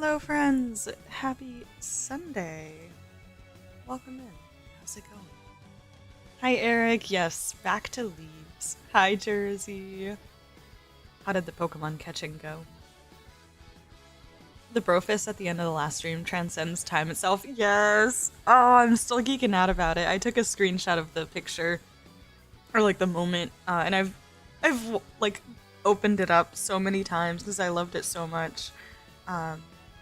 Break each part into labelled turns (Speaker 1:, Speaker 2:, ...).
Speaker 1: Hello friends! Happy Sunday! Welcome in. How's it going? Hi Eric, yes, back to leaves. Hi Jersey. How did the Pokemon catching go? The Brofist at the end of the last stream transcends time itself. Yes! Oh, I'm still geeking out about it. I took a screenshot of the picture, or like the moment, and I've like opened it up so many times because I loved it so much.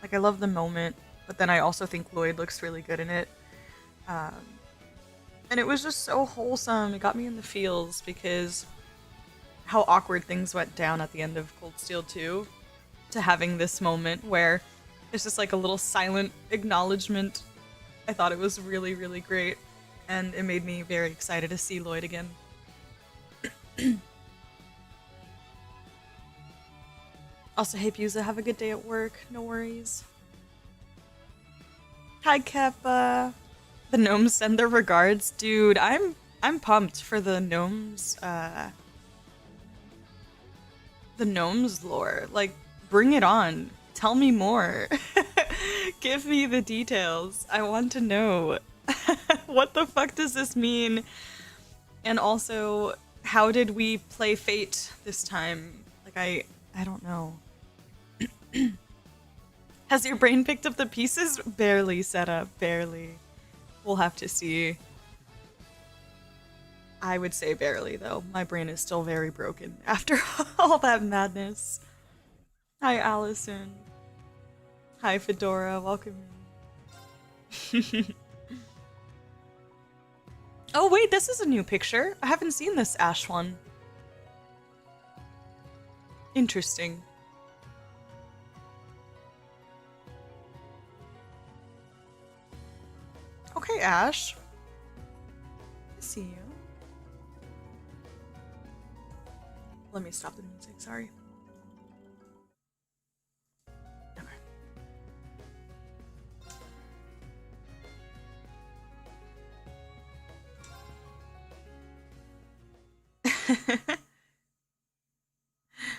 Speaker 1: Like I love the moment, but then I also think Lloyd looks really good in it. And it was just so wholesome. It got me in the feels because how awkward things went down at the end of Cold Steel 2 to having this moment where it's just like a little silent acknowledgement. I thought it was really, really great, and it made me very excited to see Lloyd again. Also, hey Puza, have a good day at work. No worries. Hi Keppa. The gnomes send their regards. Dude, I'm pumped for the gnomes lore. Like, bring it on. Tell me more. Give me the details. I want to know. What the fuck does this mean? And also, how did we play Fate this time? Like, I don't know. Has your brain picked up the pieces? Barely set up, barely. We'll have to see. I would say barely, though. My brain is still very broken after all that madness. Hi, Allison. Hi, Fedora. Welcome in. Oh, wait, this is a new picture. I haven't seen this Ash one. Interesting. Okay, Ash. I see you. Let me stop the music, sorry. Okay.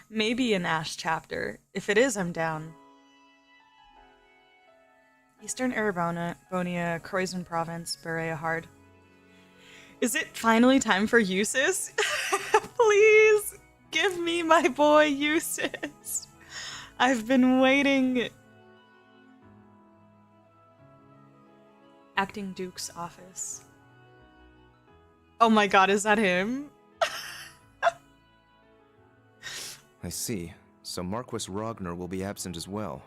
Speaker 1: Maybe an Ash chapter. If it is, I'm down. Eastern Erebonia, Croydon Province, Berea Hard. Is it finally time for Jusis? Please, give me my boy Jusis. I've been waiting. Acting Duke's office. Oh my god, is that him?
Speaker 2: I see. So Marquis Ragnar will be absent as well.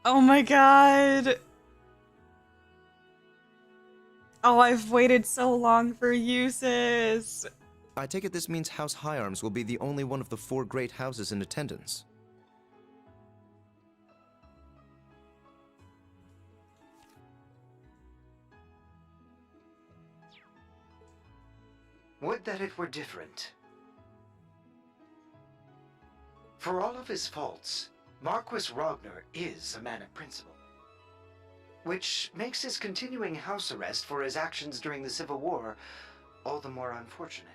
Speaker 1: Oh my god. Oh, I've waited so long for Jusis.
Speaker 2: I take it this means House Higharms will be the only one of the 4 great houses in attendance.
Speaker 3: Would that it were different. For all of his faults, Marquis Ragnar is a man of principle. Which makes his continuing house arrest for his actions during the Civil War all the more unfortunate.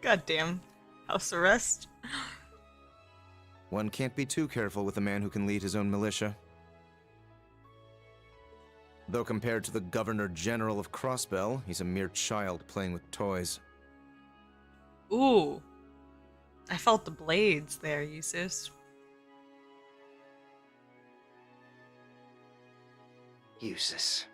Speaker 1: Goddamn. House arrest.
Speaker 2: One can't be too careful with a man who can lead his own militia. Though compared to the Governor General of Crossbell, he's a mere child playing with toys.
Speaker 1: Ooh. I felt the blades there, Jusis.
Speaker 3: Jusis.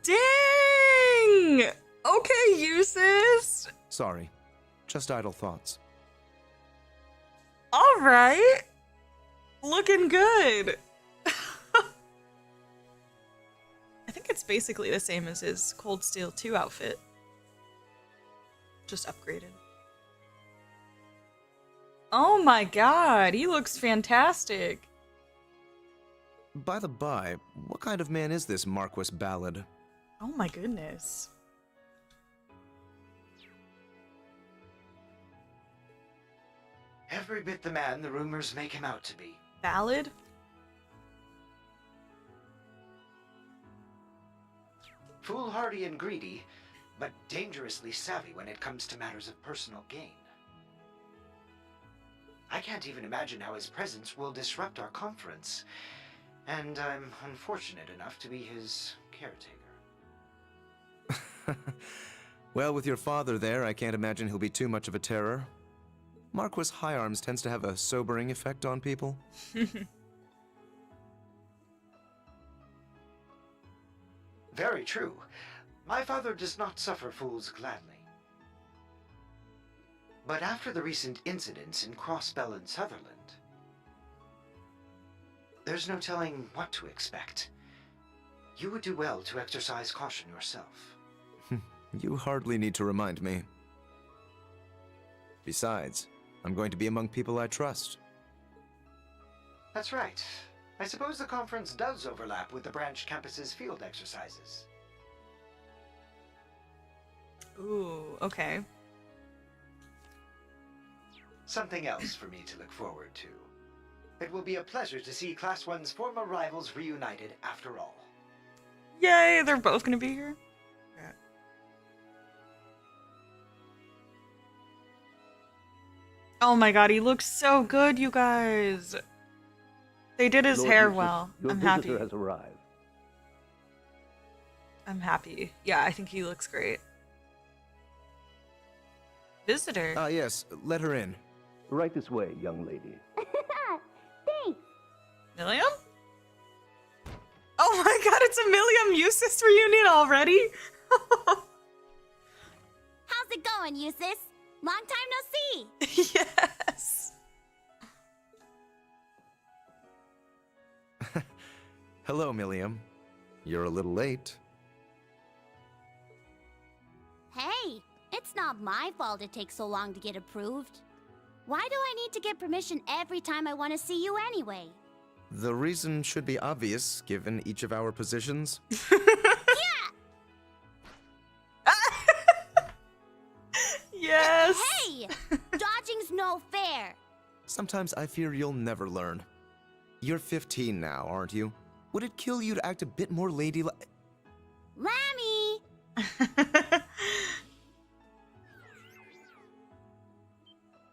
Speaker 1: Dang! Okay, Jusis.
Speaker 2: Sorry. Just idle thoughts.
Speaker 1: Alright. Looking good. I think it's basically the same as his Cold Steel 2 outfit. Just upgraded. Oh my god, he looks fantastic.
Speaker 2: By the by, what kind of man is this Marquis Ballad?
Speaker 1: Oh my goodness.
Speaker 3: Every bit the man the rumors make him out to be.
Speaker 1: Ballad?
Speaker 3: Foolhardy and greedy, but dangerously savvy when it comes to matters of personal gain. I can't even imagine how his presence will disrupt our conference, and I'm unfortunate enough to be his caretaker.
Speaker 2: Well, with your father there, I can't imagine he'll be too much of a terror. Marquis High Arms tends to have a sobering effect on people.
Speaker 3: Very true. My father does not suffer fools gladly. But after the recent incidents in Crossbell and Sutherland, there's no telling what to expect. You would do well to exercise caution yourself.
Speaker 2: You hardly need to remind me. Besides, I'm going to be among people I trust.
Speaker 3: That's right. I suppose the conference does overlap with the branch campus's field exercises.
Speaker 1: Ooh, okay.
Speaker 3: Something else for me to look forward to. It will be a pleasure to see Class 1's former rivals reunited after all.
Speaker 1: Yay, they're both gonna be here? Yeah. Oh my god, he looks so good, you guys. They did his hair well. I'm happy.
Speaker 4: Your visitor has arrived.
Speaker 1: I'm happy. Yeah, I think he looks great. Visitor?
Speaker 2: Yes, let her in.
Speaker 4: Right this way, young lady.
Speaker 5: Thanks.
Speaker 1: Milliam? Oh my god, it's a Milliam Jusis reunion already?
Speaker 5: How's it going, Jusis? Long time no see.
Speaker 1: Yes.
Speaker 2: Hello, Milliam. You're a little late.
Speaker 5: Hey, it's not my fault it takes so long to get approved. Why do I need to get permission every time I want to see you anyway?
Speaker 2: The reason should be obvious, given each of our positions.
Speaker 1: Yes.
Speaker 5: Hey! Dodging's no fair.
Speaker 2: Sometimes I fear you'll never learn. You're 15 now, aren't you? Would it kill you to act a bit more ladylike?
Speaker 5: Lammy!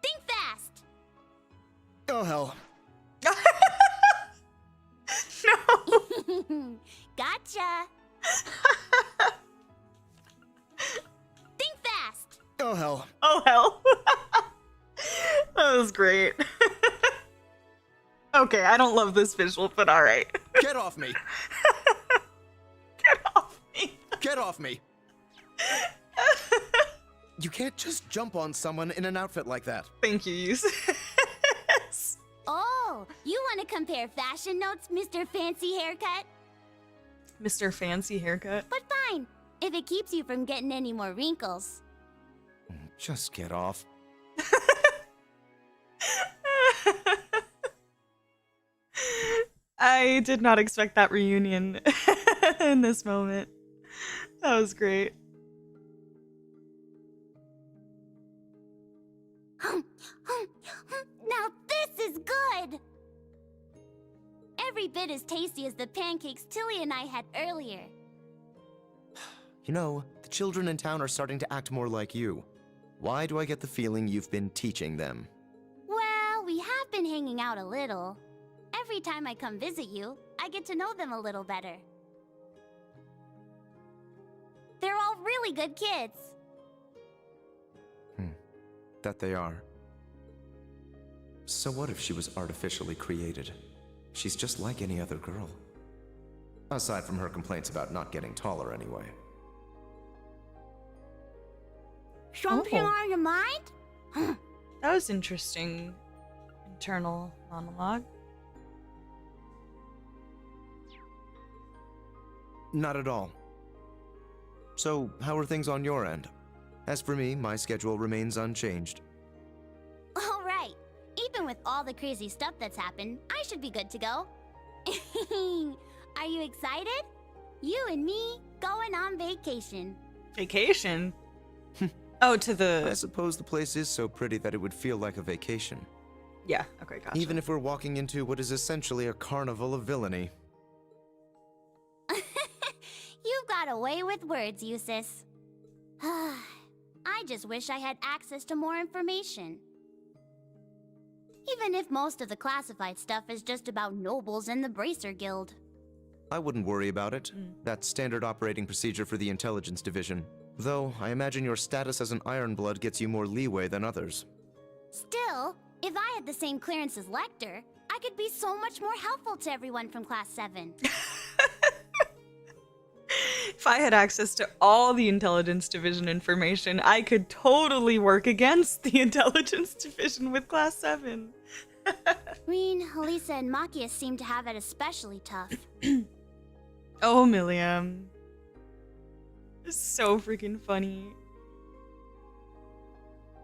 Speaker 5: Think fast!
Speaker 2: Oh, hell.
Speaker 1: No.
Speaker 5: Gotcha! Think fast!
Speaker 2: Oh, hell.
Speaker 1: Oh hell. That was great. Okay, I don't love this visual, but alright.
Speaker 2: Get off me!
Speaker 1: Get off me.
Speaker 2: Get off me! You can't just jump on someone in an outfit like that.
Speaker 1: Thank you, Jusis.
Speaker 5: Oh, you want to compare fashion notes, Mr. Fancy Haircut?
Speaker 1: Mr. Fancy Haircut.
Speaker 5: But fine, if it keeps you from getting any more wrinkles.
Speaker 2: Just get off.
Speaker 1: I did not expect that reunion in this moment. That was great.
Speaker 5: Now this is good! Every bit as tasty as the pancakes Tilly and I had earlier.
Speaker 2: You know, the children in town are starting to act more like you. Why do I get the feeling you've been teaching them?
Speaker 5: Well, we have been hanging out a little. Every time I come visit you, I get to know them a little better. They're all really good kids.
Speaker 2: That they are. So what if she was artificially created? She's just like any other girl. Aside from her complaints about not getting taller anyway.
Speaker 5: Something
Speaker 1: Oh.
Speaker 5: on your mind?
Speaker 1: That was interesting. Internal monologue.
Speaker 2: Not at all. So, how are things on your end? As for me, my schedule remains unchanged.
Speaker 5: All right. Even with all the crazy stuff that's happened, I should be good to go. Are you excited? You and me going on vacation.
Speaker 1: Vacation? Oh, to
Speaker 2: I
Speaker 1: the...
Speaker 2: suppose the place is so pretty that it would feel like a vacation.
Speaker 1: Yeah, okay, gotcha.
Speaker 2: Even if we're walking into what is essentially a carnival of villainy.
Speaker 5: You've got a way with words, Jusis. I just wish I had access to more information. Even if most of the classified stuff is just about nobles and the Bracer Guild.
Speaker 2: I wouldn't worry about it. That's standard operating procedure for the intelligence division. Though, I imagine your status as an Ironblood gets you more leeway than others.
Speaker 5: Still, if I had the same clearance as Lecter, I could be so much more helpful to everyone from Class 7.
Speaker 1: If I had access to all the intelligence division information, I could totally work against the intelligence division with Class 7.
Speaker 5: Rean, Elisa, and Machias seem to have it especially tough.
Speaker 1: Oh, Milliam. It's so freaking funny.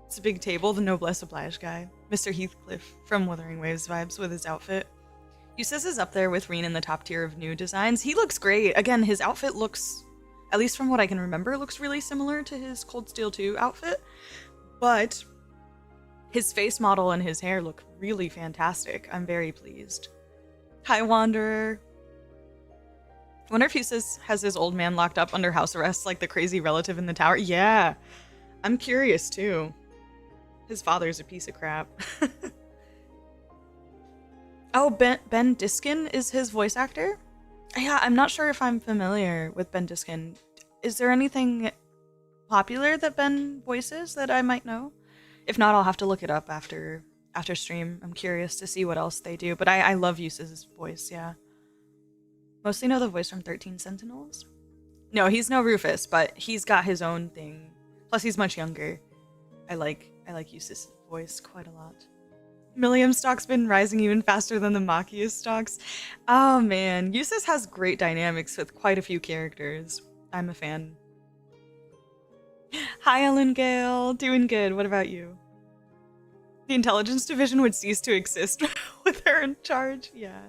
Speaker 1: It's a big table, the Noblesse Oblige guy. Mr. Heathcliff from Wuthering Waves vibes with his outfit. Jusis is up there with Rean in the top tier of new designs. He looks great. Again, his outfit looks, at least from what I can remember, looks really similar to his Cold Steel 2 outfit. But his face model and his hair look really fantastic. I'm very pleased. Hi, Wanderer. I wonder if Jusis has his old man locked up under house arrest like the crazy relative in the tower. Yeah, I'm curious too. His father's a piece of crap. Oh, Ben Diskin is his voice actor? Yeah, I'm not sure if I'm familiar with Ben Diskin. Is there anything popular that Ben voices that I might know? If not, I'll have to look it up after stream. I'm curious to see what else they do, but I love Jusis' voice, yeah. Mostly know the voice from 13 Sentinels. No, he's no Rufus, but he's got his own thing. Plus, he's much younger. I like Jusis' voice quite a lot. Milliam's stock's been rising even faster than the Machias stocks. Oh man, Jusis has great dynamics with quite a few characters. I'm a fan. Hi, Ellen Gale. Doing good. What about you? The intelligence division would cease to exist with her in charge. Yeah.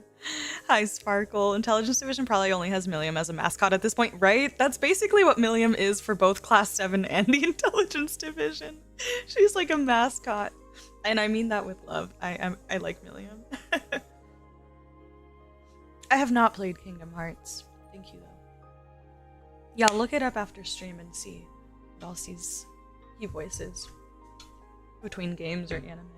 Speaker 1: Hi, Sparkle. Intelligence division probably only has Milliam as a mascot at this point, right? That's basically what Milliam is for both Class 7 and the intelligence division. She's like a mascot. And I mean that with love. I like Milliam. I have not played Kingdom Hearts. Thank you, though. Yeah, look it up after stream and see what else he voices between games or anime.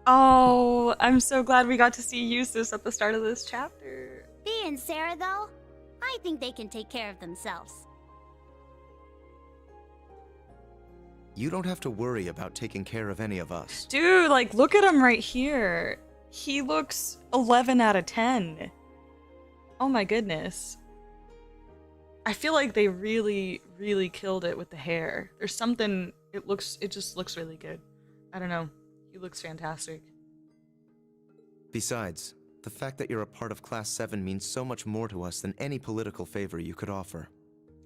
Speaker 1: Oh, I'm so glad we got to see Jusis at the start of this chapter.
Speaker 5: Bea and Sarah, though, I think they can take care of themselves.
Speaker 2: You don't have to worry about taking care of any of us.
Speaker 1: Dude, like, look at him right here. He looks 11 out of 10. Oh my goodness. I feel like they really, really killed it with the hair. There's something, it just looks really good. I don't know. He looks fantastic.
Speaker 2: Besides, the fact that you're a part of Class 7 means so much more to us than any political favor you could offer.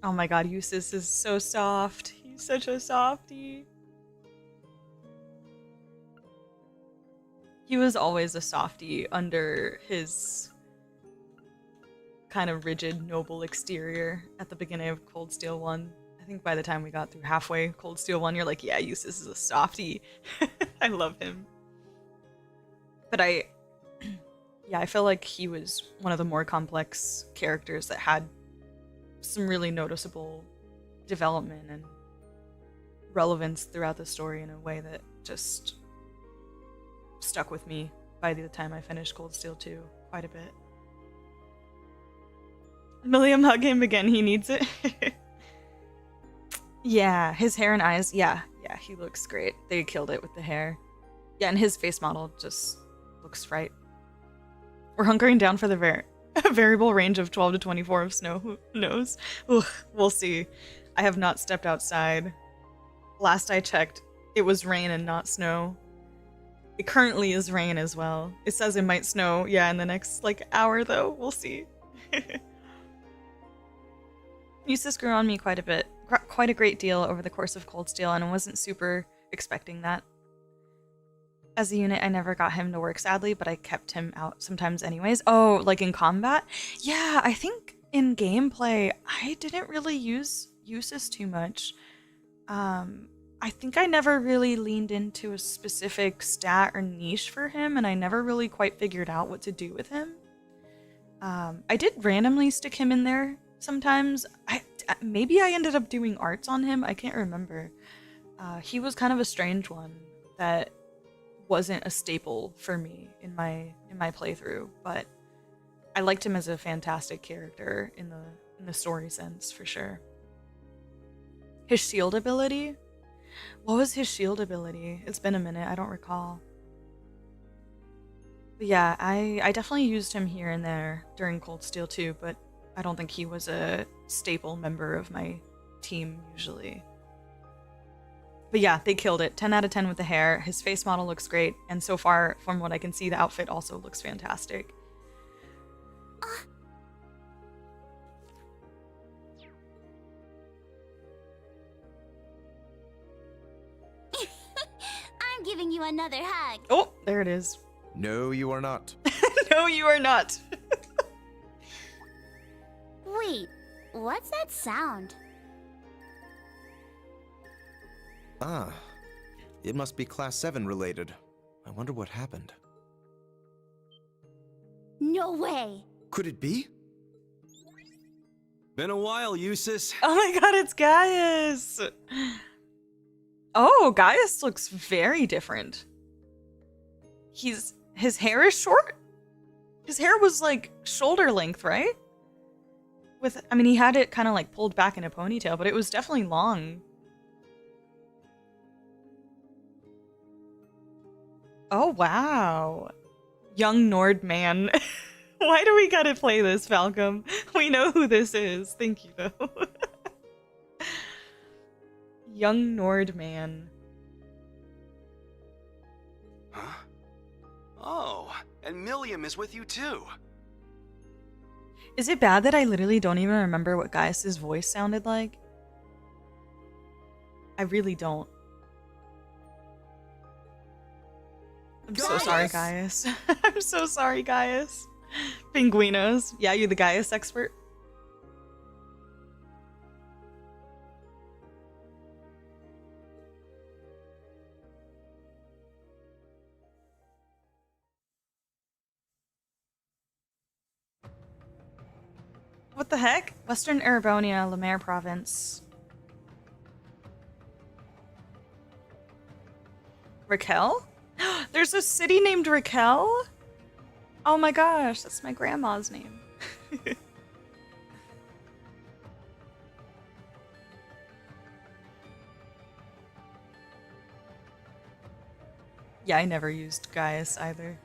Speaker 1: Oh my god, Jusis is so soft. He's such a softie. He was always a softie under his kind of rigid, noble exterior at the beginning of Cold Steel 1. I think by the time we got through halfway Cold Steel 1, you're like, yeah, Jusis is a softie. I love him. But I feel like he was one of the more complex characters that had some really noticeable development and relevance throughout the story in a way that just stuck with me by the time I finished Cold Steel 2 quite a bit. Milliam, hug him again, he needs it. Yeah, his hair and eyes, yeah, he looks great. They killed it with the hair. Yeah, and his face model just looks right. We're hunkering down for the variable range of 12 to 24 of snow. Who knows? Ugh, we'll see. I have not stepped outside. Last I checked, it was rain and not snow. It currently is rain as well. It says it might snow, yeah, in the next, hour, though. We'll see. Jusis grew on me quite a great deal over the course of Cold Steel, and I wasn't super expecting that. As a unit, I never got him to work, sadly, but I kept him out sometimes anyways. Oh, like in combat? Yeah, I think in gameplay, I didn't really use Jusis too much. I think I never really leaned into a specific stat or niche for him, and I never really quite figured out what to do with him. I did randomly stick him in there sometimes. maybe I ended up doing arts on him. I can't remember. He was kind of a strange one that wasn't a staple for me in my playthrough, but I liked him as a fantastic character in the story sense for sure. His shield ability? What was his shield ability? It's been a minute, I don't recall. But yeah, I definitely used him here and there during Cold Steel 2, but I don't think he was a staple member of my team usually. But yeah, they killed it. 10 out of 10 with the hair. His face model looks great, and so far, from what I can see, the outfit also looks fantastic.
Speaker 5: I'm giving you another hug.
Speaker 1: Oh, there it is.
Speaker 2: No, you are not.
Speaker 1: No, you are not.
Speaker 5: Wait, what's that sound?
Speaker 2: Ah, it must be Class 7 related. I wonder what happened.
Speaker 5: No way.
Speaker 2: Could it be?
Speaker 6: Been a while, Jusis.
Speaker 1: Oh my god, it's Gaius! Oh, Gaius looks very different. His hair is short? His hair was like shoulder length, right? I mean, he had it kind of like pulled back in a ponytail, but it was definitely long. Oh, wow. Young Nord man. Why do we gotta play this, Falcom? We know who this is. Thank you, though. Young Nord man.
Speaker 6: Huh? Oh, and Milliam is with you too.
Speaker 1: Is it bad that I literally don't even remember what Gaius' voice sounded like? I really don't. I'm so sorry, Gaius. I'm so sorry, Gaius. Pinguinos. Yeah, you the Gaius expert? What the heck? Western Erebonia, Lemaire Province. Raquel? There's a city named Raquel? Oh my gosh, that's my grandma's name. Yeah, I never used Gaius either.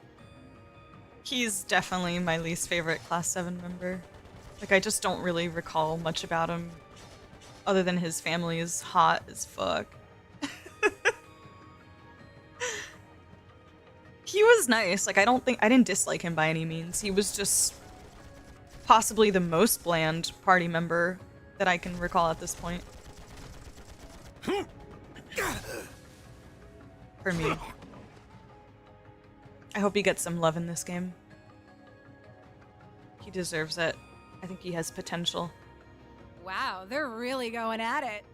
Speaker 1: He's definitely my least favorite Class 7 member. Like, I just don't really recall much about him, other than his family is hot as fuck. He was nice. Like, I didn't dislike him by any means. He was just possibly the most bland party member that I can recall at this point. For me. I hope he gets some love in this game. He deserves it. I think he has potential.
Speaker 7: Wow, they're really going at it.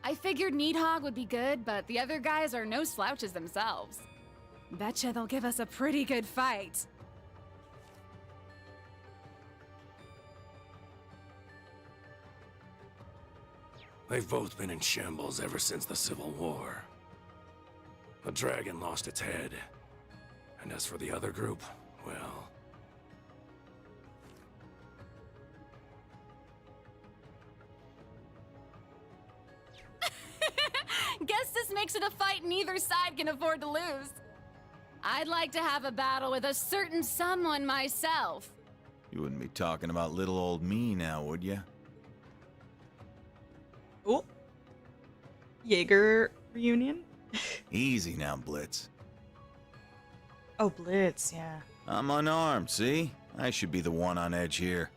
Speaker 7: I figured Needhog would be good, but the other guys are no slouches themselves. Betcha they'll give us a pretty good fight.
Speaker 8: They've both been in shambles ever since the Civil War. The dragon lost its head. And as for the other group, well...
Speaker 7: Guess this makes it a fight neither side can afford to lose. I'd like to have a battle with a certain someone myself.
Speaker 9: You wouldn't be talking about little old me now, would you?
Speaker 1: Oh. Jaeger reunion?
Speaker 9: Easy now, Blitz.
Speaker 1: Oh, Blitz, yeah.
Speaker 9: I'm unarmed, see? I should be the one on edge here.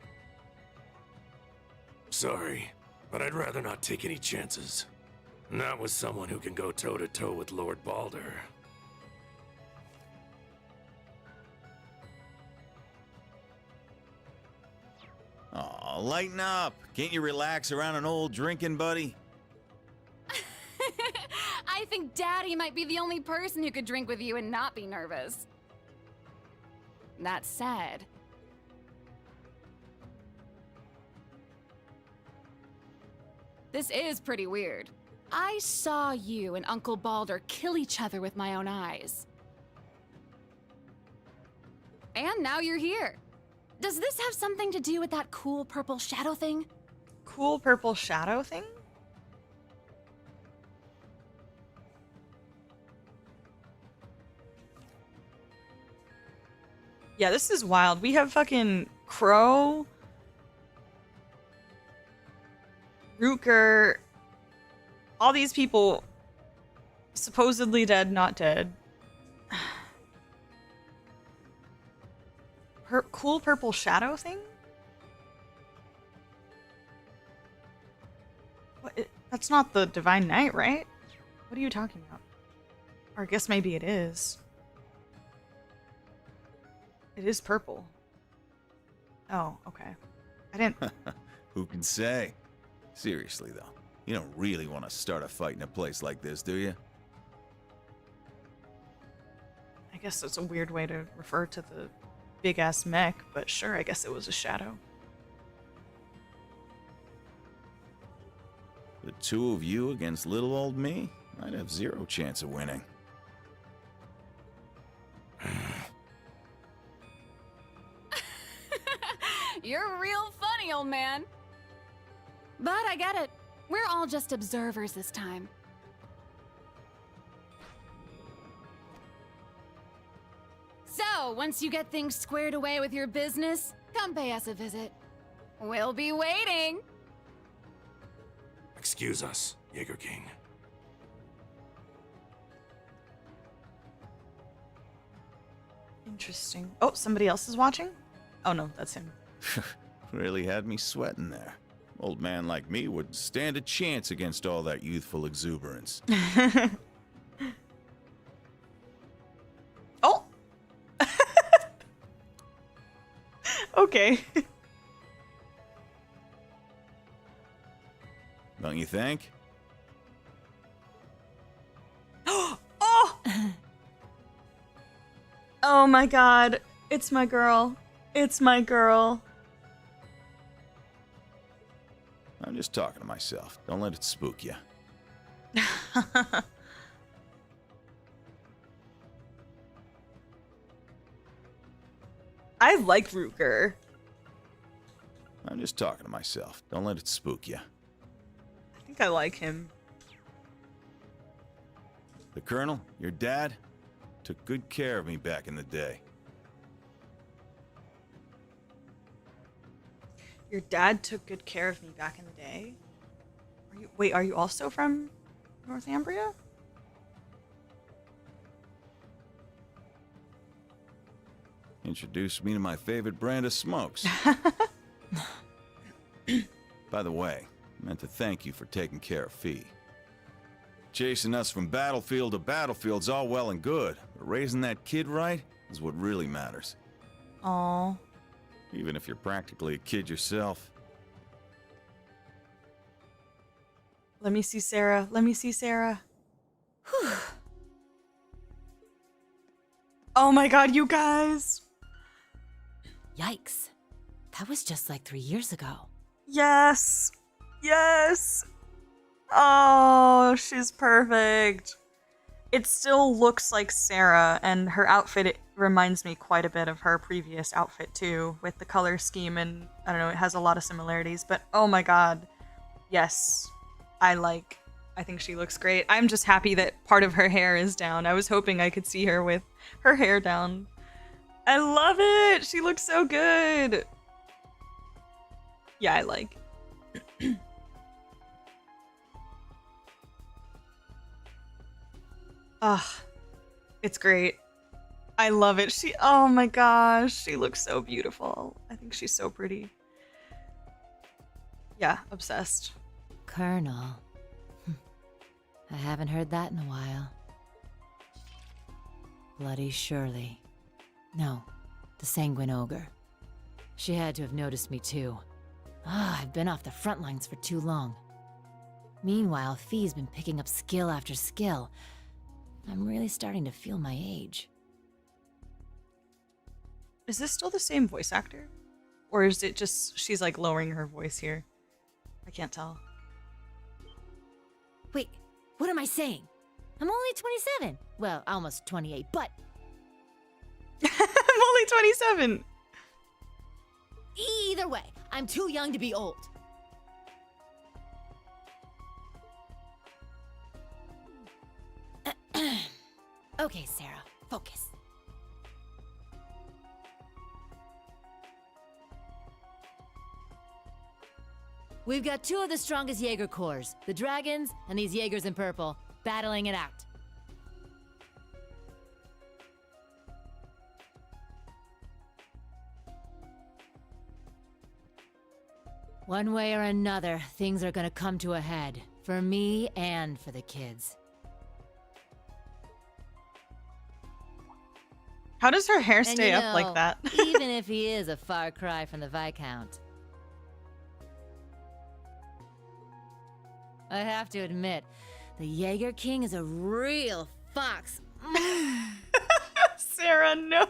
Speaker 8: Sorry, but I'd rather not take any chances. Not with someone who can go toe-to-toe with Lord Balder.
Speaker 9: Aw, lighten up. Can't you relax around an old drinking buddy?
Speaker 7: I think Daddy might be the only person who could drink with you and not be nervous. That said, this is pretty weird. I saw you and Uncle Balder kill each other with my own eyes. And now you're here. Does this have something to do with that cool purple shadow thing?
Speaker 1: Cool purple shadow thing? Yeah, this is wild. We have fucking Crow, Rooker, all these people supposedly dead, not dead. Cool purple shadow thing? What? That's not the Divine Knight, right? What are you talking about? Or I guess maybe it is. It is purple. Oh, okay. I didn't...
Speaker 9: Who can say? Seriously, though, you don't really want to start a fight in a place like this, do you?
Speaker 1: I guess that's a weird way to refer to the big-ass mech, but sure, I guess it was a shadow.
Speaker 9: The two of you against little old me? I'd have zero chance of winning.
Speaker 7: You're real funny, old man. But I get it. We're all just observers this time. So, once you get things squared away with your business, come pay us a visit. We'll be waiting.
Speaker 8: Excuse us, Jaeger King.
Speaker 1: Interesting. Oh, somebody else is watching? Oh no, that's him.
Speaker 9: Really had me sweating there. Old man like me wouldn't stand a chance against all that youthful exuberance.
Speaker 1: Oh! Okay.
Speaker 9: Don't you think?
Speaker 1: Oh! Oh my god. It's my girl. It's my girl.
Speaker 9: I'm just talking to myself. Don't let it spook you.
Speaker 1: I like Rooker.
Speaker 9: I'm just talking to myself. Don't let it spook you.
Speaker 1: I think I like him.
Speaker 9: The Colonel, your dad, took good care of me back in the day.
Speaker 1: Your dad took good care of me back in the day? Wait, are you also from Northumbria?
Speaker 9: Introduced me to my favorite brand of smokes. By the way, I meant to thank you for taking care of Fee. Chasing us from battlefield to battlefield's all well and good, but raising that kid right is what really matters.
Speaker 1: Aww.
Speaker 9: Even if you're practically a kid yourself.
Speaker 1: Let me see Sarah. Let me see Sarah. Whew. Oh my god, you guys.
Speaker 10: Yikes. That was just like 3 years ago.
Speaker 1: Yes. Yes. Oh, she's perfect. It still looks like Sarah, and her outfit, it reminds me quite a bit of her previous outfit too, with the color scheme, and I don't know, it has a lot of similarities, but oh my god. Yes. I think she looks great. I'm just happy that part of her hair is down. I was hoping I could see her with her hair down. I love it! She looks so good! Yeah, I like. Ugh. It's great. I love it. Oh my gosh, she looks so beautiful. I think she's so pretty. Yeah, obsessed.
Speaker 10: Colonel. I haven't heard that in a while. Bloody Shirley. No, the Sanguine Ogre. She had to have noticed me too. I've been off the front lines for too long. Meanwhile, Fee's been picking up skill after skill. I'm really starting to feel my age.
Speaker 1: Is this still the same voice actor? Or is it just she's like lowering her voice here? I can't tell.
Speaker 10: Wait, what am I saying? I'm only 27. Well, almost 28, but...
Speaker 1: I'm only 27.
Speaker 10: Either way, I'm too young to be old. Okay, Sarah, focus. We've got two of the strongest Jaeger corps, the dragons and these Jaegers in purple, battling it out. One way or another, things are gonna come to a head. For me and for the kids.
Speaker 1: How does her hair
Speaker 10: And
Speaker 1: stay
Speaker 10: you
Speaker 1: up like
Speaker 10: know,
Speaker 1: that?
Speaker 10: even if he is a far cry from the Viscount. I have to admit, the Jaeger King is a real fox.
Speaker 1: Sarah, no.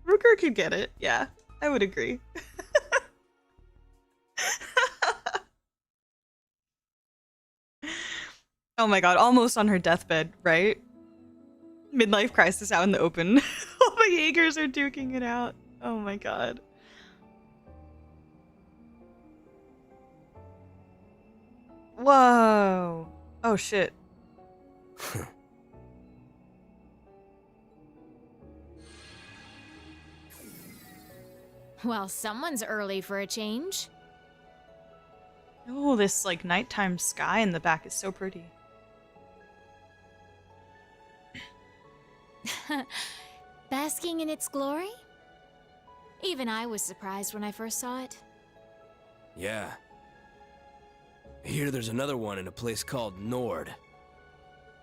Speaker 1: Ruker could get it. Yeah, I would agree. Oh my god, almost on her deathbed, right? Midlife crisis out in the open. All the Jaegers are duking it out. Oh my god. Whoa. Oh shit.
Speaker 7: Well, someone's early for a change.
Speaker 1: Oh, this like nighttime sky in the back is so pretty.
Speaker 7: Basking in its glory? Even I was surprised when I first saw it.
Speaker 11: Yeah. I hear there's another one in a place called Nord.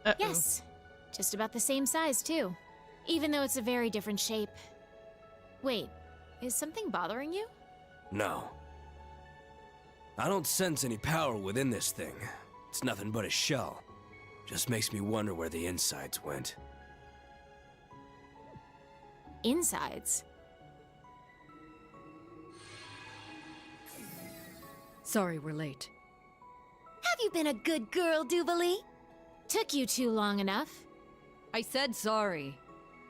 Speaker 1: Uh-oh.
Speaker 7: Yes, just about the same size, too. Even though it's a very different shape. Wait, is something bothering you?
Speaker 11: No. I don't sense any power within this thing. It's nothing but a shell. Just makes me wonder where the insides went.
Speaker 7: Insides?
Speaker 12: Sorry we're late.
Speaker 10: Have you been a good girl, Duvalie?
Speaker 7: Took you too long enough.
Speaker 12: I said sorry.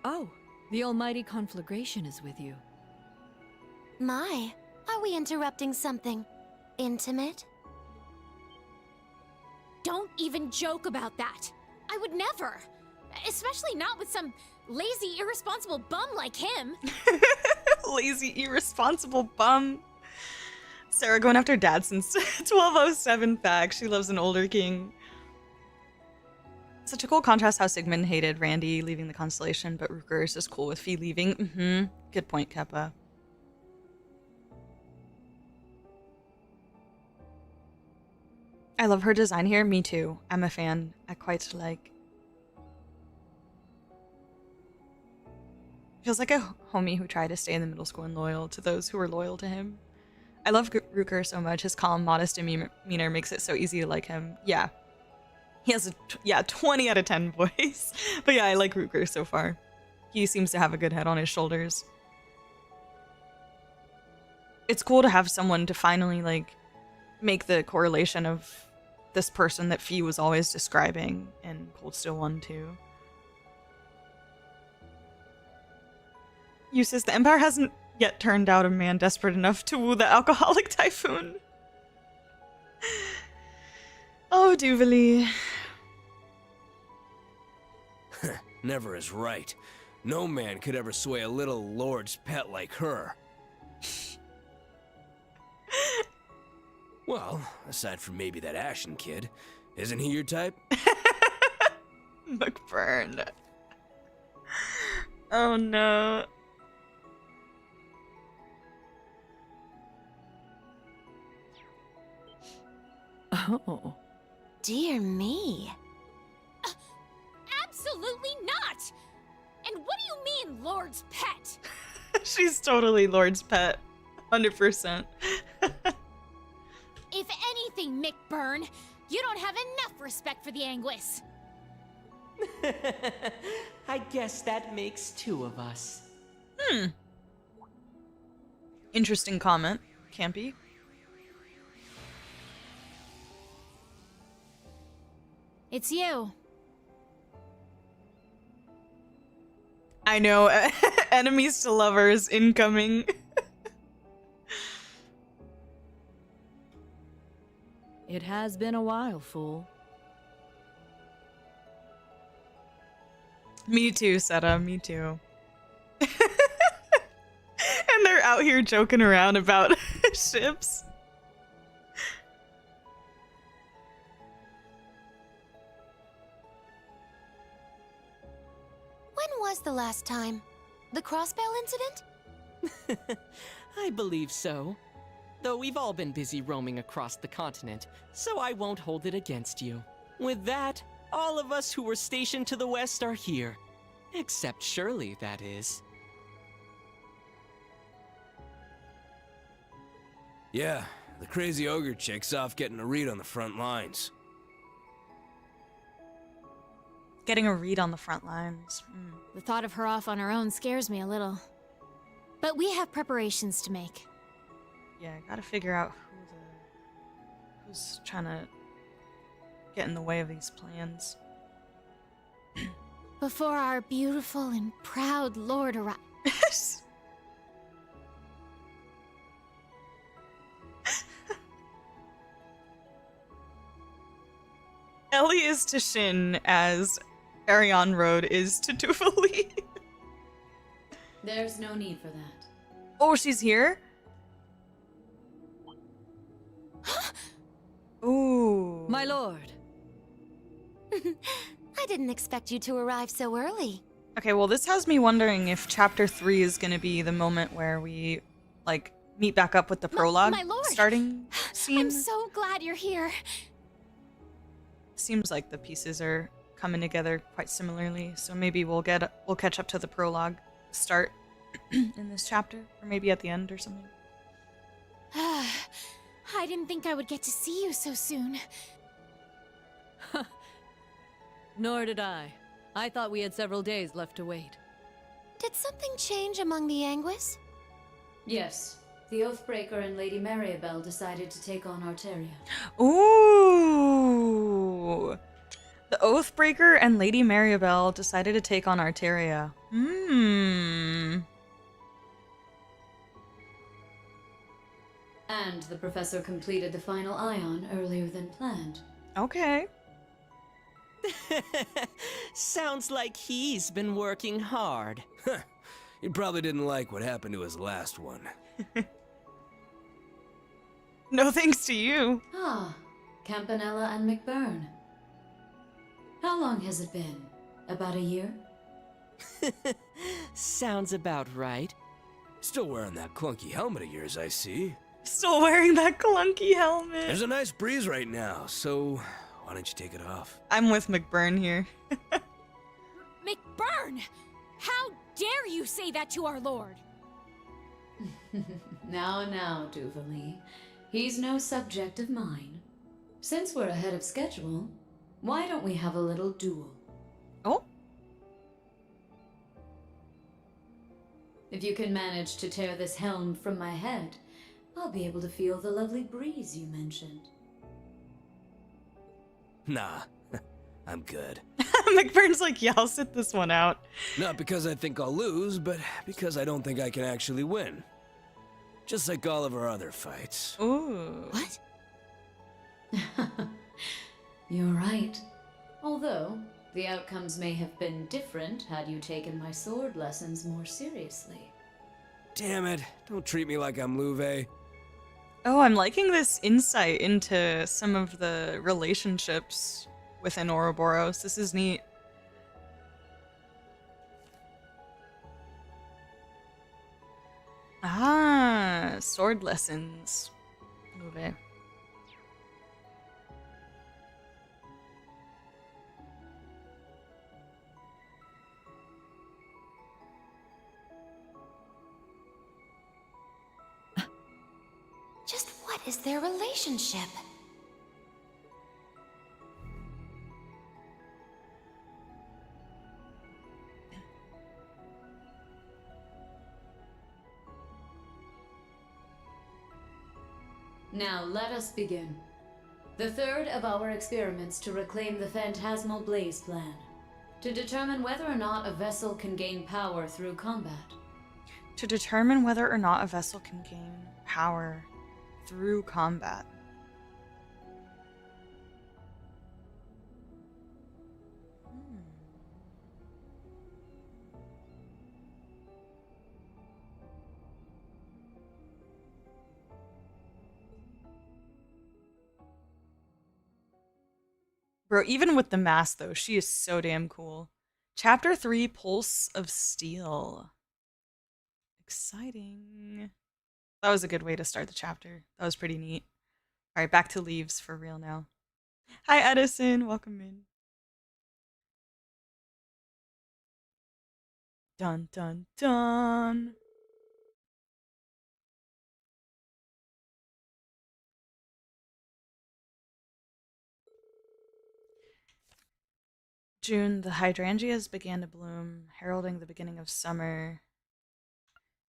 Speaker 12: Oh, the almighty conflagration is with you.
Speaker 5: My, are we interrupting something intimate?
Speaker 7: Don't even joke about that. I would never. Especially not with some lazy, irresponsible bum like him.
Speaker 1: Lazy, irresponsible bum. Sarah going after dad since 1207 back. She loves an older king. Such a cool contrast how Sigmund hated Randy leaving the constellation, but Ruker is just cool with Fee leaving. Good point, Keppa. I love her design here. Me too. I'm a fan. I quite like. Feels like a homie who tried to stay in the middle school and loyal to those who were loyal to him. I love Ruker so much. His calm, modest demeanor makes it so easy to like him. Yeah. He has a 20 out of 10 voice. But yeah, I like Ruker so far. He seems to have a good head on his shoulders. It's cool to have someone to finally like make the correlation of this person that Fee was always describing in Cold Steel 1 too. Jusis, the Empire hasn't yet turned out a man desperate enough to woo the alcoholic typhoon. Oh, Duvalie.
Speaker 11: Never is right. No man could ever sway a little lord's pet like her. Well, aside from maybe that Ashen kid, isn't he your type?
Speaker 1: McBurn. Oh no.
Speaker 12: Oh.
Speaker 5: Dear me.
Speaker 7: Absolutely not! And what do you mean, Lord's pet?
Speaker 1: She's totally Lord's pet. 100%.
Speaker 7: If anything, McBurn, you don't have enough respect for the Anguis.
Speaker 13: I guess that makes 2 of us.
Speaker 1: Interesting comment. Campy.
Speaker 7: It's you.
Speaker 1: I know. Enemies to lovers incoming.
Speaker 12: It has been a while, fool.
Speaker 1: Me too, Seta. Me too. And they're out here joking around about ships.
Speaker 14: When was the last time? The crossbell incident?
Speaker 13: I believe so. Though we've all been busy roaming across the continent, so I won't hold it against you. With that, all of us who were stationed to the west are here. Except Shirley, that is.
Speaker 11: Yeah, the crazy ogre chick's off getting a read on the front lines.
Speaker 1: Getting a read on the front lines.
Speaker 7: The thought of her off on her own scares me a little. But we have preparations to make.
Speaker 1: Yeah, I gotta figure out who's trying to get in the way of these plans.
Speaker 7: Before our beautiful and proud lord arrives.
Speaker 1: Ellie is to Shin as Arion Road is to Tufali.
Speaker 10: There's no need for that.
Speaker 1: Oh, she's here? Ooh.
Speaker 12: My lord.
Speaker 14: I didn't expect you to arrive so early.
Speaker 1: Okay, well, this has me wondering if Chapter 3 is going to be the moment where we, like, meet back up with the prologue
Speaker 7: my lord.
Speaker 1: starting scene.
Speaker 7: I'm so glad you're here.
Speaker 1: Seems like the pieces are coming together quite similarly, so maybe we'll catch up to the prologue start in this chapter, or maybe at the end or something.
Speaker 7: I didn't think I would get to see you so soon.
Speaker 12: Nor did I. I thought we had several days left to wait.
Speaker 14: Did something change among the Anguis?
Speaker 10: Yes. The Oathbreaker and Lady Mariabelle decided to take on Arteria.
Speaker 1: Ooh! The Oathbreaker and Lady Mariabelle decided to take on Arteria.
Speaker 10: And the professor completed the final ion earlier than planned.
Speaker 1: Okay.
Speaker 13: Sounds like he's been working hard.
Speaker 11: He probably didn't like what happened to his last one.
Speaker 1: No thanks to you.
Speaker 10: Ah, Campanella and McBurn. How long has it been? About a year?
Speaker 13: Sounds about right.
Speaker 11: Still wearing that clunky helmet of yours, I see.
Speaker 1: Still wearing that clunky helmet.
Speaker 11: There's a nice breeze right now, so why don't you take it off?
Speaker 1: I'm with McBurn here.
Speaker 7: McBurn! How dare you say that to our lord?
Speaker 10: Now, Duvalie. He's no subject of mine. Since we're ahead of schedule, why don't we have a little duel?
Speaker 1: Oh?
Speaker 10: If you can manage to tear this helm from my head, I'll be able to feel the lovely breeze you mentioned.
Speaker 11: Nah, I'm good.
Speaker 1: McBurn's like, yeah, I'll sit this one out.
Speaker 11: Not because I think I'll lose, but because I don't think I can actually win. Just like all of our other fights.
Speaker 1: Ooh.
Speaker 14: What?
Speaker 10: You're right. Although, the outcomes may have been different had you taken my sword lessons more seriously.
Speaker 11: Damn it, don't treat me like I'm Louve.
Speaker 1: Oh, I'm liking this insight into some of the relationships within Ouroboros. This is neat. Ah, sword lessons. Louve.
Speaker 14: Just what is their relationship?
Speaker 15: Now let us begin. The third of our experiments to reclaim the Phantasmal Blaze plan. To determine whether or not a vessel can gain power through combat.
Speaker 1: To determine whether or not a vessel can gain power through combat. Bro, even with the mask, though, she is so damn cool. Chapter 3, Pulse of Steel. Exciting. That was a good way to start the chapter. That was pretty neat. All right, back to leaves for real now. Hi, Edison. Welcome in. Dun, dun, dun. June, the hydrangeas began to bloom, heralding the beginning of summer.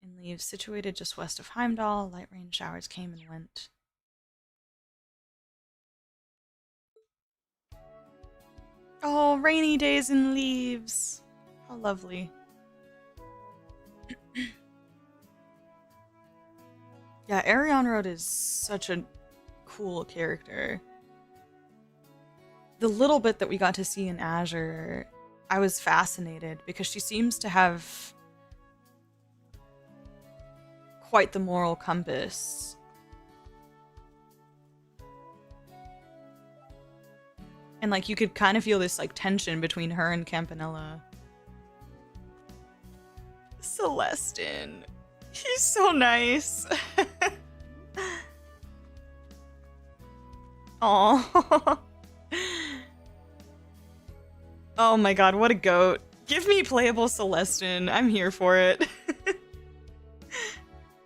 Speaker 1: In leaves situated just west of Heimdall, light rain showers came and went. Oh, rainy days in leaves. How lovely. Yeah, Arion Road is such a cool character. The little bit that we got to see in Azure, I was fascinated because she seems to have quite the moral compass. And like you could kind of feel this like tension between her and Campanella. Celestin. He's so nice. Aww. Oh my god, what a goat. Give me playable Celestin. I'm here for it.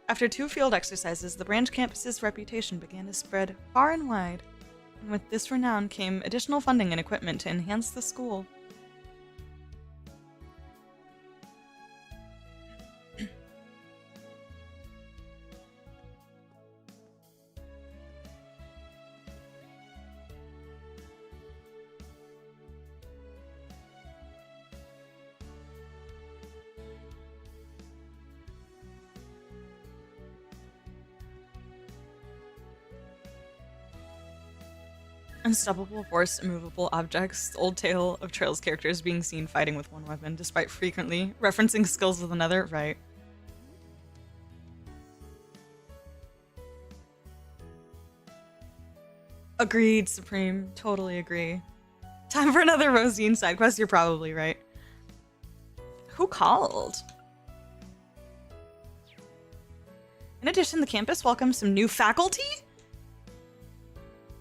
Speaker 1: After 2 field exercises, the branch campus's reputation began to spread far and wide. And with this renown came additional funding and equipment to enhance the school. Unstoppable force, immovable objects, the old tale of Trail's characters being seen fighting with one weapon, despite frequently referencing skills with another, right? Agreed, Supreme. Totally agree. Time for another Rosine side quest, you're probably right. Who called? In addition, the campus welcomes some new faculty?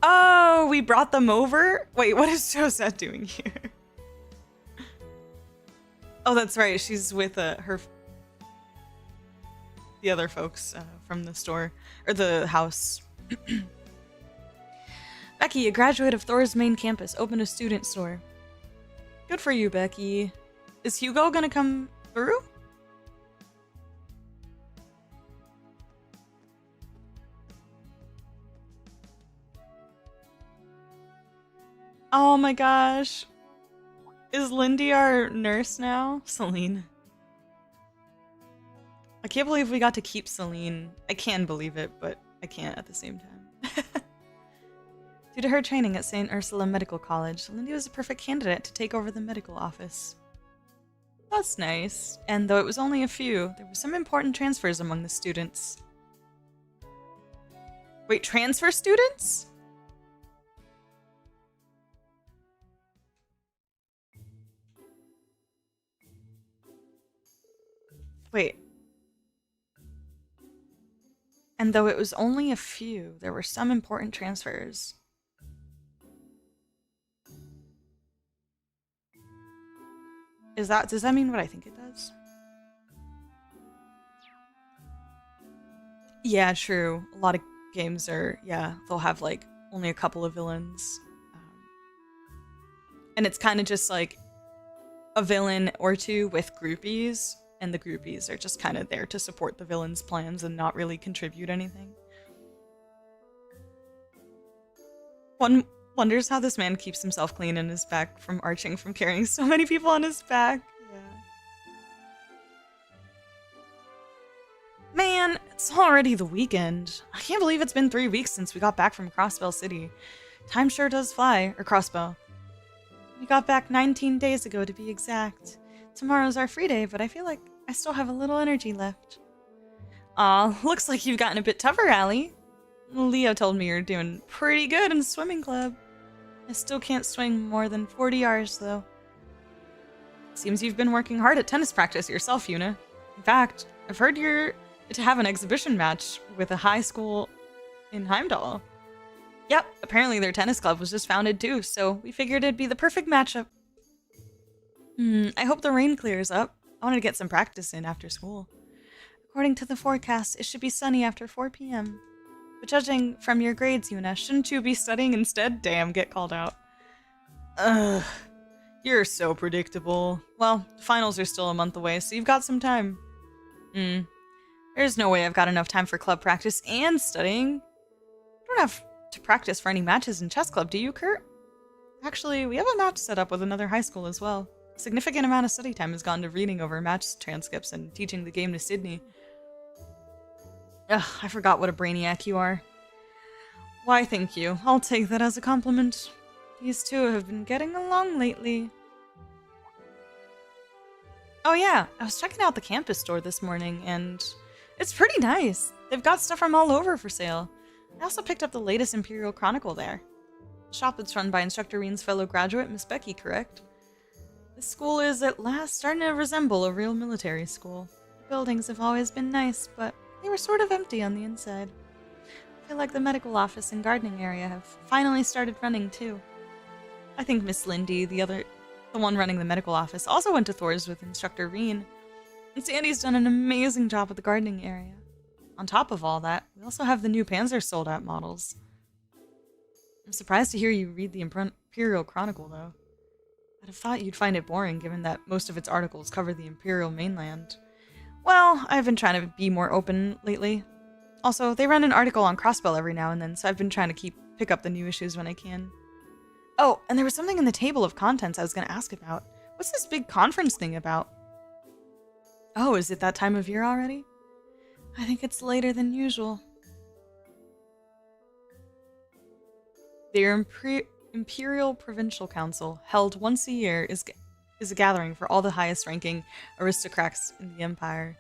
Speaker 1: Oh, we brought them over? Wait, what is Josette doing here? Oh, that's right. She's with the other folks from the store, or the house. Becky, a graduate of Thor's main campus, opened a student store. Good for you, Becky. Is Hugo gonna come through? Oh my gosh. Is Lindy our nurse now? Celine. I can't believe we got to keep Celine. I can believe it, but I can't at the same time. Due to her training at St. Ursula Medical College, Lindy was a perfect candidate to take over the medical office. That's nice. And though it was only a few, there were some important transfers among the students. Wait, transfer students? Wait. And though it was only a few, there were some important transfers. Does that mean what I think it does? Yeah, true. A lot of games are, yeah, they'll have like only a couple of villains. And it's kind of just like a villain or two with groupies. And the groupies are just kind of there to support the villain's plans and not really contribute anything. One wonders how this man keeps himself clean and his back from arching from carrying so many people on his back. Yeah. Man, it's already the weekend. I can't believe it's been 3 weeks since we got back from Crossbell City. Time sure does fly, or Crossbell. We got back 19 days ago to be exact. Tomorrow's our free day, but I feel like I still have a little energy left. Aw, looks like you've gotten a bit tougher, Allie. Leo told me you're doing pretty good in swimming club. I still can't swing more than 40 yards, though. Seems you've been working hard at tennis practice yourself, Yuna. In fact, I've heard you're to have an exhibition match with a high school in Heimdall. Yep, apparently their tennis club was just founded too, so we figured it'd be the perfect matchup. I hope the rain clears up. I wanted to get some practice in after school. According to the forecast, it should be sunny after 4 p.m. But judging from your grades, Yuna, shouldn't you be studying instead? Damn, get called out. Ugh, you're so predictable. Well, finals are still a month away, so you've got some time. There's no way I've got enough time for club practice and studying. You don't have to practice for any matches in chess club, do you, Kurt? Actually, we have a match set up with another high school as well. A significant amount of study time has gone to reading over match transcripts and teaching the game to Sydney. Ugh, I forgot what a brainiac you are. Why, thank you. I'll take that as a compliment. These two have been getting along lately. Oh yeah, I was checking out the campus store this morning, and it's pretty nice. They've got stuff from all over for sale. I also picked up the latest Imperial Chronicle there. The shop that's run by Instructor Rean's fellow graduate, Miss Becky, correct? This school is at last starting to resemble a real military school. The buildings have always been nice, but they were sort of empty on the inside. I feel like the medical office and gardening area have finally started running too. I think Miss Lindy, the one running the medical office, also went to Thor's with Instructor Rean. And Sandy's done an amazing job with the gardening area. On top of all that, we also have the new Panzer sold-out models. I'm surprised to hear you read the Imperial Chronicle, though. I'd have thought you'd find it boring, given that most of its articles cover the Imperial mainland. Well, I've been trying to be more open lately. Also, they run an article on Crossbell every now and then, so I've been trying to pick up the new issues when I can. Oh, and there was something in the table of contents I was going to ask about. What's this big conference thing about? Oh, is it that time of year already? I think it's later than usual. The Imperial Provincial Council, held once a year, is a gathering for all the highest-ranking aristocrats in the Empire.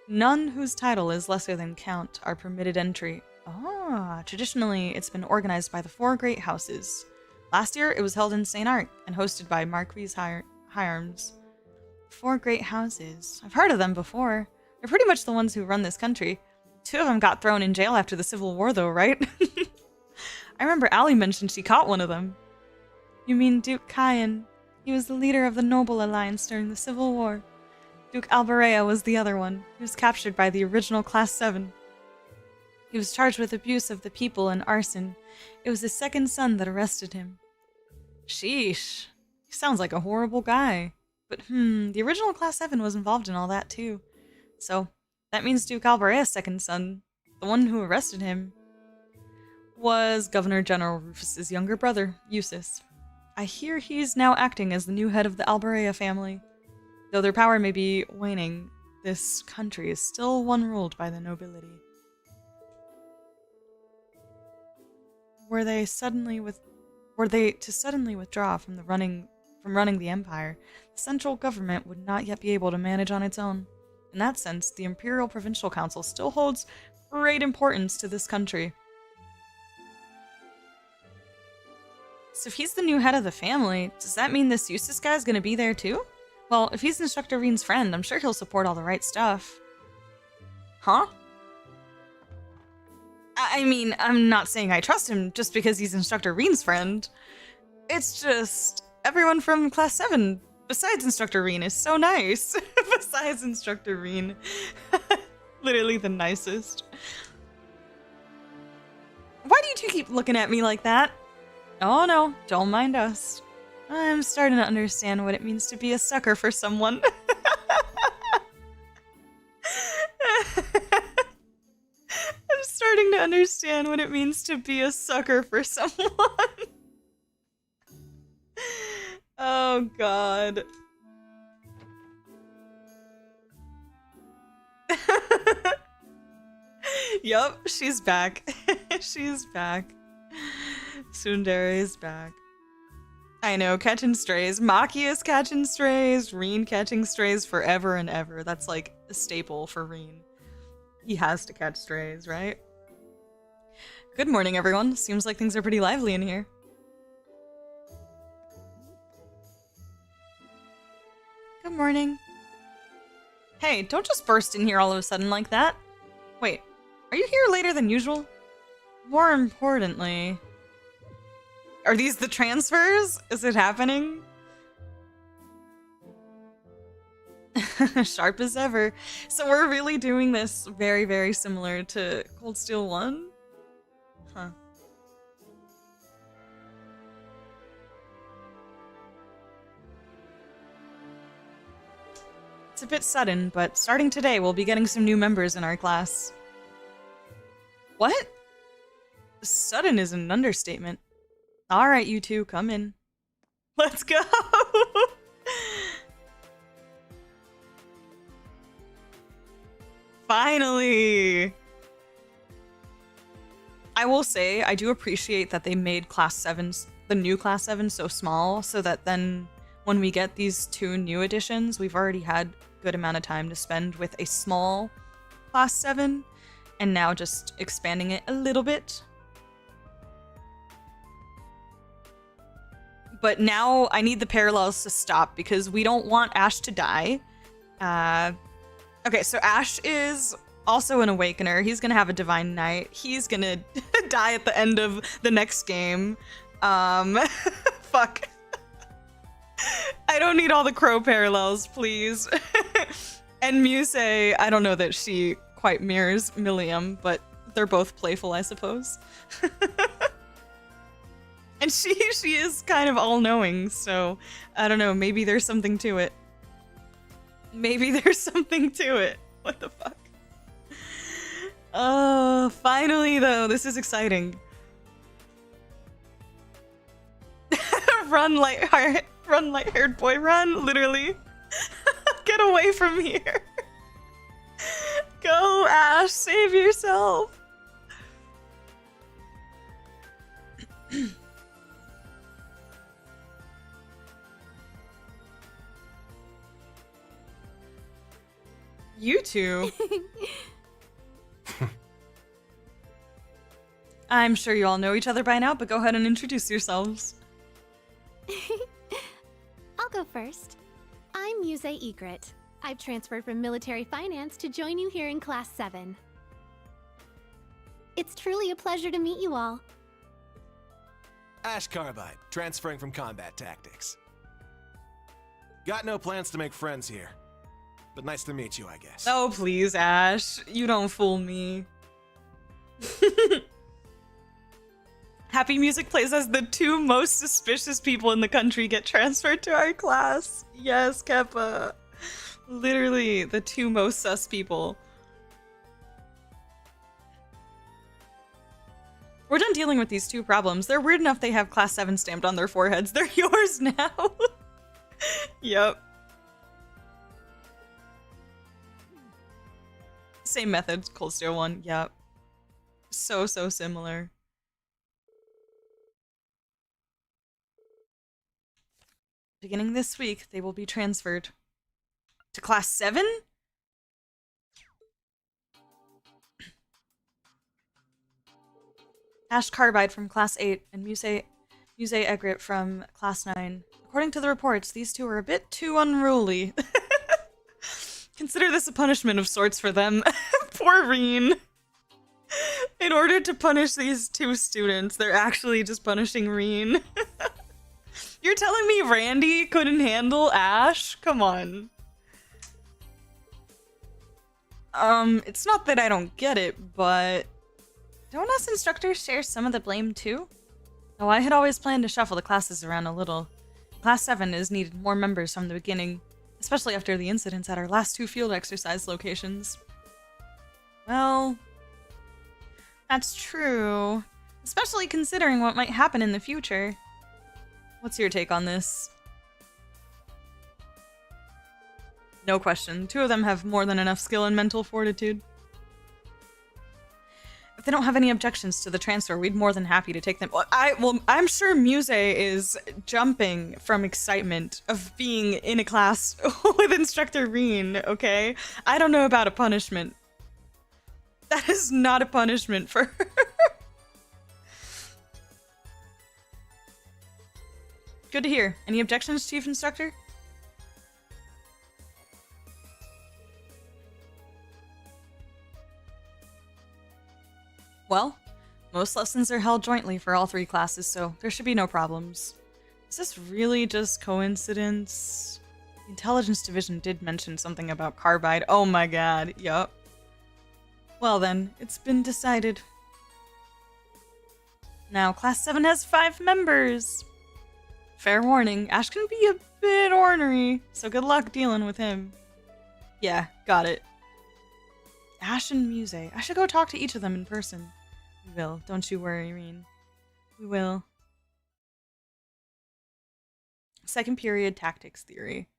Speaker 1: None whose title is lesser than Count are permitted entry. Traditionally, it's been organized by the 4 great houses. Last year, it was held in St. Arc and hosted by Marquis Hyarms. 4 great houses. I've heard of them before. They're pretty much the ones who run this country. 2 of them got thrown in jail after the Civil War, though, right? I remember Allie mentioned she caught one of them. You mean Duke Cayenne. He was the leader of the Noble Alliance during the Civil War. Duke Albarea was the other one. He was captured by the original Class 7. He was charged with abuse of the people and arson. It was his second son that arrested him. Sheesh. He sounds like a horrible guy. But the original Class 7 was involved in all that too. So, that means Duke Albarea's second son, the one who arrested him, was Governor General Rufus's younger brother, Jusis. I hear he's now acting as the new head of the Albarea family. Though their power may be waning, this country is still one ruled by the nobility. Were they to suddenly withdraw from running the empire, the central government would not yet be able to manage on its own. In that sense, the Imperial Provincial Council still holds great importance to this country. So if he's the new head of the family, does that mean this Jusis guy is going to be there too? Well, if he's Instructor Rean's friend, I'm sure he'll support all the right stuff. Huh? I mean, I'm not saying I trust him just because he's Instructor Rean's friend. It's just, everyone from Class 7, besides Instructor Rean, is so nice. Besides Instructor Rean. Literally the nicest. Why do you two keep looking at me like that? Oh no, don't mind us. I'm starting to understand what it means to be a sucker for someone. I'm starting to understand what it means to be a sucker for someone. Oh god. Yup, she's back. She's back. Tsundere is back. I know, catching strays. Machias catching strays. Rean catching strays forever and ever. That's like a staple for Rean. He has to catch strays, right? Good morning, everyone. Seems like things are pretty lively in here. Good morning. Hey, don't just burst in here all of a sudden like that. Wait, are you here later than usual? More importantly, are these the transfers? Is it happening? Sharp as ever. So we're really doing this very, very similar to Cold Steel 1? Huh. It's a bit sudden, but starting today, we'll be getting some new members in our class. What? Sudden is an understatement. Alright, you two, come in. Let's go! Finally! I will say, I do appreciate that they made Class 7s, the new Class 7, so small, so that then when we get these two new additions, we've already had a good amount of time to spend with a small Class 7, and now just expanding it a little bit. But now I need the parallels to stop because we don't want Ash to die. Okay, so Ash is also an Awakener. He's gonna have a Divine Knight. He's gonna die at the end of the next game. Fuck. I don't need all the Crow parallels, please. And Musse, I don't know that she quite mirrors Milliam, but they're both playful, I suppose. And she is kind of all-knowing, so I don't know, maybe there's something to it. Maybe there's something to it. What the fuck? Oh, finally though, this is exciting. Run, light-haired boy, run, literally. Get away from here. Go, Ash, save yourself. You two. I'm sure you all know each other by now, but go ahead and introduce yourselves.
Speaker 16: I'll go first. I'm Musse Egret. I've transferred from military finance to join you here in Class 7. It's truly a pleasure to meet you all.
Speaker 17: Ash Carbide, transferring from combat tactics. Got no plans to make friends here, but nice to meet you, I guess.
Speaker 1: Oh, please, Ash. You don't fool me. Happy Music plays as the two most suspicious people in the country get transferred to our class. Yes, Keppa. Literally, the two most sus people. We're done dealing with these two problems. They're weird enough they have Class 7 stamped on their foreheads. They're yours now. Yep. Same method, Cold Steel 1. Yep. So similar. Beginning this week, they will be transferred to Class 7? Ash Carbide from Class 8 and Musse Egret from Class 9. According to the reports, these two are a bit too unruly. Consider this a punishment of sorts for them. Poor Rean. In order to punish these two students, they're actually just punishing Rean. You're telling me Randy couldn't handle Ash? Come on. It's not that I don't get it, but don't us instructors share some of the blame too? Oh, I had always planned to shuffle the classes around a little. Class 7 has needed more members from the beginning, especially after the incidents at our last two field exercise locations. Well, That's true. Especially considering what might happen in the future. What's your take on this? No question. Two of them have more than enough skill and mental fortitude. If they don't have any objections to the transfer, we'd more than happy to take them. Well, I'm sure Musse is jumping from excitement of being in a class with Instructor Rean, okay? I don't know about a punishment. That is not a punishment for her. Good to hear. Any objections, Chief Instructor? Well, most lessons are held jointly for all 3 classes, so there should be no problems. Is this really just coincidence? The Intelligence Division did mention something about carbide. Oh my god, yup. Well then, it's been decided. Now, Class 7 has 5 members! Fair warning, Ash can be a bit ornery, so good luck dealing with him. Yeah, got it. Ash and Musse. I should go talk to each of them in person. We will. Don't you worry, Rean. We will. Second period tactics theory.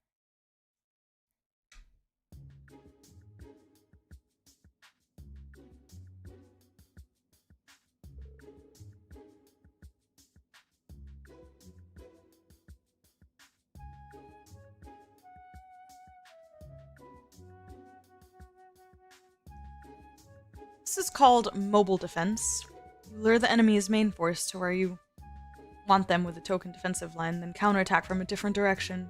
Speaker 1: This is called mobile defense. You lure the enemy's main force to where you want them with a token defensive line, then counterattack from a different direction.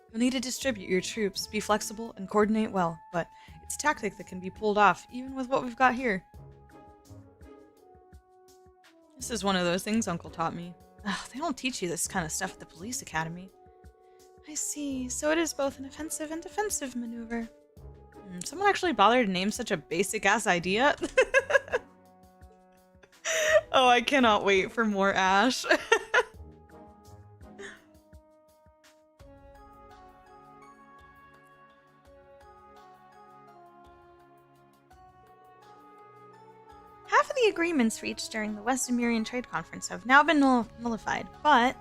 Speaker 1: You'll need to distribute your troops, be flexible, and coordinate well, but it's a tactic that can be pulled off, even with what we've got here. This is one of those things Uncle taught me. Ugh, they don't teach you this kind of stuff at the police academy. I see, so it is both an offensive and defensive maneuver. Someone actually bothered to name such a basic-ass idea? Oh, I cannot wait for more Ash. Half of the agreements reached during the West Zemurian Trade Conference have now been nullified, but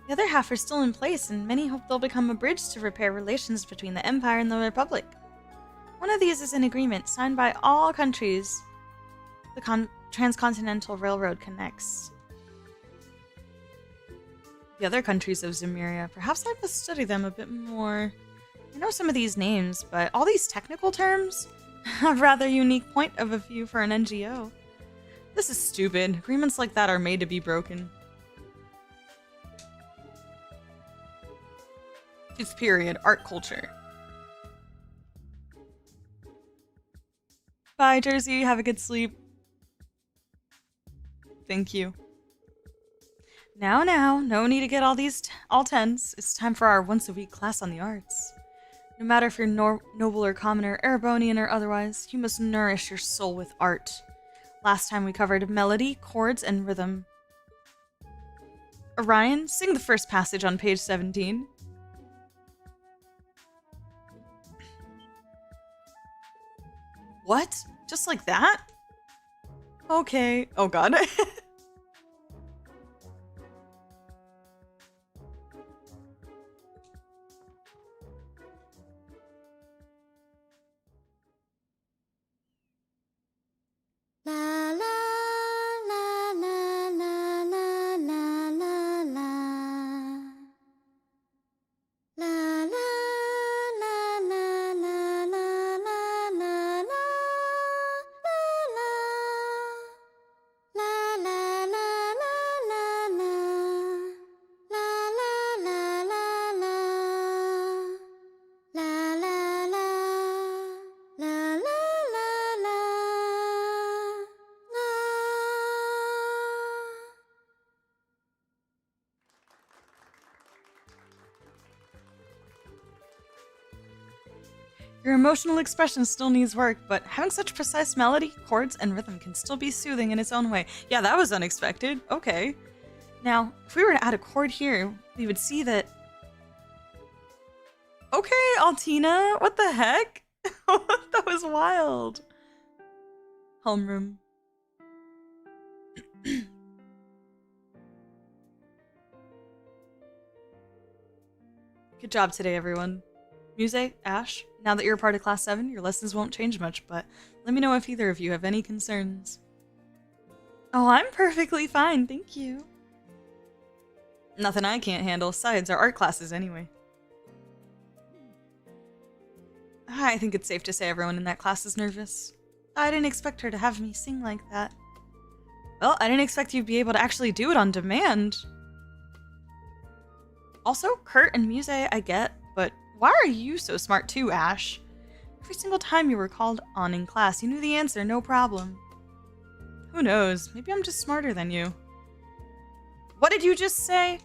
Speaker 1: the other half are still in place, and many hope they'll become a bridge to repair relations between the Empire and the Republic. One of these is an agreement signed by all countries the Transcontinental Railroad connects. The other countries of Zemuria, perhaps I must study them a bit more. I know some of these names, but all these technical terms? A rather unique point of view for an NGO. This is stupid. Agreements like that are made to be broken. 5th period, art culture. Bye, Jersey. Have a good sleep. Thank you. Now, no need to get all tense. It's time for our once-a-week class on the arts. No matter if you're noble or commoner, Erebonian or otherwise, you must nourish your soul with art. Last time we covered melody, chords, and rhythm. Orion, sing the first passage on page 17. What? Just like that? Okay. Oh god.
Speaker 5: La la la la la la la la la. La la la la la la la la la.
Speaker 1: Your emotional expression still needs work, but having such precise melody, chords, and rhythm can still be soothing in its own way. Yeah, that was unexpected. Okay. Now, if we were to add a chord here, we would see that... Okay, Altina, what the heck? That was wild. Homeroom. Good job today, everyone. Musse, Ash, now that you're a part of Class 7, your lessons won't change much, but let me know if either of you have any concerns. Oh, I'm perfectly fine, thank you. Nothing I can't handle, besides our art classes anyway. I think it's safe to say everyone in that class is nervous. I didn't expect her to have me sing like that. Well, I didn't expect you to be able to actually do it on demand. Also, Kurt and Musse I get, but why are you so smart too, Ash? Every single time you were called on in class, you knew the answer, no problem. Who knows? Maybe I'm just smarter than you. What did you just say?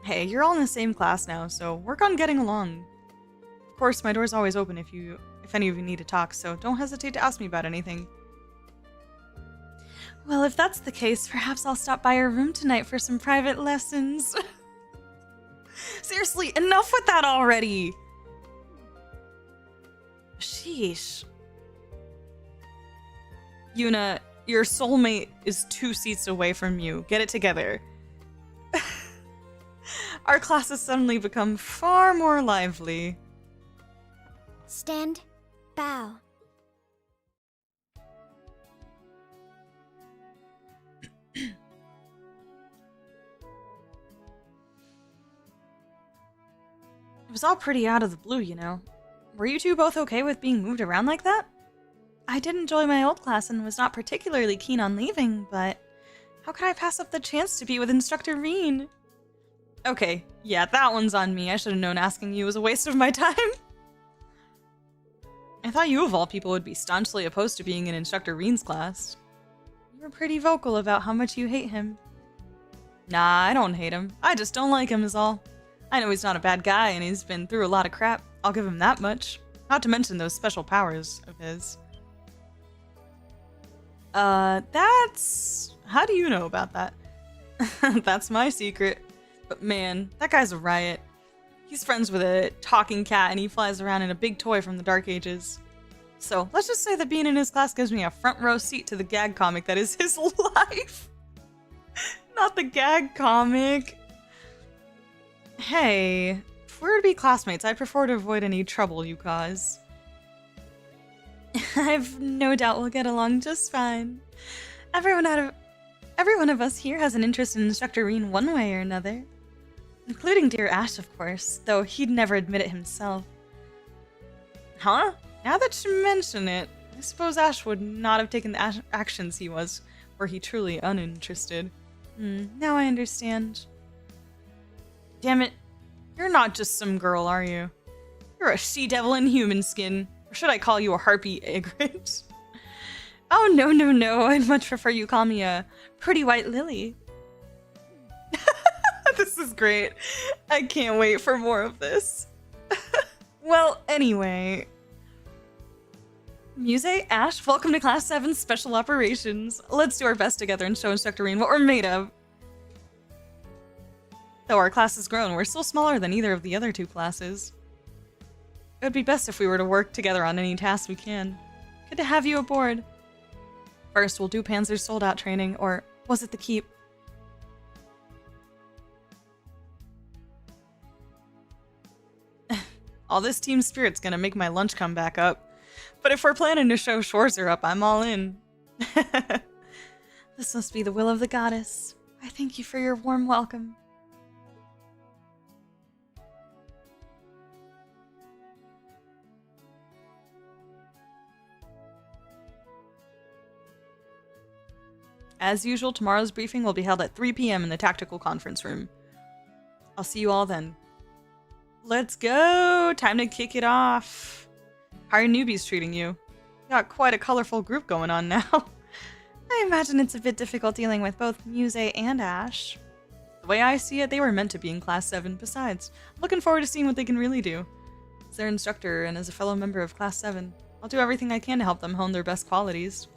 Speaker 1: Hey, you're all in the same class now, so work on getting along. Of course, my door's always open if any of you need to talk, so don't hesitate to ask me about anything. Well, if that's the case, perhaps I'll stop by your room tonight for some private lessons. Seriously, enough with that already! Sheesh. Yuna, your soulmate is 2 seats away from you. Get it together. Our class has suddenly become far more lively.
Speaker 14: Stand. Bow.
Speaker 1: It was all pretty out of the blue, you know. Were you two both okay with being moved around like that? I did enjoy my old class and was not particularly keen on leaving, but how could I pass up the chance to be with Instructor Rean? Okay, yeah, that one's on me. I should have known asking you was a waste of my time. I thought you of all people would be staunchly opposed to being in Instructor Rean's class. You were pretty vocal about how much you hate him. Nah, I don't hate him. I just don't like him is all. I know he's not a bad guy and he's been through a lot of crap. I'll give him that much. Not to mention those special powers of his. That's... How do you know about that? That's my secret. But man, that guy's a riot. He's friends with a talking cat and he flies around in a big toy from the Dark Ages. So, let's just say that being in his class gives me a front row seat to the gag comic that is his life. Not the gag comic. Hey, if we were to be classmates, I'd prefer to avoid any trouble you cause. I've no doubt we'll get along just fine. Every one of us here has an interest in Instructor Rean one way or another. Including dear Ash, of course, though he'd never admit it himself. Huh? Now that you mention it, I suppose Ash would not have taken the actions he was, were he truly uninterested. Now I understand. Damn it. You're not just some girl, are you? You're a she-devil in human skin. Or should I call you a harpy egret? Oh, no. I'd much prefer you call me a pretty white lily. This is great. I can't wait for more of this. Well, anyway. Musse, Ash, welcome to Class 7 Special Operations. Let's do our best together and show Instructor Rean what we're made of. Though our class has grown, we're still smaller than either of the other 2 classes. It would be best if we were to work together on any tasks we can. Good to have you aboard. First, we'll do Panzer's sold-out training, or was it the keep? All this team spirit's gonna make my lunch come back up. But if we're planning to show shores are up, I'm all in. This must be the will of the goddess. I thank you for your warm welcome. As usual, tomorrow's briefing will be held at 3 p.m. in the tactical conference room. I'll see you all then. Let's go! Time to kick it off. How are newbies treating you? You got quite a colorful group going on now. I imagine it's a bit difficult dealing with both Musse and Ash. The way I see it, they were meant to be in Class 7. Besides, I'm looking forward to seeing what they can really do. As their instructor and as a fellow member of Class 7, I'll do everything I can to help them hone their best qualities.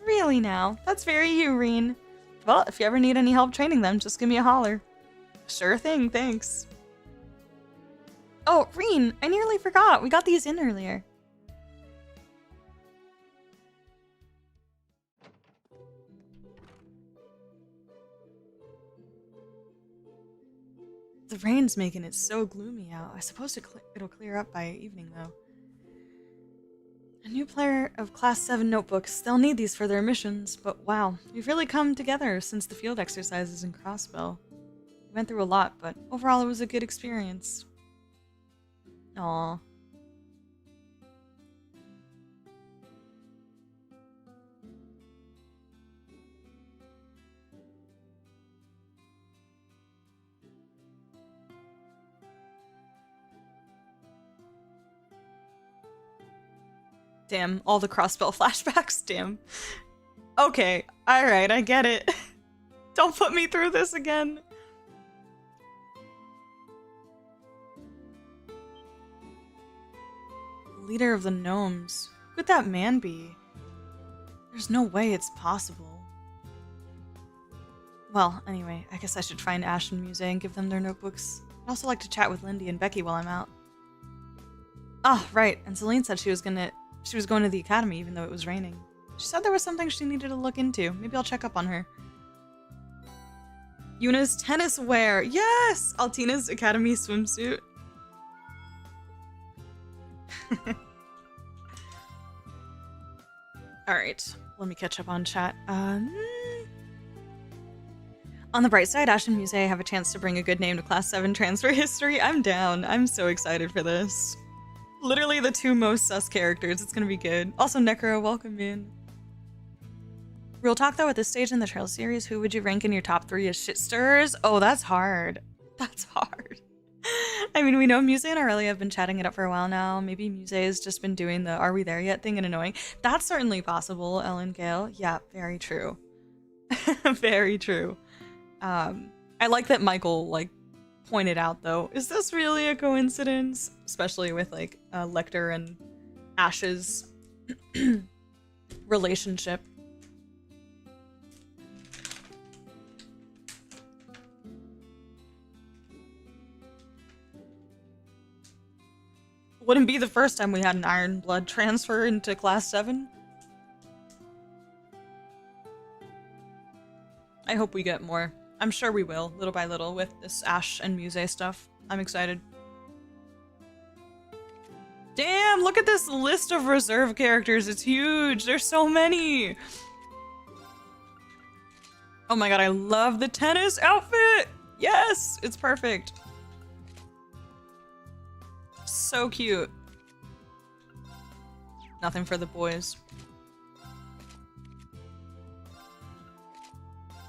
Speaker 1: Really now? That's very you, Rean. Well, if you ever need any help training them, just give me a holler. Sure thing, thanks. Oh, Rean, I nearly forgot. We got these in earlier. The rain's making it so gloomy out. I suppose it'll clear up by evening, though. A new player of Class 7 notebooks. They'll need these for their missions, but wow, we've really come together since the field exercises in Crossbell. We went through a lot, but overall it was a good experience. Aww. Damn, all the Crossbell flashbacks, damn. Okay, alright, I get it. Don't put me through this again. Leader of the Gnomes. Who could that man be? There's no way it's possible. Well, anyway, I guess I should find Ash and Musse and give them their notebooks. I'd also like to chat with Lindy and Becky while I'm out. Ah, right, and Celine said she was going to the academy even though it was raining. She said there was something she needed to look into. Maybe I'll check up on her. Yuna's tennis wear. Yes! Altina's academy swimsuit. Alright, let me catch up on chat. On the bright side, Ash and Musse have a chance to bring a good name to Class 7 transfer history. I'm down. I'm so excited for this. Literally the two most sus characters. It's gonna be good. Also, Necro, welcome in. Real talk though, at this stage in the Trail series, who would you rank in your top 3 as shit stirrers? Oh, that's hard. That's hard. I mean, we know Musse and Aurelia have been chatting it up for a while now. Maybe Musse has just been doing the "Are we there yet?" thing and annoying. That's certainly possible, Ellen Gale. Yeah, very true. Very true. I like that Michael, like, pointed out, though, is this really a coincidence? Especially with, like, Lecter and Ash's relationship. Wouldn't be the first time we had an Iron Blood transfer into Class 7. I hope we get more. I'm sure we will, little by little, with this Ash and Musse stuff. I'm excited. Damn, look at this list of reserve characters. It's huge. There's so many. Oh my god, I love the tennis outfit. Yes, it's perfect. So cute. Nothing for the boys.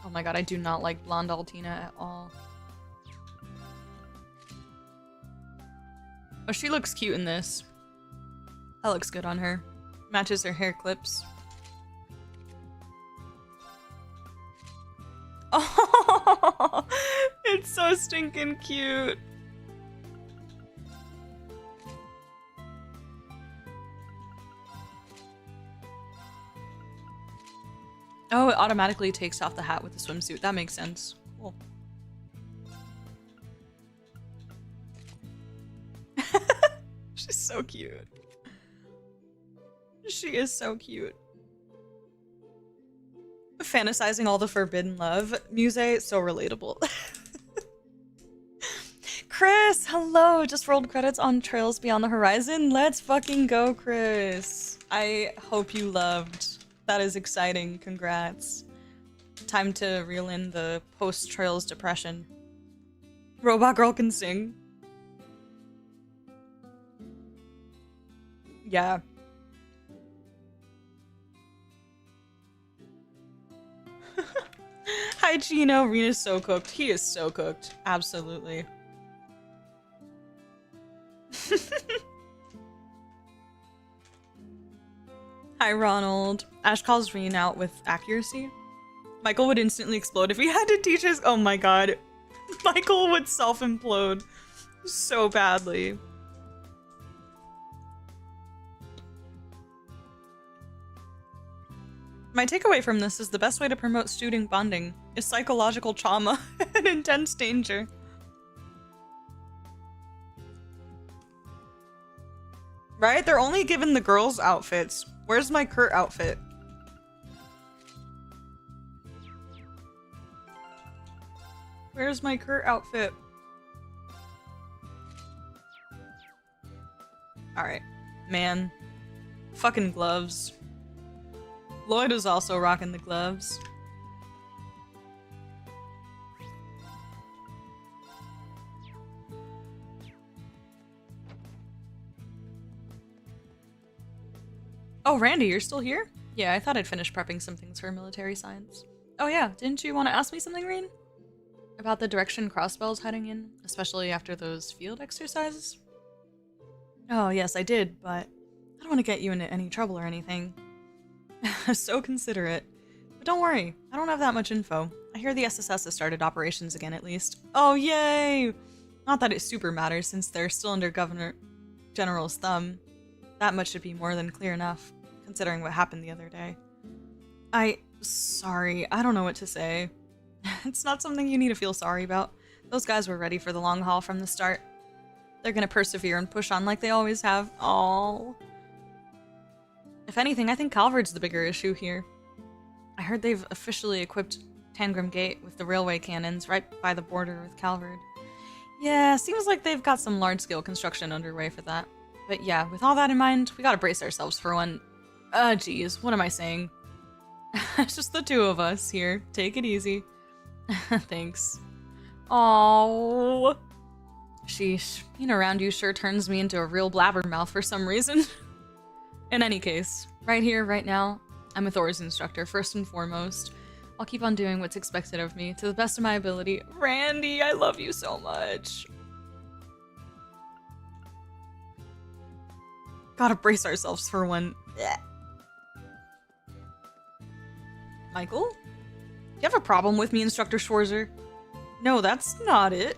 Speaker 1: Oh my god, I do not like blonde Altina at all. Oh, she looks cute in this. That looks good on her. Matches her hair clips. Oh, it's so stinking cute. Oh, it automatically takes off the hat with the swimsuit. That makes sense. Cool. She's so cute. She is so cute. Fantasizing all the forbidden love. Musse, so relatable. Chris, hello! Just rolled credits on Trails Beyond the Horizon. Let's fucking go, Chris. I hope you loved. That is exciting. Congrats. Time to reel in the post-Trails depression. Robot Girl can sing. Yeah. Hi, Gino. Rean is so cooked. He is so cooked. Absolutely. Hi, Ronald. Ash calls Rean out with accuracy. Michael would instantly explode if he had to teach us. Oh my god. Michael would self-implode so badly. My takeaway from this is the best way to promote student bonding is psychological trauma and intense danger. Right? They're only given the girls' outfits. Where's my Kurt outfit? Where's my Kurt outfit? Alright. Man. Fucking gloves. Lloyd is also rocking the gloves. Oh, Randy, you're still here? Yeah, I thought I'd finished prepping some things for military science. Oh yeah, didn't you want to ask me something, Rean? About the direction Crossbell's heading in, especially after those field exercises? Oh yes, I did, but I don't want to get you into any trouble or anything. So considerate. But don't worry, I don't have that much info. I hear the SSS has started operations again at least. Oh yay! Not that it super matters since they're still under Governor General's thumb. That much should be more than clear enough, considering what happened the other day. Sorry, I don't know what to say. It's not something you need to feel sorry about. Those guys were ready for the long haul from the start. They're gonna persevere and push on like they always have. Aww. If anything, I think Calvard's the bigger issue here. I heard they've officially equipped Tangram Gate with the railway cannons right by the border with Calvard. Yeah, seems like they've got some large-scale construction underway for that. But yeah, with all that in mind, we gotta brace ourselves for one. Geez, what am I saying? It's just the two of us here. Take it easy. Thanks. Oh. Sheesh. Being around you sure turns me into a real blabbermouth for some reason. In any case, right here, right now, I'm a Thor's instructor, first and foremost. I'll keep on doing what's expected of me to the best of my ability. Randy, I love you so much. Gotta brace ourselves for one. Blech. Michael? You have a problem with me, Instructor Schwarzer? No, that's not it.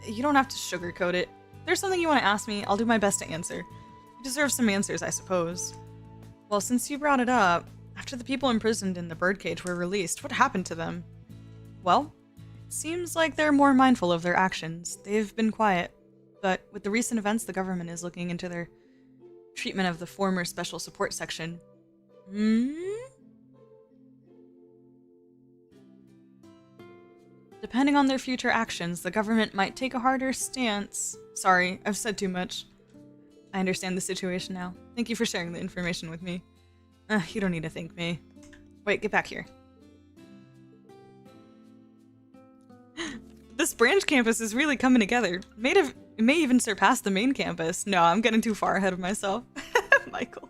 Speaker 1: You don't have to sugarcoat it. If there's something you want to ask me, I'll do my best to answer. You deserve some answers, I suppose. Well, since you brought it up, after the people imprisoned in the birdcage were released, what happened to them? Well, it seems like they're more mindful of their actions. They've been quiet. But with the recent events, the government is looking into their treatment of the former Special Support Section. Depending on their future actions, the government might take a harder stance. Sorry, I've said too much. I understand the situation now. Thank you for sharing the information with me. You don't need to thank me. Wait, get back here. This branch campus is really coming together. It may even surpass the main campus. No, I'm getting too far ahead of myself. Michael.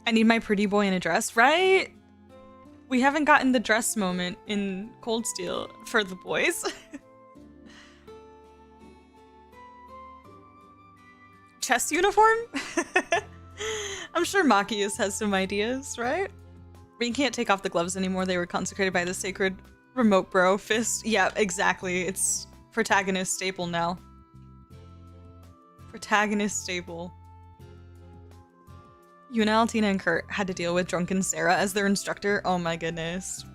Speaker 1: I need my pretty boy in a dress, right? We haven't gotten the dress moment in Cold Steel for the boys. Chess uniform? I'm sure Machias has some ideas, right? We can't take off the gloves anymore. They were consecrated by the sacred remote bro fist. Yeah, exactly. It's protagonist staple now. Protagonist staple. Yuna, Altina, and Kurt had to deal with drunken Sarah as their instructor. Oh my goodness.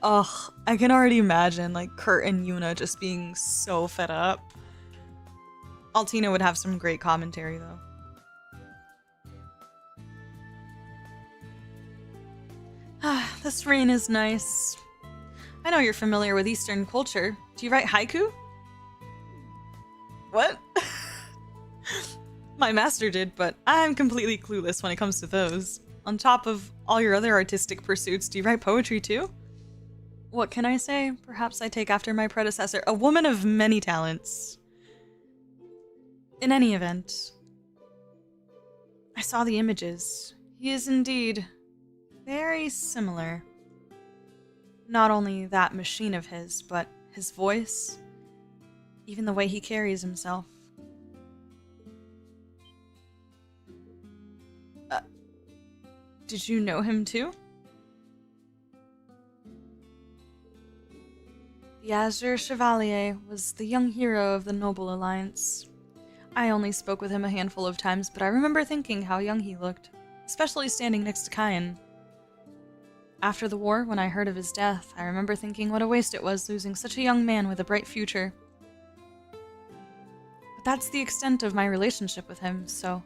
Speaker 1: Ugh, I can already imagine like Kurt and Yuna just being so fed up. Altina would have some great commentary though. This rain is nice. I know you're familiar with Eastern culture. Do you write haiku? What? My master did, but I'm completely clueless when it comes to those. On top of all your other artistic pursuits, do you write poetry too? What can I say? Perhaps I take after my predecessor, a woman of many talents. In any event, I saw the images. He is indeed very similar. Not only that machine of his, but his voice, even the way he carries himself. Did you know him too? The Azure Chevalier was the young hero of the Noble Alliance. I only spoke with him a handful of times, but I remember thinking how young he looked, especially standing next to Kyan. After the war, when I heard of his death, I remember thinking what a waste it was losing such a young man with a bright future. But that's the extent of my relationship with him, so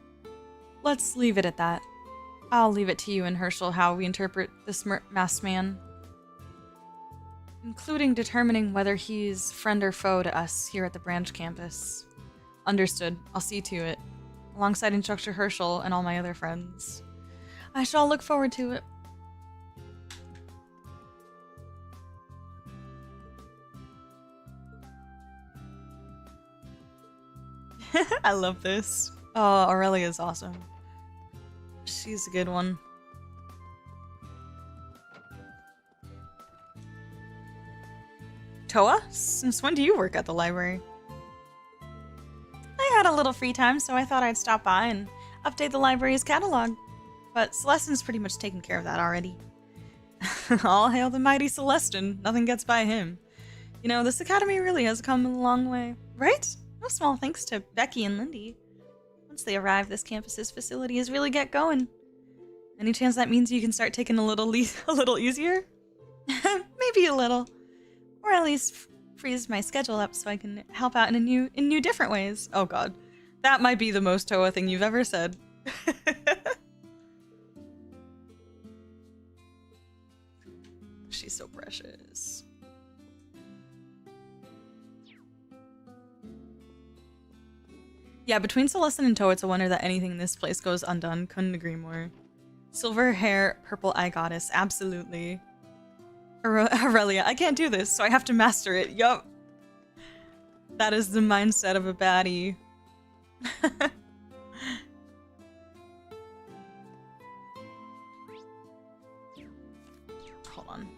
Speaker 1: let's leave it at that. I'll leave it to you and Herschel how we interpret this masked man. including determining whether he's friend or foe to us here at the branch campus. Understood. I'll see to it. Alongside Instructor Herschel and all my other friends. I shall look forward to it. I love this. Oh, Aurelia is awesome. She's a good one. Toa, since when do you work at the library? I had a little free time, so I thought I'd stop by and update the library's catalog. But Celestin's pretty much taken care of that already. All hail the mighty Celestin. Nothing gets by him. You know, this academy really has come a long way, right? No small thanks to Becky and Lindy. Once they arrive, this campus's facilities really get going. Any chance that means you can start taking a little easier? Maybe a little. Or at least freeze my schedule up so I can help out in new different ways. Oh god. That might be the most Toa thing you've ever said. She's so precious. Yeah, between Celestin and Toa, it's a wonder that anything in this place goes undone. Couldn't agree more. Silver hair, purple eye goddess. Absolutely. Aurelia, I can't do this, so I have to master it. Yup. That is the mindset of a baddie. Hold on.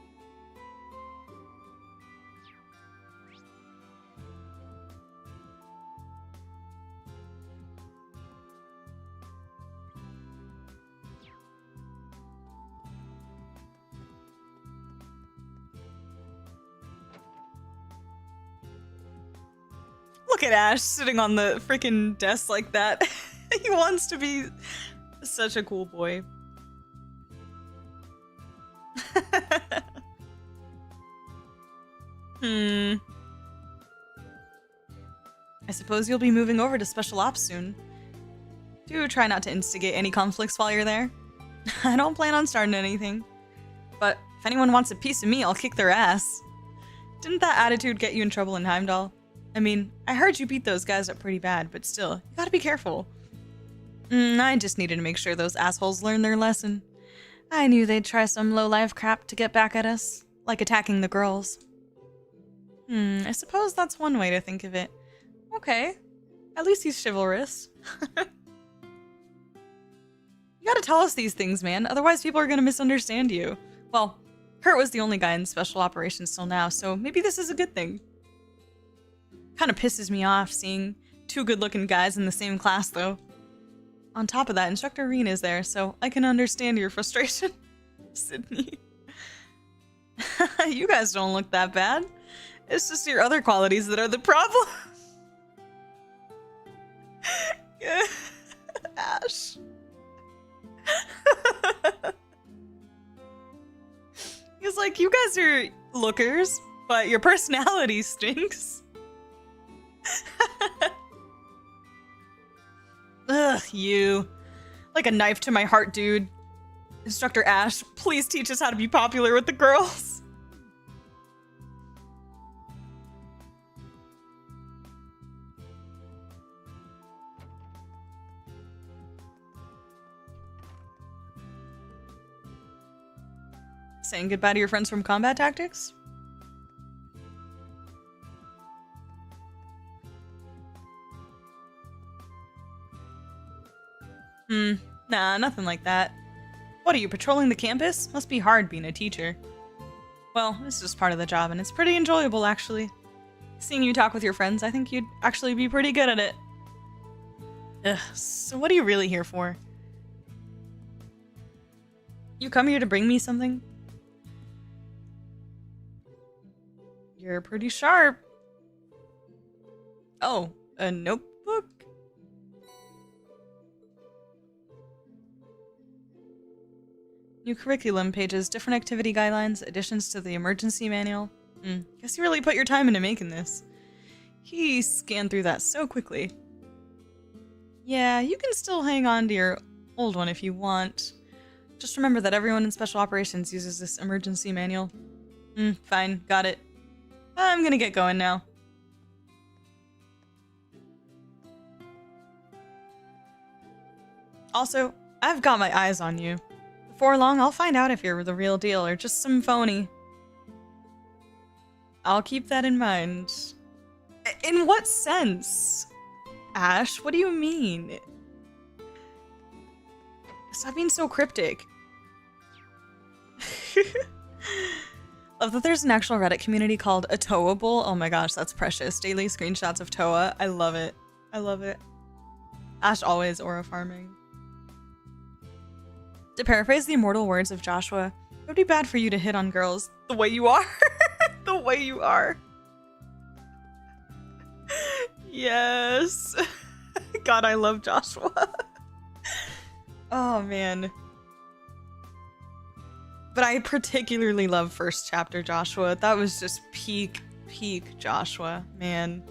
Speaker 1: Look at Ash sitting on the freaking desk like that. He wants to be such a cool boy. I suppose you'll be moving over to Special Ops soon. Do try not to instigate any conflicts while you're there. I don't plan on starting anything. But if anyone wants a piece of me, I'll kick their ass. Didn't that attitude get you in trouble in Heimdall? I mean, I heard you beat those guys up pretty bad, but still, you gotta be careful. I just needed to make sure those assholes learned their lesson. I knew they'd try some low-life crap to get back at us, like attacking the girls. I suppose that's one way to think of it. Okay, at least he's chivalrous. You gotta tell us these things, man, otherwise people are gonna misunderstand you. Well, Kurt was the only guy in Special Operations till now, so maybe this is a good thing. Kind of pisses me off seeing two good-looking guys in the same class, though. On top of that, Instructor Rean is there, so I can understand your frustration. Sydney. You guys don't look that bad. It's just your other qualities that are the problem. Ash. He's like, you guys are lookers, but your personality stinks. Ugh, you. Like a knife to my heart, dude. Instructor Ash, please teach us how to be popular with the girls. Saying goodbye to your friends from Combat Tactics? Nah, nothing like that. What, are you patrolling the campus? Must be hard being a teacher. Well, it's just part of the job, and it's pretty enjoyable, actually. Seeing you talk with your friends, I think you'd actually be pretty good at it. Ugh, so what are you really here for? You come here to bring me something? You're pretty sharp. Oh, a notebook? New curriculum pages, different activity guidelines, additions to the emergency manual. Guess you really put your time into making this. He scanned through that so quickly. Yeah, you can still hang on to your old one if you want. Just remember that everyone in Special Operations uses this emergency manual. Fine, got it. I'm gonna get going now. Also, I've got my eyes on you. Before long, I'll find out if you're the real deal or just some phony. I'll keep that in mind. In what sense? Ash, what do you mean? Stop being so cryptic. Love that there's an actual Reddit community called A Toeable. Oh my gosh, that's precious. Daily screenshots of Toa. I love it. I love it. Ash always aura farming. To paraphrase the immortal words of Joshua, it would be bad for you to hit on girls the way you are. The way you are. Yes. God, I love Joshua. Oh, man. But I particularly love first chapter Joshua. That was just peak Joshua, man.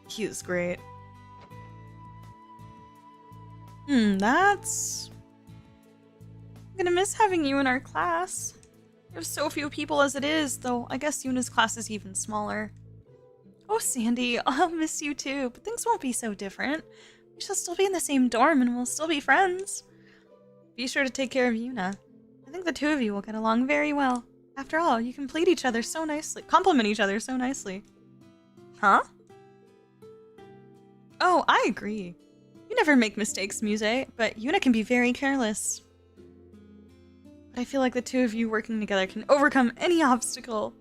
Speaker 1: He was great. That's... I'm gonna miss having you in our class. We have so few people as it is, though I guess Yuna's class is even smaller. Oh, Sandy, I'll miss you too, but things won't be so different. We shall still be in the same dorm and we'll still be friends. Be sure to take care of Yuna. I think the two of you will get along very well. After all, you complete each other so nicely. Compliment each other so nicely. Huh? Oh, I agree. You never make mistakes, Musse, but Yuna can be very careless. But I feel like the two of you working together can overcome any obstacle.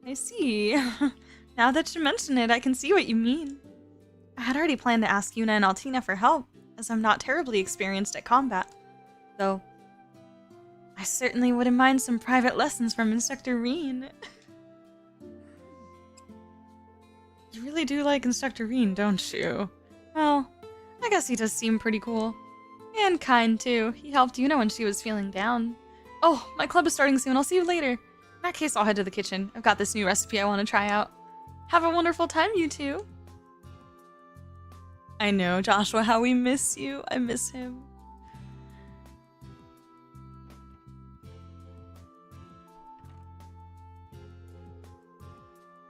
Speaker 1: I see. Now that you mention it, I can see what you mean. I had already planned to ask Yuna and Altina for help, as I'm not terribly experienced at combat. Though, I certainly wouldn't mind some private lessons from Instructor Rean. You really do like Instructor Rean, don't you? Well, I guess he does seem pretty cool. And kind, too. He helped Yuna when she was feeling down. Oh, my club is starting soon. I'll see you later. In that case, I'll head to the kitchen. I've got this new recipe I want to try out. Have a wonderful time, you two. I know, Joshua, how we miss you. I miss him.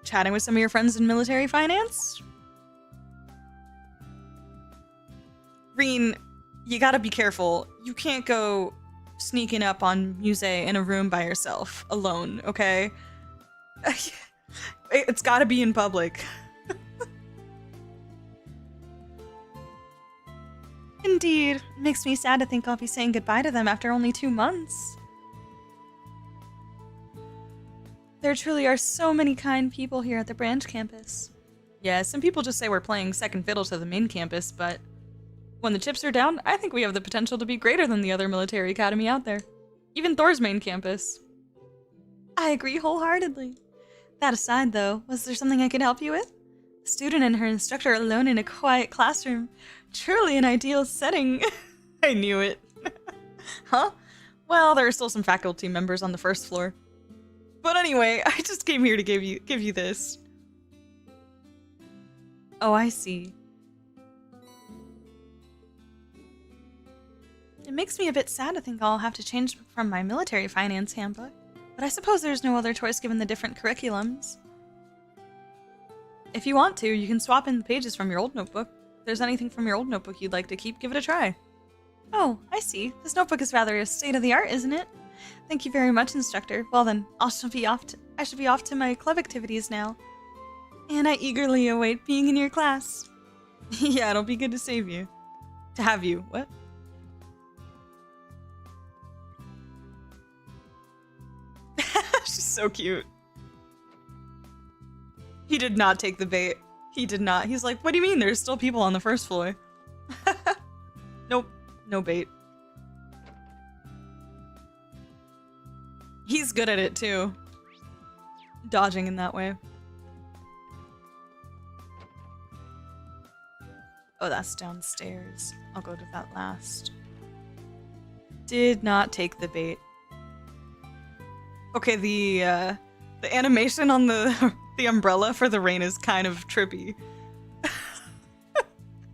Speaker 1: Chatting with some of your friends in military finance? Rean, you gotta be careful. You can't go sneaking up on Musse in a room by yourself, alone, okay? It's gotta be in public. Indeed. It makes me sad to think I'll be saying goodbye to them after only 2 months. There truly are so many kind people here at the branch campus. Yeah, some people just say we're playing second fiddle to the main campus, but when the chips are down, I think we have the potential to be greater than the other military academy out there. Even Thor's main campus. I agree wholeheartedly. That aside, though, was there something I could help you with? A student and her instructor alone in a quiet classroom. Truly an ideal setting. I knew it. Huh? Well, there are still some faculty members on the first floor. But anyway, I just came here to give you this. Oh, I see. It makes me a bit sad to think I'll have to change from my military finance handbook, but I suppose there's no other choice given the different curriculums. If you want to, you can swap in the pages from your old notebook. If there's anything from your old notebook you'd like to keep, give it a try. Oh, I see. This notebook is rather state-of-the-art, isn't it? Thank you very much, Instructor. Well then, I should be off to my club activities now. And I eagerly await being in your class. Yeah, it'll be good to save you. To have you. What? She's so cute. He did not take the bait. He did not. He's like, what do you mean? There's still people on the first floor. Nope. No bait. He's good at it too. Dodging in that way. Oh, that's downstairs. I'll go to that last. Did not take the bait. Okay, the animation on the umbrella for the rain is kind of trippy.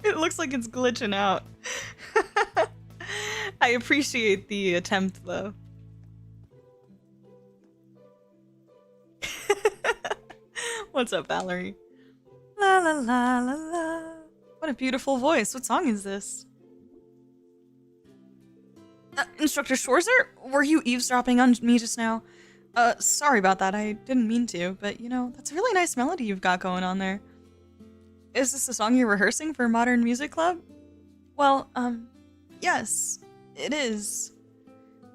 Speaker 1: It looks like it's glitching out. I appreciate the attempt though. What's up, Valerie? La la la la la. What a beautiful voice. What song is this? Instructor Schwarzer? Were you eavesdropping on me just now? Sorry about that. I didn't mean to, but you know, that's a really nice melody you've got going on there. Is this a song you're rehearsing for Modern Music Club? Well, yes, it is.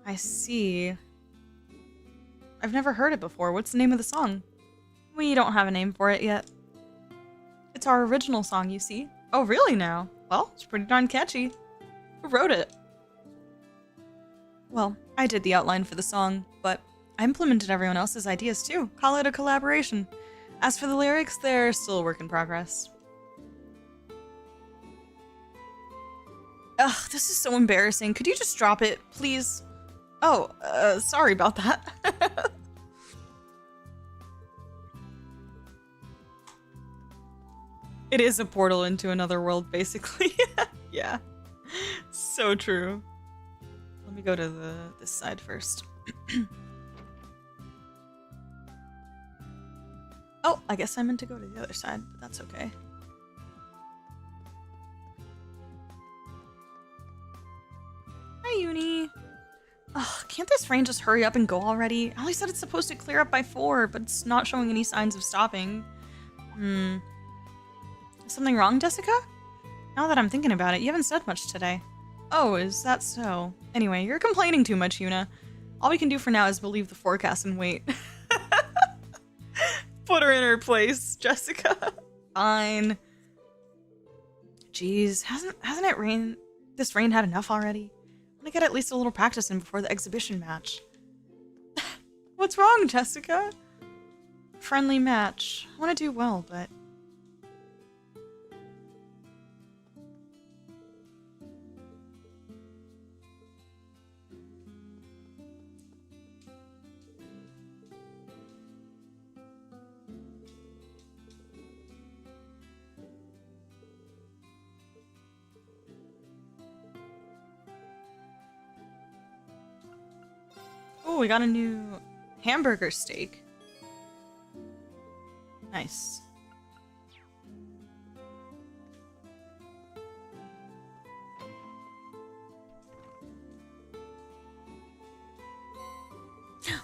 Speaker 1: I see. I've never heard it before. What's the name of the song? We don't have a name for it yet. It's our original song, you see. Oh, really now? Well, it's pretty darn catchy. Who wrote it? Well, I did the outline for the song, but I implemented everyone else's ideas too. Call it a collaboration. As for the lyrics, they're still a work in progress. Ugh, this is so embarrassing. Could you just drop it, please? Oh, sorry about that. It is a portal into another world, basically. Yeah. So true. Let me go to this side first. Oh, I guess I meant to go to the other side, but that's okay. Hi, Uni. Ugh, can't this rain just hurry up and go already? Ali said it's supposed to clear up by 4, but it's not showing any signs of stopping. Is something wrong, Jessica? Now that I'm thinking about it, you haven't said much today. Oh, is that so? Anyway, you're complaining too much, Yuna. All we can do for now is believe the forecast and wait. Put her in her place, Jessica. Fine. Jeez, hasn't it rained? This rain had enough already? I want to get at least a little practice in before the exhibition match. What's wrong, Jessica? Friendly match. I want to do well, but... Oh, we got a new hamburger steak. Nice.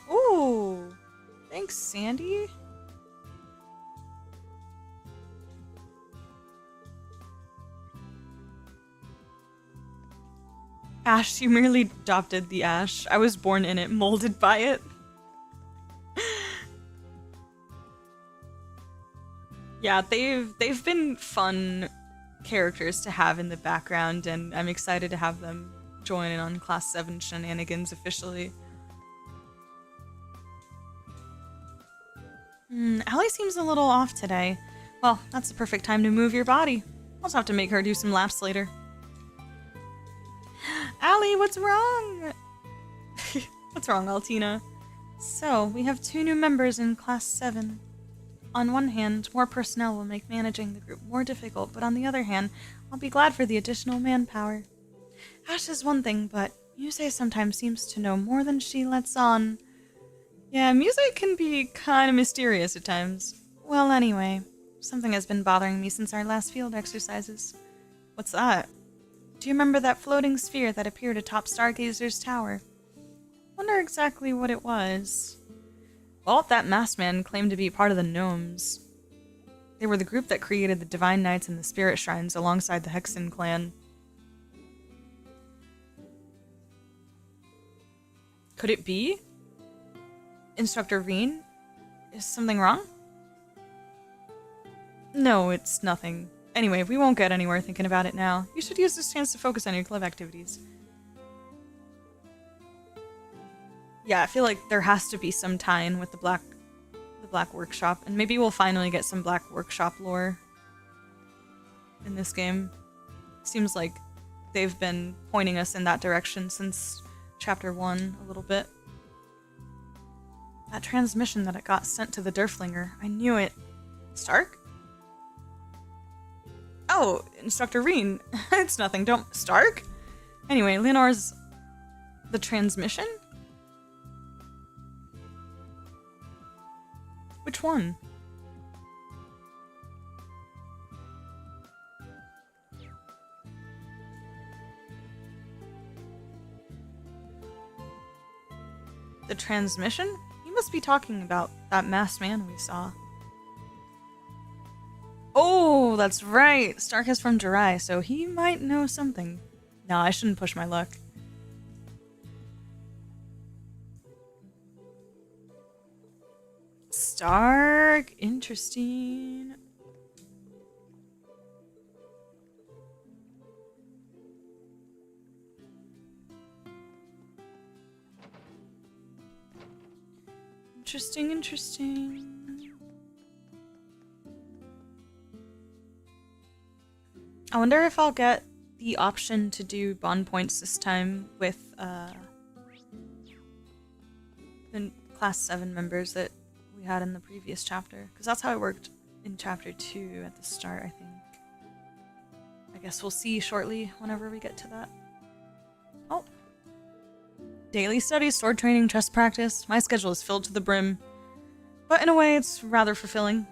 Speaker 1: Ooh, thanks, Sandy. Ash, you merely adopted the ash. I was born in it, molded by it. Yeah, they've been fun characters to have in the background, and I'm excited to have them join in on Class 7 shenanigans officially. Allie seems a little off today. Well, that's the perfect time to move your body. I'll just have to make her do some laps later. Allie, what's wrong? What's wrong, Altina? So, we have 2 new members in Class 7. On one hand, more personnel will make managing the group more difficult, but on the other hand, I'll be glad for the additional manpower. Ash is one thing, but Musse sometimes seems to know more than she lets on. Yeah, Musse can be kind of mysterious at times. Well, anyway, something has been bothering me since our last field exercises. What's that? Do you remember that floating sphere that appeared atop Stargazer's tower? Wonder exactly what it was. Well, that masked man claimed to be part of the Gnomes. They were the group that created the Divine Knights and the Spirit Shrines alongside the Hexen clan. Could it be? Instructor Rean? Is something wrong? No, it's nothing. Anyway, we won't get anywhere thinking about it now. You should use this chance to focus on your club activities. Yeah, I feel like there has to be some tie-in with the Black Workshop, and maybe we'll finally get some Black Workshop lore in this game. Seems like they've been pointing us in that direction since Chapter 1 a little bit. That transmission that it got sent to the Derflinger, I knew it. Stark? Oh, Instructor Rean. It's nothing, don't... Stark? Anyway, Leonore's... The transmission? Which one? The transmission? He must be talking about that masked man we saw. Oh, that's right. Stark is from Ch3, so he might know something. No, I shouldn't push my luck. Stark, interesting. Interesting, interesting. I wonder if I'll get the option to do bond points this time with the class 7 members that we had in the previous chapter. Because that's how it worked in chapter 2 at the start, I think. I guess we'll see shortly whenever we get to that. Oh. Daily studies, sword training, chess practice. My schedule is filled to the brim. But in a way, it's rather fulfilling.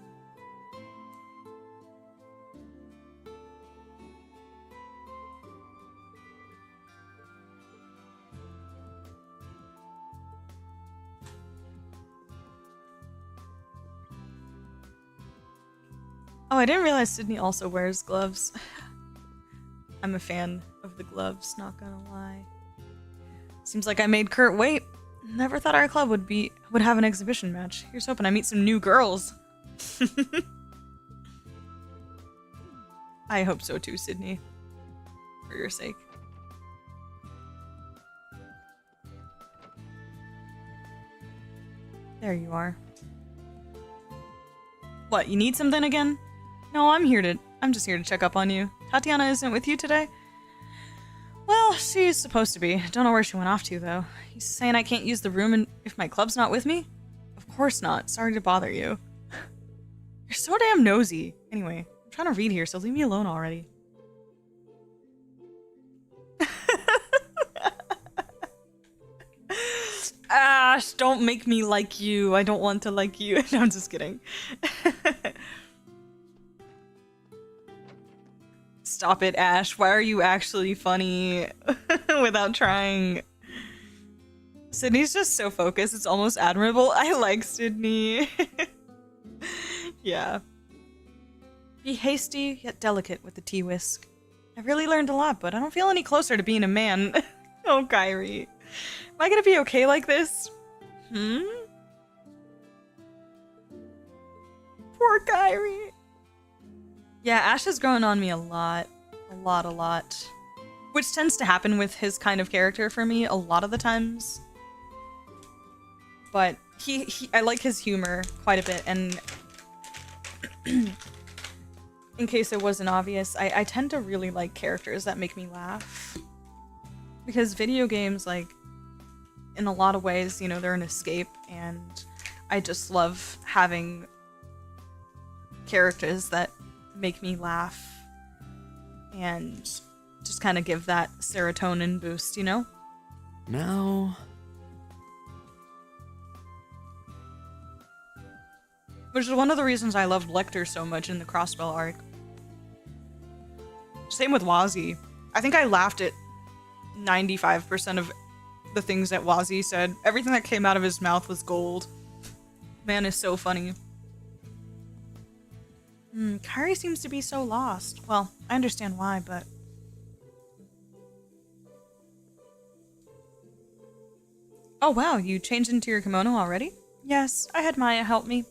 Speaker 1: Oh, I didn't realize Sydney also wears gloves. I'm a fan of the gloves, not gonna lie. Seems like I made Kurt wait. Never thought our club would have an exhibition match. Here's hoping I meet some new girls. I hope so too, Sydney. For your sake. There you are. What, you need something again? No, I'm just here to check up on you. Tatiana isn't with you today? Well, she's supposed to be. Don't know where she went off to, though. He's saying I can't use the room if my club's not with me? Of course not. Sorry to bother you. You're so damn nosy. Anyway, I'm trying to read here, so leave me alone already. Ash, don't make me like you. I don't want to like you. No, I'm just kidding. Stop it, Ash. Why are you actually funny without trying? Sydney's just so focused. It's almost admirable. I like Sydney. Yeah. Be hasty, yet delicate with the tea whisk. I've really learned a lot, but I don't feel any closer to being a man. Oh, Kyrie. Am I gonna be okay like this? Poor Kyrie. Yeah, Ash has grown on me a lot. A lot. Which tends to happen with his kind of character for me a lot of the times. But I like his humor quite a bit, and in case it wasn't obvious, I tend to really like characters that make me laugh. Because video games, like, in a lot of ways, you know, they're an escape, and I just love having characters that make me laugh and just kind of give that serotonin boost, you know?
Speaker 11: Now...
Speaker 1: Which is one of the reasons I loved Lecter so much in the Crossbell arc. Same with Wazzy. I think I laughed at 95% of the things that Wazzy said. Everything that came out of his mouth was gold. Man is so funny. Kyrie seems to be so lost. Well, I understand why, but... Oh wow, you changed into your kimono already? Yes, I had Maya help me.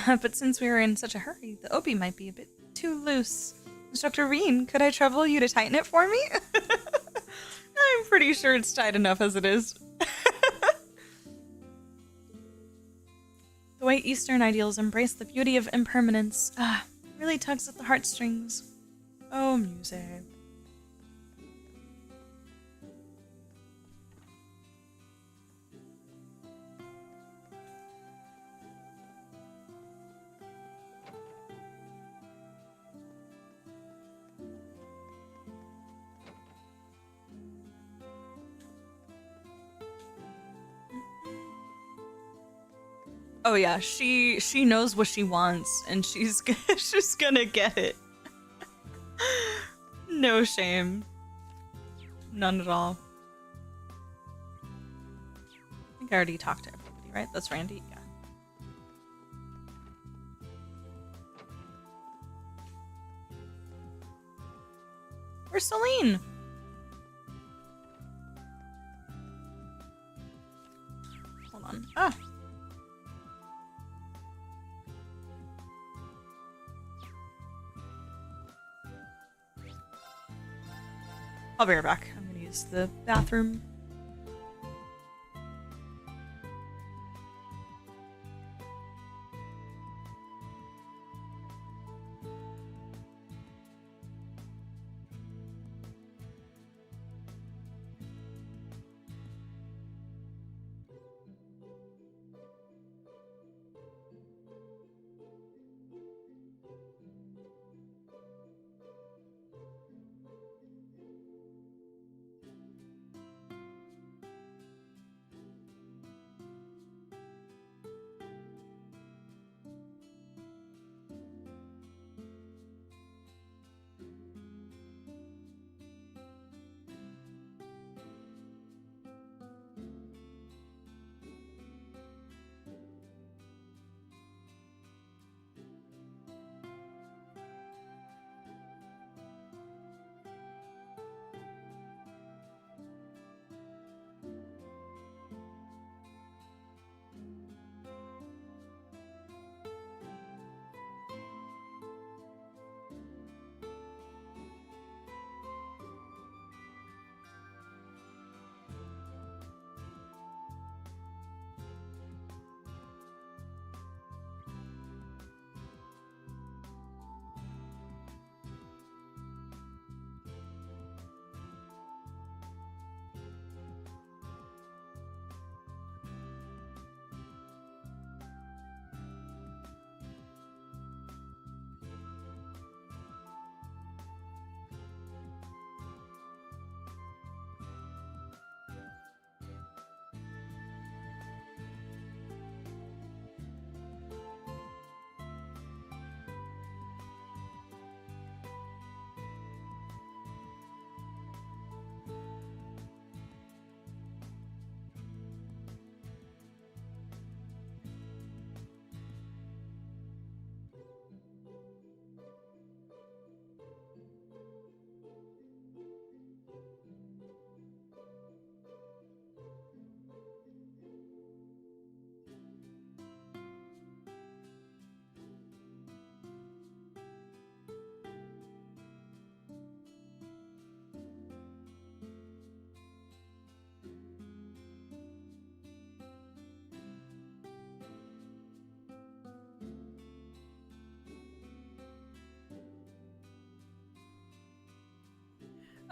Speaker 1: But since we were in such a hurry, the obi might be a bit too loose. Instructor Rean, could I trouble you to tighten it for me? I'm pretty sure it's tight enough as it is. The way Eastern ideals embrace the beauty of impermanence really tugs at the heartstrings. Oh, Musse. Oh yeah, she knows what she wants, and she's just gonna get it. No shame. None at all. I think I already talked to everybody, right? That's Randy? Yeah. Where's Celine? Hold on. Ah. I'll be right back. I'm gonna use the bathroom.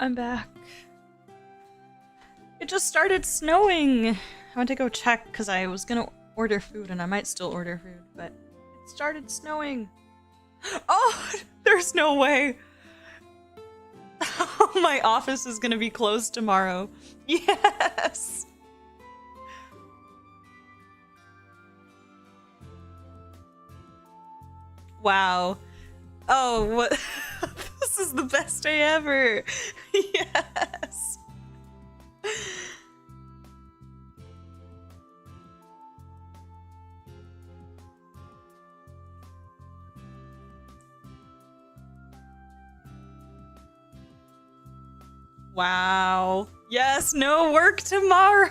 Speaker 1: I'm back. It just started snowing. I went to go check because I was gonna order food, and I might still order food, but it started snowing. Oh, there's no way. Oh, my office is gonna be closed tomorrow. Yes. Wow. Oh, what? This is the best day ever. Yes. Wow. Yes, no work tomorrow.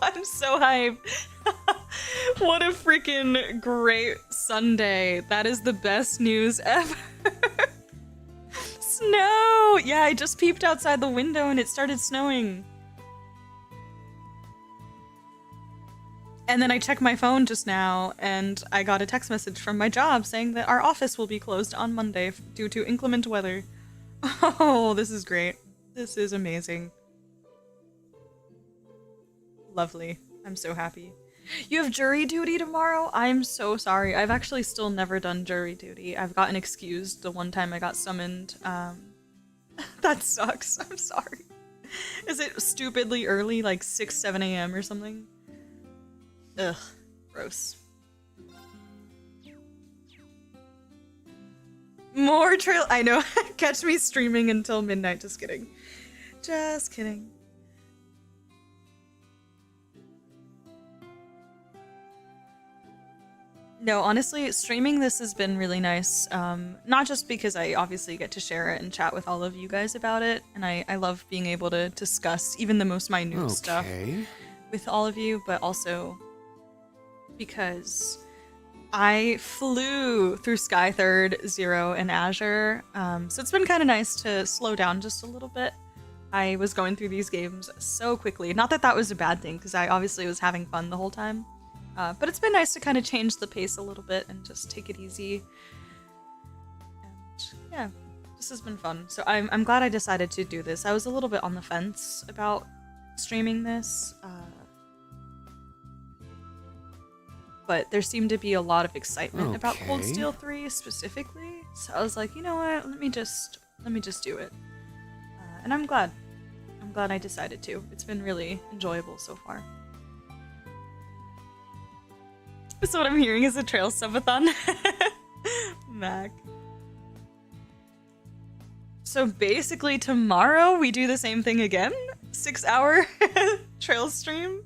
Speaker 1: I'm so hyped. What a freaking great Sunday. That is the best news ever. Snow! Yeah, I just peeped outside the window and it started snowing. And then I checked my phone just now and I got a text message from my job saying that our office will be closed on Monday due to inclement weather. Oh, this is great. This is amazing. Lovely. I'm so happy. You have jury duty tomorrow? I'm so sorry. I've actually still never done jury duty. I've gotten excused the one time I got summoned. That sucks. I'm sorry. Is it stupidly early, like 6, 7 a.m. or something? Ugh. Gross. More trail- I know. Catch me streaming until midnight. Just kidding. Just kidding. No, honestly, streaming this has been really nice. Not just because I obviously get to share it and chat with all of you guys about it, and I love being able to discuss even the most minute stuff with all of you, but also because I flew through Sky Third, Zero, and Azure, so it's been kind of nice to slow down just a little bit. I was going through these games so quickly. Not that that was a bad thing, because I obviously was having fun the whole time. But it's been nice to kind of change the pace a little bit and just take it easy. And yeah, this has been fun. So I'm glad I decided to do this. I was a little bit on the fence about streaming this. But there seemed to be a lot of excitement about Cold Steel 3 specifically. So I was like, you know what? Let me just do it. And I'm glad. I'm glad I decided to. It's been really enjoyable so far. So what I'm hearing is a trail subathon. Mac. So basically tomorrow we do the same thing again? 6-hour trail stream?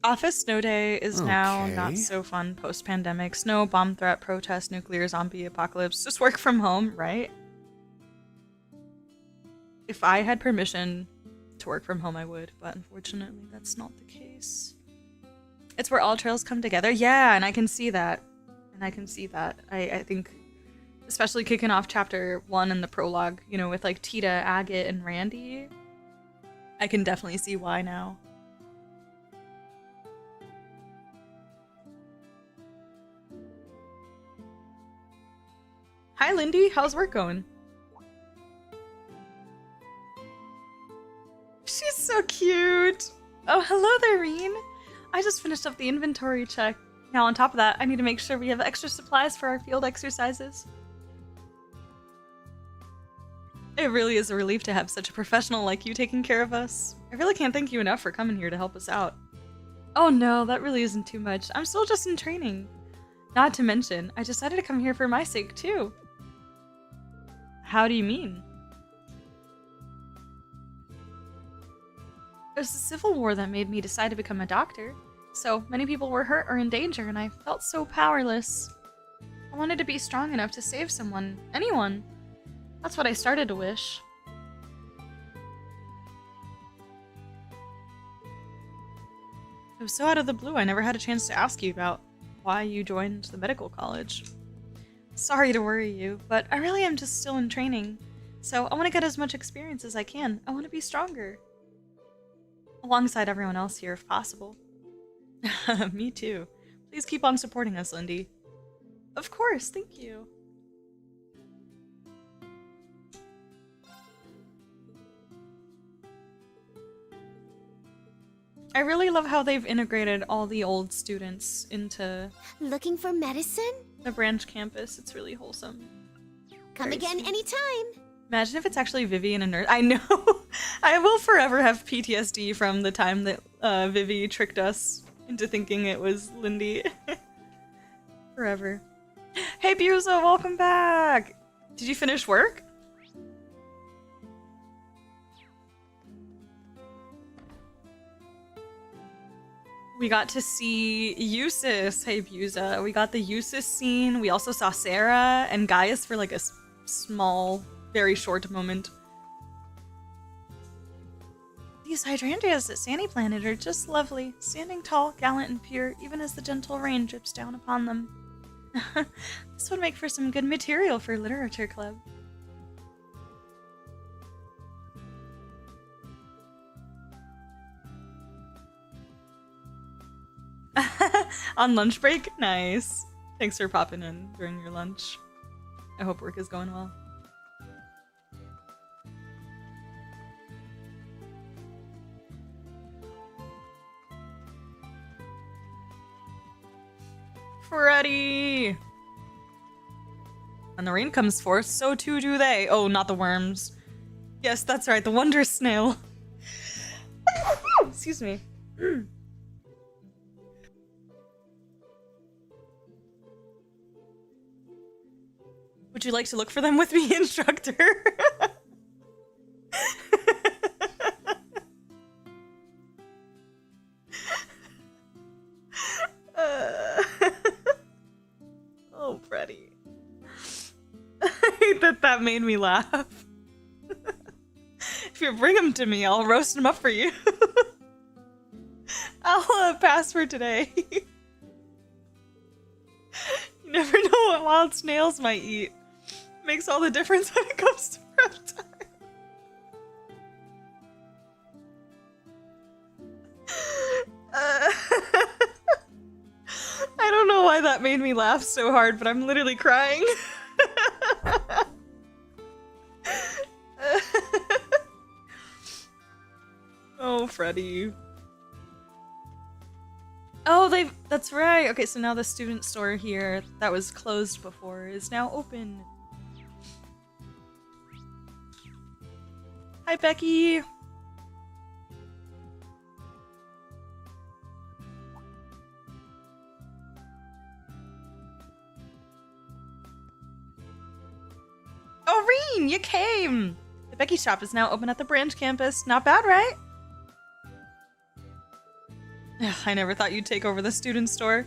Speaker 1: Office Snow Day is now not so fun post-pandemic. Snow, bomb threat, protest, nuclear, zombie apocalypse. Just work from home, right? If I had permission to work from home, I would, but unfortunately that's not the case. It's where all trails come together. Yeah, and I can see that. I think, especially kicking off chapter 1 in the prologue, you know, with like Tita, Agate, and Randy, I can definitely see why now. Hi, Lindy. How's work going? She's so cute. Oh, hello there, Rean. I just finished up the inventory check. Now, on top of that, I need to make sure we have extra supplies for our field exercises. It really is a relief to have such a professional like you taking care of us. I really can't thank you enough for coming here to help us out. Oh no, that really isn't too much. I'm still just in training. Not to mention, I decided to come here for my sake, too. How do you mean? It was the Civil War that made me decide to become a doctor. So many people were hurt or in danger, and I felt so powerless. I wanted to be strong enough to save someone, anyone. That's what I started to wish. It was so out of the blue, I never had a chance to ask you about why you joined the medical college. Sorry to worry you, but I really am just still in training. So I want to get as much experience as I can. I want to be stronger. Alongside everyone else here, if possible. Me too. Please keep on supporting us, Lindy. Of course, thank you. I really love how they've integrated all the old students into...
Speaker 14: Looking for medicine?
Speaker 1: The branch campus. It's really wholesome.
Speaker 14: Come again anytime.
Speaker 1: Imagine if it's actually Vivi and a nurse. I know! I will forever have PTSD from the time that Vivi tricked us into thinking it was Lindy. Forever. Hey Buza, welcome back! Did you finish work? We got to see Jusis. Hey Buza. We got the Jusis scene. We also saw Sarah and Gaius for like a small, very short moment. These hydrangeas at Sandy Planet are just lovely, standing tall, gallant, and pure, even as the gentle rain drips down upon them. This would make for some good material for literature club. On lunch break? Nice. Thanks for popping in during your lunch. I hope work is going well. Freddy! When the rain comes forth, so too do they. Oh, not the worms. Yes, that's right, the wondrous snail. Excuse me. Would you like to look for them with me, instructor? that that made me laugh. If you bring them to me, I'll roast them up for you. I'll pass for today. You never know what wild snails might eat. Makes all the difference when it comes to prep time. I don't know why that made me laugh so hard, but I'm literally crying. Oh, Freddy. Oh, that's right. Okay, so now the student store here that was closed before is now open. Hi, Becky. Oh, Rean, you came! The Becky shop is now open at the branch campus. Not bad, right? Ugh, I never thought you'd take over the student store. Are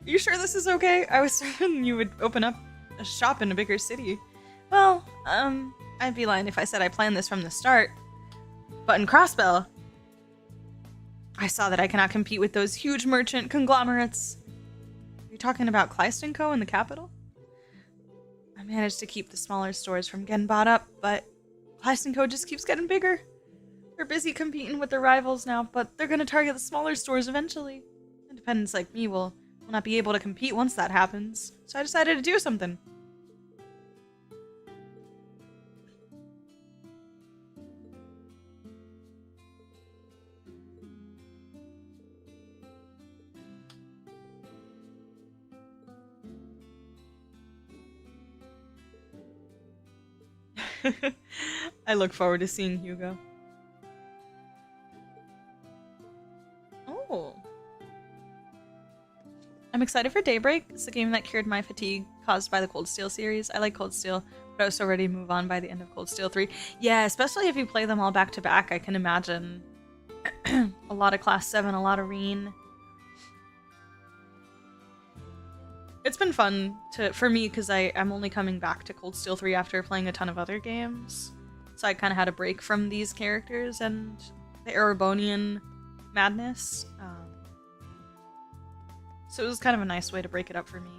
Speaker 1: you sure this is okay? I was certain you would open up a shop in a bigger city. Well, I'd be lying if I said I planned this from the start. But in Crossbell, I saw that I cannot compete with those huge merchant conglomerates. Are you talking about Kleist & Co. in the capital? I managed to keep the smaller stores from getting bought up, but Kleist & Co. just keeps getting bigger. They're busy competing with their rivals now, but they're gonna target the smaller stores eventually. Independents like me will not be able to compete once that happens, so I decided to do something. I look forward to seeing Hugo. Oh. I'm excited for Daybreak. It's the game that cured my fatigue caused by the Cold Steel series. I like Cold Steel, but I was so ready to move on by the end of Cold Steel 3. Yeah, especially if you play them all back to back, I can imagine a lot of Class 7, a lot of Rean. It's been fun for me because I'm only coming back to Cold Steel 3 after playing a ton of other games. So I kind of had a break from these characters and the Erebonian madness. So it was kind of a nice way to break it up for me.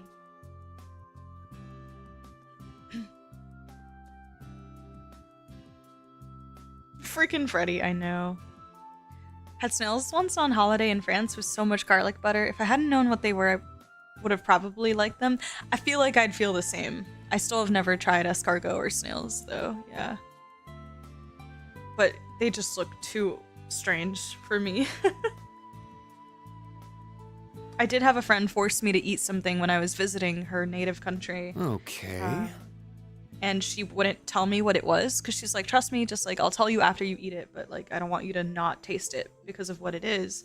Speaker 1: Freaking Freddy, I know. Had snails once on holiday in France with so much garlic butter. If I hadn't known what they were, I would have probably liked them. I feel like I'd feel the same. I still have never tried escargot or snails, though. Yeah. But they just look too strange for me. I did have a friend force me to eat something when I was visiting her native country.
Speaker 11: Okay.
Speaker 1: And she wouldn't tell me what it was because she's like, trust me, just like I'll tell you after you eat it, but like I don't want you to not taste it because of what it is.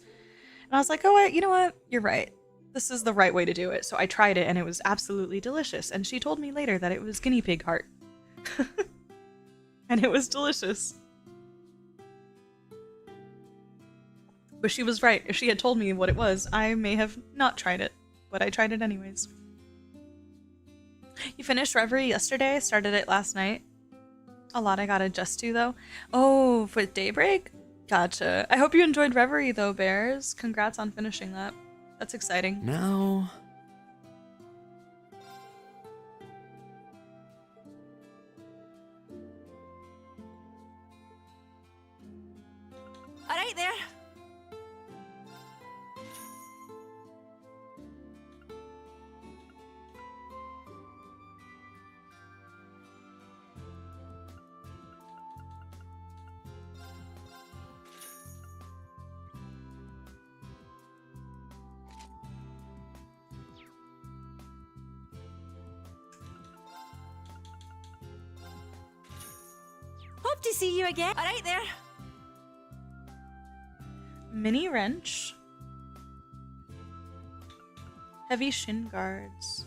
Speaker 1: And I was like, oh, you know what? You're right. This is the right way to do it. So I tried it and it was absolutely delicious. And she told me later that it was guinea pig heart. And it was delicious. But she was right. If she had told me what it was, I may have not tried it. But I tried it anyways. You finished Reverie yesterday? Started it last night? A lot I gotta adjust to, though. Oh, for Daybreak? Gotcha. I hope you enjoyed Reverie, though, Bears. Congrats on finishing that. That's exciting.
Speaker 11: No.
Speaker 18: All right there. Hope to see you again. All right there.
Speaker 1: Mini wrench. Heavy shin guards.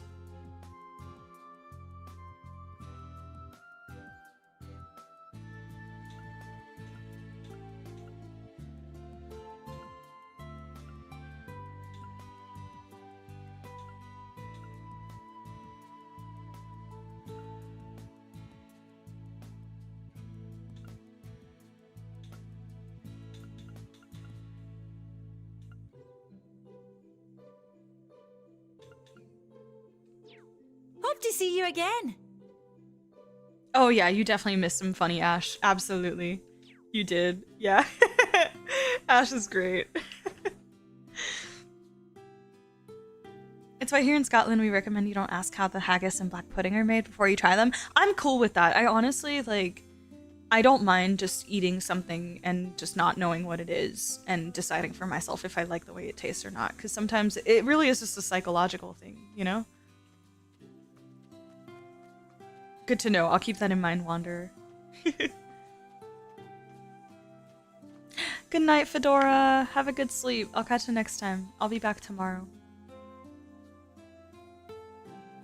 Speaker 18: to see you again.
Speaker 1: Oh yeah, you definitely missed some funny Ash. Absolutely. You did. Yeah. Ash is great. It's why here in Scotland we recommend you don't ask how the haggis and black pudding are made before you try them. I'm cool with that. I honestly, like, I don't mind just eating something and just not knowing what it is and deciding for myself if I like the way it tastes or not. Because sometimes it really is just a psychological thing, you know? Good to know. I'll keep that in mind, Wanderer. Good night, Fedora. Have a good sleep. I'll catch you next time. I'll be back tomorrow.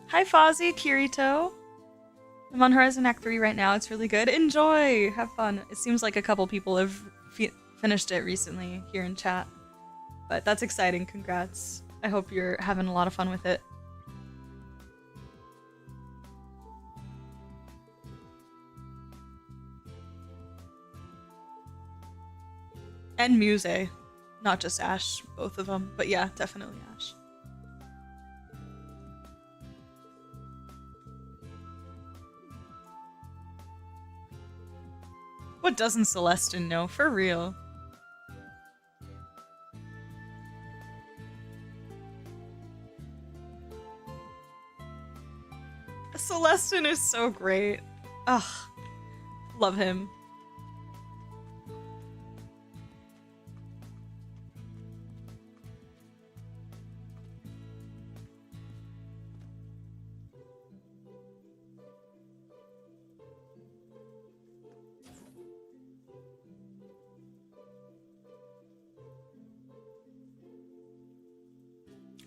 Speaker 1: Hi, Fozzie, Kirito. I'm on Horizon Act 3 right now. It's really good. Enjoy! Have fun. It seems like a couple people have finished it recently here in chat. But that's exciting. Congrats. I hope you're having a lot of fun with it. And Musse. Not just Ash, both of them. But yeah, definitely Ash. What doesn't Celestin know? For real. Celestin is so great. Ugh. Love him.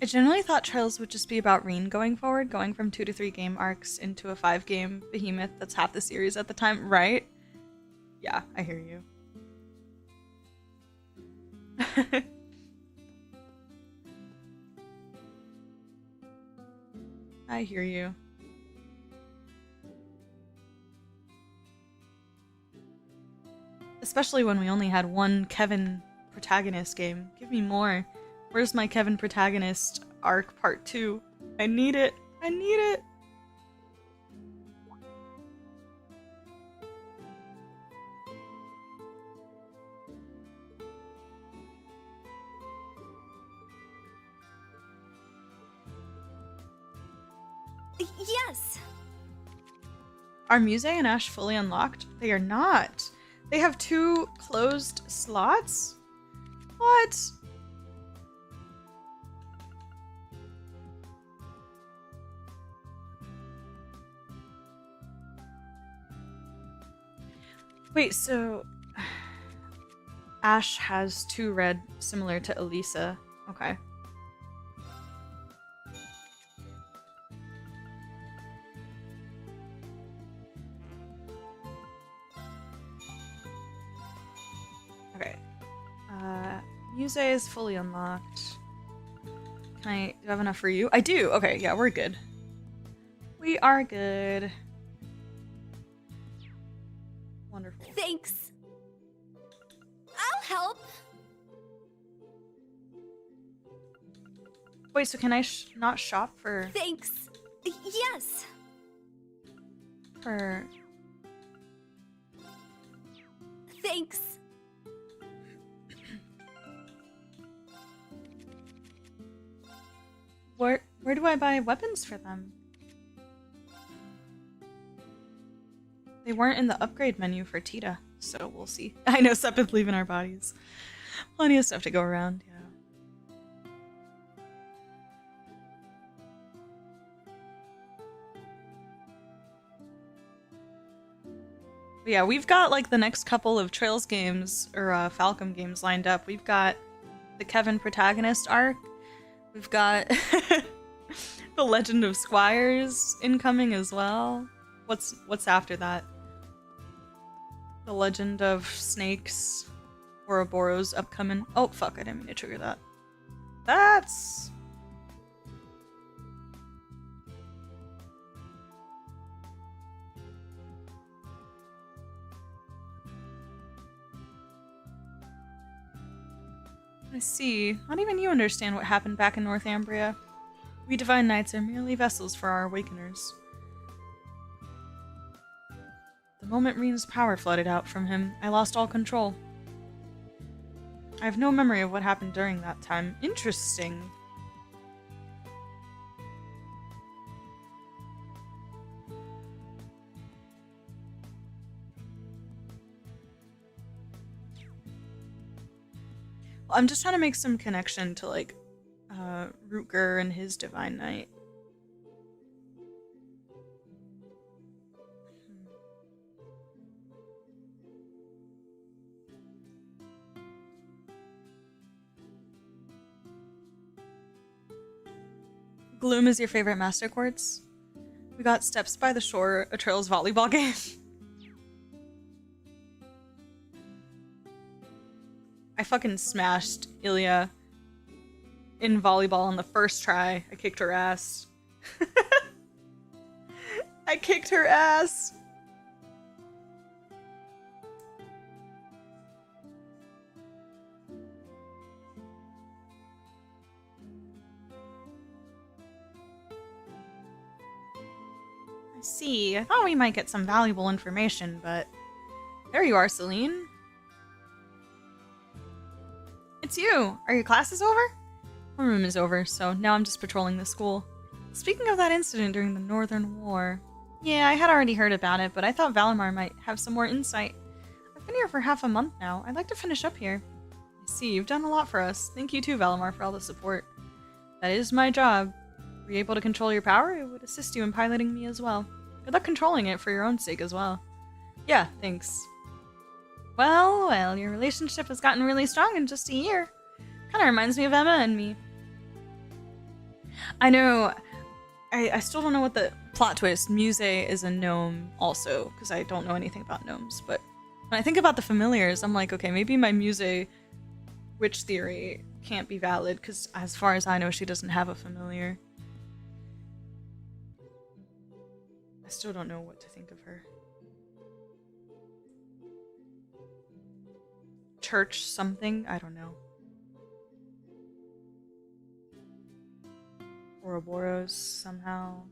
Speaker 1: I generally thought Trials would just be about Rean going forward, going from 2 to 3 game arcs into a 5-game behemoth that's half the series at the time, right? Yeah, I hear you. I hear you. Especially when we only had one Kevin protagonist game. Give me more. Where's my Kevin protagonist arc part 2? I need it. I need it.
Speaker 14: Yes.
Speaker 1: Are Musse and Ash fully unlocked? They are not. They have 2 closed slots? What? Wait, so Ash has 2 red similar to Elisa. Okay. Okay. Musse is fully unlocked. Do I have enough for you? I do! Okay, yeah, we're good. We are good. Wonderful.
Speaker 14: Thanks. I'll help.
Speaker 1: Wait, so can I not shop for...
Speaker 14: Thanks. Yes.
Speaker 1: For...
Speaker 14: Thanks.
Speaker 1: Where do I buy weapons for them? They weren't in the upgrade menu for Tita, so we'll see. I know Sepith leaving our bodies. Plenty of stuff to go around, yeah. But yeah, we've got like the next couple of Trails games, or Falcom games lined up. We've got the Kevin protagonist arc. We've got the Legend of Squires incoming as well. What's after that? The Legend of Snakes, Ouroboros upcoming. Oh fuck! I didn't mean to trigger that. That's... I see. Not even you understand what happened back in Northumbria. We Divine Knights are merely vessels for our awakeners. The moment Rean's power flooded out from him, I lost all control. I have no memory of what happened during that time. Interesting. Well, I'm just trying to make some connection to, like, Rutger and his Divine Knight. Gloom is your favorite Master Quartz? We got Steps by the Shore, a Trails volleyball game. I fucking smashed Ilya in volleyball on the first try. I kicked her ass. I kicked her ass. See, I thought we might get some valuable information, but there you are, Celine. It's you! Are your classes over? My room is over, so now I'm just patrolling the school. Speaking of that incident during the Northern War, yeah, I had already heard about it, but I thought Valimar might have some more insight. I've been here for half a month now. I'd like to finish up here. I see, you've done a lot for us. Thank you too, Valimar, for all the support. That is my job. Were you able to control your power? It would assist you in piloting me as well. Good luck controlling it for your own sake as well. Yeah, thanks. Well, your relationship has gotten really strong in just a year. Kinda reminds me of Emma and me. I know, I still don't know what the plot twist. Musse is a gnome also, because I don't know anything about gnomes, but when I think about the familiars, I'm like, okay, maybe my Musse witch theory can't be valid, because as far as I know, she doesn't have a familiar. I still don't know what to think of her. Church something? I don't know. Ouroboros somehow.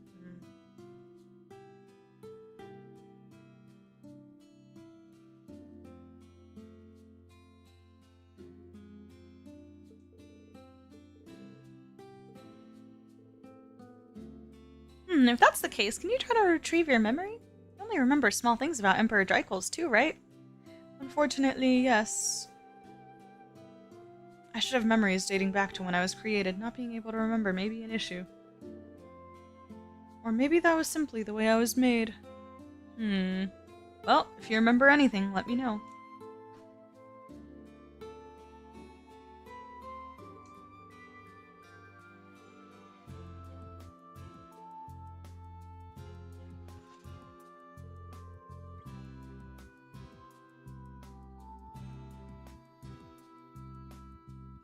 Speaker 1: If that's the case, can you try to retrieve your memory? You only remember small things about Emperor Dreikel's too, right? Unfortunately, yes. I should have memories dating back to when I was created. Not being able to remember may be an issue. Or maybe that was simply the way I was made. Well, if you remember anything, let me know.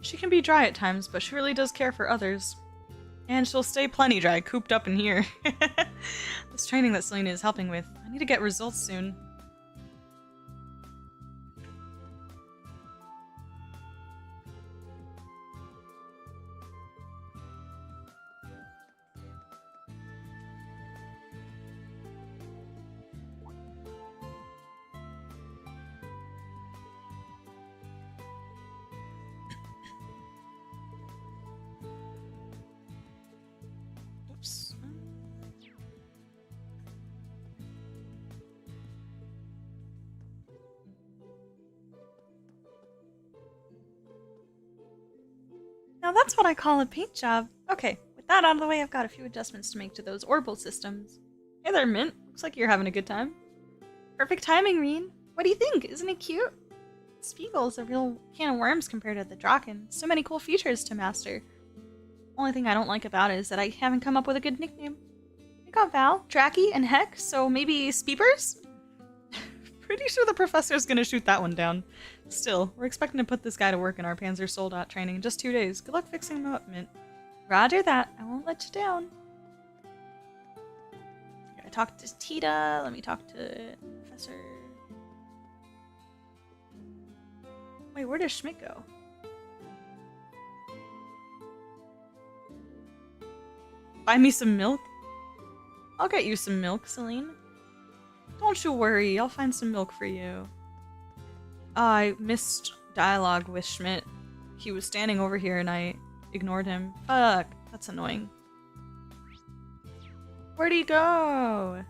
Speaker 1: She can be dry at times, but she really does care for others. And she'll stay plenty dry, cooped up in here. This training that Selena is helping with, I need to get results soon. Now that's what I call a paint job. Okay, with that out of the way, I've got a few adjustments to make to those orbital systems. Hey there, Mint. Looks like you're having a good time. Perfect timing, Rean. What do you think? Isn't it cute? Spiegel's a real can of worms compared to the Draken. So many cool features to master. Only thing I don't like about it is that I haven't come up with a good nickname. I got Val, Dracky, and Heck, so maybe Speepers? Pretty sure the professor's gonna shoot that one down. Still, we're expecting to put this guy to work in our Panzer Soldat training in just 2 days. Good luck fixing him up, Mint. Roger that. I won't let you down. I talked to Tita. Let me talk to Professor. Wait, where does Schmidt go? Buy me some milk? I'll get you some milk, Celine. Don't you worry, I'll find some milk for you. I missed dialogue with Schmidt. He was standing over here and I ignored him. Fuck, that's annoying. Where'd he go?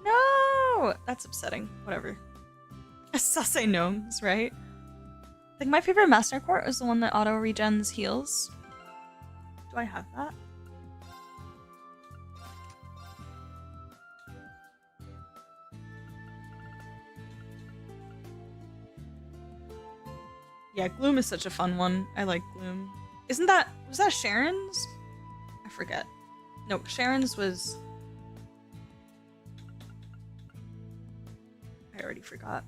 Speaker 1: No! That's upsetting. Whatever. Sase gnomes, right? Like, my favorite Master Court is the one that auto-regens heals. Do I have that? Yeah, Gloom is such a fun one. I like Gloom. Was that Sharon's? I forget. No, Sharon's was... I already forgot.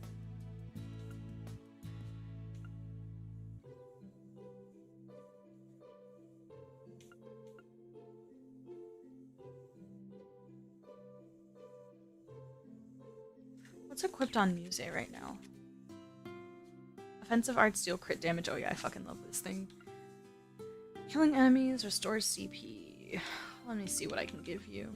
Speaker 1: What's equipped on Musse right now? Offensive arts deal crit damage. Oh yeah, I fucking love this thing. Killing enemies restores CP. Let me see what I can give you.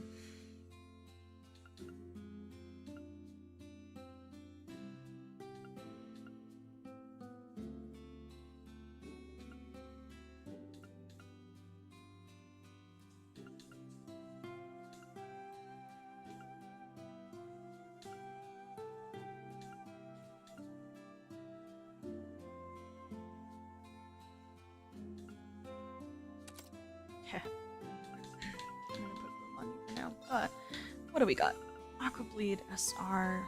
Speaker 1: I'm gonna put them on you for now, but what do we got? Aqua Bleed, SR.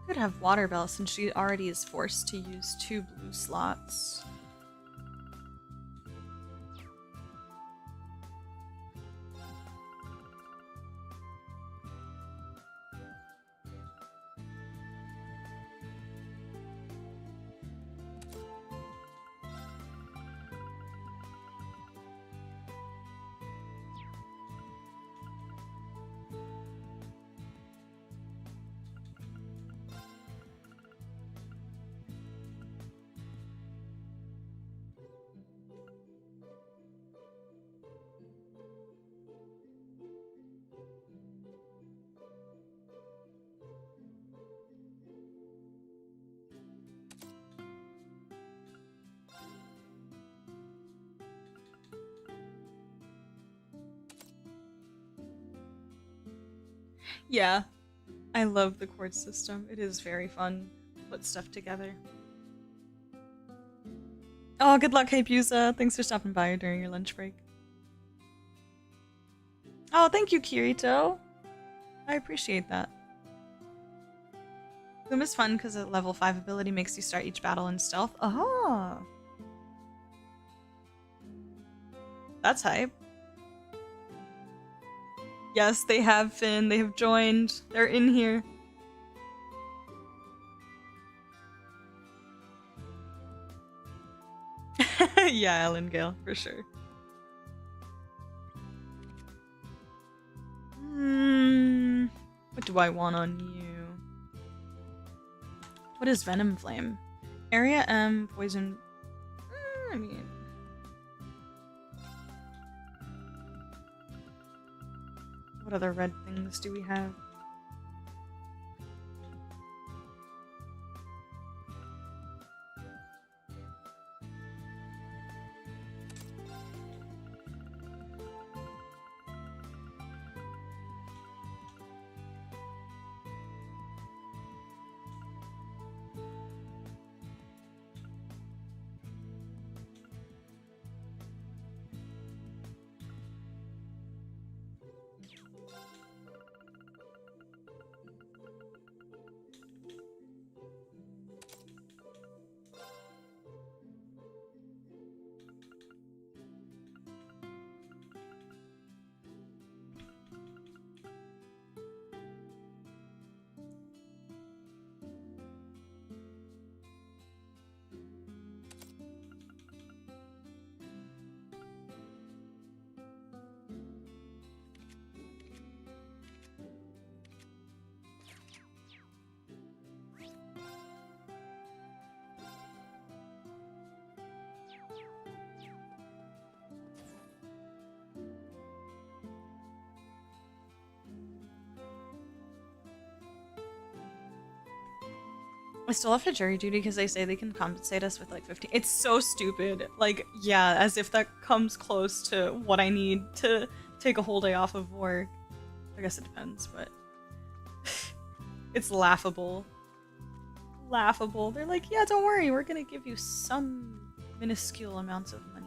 Speaker 1: Could have Water Bell since she already is forced to use 2 blue slots. Yeah, I love the chord system. It is very fun to put stuff together. Oh, good luck, Hapusa. Thanks for stopping by during your lunch break. Oh, thank you, Kirito. I appreciate that. Gloom is fun because a level 5 ability makes you start each battle in stealth. Oh! That's hype. Yes, they have, Finn. They have joined. They're in here. Yeah, Ellen Gale, for sure. What do I want on you? What is Venom Flame? Area M, poison... I mean... What other red things do we have? I still have to jury duty because they say they can compensate us with like 15. It's so stupid. Like, yeah, as if that comes close to what I need to take a whole day off of work. I guess it depends, but it's laughable. Laughable. They're like, yeah, don't worry, we're gonna give you some minuscule amounts of money.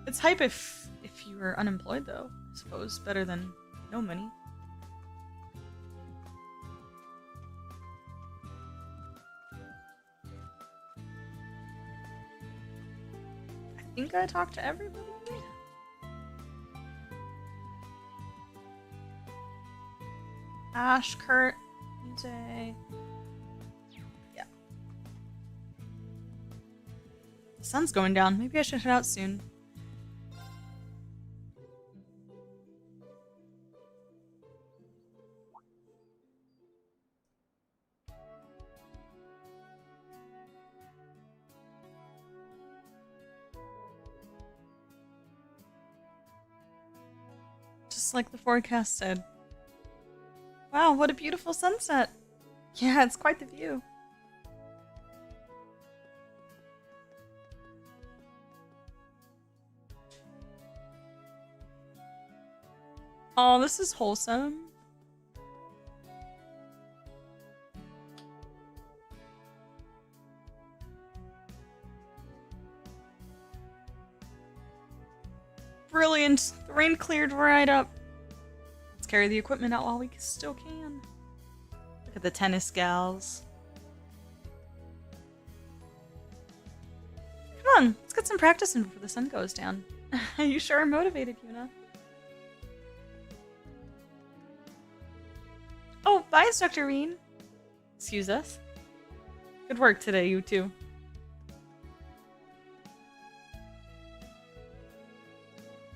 Speaker 1: It's hype if you were unemployed, though. I suppose better than no money. I think I talked to everybody. Ash, Kurt, Musse. Yeah. The sun's going down. Maybe I should head out soon. Just like the forecast said. Wow, what a beautiful sunset. Yeah, it's quite the view. Oh, this is wholesome. Brilliant. The rain cleared right up. Let's carry the equipment out while we still can. Look at the tennis gals. Come on, let's get some practice in before the sun goes down. You sure are motivated, Yuna. Oh, bye, Instructor Rean. Excuse us. Good work today, you two.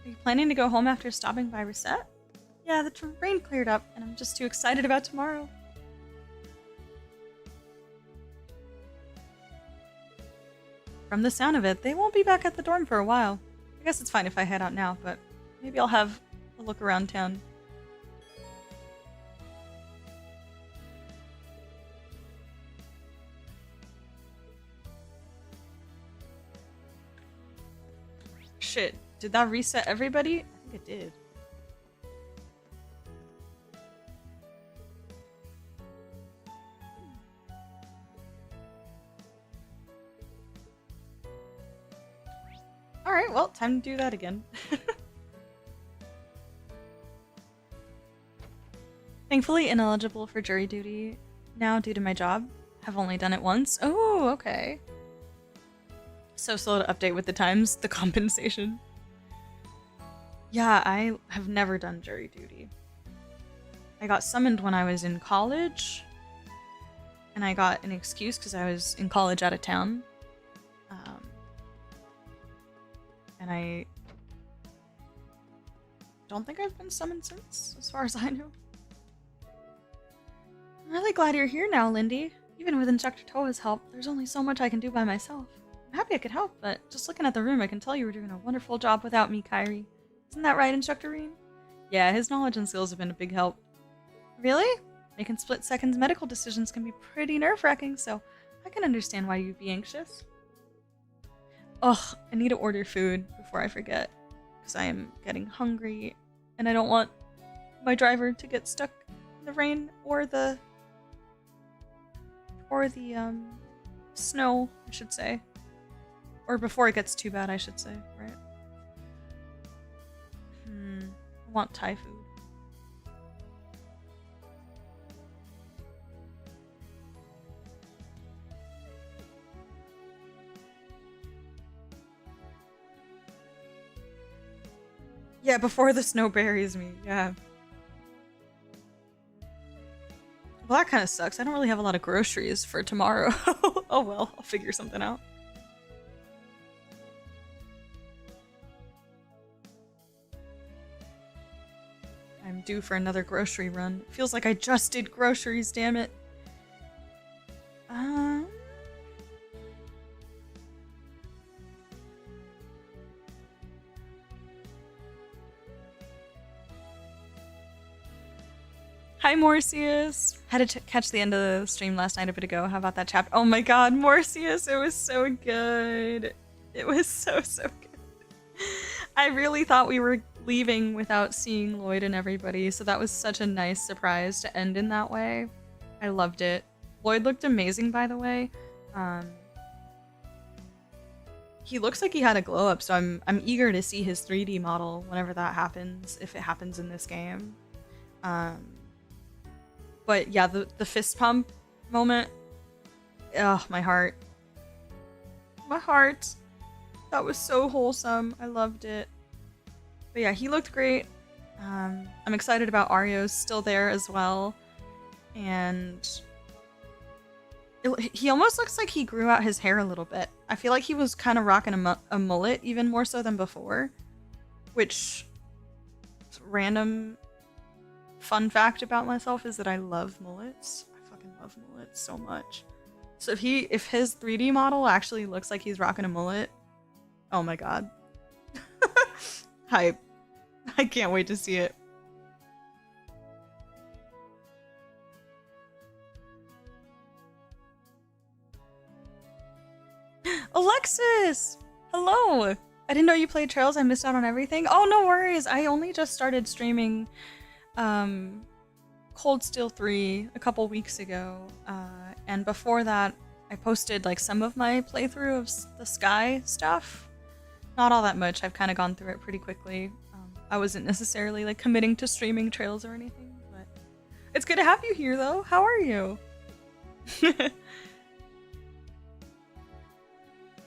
Speaker 1: Are you planning to go home after stopping by Reset? Yeah, the rain cleared up, and I'm just too excited about tomorrow. From the sound of it, they won't be back at the dorm for a while. I guess it's fine if I head out now, but maybe I'll have a look around town. Shit, did that reset everybody? I think it did. Alright, well, time to do that again. Thankfully ineligible for jury duty now due to my job. Have only done it once. Oh, okay. So slow to update with the times, the compensation. Yeah, I have never done jury duty. I got summoned when I was in college, and I got an excuse because I was in college out of town. And I don't think I've been summoned since, as far as I know. I'm really glad you're here now, Lindy. Even with Instructor Toa's help, there's only so much I can do by myself. I'm happy I could help, but just looking at the room, I can tell you were doing a wonderful job without me, Ch3. Isn't that right, Instructor Rean? Yeah, his knowledge and skills have been a big help. Really? Making split-second medical decisions can be pretty nerve-wracking, so I can understand why you'd be anxious. Ugh, I need to order food before I forget, because I am getting hungry, and I don't want my driver to get stuck in the rain or the snow, I should say. Or before it gets too bad, I should say, right? I want Thai food. Yeah, before the snow buries me, yeah. Well, that kind of sucks. I don't really have a lot of groceries for tomorrow. Oh well, I'll figure something out. I'm due for another grocery run. Feels like I just did groceries, damn it. Hi, Morpheus. Had to catch the end of the stream last night a bit ago. How about that chapter? Oh my god, Morpheus, it was so good. It was so good. I really thought we were leaving without seeing Lloyd and everybody, so that was such a nice surprise to end in that way. I loved it. Lloyd looked amazing, by the way. He looks like he had a glow up, so I'm eager to see his 3D model whenever that happens, if it happens in this game. But yeah, the fist pump moment. Oh, my heart. My heart. That was so wholesome. I loved it. But yeah, he looked great. I'm excited about Ario's still there as well. And he almost looks like he grew out his hair a little bit. I feel like he was kind of rocking a mullet even more so than before. Which, random fun fact about myself is that I love mullets. I fucking love mullets so much. So if his 3D model actually looks like he's rocking a mullet, oh my god. Hype. I can't wait to see it. Alexis! Hello! I didn't know you played Trails. I missed out on everything. Oh, no worries. I only just started streaming Cold Steel 3 a couple weeks ago. And before that, I posted like some of my playthrough of the Sky stuff. Not all that much. I've kind of gone through it pretty quickly. I wasn't necessarily like committing to streaming Trails or anything, but it's good to have you here though. How are you?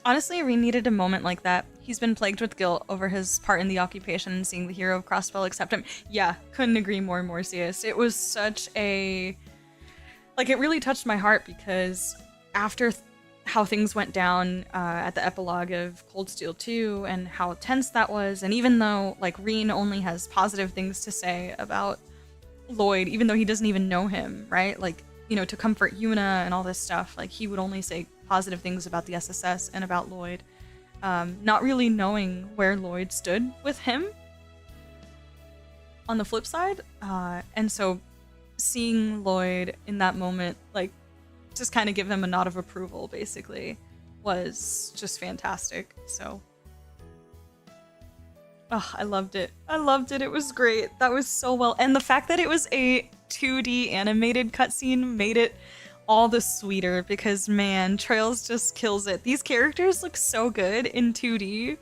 Speaker 1: Honestly, Rean needed a moment like that. He's been plagued with guilt over his part in the occupation and seeing the hero of Crossfell accept him. Yeah, couldn't agree more, Morpheus. It was such a... Like, it really touched my heart because after how things went down at the epilogue of Cold Steel 2 and how tense that was, and even though, like, Rean only has positive things to say about Lloyd, even though he doesn't even know him, right? Like, you know, to comfort Yuna and all this stuff, like, he would only say positive things about the SSS and about Lloyd, not really knowing where Lloyd stood with him on the flip side. And so seeing Lloyd in that moment, like, just kind of give him a nod of approval, basically, was just fantastic. So, oh, I loved it. I loved it. It was great. That was so well. And the fact that it was a 2D animated cutscene made it all the sweeter because, man, Trails just kills it. These characters look so good in 2D.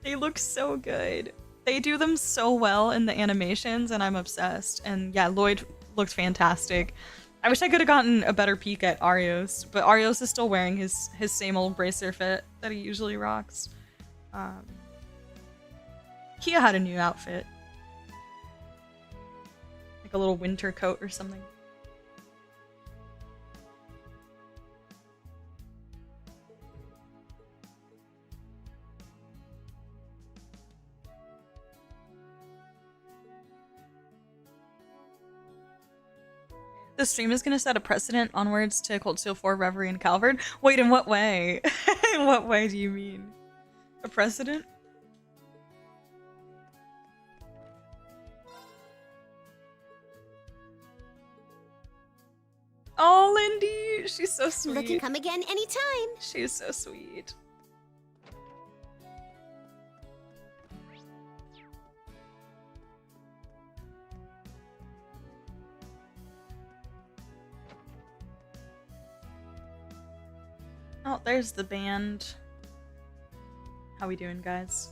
Speaker 1: They look so good. They do them so well in the animations, and I'm obsessed. And yeah, Lloyd looked fantastic. I wish I could have gotten a better peek at Arios, but Arios is still wearing his same old bracer fit that he usually rocks. Kia had a new outfit. Like a little winter coat or something. The stream is going to set a precedent onwards to Cold Steel 4, Reverie, and Calvard. Wait, in what way? In what way do you mean? A precedent? Oh, Lindy! She's so sweet.
Speaker 5: Look and come again anytime.
Speaker 1: She's so sweet. Oh, there's the band. How we doing, guys?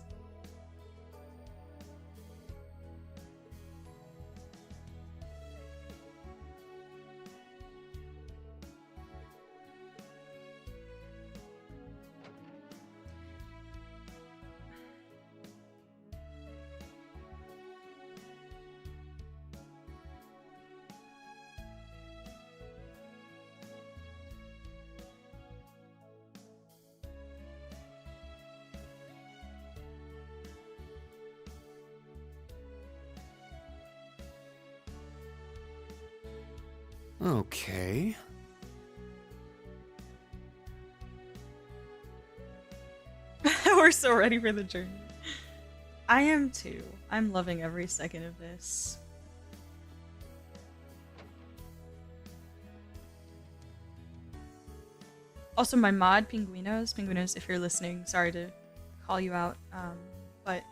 Speaker 11: Okay.
Speaker 1: We're so ready for the journey. I am too. I'm loving every second of this. Also, my mod, Pinguinos, if you're listening, sorry to call you out, but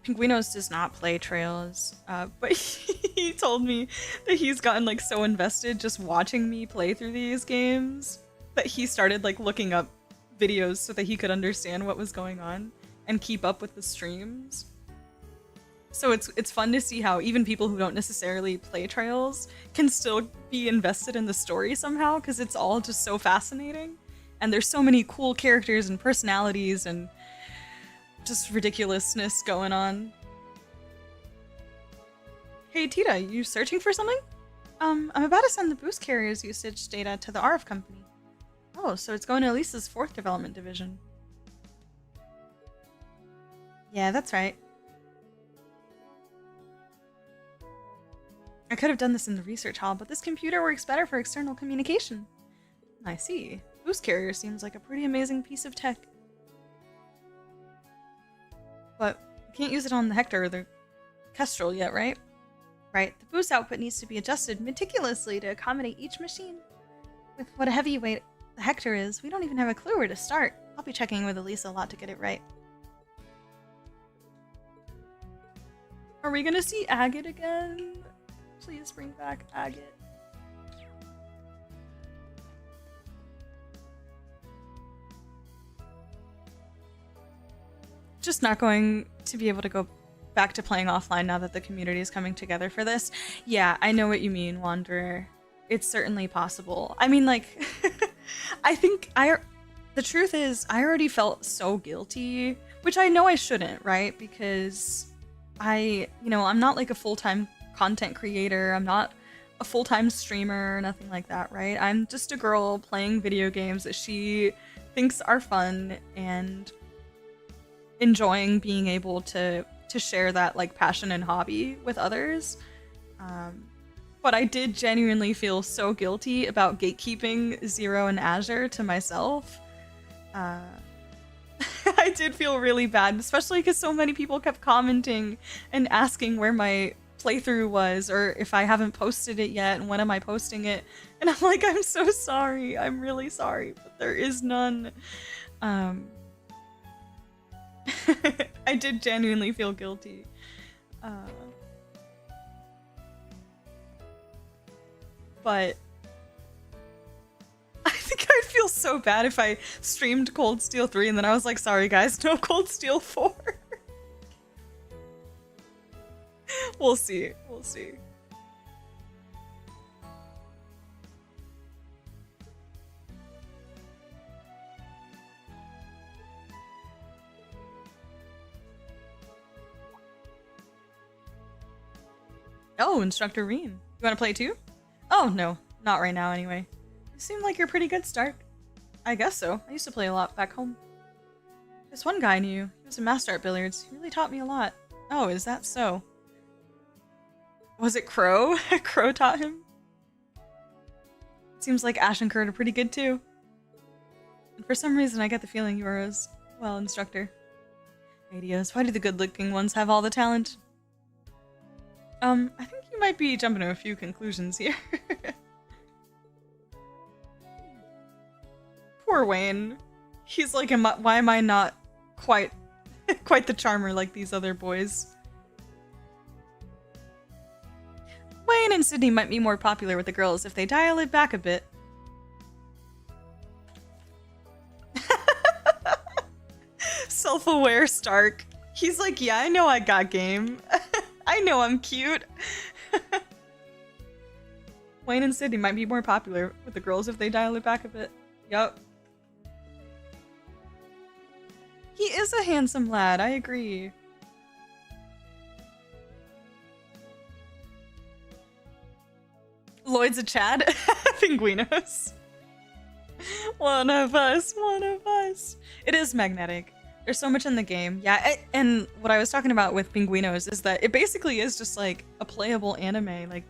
Speaker 1: Pinguinos does not play Trails, but he told me that he's gotten like so invested just watching me play through these games that he started like looking up videos so that he could understand what was going on and keep up with the streams. So it's fun to see how even people who don't necessarily play Trails can still be invested in the story somehow, because it's all just so fascinating. And there's so many cool characters and personalities and just ridiculousness going on. Hey Tita, you searching for something? I'm about to send the boost carrier's usage data to the RF company. Oh, so it's going to Elisa's 4th development division. Yeah, that's right. I could have done this in the research hall, but this computer works better for external communication. I see. Boost carrier seems like a pretty amazing piece of tech. But we can't use it on the Hector or the Kestrel yet, right? Right, the boost output needs to be adjusted meticulously to accommodate each machine. With what a heavyweight the Hector is, we don't even have a clue where to start. I'll be checking with Elisa a lot to get it right. Are we gonna see Agate again? Please bring back Agate. Just not going to be able to go back to playing offline now that the community is coming together for this. Yeah, I know what you mean, Wanderer. It's certainly possible. I mean, like, I think the truth is I already felt so guilty, which I know I shouldn't, right? Because I'm not like a full-time content creator. I'm not a full-time streamer or nothing like that, right? I'm just a girl playing video games that she thinks are fun and enjoying being able to share that like passion and hobby with others. But I did genuinely feel so guilty about gatekeeping Zero and Azure to myself. I did feel really bad, especially because so many people kept commenting and asking where my playthrough was or if I haven't posted it yet and when am I posting it. And I'm like, I'm so sorry. I'm really sorry, but there is none. I did genuinely feel guilty. But I think I'd feel so bad if I streamed Cold Steel 3 and then I was like, sorry guys, no Cold Steel 4. We'll see. We'll see. Oh, Instructor Rean. You want to play too? Oh, no. Not right now, anyway. You seem like you're pretty good, Stark. I guess so. I used to play a lot back home. This one guy I knew. He was a master at billiards. He really taught me a lot. Oh, is that so? Was it Crow? Crow taught him? It seems like Ash and Kurt are pretty good, too. And for some reason, I get the feeling you are as well, Instructor. Radios, why do the good-looking ones have all the talent? I think you might be jumping to a few conclusions here. Poor Wayne. He's like, why am I not quite the charmer like these other boys? Wayne and Sydney might be more popular with the girls if they dial it back a bit. Self-aware Stark. He's like, yeah, I know I got game. I know I'm cute. Wayne and Sydney might be more popular with the girls if they dial it back a bit. Yup. He is a handsome lad, I agree. Lloyd's a Chad? Pinguinos. One of us, one of us. It is magnetic. There's so much in the game. Yeah, and what I was talking about with Pinguinos is that it basically is just like a playable anime, like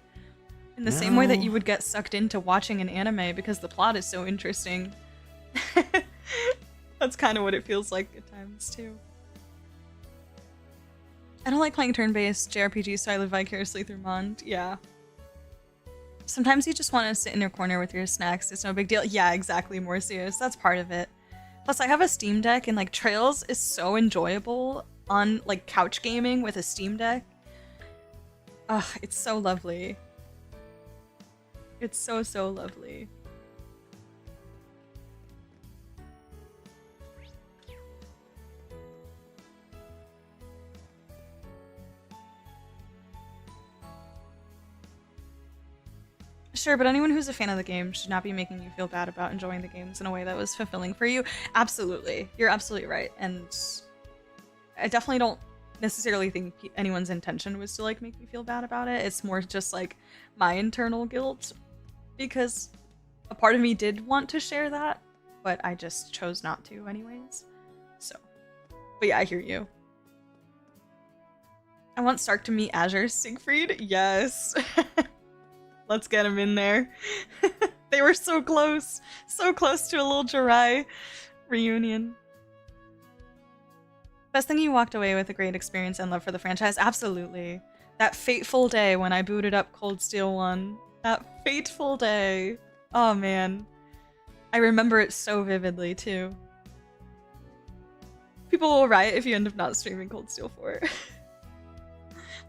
Speaker 1: in the same way that you would get sucked into watching an anime because the plot is so interesting. That's kind of what it feels like at times too. I don't like playing turn-based JRPGs, so I live vicariously through Mond. Yeah. Sometimes you just want to sit in your corner with your snacks. It's no big deal. Yeah, exactly, Morpheus. That's part of it. Plus, I have a Steam Deck, and like Trails is so enjoyable on like couch gaming with a Steam Deck. Ugh, it's so lovely. It's so, so lovely. Sure, but anyone who's a fan of the game should not be making you feel bad about enjoying the games in a way that was fulfilling for you. Absolutely. You're absolutely right. And I definitely don't necessarily think anyone's intention was to like make me feel bad about it. It's more just like my internal guilt because a part of me did want to share that, but I just chose not to anyways. So, but yeah, I hear you. I want Stark to meet Azure Siegfried. Yes. Let's get him in there. They were so close to a little Ch3 reunion. Best thing you walked away with a great experience and love for the franchise? Absolutely. That fateful day when I booted up Cold Steel 1. That fateful day. Oh man. I remember it so vividly too. People will riot if you end up not streaming Cold Steel 4.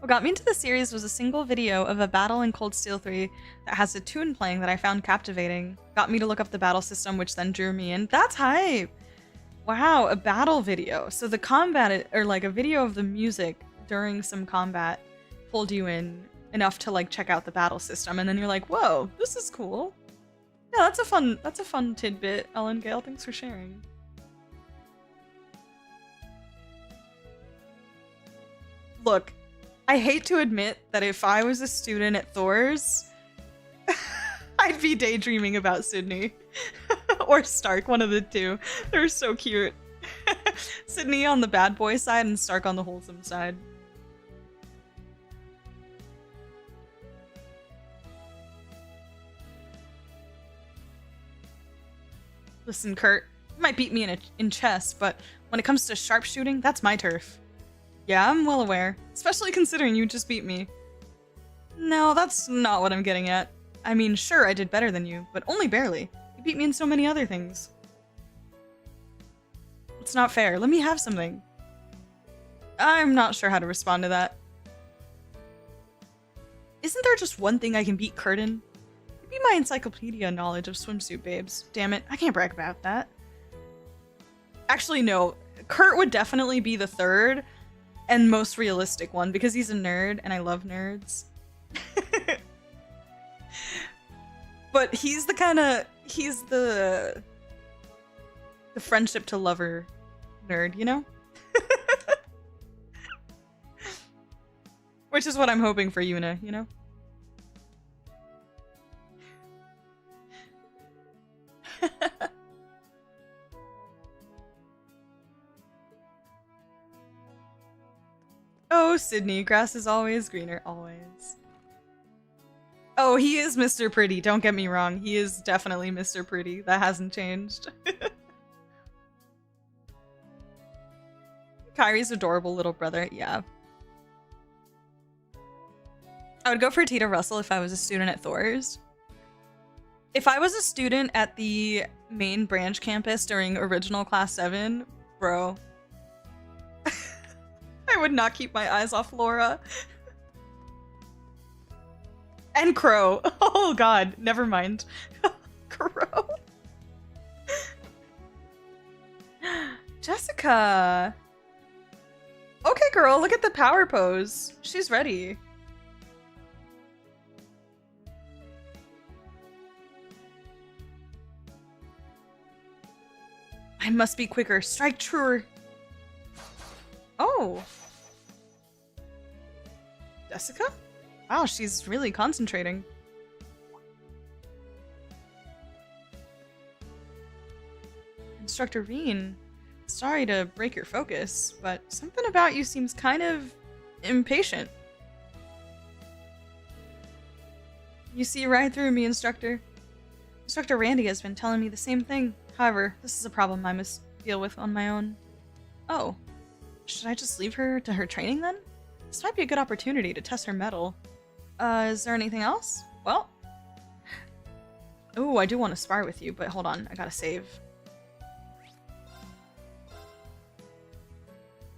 Speaker 1: What got me into the series was a single video of a battle in Cold Steel 3 that has a tune playing that I found captivating. Got me to look up the battle system, which then drew me in. That's hype! Wow, a battle video. So the combat, or like a video of the music during some combat pulled you in enough to like check out the battle system, and then you're like, whoa, this is cool. Yeah, that's a fun tidbit, Ellen Gale. Thanks for sharing. Look, I hate to admit that if I was a student at Thor's, I'd be daydreaming about Sydney. Or Stark, one of the two. They're so cute. Sydney on the bad boy side and Stark on the wholesome side. Listen, Kurt, you might beat me in chess, but when it comes to sharpshooting, that's my turf. Yeah, I'm well aware, especially considering you just beat me. No, that's not what I'm getting at. I mean, sure, I did better than you, but only barely. You beat me in so many other things. It's not fair. Let me have something. I'm not sure how to respond to that. Isn't there just one thing I can beat Kurt in? Maybe my encyclopedia knowledge of swimsuit babes. Damn it, I can't brag about that. Actually, no. Kurt would definitely be the third and most realistic one because he's a nerd and I love nerds. But he's the friendship to lover nerd, you know? Which is what I'm hoping for Yuna, you know? Oh, Sydney, grass is always greener, always. Oh, he is Mr. Pretty, don't get me wrong. He is definitely Mr. Pretty. That hasn't changed. Kyrie's adorable little brother, yeah. I would go for Tita Russell if I was a student at Thor's. If I was a student at the main branch campus during original class 7, bro, I would not keep my eyes off Laura. And Crow. Oh god, never mind. Crow. Jessica. Okay, girl, look at the power pose. She's ready. I must be quicker. Strike truer. Oh. Jessica? Wow, she's really concentrating. Instructor Rean, sorry to break your focus, but something about you seems kind of impatient. You see right through me, Instructor. Instructor Randy has been telling me the same thing. However, this is a problem I must deal with on my own. Oh. Should I just leave her to her training then? This might be a good opportunity to test her mettle. Is there anything else? Well, Ooh, I do want to spar with you, but hold on, I gotta save.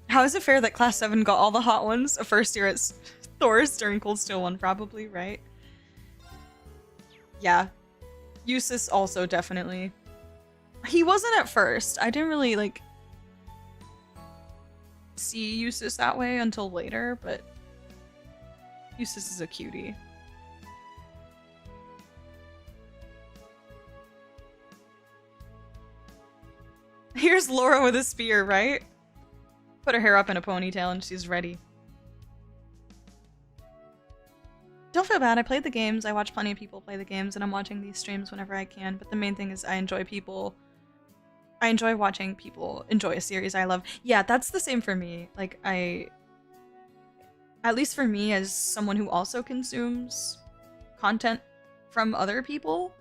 Speaker 1: How is it fair that Class 7 got all the hot ones a first year at Thor's during Cold Steel 1? Probably, right? Yeah. Jusis also, definitely. He wasn't at first. I didn't really, like, see Jusis that way until later, but Jusis is a cutie. Here's Laura with a spear, right? Put her hair up in a ponytail and she's ready. Don't feel bad, I played the games, I watch plenty of people play the games, and I'm watching these streams whenever I can, but the main thing is I enjoy watching people enjoy a series I love. Yeah, that's the same for me. Like, at least for me, as someone who also consumes content from other people,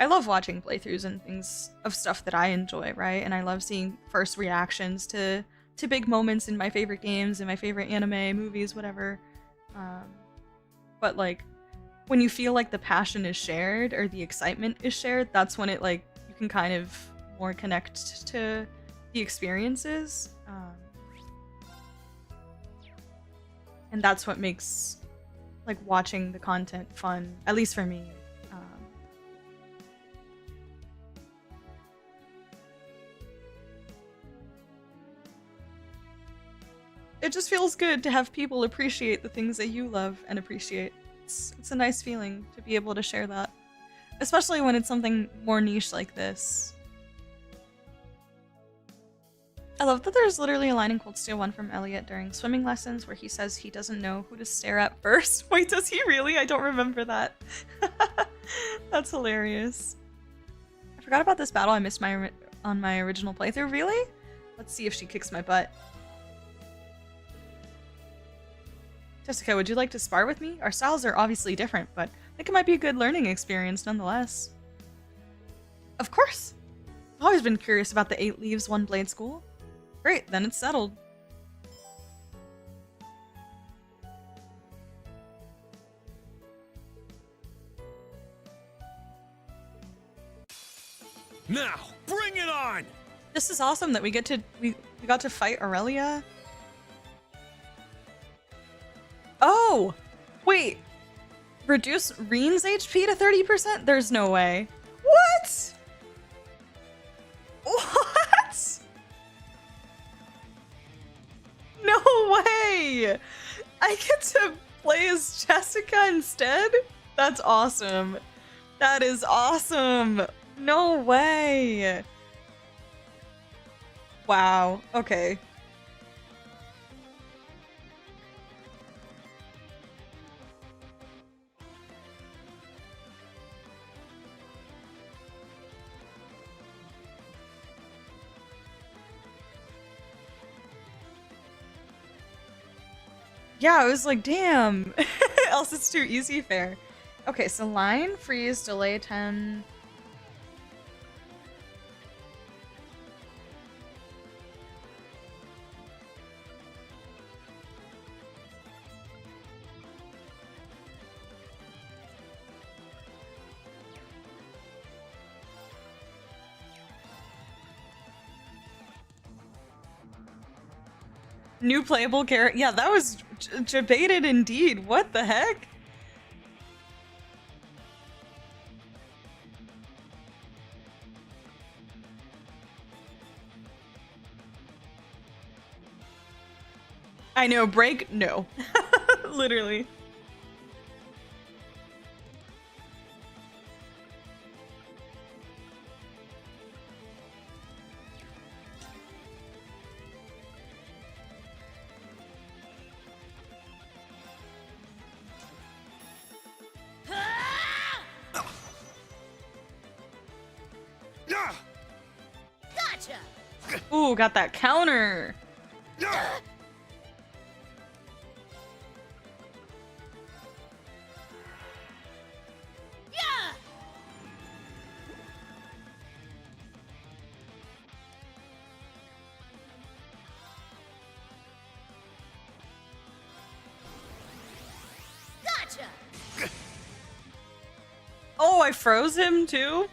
Speaker 1: I love watching playthroughs and things of stuff that I enjoy, right? And I love seeing first reactions to big moments in my favorite games and my favorite anime, movies, whatever. But like, when you feel like the passion is shared or the excitement is shared, that's when it, like, you can kind of more connect to the experiences. And that's what makes, like, watching the content fun, at least for me. It just feels good to have people appreciate the things that you love and appreciate. It's a nice feeling to be able to share that. Especially when it's something more niche like this. I love that there's literally a line in Cold Steel 1 from Elliot during swimming lessons where he says he doesn't know who to stare at first. Wait, does he really? I don't remember that. That's hilarious. I forgot about this battle I missed on my original playthrough. Really? Let's see if she kicks my butt. Jessica, would you like to spar with me? Our styles are obviously different, but I think it might be a good learning experience nonetheless. Of course! I've always been curious about the 8 Leaves, 1 Blade school. Great, then it's settled.
Speaker 8: Now, bring it on!
Speaker 1: This is awesome that we got to fight Aurelia. Oh! Wait! Reduce Rean's HP to 30%? There's no way. What? What? No way! I get to play as Jessica instead? That's awesome. That is awesome. No way. Wow. Okay. Yeah, I was like, damn. Else it's too easy fare. Okay, so line, freeze, delay 10. New playable character. Yeah, that was debated indeed. What the heck? I know, break? No. Literally.
Speaker 5: Gotcha!
Speaker 1: Ooh, got that counter. Oh, I froze him too?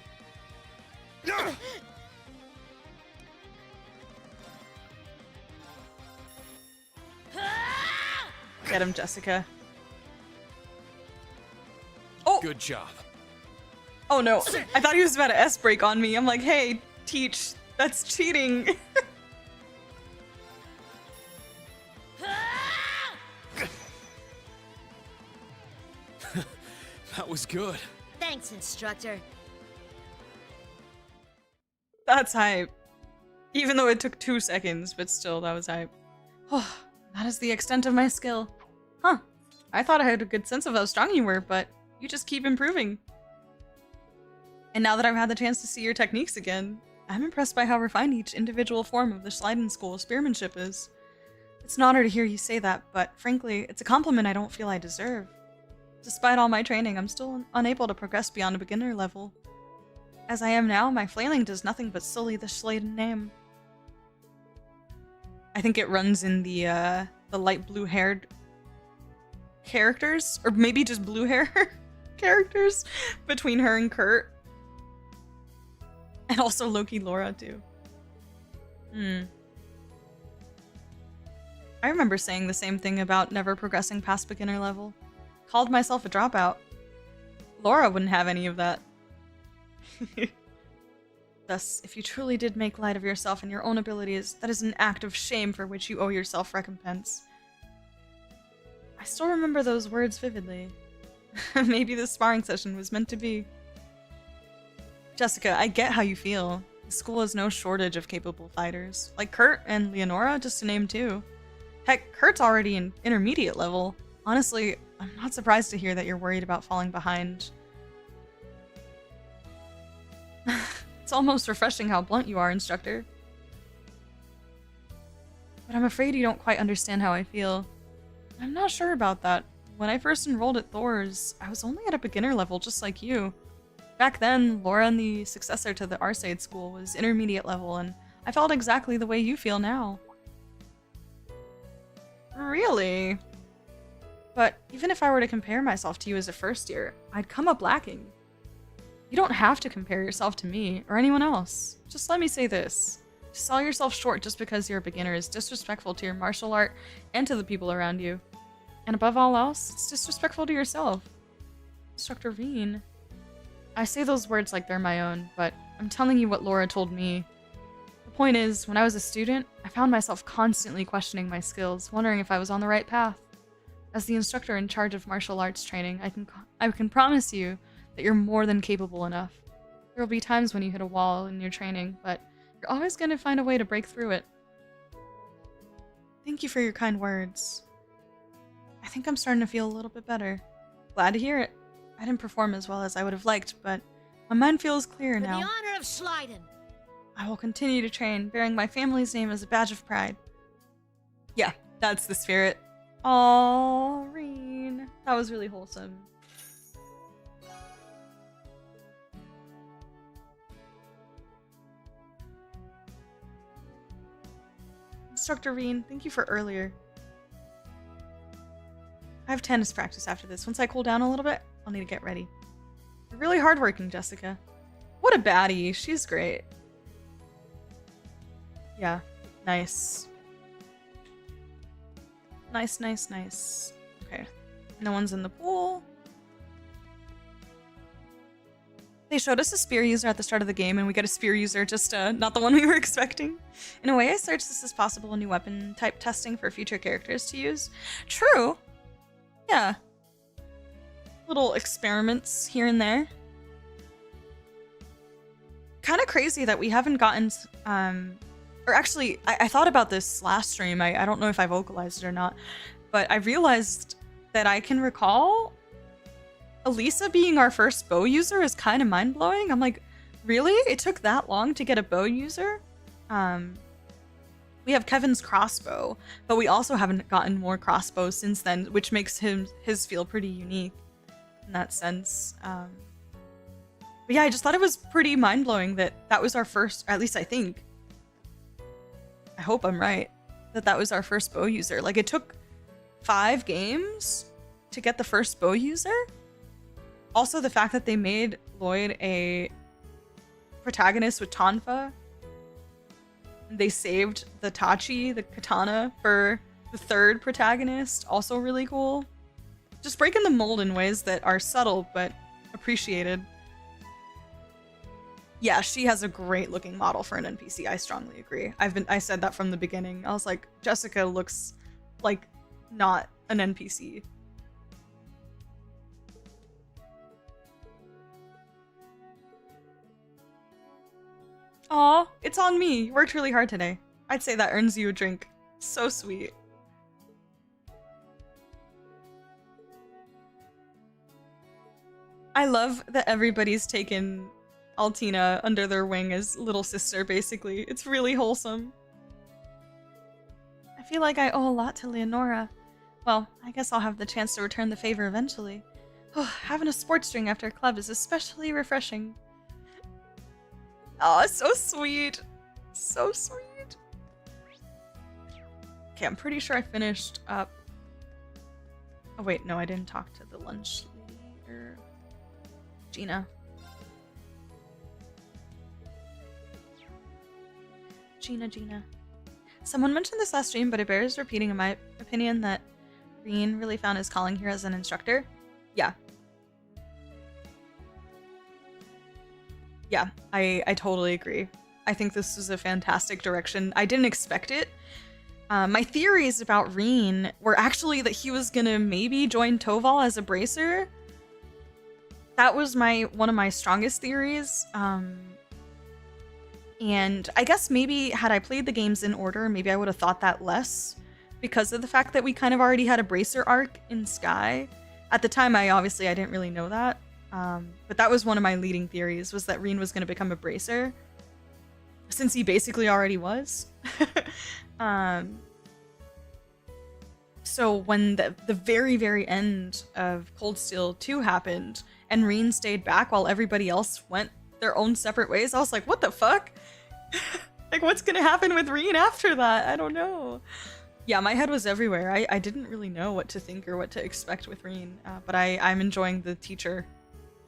Speaker 1: Get him, Jessica. Oh!
Speaker 17: Good job.
Speaker 1: Oh no, I thought he was about to S-break on me. I'm like, hey, Teach, that's cheating.
Speaker 11: That was good.
Speaker 14: Thanks, instructor.
Speaker 1: That's hype. Even though it took 2 seconds, but still, that was hype. Oh, that is the extent of my skill. Huh. I thought I had a good sense of how strong you were, but you just keep improving. And now that I've had the chance to see your techniques again, I'm impressed by how refined each individual form of the Schleiden School spearmanship is. It's an honor to hear you say that, but frankly, it's a compliment I don't feel I deserve. Despite all my training, I'm still unable to progress beyond a beginner level. As I am now, my flailing does nothing but sully the Schleiden name. I think it runs in the light blue-haired characters, or maybe just blue hair characters between her and Kurt. And also Loki Laura, too. I remember saying the same thing about never progressing past beginner level. Called myself a dropout. Laura wouldn't have any of that. Thus, if you truly did make light of yourself and your own abilities, that is an act of shame for which you owe yourself recompense. I still remember those words vividly. Maybe this sparring session was meant to be. Jessica, I get how you feel. The school has no shortage of capable fighters. Like Kurt and Leonora, just to name 2. Heck, Kurt's already in intermediate level. Honestly, I'm not surprised to hear that you're worried about falling behind. It's almost refreshing how blunt you are, instructor. But I'm afraid you don't quite understand how I feel. I'm not sure about that. When I first enrolled at Thor's, I was only at a beginner level just like you. Back then, Laura, the successor to the Arcade school, was intermediate level, and I felt exactly the way you feel now. Really? But even if I were to compare myself to you as a first year, I'd come up lacking. You don't have to compare yourself to me or anyone else. Just let me say this. To sell yourself short just because you're a beginner is disrespectful to your martial art and to the people around you. And above all else, it's disrespectful to yourself. Instructor Rean. I say those words like they're my own, but I'm telling you what Laura told me. The point is, when I was a student, I found myself constantly questioning my skills, wondering if I was on the right path. As the instructor in charge of martial arts training, I can promise you that you're more than capable enough. There will be times when you hit a wall in your training, but you're always going to find a way to break through it. Thank you for your kind words. I think I'm starting to feel a little bit better. Glad to hear it. I didn't perform as well as I would have liked, but my mind feels clearer now.
Speaker 14: For the honor of Schleiden.
Speaker 1: I will continue to train, bearing my family's name as a badge of pride. Yeah, that's the spirit. Aww, Rean. That was really wholesome. Instructor Rean, thank you for earlier. I have tennis practice after this. Once I cool down a little bit, I'll need to get ready. You're really hardworking, Jessica. What a baddie. She's great. Yeah, nice. Nice, nice, nice. Okay. No one's in the pool. They showed us a spear user at the start of the game, and we get a spear user, just not the one we were expecting. In a way, I searched this as possible new weapon type testing for future characters to use. True. Yeah. Little experiments here and there. Kind of crazy that we haven't gotten, or actually, I thought about this last stream. I don't know if I vocalized it or not, but I realized that I can recall Elisa being our first bow user is kind of mind-blowing. I'm like, really? It took that long to get a bow user? We have Kevin's crossbow, but we also haven't gotten more crossbows since then, which makes his feel pretty unique in that sense. But yeah, I just thought it was pretty mind-blowing that that was our first, at least I think. I hope I'm right, that was our first bow user. Like, it took 5 games to get the first bow user? Also, the fact that they made Lloyd a protagonist with Tonfa. They saved the Tachi, the katana, for the third protagonist. Also really cool. Just breaking the mold in ways that are subtle but appreciated. Yeah, she has a great looking model for an NPC. I strongly agree. I said that from the beginning. I was like, Jessica looks like not an NPC. Aw, it's on me. You worked really hard today. I'd say that earns you a drink. So sweet. I love that everybody's taken Altina under their wing as little sister, basically. It's really wholesome. I feel like I owe a lot to Leonora. Well, I guess I'll have the chance to return the favor eventually. Oh, having a sports drink after club is especially refreshing. Oh, so sweet. So sweet. Okay, I'm pretty sure I finished up... Oh wait, no, I didn't talk to the lunch leader. Gina. Gina. Someone mentioned this last stream, but it bears repeating in my opinion that Rean really found his calling here as an instructor. Yeah. Yeah, I totally agree. I think this was a fantastic direction. I didn't expect it. My theories about Rean were actually that he was gonna maybe join Toval as a bracer. That was one of my strongest theories. And I guess maybe had I played the games in order, maybe I would have thought that less because of the fact that we kind of already had a bracer arc in Sky. At the time, I didn't really know that. But that was one of my leading theories, was that Rean was going to become a bracer, since he basically already was. So when the very, very end of Cold Steel 2 happened, and Rean stayed back while everybody else went their own separate ways, I was like, what the fuck? Like, what's going to happen with Rean after that? I don't know. Yeah, my head was everywhere. I didn't really know what to think or what to expect with Rean, but I'm enjoying the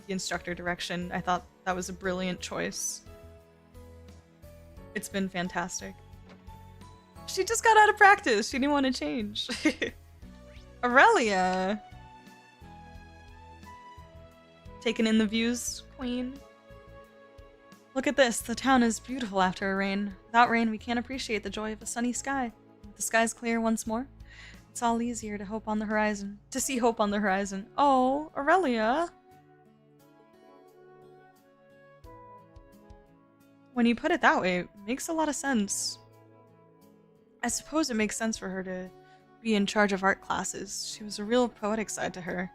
Speaker 1: instructor direction. I thought that was a brilliant choice. It's been fantastic. She just got out of practice. She didn't want to change. Aurelia! Taking in the views, queen. Look at this. The town is beautiful after a rain. Without rain, we can't appreciate the joy of a sunny sky. If the sky's clear once more, it's all easier to hope on the horizon. To see hope on the horizon. Oh, Aurelia! When you put it that way, it makes a lot of sense. I suppose it makes sense for her to be in charge of art classes. She was a real poetic side to her.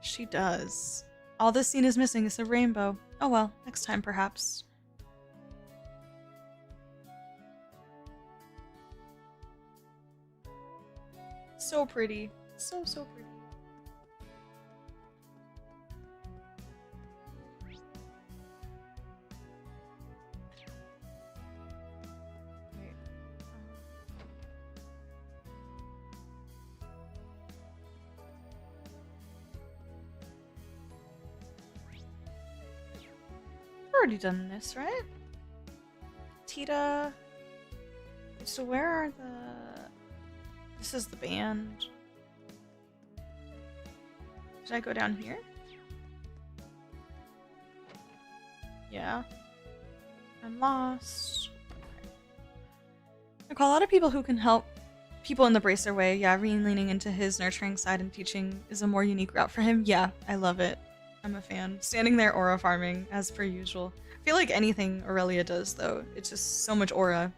Speaker 1: She does. All this scene is missing is the rainbow. Oh well, next time perhaps. So pretty. So pretty. Already done this, right? Tita. So where are the... This is the band. Did I go down here? Yeah. I'm lost. I call a lot of people who can help people in the bracer way. Yeah, Rean leaning into his nurturing side and teaching is a more unique route for him. Yeah, I love it. I'm a fan. Standing there aura farming, as per usual. I feel like anything Aurelia does, though, it's just so much aura.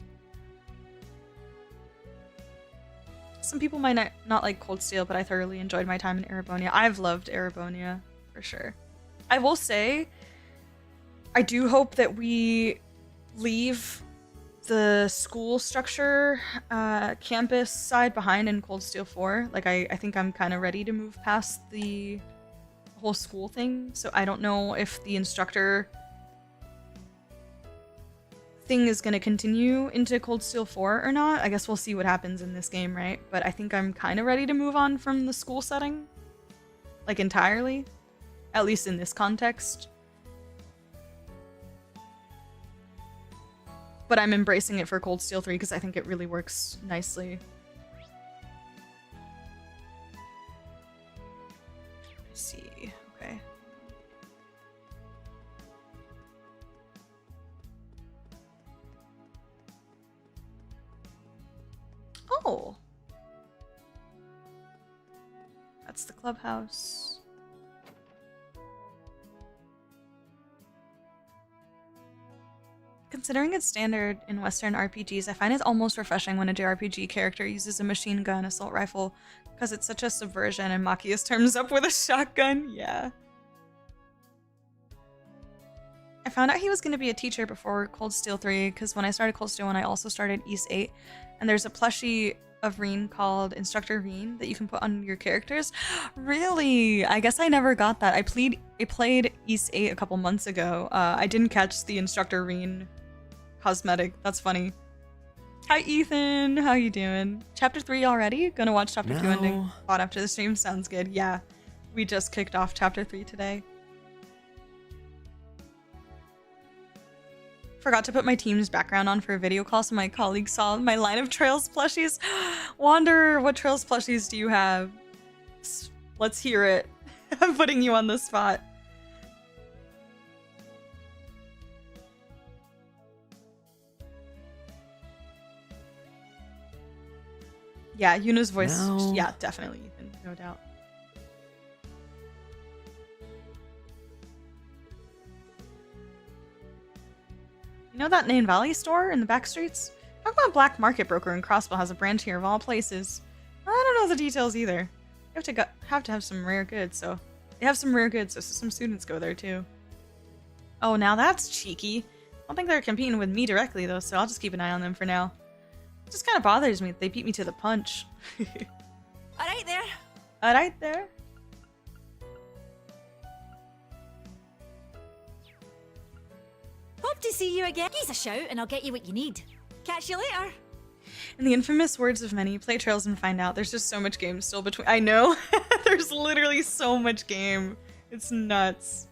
Speaker 1: Some people might not like Cold Steel, but I thoroughly enjoyed my time in Erebonia. I've loved Erebonia, for sure. I will say, I do hope that we leave the school structure, campus side behind in Cold Steel 4. Like, I think I'm kind of ready to move past the whole school thing, so I don't know if the instructor thing is going to continue into Cold Steel 4 or not. I guess we'll see what happens in this game, right? But I think I'm kind of ready to move on from the school setting, like entirely. at least in this context. But I'm embracing it for Cold Steel 3 because I think it really works nicely. Let's see. Okay. Oh. That's the clubhouse. Considering it's standard in Western RPGs, I find it almost refreshing when a JRPG character uses a machine gun assault rifle because it's such a subversion and Machias turns up with a shotgun. Yeah. I found out he was going to be a teacher before Cold Steel 3 because when I started Cold Steel 1, I also started Ys 8, and there's a plushie of Rean called Instructor Rean that you can put on your characters. Really? I guess I never got that. I played Ys 8 a couple months ago. I didn't catch the Instructor Rean cosmetic. That's funny. Hi Ethan, how you doing? Chapter 3 already? Gonna watch Chapter 2 ending spot after the stream? Sounds good. Yeah, we just kicked off Chapter 3 today. Forgot to put my team's background on for a video call so my colleagues saw my line of Trails plushies. Wander, what Trails plushies do you have? Let's hear it. I'm putting you on the spot. Yeah, Yuna's voice.
Speaker 11: No.
Speaker 1: Yeah, definitely, Ethan. No doubt. You know that Nain Valley store in the back streets? Talk about black market broker in Crossbow has a branch here of all places. I don't know the details either. You have to have some rare goods, so they have some rare goods, so some students go there too. Oh, now that's cheeky. I don't think they're competing with me directly though, so I'll just keep an eye on them for now. It just kind of bothers me that they beat me to the punch.
Speaker 18: Alright there.
Speaker 1: Alright there.
Speaker 18: Hope to see you again. Give us a shout and I'll get you what you need. Catch you later.
Speaker 1: In the infamous words of many, play Trails and find out. There's just so much game still between. I know. There's literally so much game. It's nuts.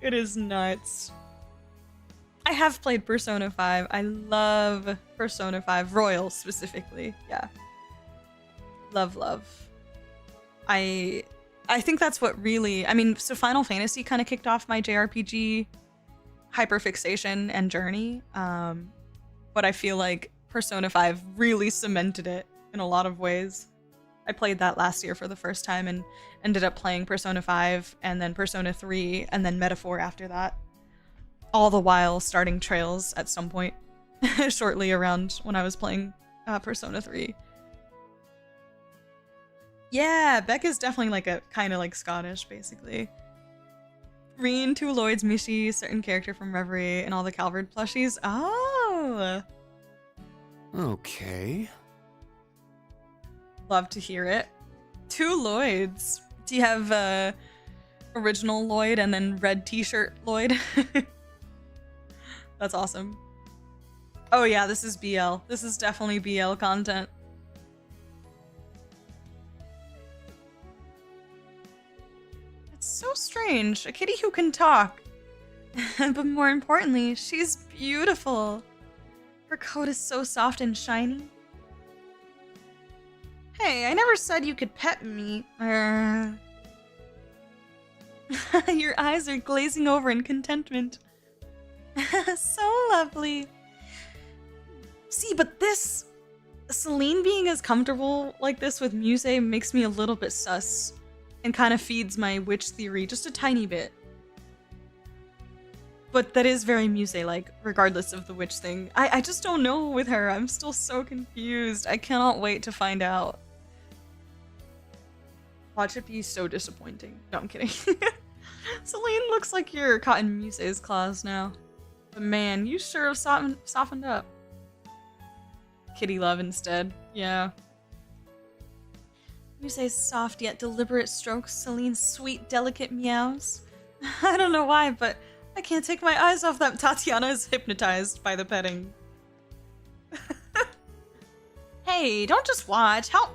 Speaker 1: It is nuts. I have played Persona 5. I love Persona 5. Royal, specifically. Yeah. Love, love. I think that's what really... I mean, so Final Fantasy kind of kicked off my JRPG hyperfixation and journey. But I feel like Persona 5 really cemented it in a lot of ways. I played that last year for the first time and ended up playing Persona 5 and then Persona 3 and then Metaphor after that. All the while starting Trails at some point shortly around when I was playing Persona 3. Yeah, Beck is definitely like a kind of like Scottish, basically. Rean, 2 Lloyds, Mishi, certain character from Reverie, and all the Calvard plushies. Oh!
Speaker 11: Okay.
Speaker 1: Love to hear it. 2 Lloyds. Do you have original Lloyd and then red t-shirt Lloyd? That's awesome. Oh yeah, this is BL. This is definitely BL content. It's so strange. A kitty who can talk. But more importantly, she's beautiful. Her coat is so soft and shiny. Hey, I never said you could pet me. Your eyes are glazing over in contentment. So lovely. See, but this... Celine being as comfortable like this with Musse makes me a little bit sus. And kind of feeds my witch theory just a tiny bit. But that is very Musse-like, regardless of the witch thing. I just don't know with her. I'm still so confused. I cannot wait to find out. Watch it be so disappointing. No, I'm kidding. Celine looks like you're caught in Musse's claws now. But man, you sure have softened up. Kitty love instead. Yeah. Musse's soft yet deliberate strokes, Celine's sweet, delicate meows. I don't know why, but I can't take my eyes off that. Tatiana is hypnotized by the petting. Hey, don't just watch. Help!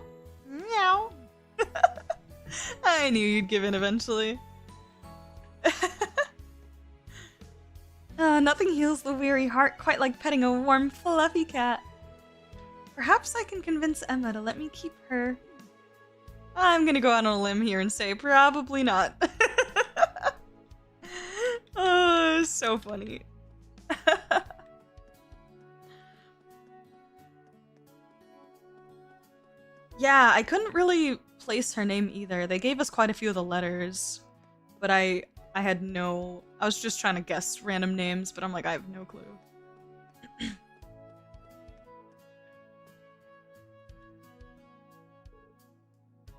Speaker 1: Meow. I knew you'd give in eventually. Nothing heals the weary heart quite like petting a warm, fluffy cat. Perhaps I can convince Emma to let me keep her. I'm gonna go out on a limb here and say probably not. Oh, so funny. Yeah, I couldn't really place her name either. They gave us quite a few of the letters, but I had no... I was just trying to guess random names, but I'm like, I have no clue.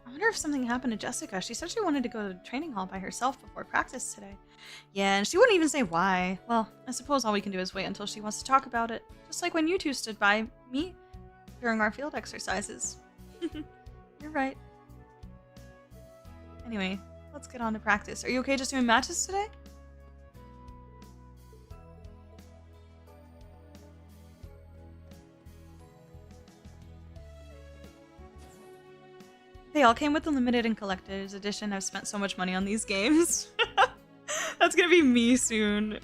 Speaker 1: I wonder if something happened to Jessica. She said she wanted to go to the training hall by herself before practice today. Yeah, and she wouldn't even say why. Well, I suppose all we can do is wait until she wants to talk about it. Just like when you two stood by me during our field exercises. You're right. Anyway, let's get on to practice. Are you okay just doing matches today? They all came with the limited and collector's edition. I've spent so much money on these games. That's gonna be me soon.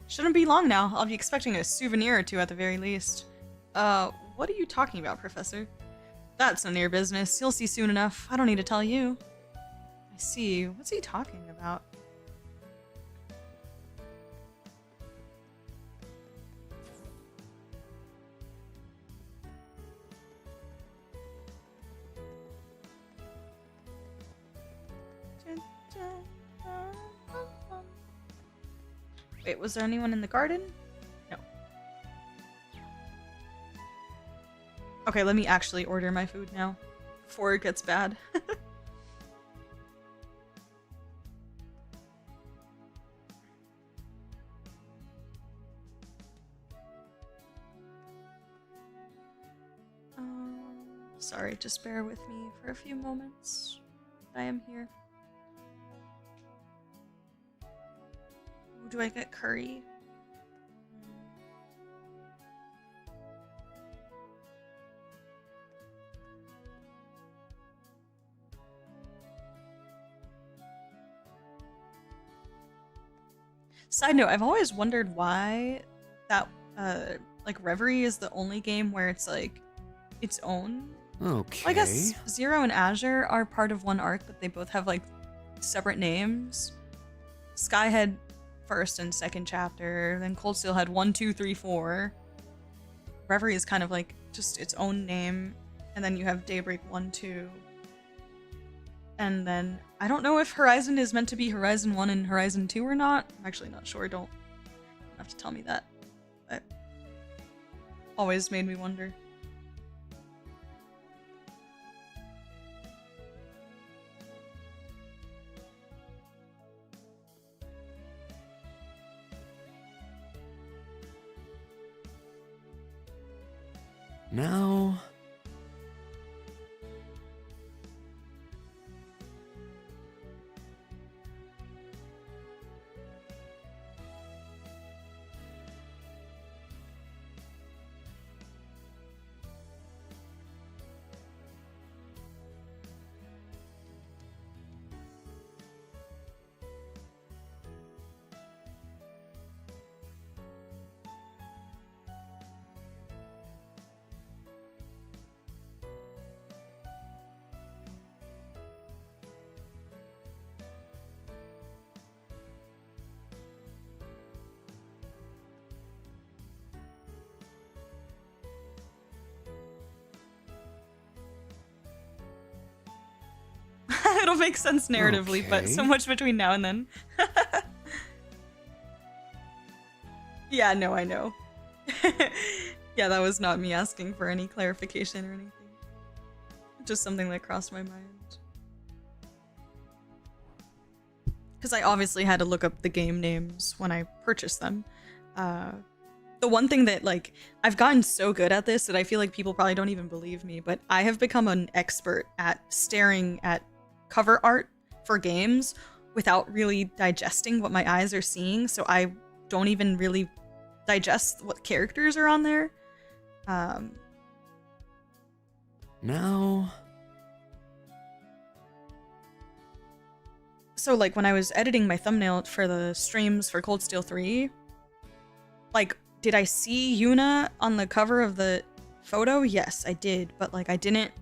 Speaker 1: Shouldn't be long now. I'll be expecting a souvenir or two at the very least. What are you talking about, Professor? That's none of your business. You'll see soon enough. I don't need to tell you. I see. What's he talking about? Wait, was there anyone in the garden? No. Okay, let me actually order my food now before it gets bad. Sorry, just bear with me for a few moments. I am here. Do I get curry? Side note, I've always wondered why that like Reverie is the only game where it's like its own.
Speaker 11: Okay.
Speaker 1: I guess Zero and Azure are part of one arc, but they both have like separate names. Sky had first and second chapter, then Cold Steel had 1, 2, 3, 4. Reverie is kind of like just its own name, and then you have Daybreak 1, 2. And then I don't know if Horizon is meant to be Horizon 1 and Horizon 2 or not. I'm actually not sure. Don't have to tell me that. But always made me wonder.
Speaker 11: Now...
Speaker 1: It'll make sense narratively, but so much between now and then. Yeah, no, I know. Yeah, that was not me asking for any clarification or anything. Just something that crossed my mind. Because I obviously had to look up the game names when I purchased them. The one thing that, like, I've gotten so good at this that I feel like people probably don't even believe me, but I have become an expert at staring at cover art for games without really digesting what my eyes are seeing, so I don't even really digest what characters are on there.
Speaker 11: Now...
Speaker 1: So, like, when I was editing my thumbnail for the streams for Cold Steel 3, like, did I see Yuna on the cover of the photo? Yes, I did, but, like, I didn't...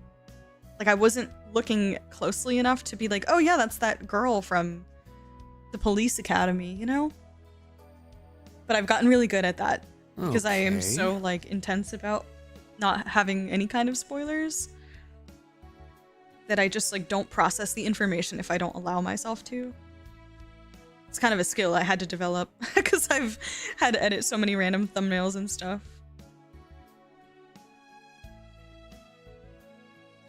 Speaker 1: Like, I wasn't looking closely enough to be like, oh yeah, that's that girl from the police academy, you know? But I've gotten really good at that because I am so, like, intense about not having any kind of spoilers that I just, like, don't process the information if I don't allow myself to. It's kind of a skill I had to develop because I've had to edit so many random thumbnails and stuff.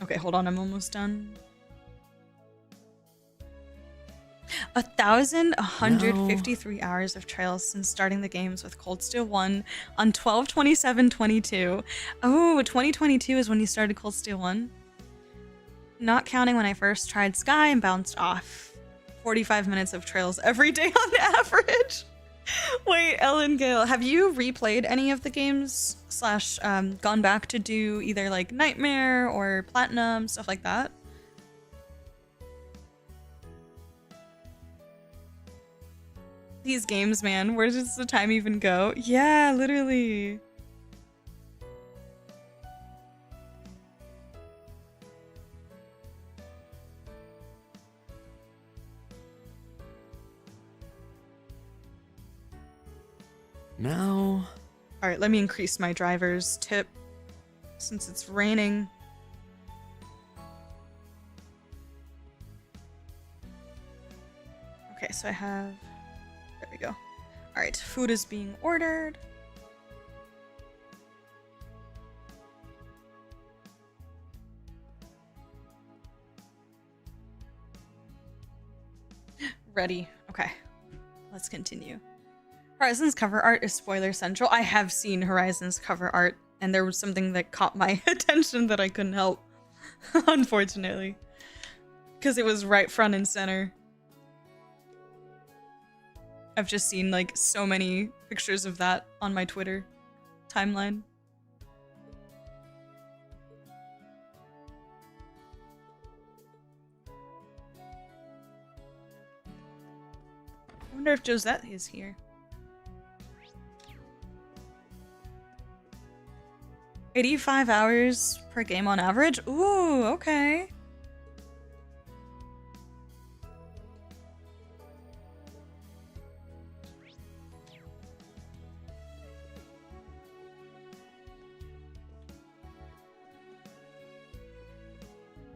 Speaker 1: Okay, hold on, I'm almost done. 1,153 hours of trails since starting the games with Cold Steel 1 on 12/27/22. Oh, 2022 is when you started Cold Steel 1? Not counting when I first tried Sky and bounced off. 45 minutes of trails every day on average. Wait, Ellen Gale, have you replayed any of the games slash gone back to do either like Nightmare or Platinum, stuff like that? These games, man, where does the time even go? Yeah, literally.
Speaker 11: Now...
Speaker 1: Alright, let me increase my driver's tip since it's raining. Okay, so I have... There we go. Alright, food is being ordered. Ready. Okay, let's continue. Horizon's cover art is spoiler central. I have seen Horizon's cover art, and there was something that caught my attention that I couldn't help, unfortunately, because it was right front and center. I've just seen like so many pictures of that on my Twitter timeline. I wonder if Josette is here. 85 hours per game on average? Ooh, okay.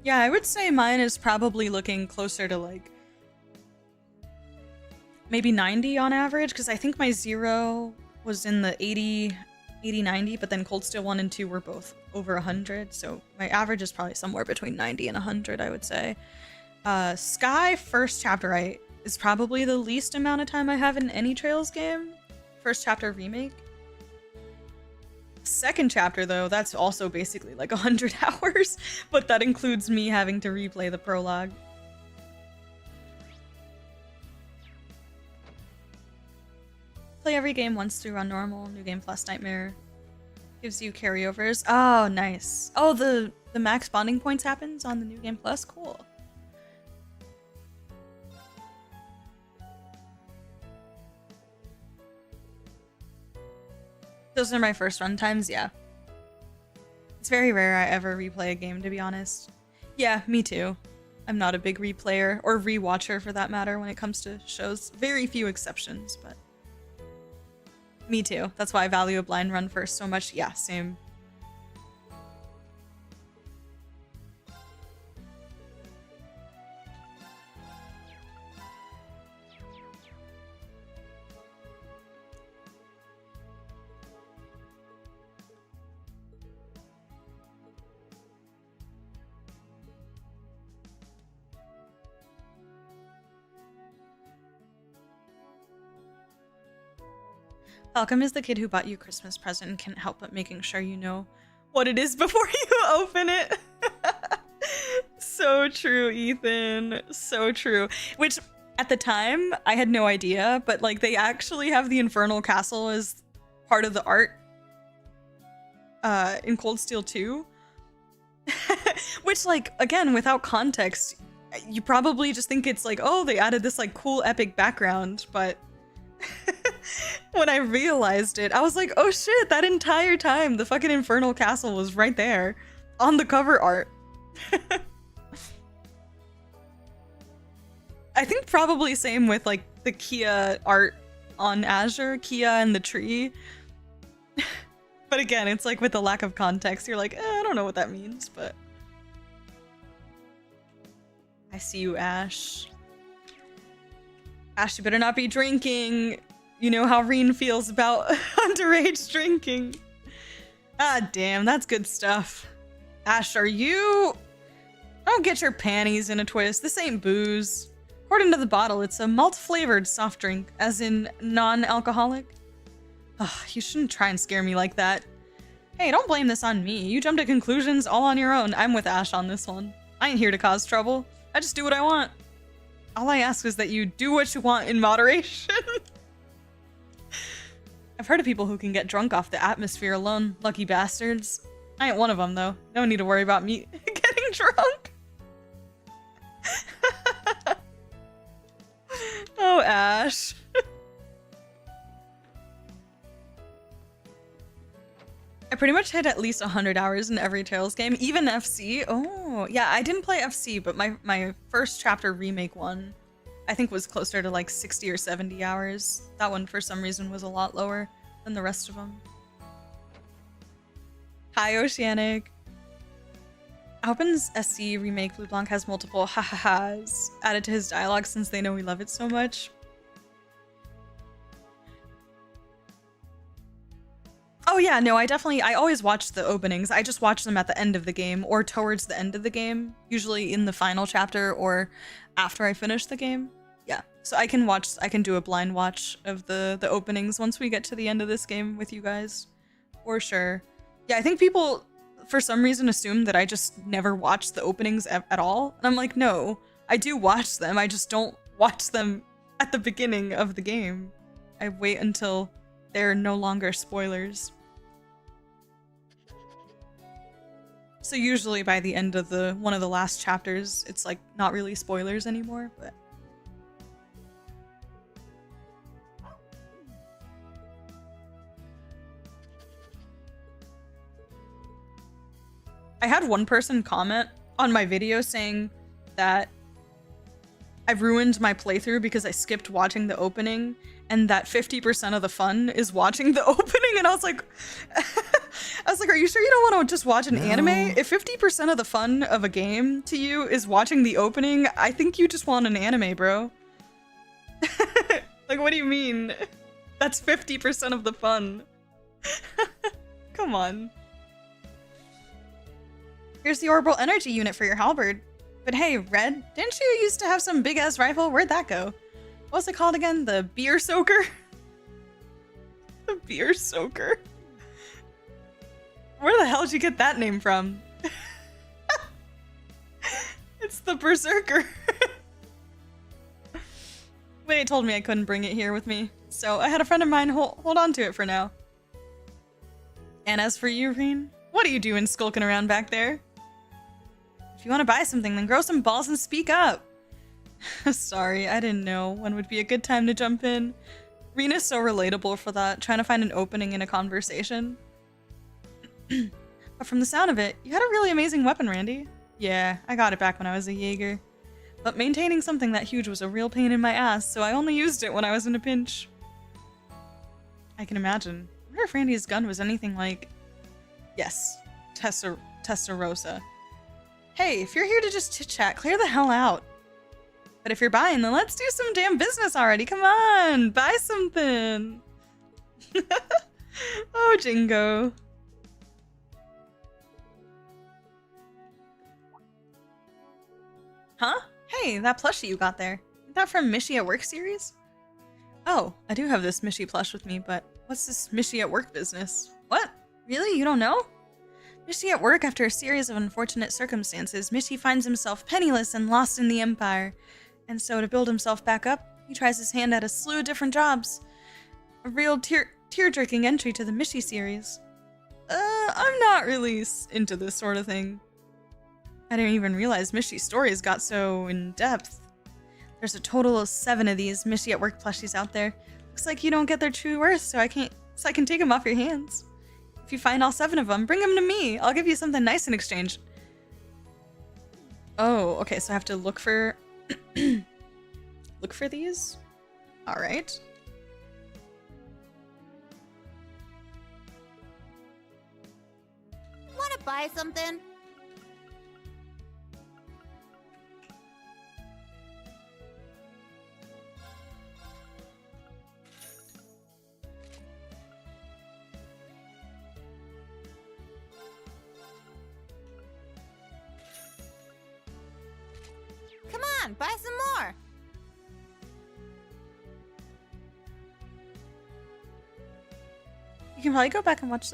Speaker 1: Yeah, I would say mine is probably looking closer to like maybe 90 on average, because I think my 0 was in the 80, 90, but then Cold Steel 1 and 2 were both over 100, so my average is probably somewhere between 90 and 100, I would say. Sky first chapter is probably the least amount of time I have in any Trails game. First chapter remake. Second chapter, though, that's also basically like 100 hours, but that includes me having to replay the prologue. Play every game once through on normal, New Game Plus Nightmare. Gives you carryovers. Oh, nice. Oh, the max bonding points happens on the New Game Plus? Cool. Those are my first run times, yeah. It's very rare I ever replay a game, to be honest. Yeah, me too. I'm not a big replayer, or rewatcher for that matter, when it comes to shows. Very few exceptions, but... Me too. That's why I value a blind run first so much. Yeah, same. Malcolm is the kid who bought you a Christmas present and can't help but making sure you know what it is before you open it. So true, Ethan. So true. Which, at the time, I had no idea, but like they actually have the Infernal Castle as part of the art in Cold Steel 2. Which, like, again, without context, you probably just think it's like, oh, they added this like cool epic background, but when I realized it, I was like, oh shit, that entire time the fucking Infernal Castle was right there on the cover art. I think probably same with like the Kia art on Azure, Kia and the tree. But again, it's like with the lack of context, you're like, I don't know what that means, but I see you, Ash. Ash, you better not be drinking. You know how Rean feels about underage drinking. Ah, damn, that's good stuff. Ash, are you... Don't get your panties in a twist. This ain't booze. According to the bottle, it's a malt-flavored soft drink, as in non-alcoholic. You shouldn't try and scare me like that. Hey, don't blame this on me. You jumped to conclusions all on your own. I'm with Ash on this one. I ain't here to cause trouble. I just do what I want. All I ask is that you do what you want in moderation. I've heard of people who can get drunk off the atmosphere alone. Lucky bastards. I ain't one of them, though. No need to worry about me getting drunk. Oh, Ash. I pretty much hit at least 100 hours in every Tales game, even FC. Oh, yeah, I didn't play FC, but my first chapter remake one, I think was closer to like 60 or 70 hours. That one, for some reason, was a lot lower than the rest of them. Hi, Oceanic. Alpin's SC remake Blue Blanc has multiple ha-ha-has added to his dialogue since they know we love it so much. Oh yeah, no, I always watch the openings. I just watch them at the end of the game or towards the end of the game, usually in the final chapter or after I finish the game. Yeah, so I can do a blind watch of the openings once we get to the end of this game with you guys, for sure. Yeah, I think people, for some reason, assume that I just never watch the openings at all. And I'm like, no, I do watch them. I just don't watch them at the beginning of the game. I wait until they're no longer spoilers. So usually by the end of one of the last chapters, it's like not really spoilers anymore, but... I had one person comment on my video saying that I've ruined my playthrough because I skipped watching the opening and that 50% of the fun is watching the opening, and I was like, are you sure you don't want to just watch an anime? If 50% of the fun of a game to you is watching the opening, I think you just want an anime, bro. Like, what do you mean? That's 50% of the fun. Come on. Here's the orbital energy unit for your halberd. But hey, Red, didn't you used to have some big-ass rifle? Where'd that go? What's it called again? The beer soaker? The beer soaker? Where the hell did you get that name from? It's the berserker. Wait, told me I couldn't bring it here with me, so I had a friend of mine hold on to it for now. And as for you, Rean, what are you doing skulking around back there? If you want to buy something, then grow some balls and speak up. Sorry, I didn't know when would be a good time to jump in. Rean is so relatable for that, trying to find an opening in a conversation. But from the sound of it, you had a really amazing weapon, Randy. Yeah, I got it back when I was a Jaeger. But maintaining something that huge was a real pain in my ass, so I only used it when I was in a pinch. I can imagine. I wonder if Randy's gun was anything like... Yes, Testarossa. Hey, if you're here to just chit-chat, clear the hell out. But if you're buying, then let's do some damn business already. Come on, buy something. Oh, Jingo. Huh? Hey, that plushie you got there. Is that from Michi at Work series? Oh, I do have this Mishy plush with me, but what's this Mishy at work business? What? Really? You don't know? Mishy at work, after a series of unfortunate circumstances, Mishy finds himself penniless and lost in the Empire. And so to build himself back up, he tries his hand at a slew of different jobs. A real tear-jerking entry to the Mishy series. I'm not really into this sort of thing. I didn't even realize Mishy's stories got so in-depth. There's a total of 7 of these Mishy at work plushies out there. Looks like you don't get their true worth, so I can take them off your hands. If you find all 7 of them, bring them to me. I'll give you something nice in exchange. Oh, okay, so I have to look for look for these? All right.
Speaker 5: Wanna buy something? Come on, buy some more.
Speaker 1: You can probably go back and watch.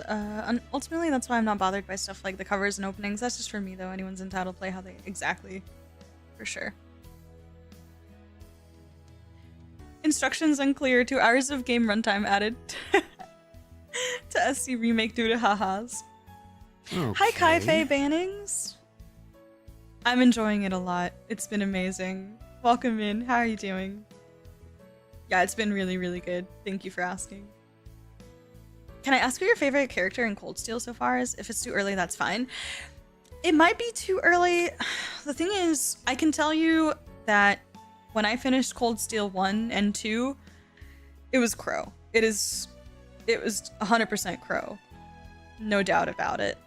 Speaker 1: Ultimately, that's why I'm not bothered by stuff like the covers and openings. That's just for me, though. Anyone's entitled to play how they exactly, for sure. Instructions unclear. 2 hours of game runtime added to SC remake due to ha-has.
Speaker 11: Okay.
Speaker 1: Hi, Kai Fei Bannings. I'm enjoying it a lot. It's been amazing. Welcome in. How are you doing? Yeah, it's been really, really good. Thank you for asking. Can I ask who your favorite character in Cold Steel so far is? If it's too early, that's fine. It might be too early. The thing is, I can tell you that when I finished Cold Steel 1 and 2, it was Crow. It was 100% Crow. No doubt about it.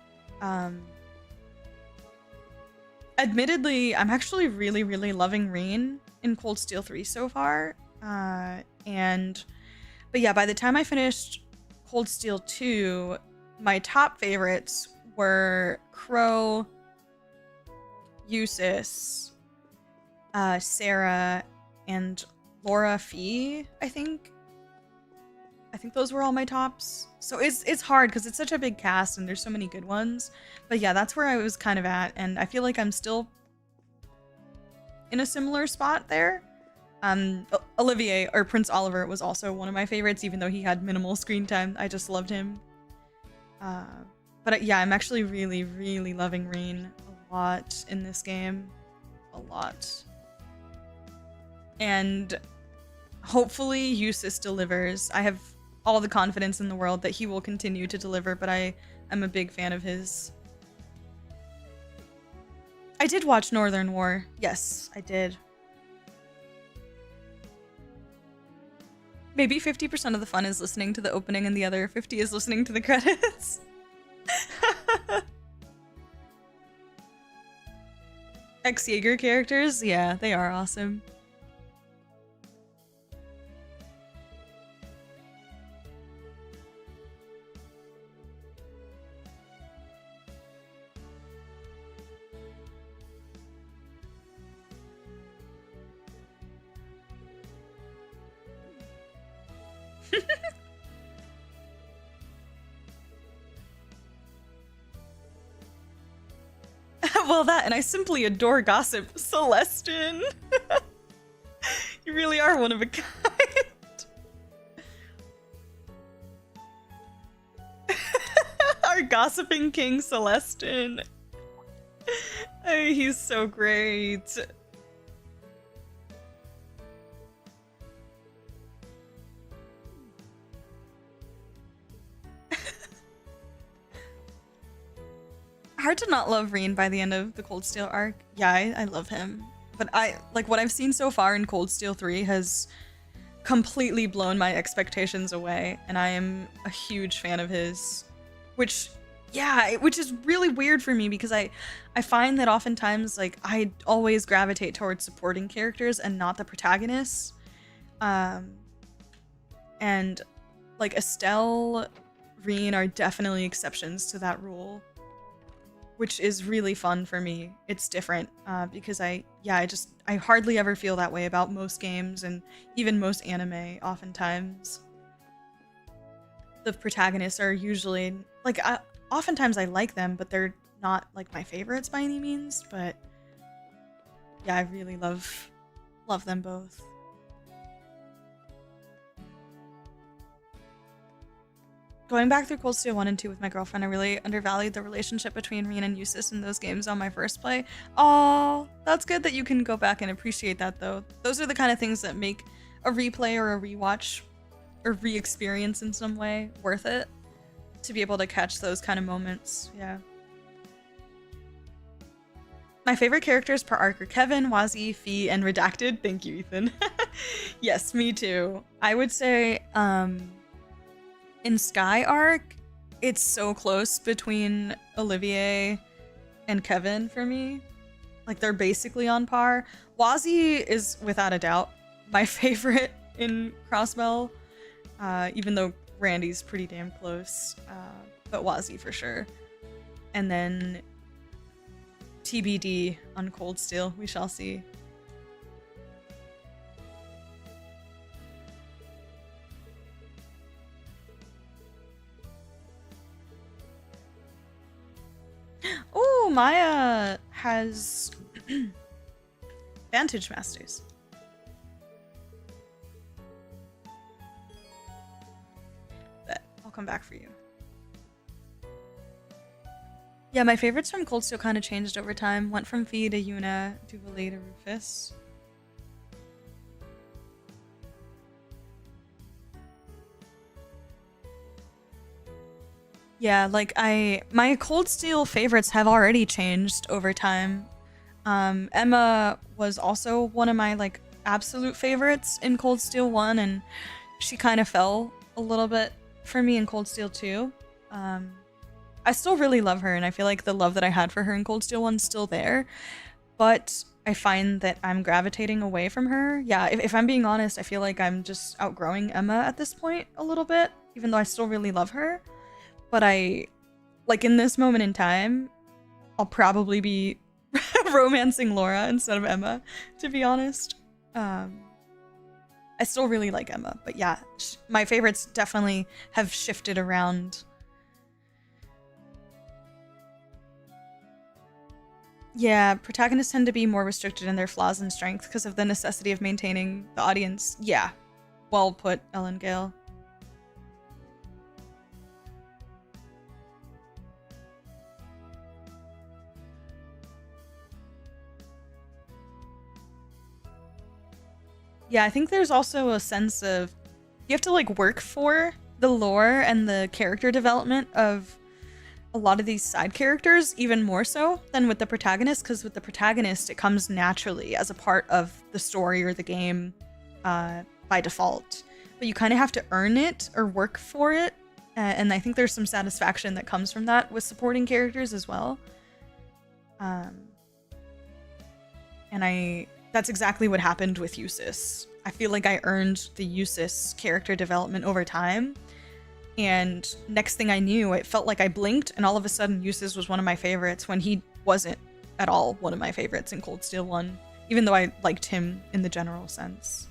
Speaker 1: Admittedly, I'm actually really, really loving Rean in Cold Steel 3 so far. But yeah, by the time I finished Cold Steel 2, my top favorites were Crow, Jusis, Sarah, and Laura Fee, I think. I think those were all my tops. So it's hard because it's such a big cast and there's so many good ones. But yeah, that's where I was kind of at, and I feel like I'm still in a similar spot there. Olivier, or Prince Oliver, was also one of my favorites, even though he had minimal screen time. I just loved him. But yeah, I'm actually really, really loving Rean a lot in this game. A lot. And hopefully Jusis delivers. I have all the confidence in the world that he will continue to deliver, but I am a big fan of his. I did watch Northern War. Yes, I did. Maybe 50% of the fun is listening to the opening and the other 50 is listening to the credits. Ex-Jaeger characters? Yeah, they are awesome. Well, that, and I simply adore gossip. Celestin! You really are one of a kind. Our gossiping king, Celestin. He's so great. Hard to not love Rean by the end of the Cold Steel arc. Yeah, I love him. But what I've seen so far in Cold Steel 3 has completely blown my expectations away, and I am a huge fan of his. Which is really weird for me because I find that oftentimes, like, I always gravitate towards supporting characters and not the protagonists. And, like, Estelle, Rean are definitely exceptions to that rule. which is really fun for me. It's different because I hardly ever feel that way about most games and even most anime. Oftentimes, the protagonists are usually like, oftentimes I like them, but they're not like my favorites by any means. But yeah, I really love them both. Going back through Cold Steel 1 and 2 with my girlfriend, I really undervalued the relationship between Rean and Jusis in those games on my first play. Oh, that's good that you can go back and appreciate that, though. Those are the kind of things that make a replay or a rewatch or re-experience in some way worth it. To be able to catch those kind of moments, yeah. My favorite characters per arc are Kevin, Wazi, Fee, and Redacted. Thank you, Ethan. Yes, me too. I would say, in Sky arc, it's so close between Olivier and Kevin for me. Like, they're basically on par. Wazi is, without a doubt, my favorite in Crossbell, even though Randy's pretty damn close, but Wazi for sure. And then TBD on Cold Steel, we shall see. Oh, Maya has Vantage Masters. Bet. I'll come back for you. Yeah, my favorites from Cold Steel kind of changed over time. Went from Fee to Yuna, to Valet to Rufus. Yeah, like my Cold Steel favorites have already changed over time. Emma was also one of my like absolute favorites in Cold Steel 1, and she kind of fell a little bit for me in Cold Steel 2. I still really love her, and I feel like the love that I had for her in Cold Steel 1 is still there, but I find that I'm gravitating away from her. Yeah, if I'm being honest, I feel like I'm just outgrowing Emma at this point a little bit, even though I still really love her. But like in this moment in time, I'll probably be romancing Laura instead of Emma, to be honest. I still really like Emma, but yeah, my favorites definitely have shifted around. Yeah, protagonists tend to be more restricted in their flaws and strengths because of the necessity of maintaining the audience. Yeah, well put, Ellen Gale. Yeah, I think there's also a sense of you have to like work for the lore and the character development of a lot of these side characters, even more so than with the protagonist, because with the protagonist it comes naturally as a part of the story or the game by default. But you kind of have to earn it or work for it, and I think there's some satisfaction that comes from that with supporting characters as well. And that's exactly what happened with Jusis. I feel like I earned the Jusis character development over time. And next thing I knew, it felt like I blinked, and all of a sudden Jusis was one of my favorites when he wasn't at all one of my favorites in Cold Steel 1, even though I liked him in the general sense.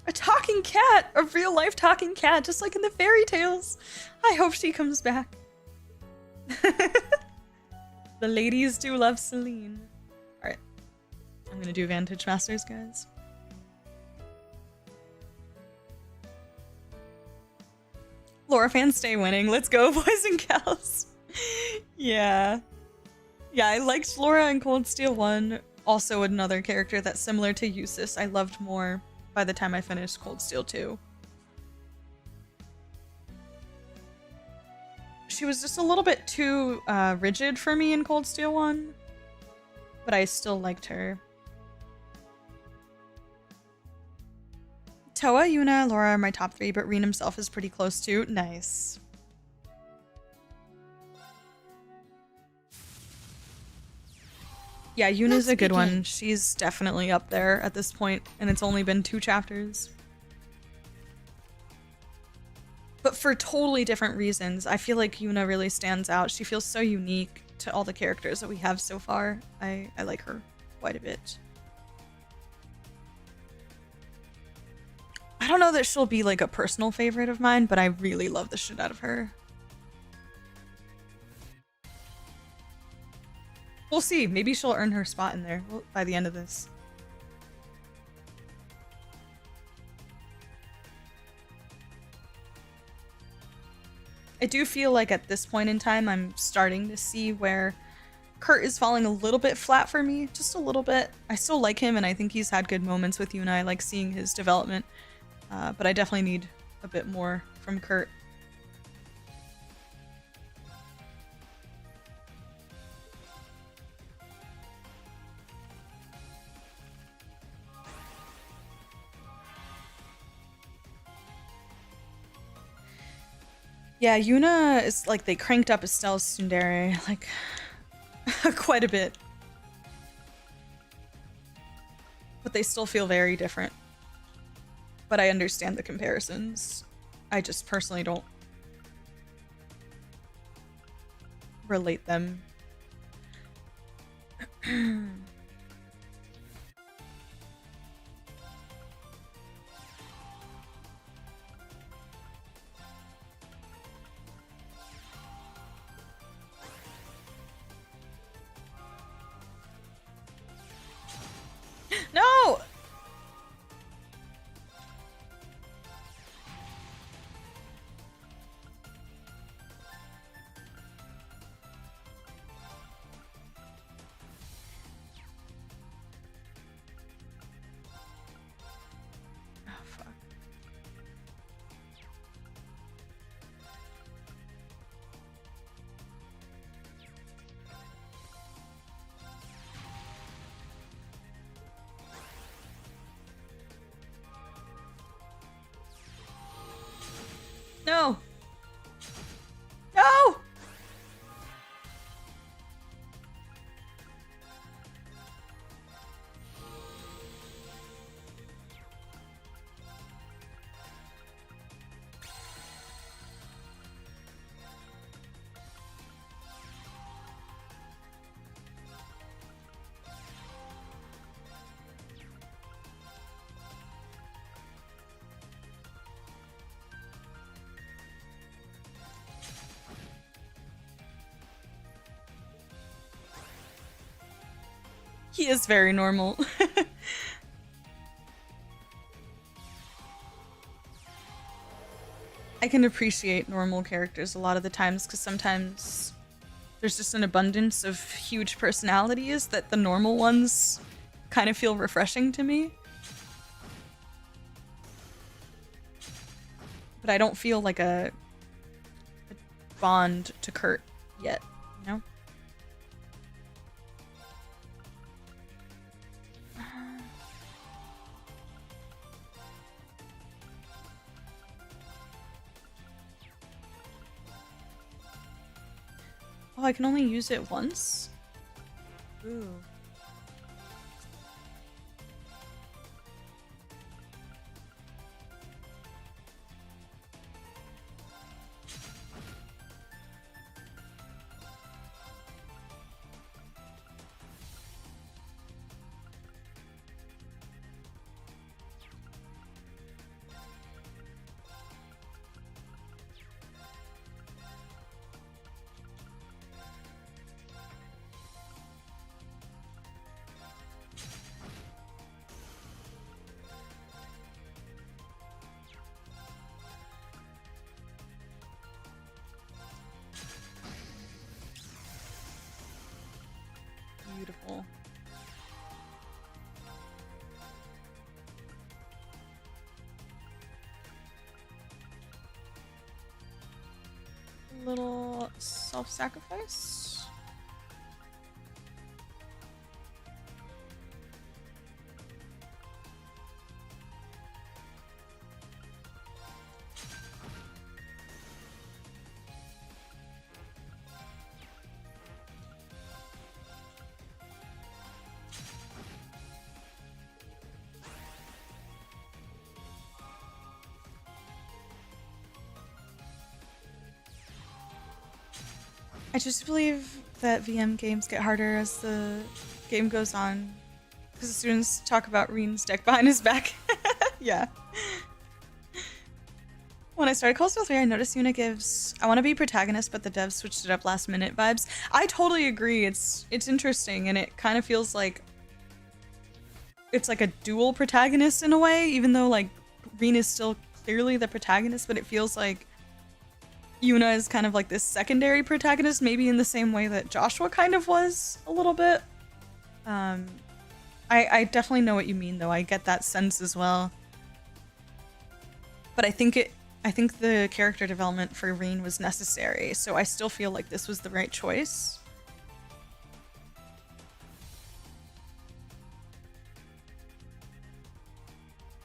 Speaker 1: A talking cat! A real-life talking cat, just like in the fairy tales! I hope she comes back. The ladies do love Celine. Alright. I'm gonna do Vantage Masters, guys. Laura fans stay winning. Let's go, boys and gals. Yeah. Yeah, I liked Laura in Cold Steel 1. Also another character that's similar to Jusis I loved more by the time I finished Cold Steel 2. She was just a little bit too rigid for me in Cold Steel 1, but I still liked her. Toa, Yuna, Laura are my top 3, but Rean himself is pretty close too. Nice. Yeah, Yuna's a good one. She's definitely up there at this point, and it's only been 2 chapters. but for totally different reasons. I feel like Yuna really stands out. She feels so unique to all the characters that we have so far. I like her quite a bit. I don't know that she'll be like a personal favorite of mine, but I really love the shit out of her. We'll see. Maybe she'll earn her spot in there by the end of this. I do feel like at this point in time, I'm starting to see where Kurt is falling a little bit flat for me. Just a little bit. I still like him, and I think he's had good moments with Yuna. I like seeing his development. But I definitely need a bit more from Kurt. Yeah, Yuna is like, they cranked up Estelle's tsundere, like, quite a bit. But they still feel very different. But I understand the comparisons. I just personally don't relate them. No! No! No! He is very normal. I can appreciate normal characters a lot of the times because sometimes there's just an abundance of huge personalities that the normal ones kind of feel refreshing to me. But I don't feel like a bond to Kurt yet, you know? Oh, I can only use it once? Ooh. Beautiful. A little self-sacrifice. I just believe that VM games get harder as the game goes on. Because the students talk about Rean's deck behind his back. Yeah. When I started Cold Steel 3, I noticed Yuna gives I want to be protagonist, but the devs switched it up last minute vibes. I totally agree. It's interesting, and it kind of feels like it's like a dual protagonist in a way, even though like Rean is still clearly the protagonist, but it feels like Yuna is kind of like this secondary protagonist, maybe in the same way that Joshua kind of was a little bit. I definitely know what you mean, though. I get that sense as well. But I think the character development for Rean was necessary, so I still feel like this was the right choice.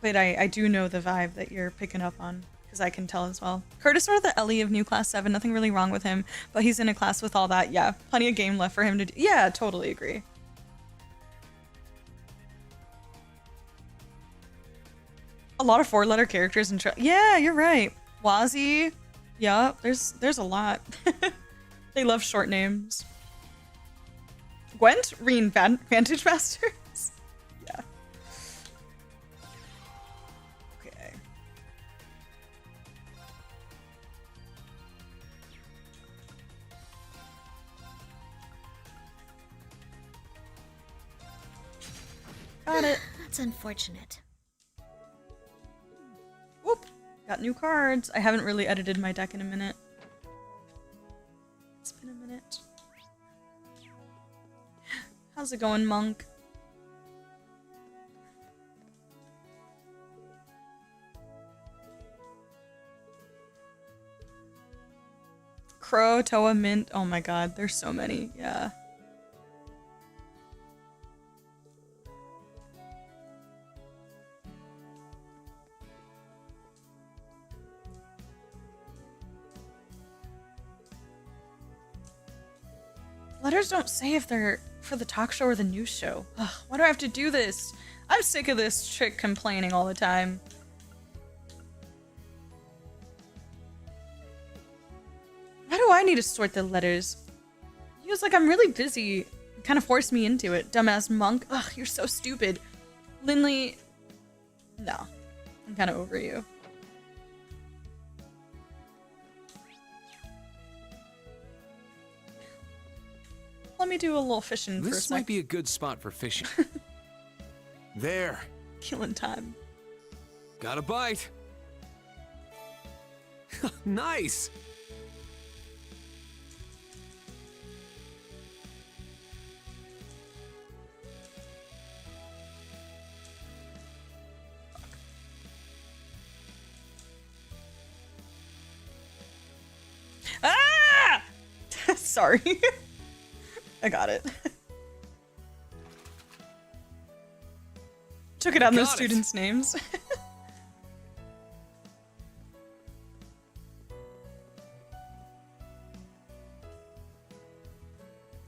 Speaker 1: But I do know the vibe that you're picking up on, because I can tell as well. Curtis or the Ellie of New Class 7, nothing really wrong with him, but he's in a class with all that. Yeah, plenty of game left for him to do. Yeah, totally agree. A lot of 4-letter characters in yeah, you're right. Wazzy. Yeah, there's a lot. They love short names. Gwent? Rean Vantage Masters? Yeah. Okay. Got it.
Speaker 14: That's unfortunate.
Speaker 1: Whoop. Got new cards. I haven't really edited my deck in a minute. It's been a minute. How's it going, Monk? Crow, Toa, Mint. Oh my god, there's so many. Yeah. Letters don't say if they're for the talk show or the news show. Ugh, why do I have to do this? I'm sick of this chick complaining all the time. Why do I need to sort the letters? He was like, I'm really busy. Kind of forced me into it. Dumbass Monk. Ugh, you're so stupid. Lindley. No. I'm kind of over you. Let me do a little fishing for a
Speaker 11: This
Speaker 1: sec.
Speaker 11: might be a good spot for fishing. There.
Speaker 1: Killing time.
Speaker 11: Got a bite. Nice.
Speaker 1: Ah! Sorry. I got it. Took it on those students' names.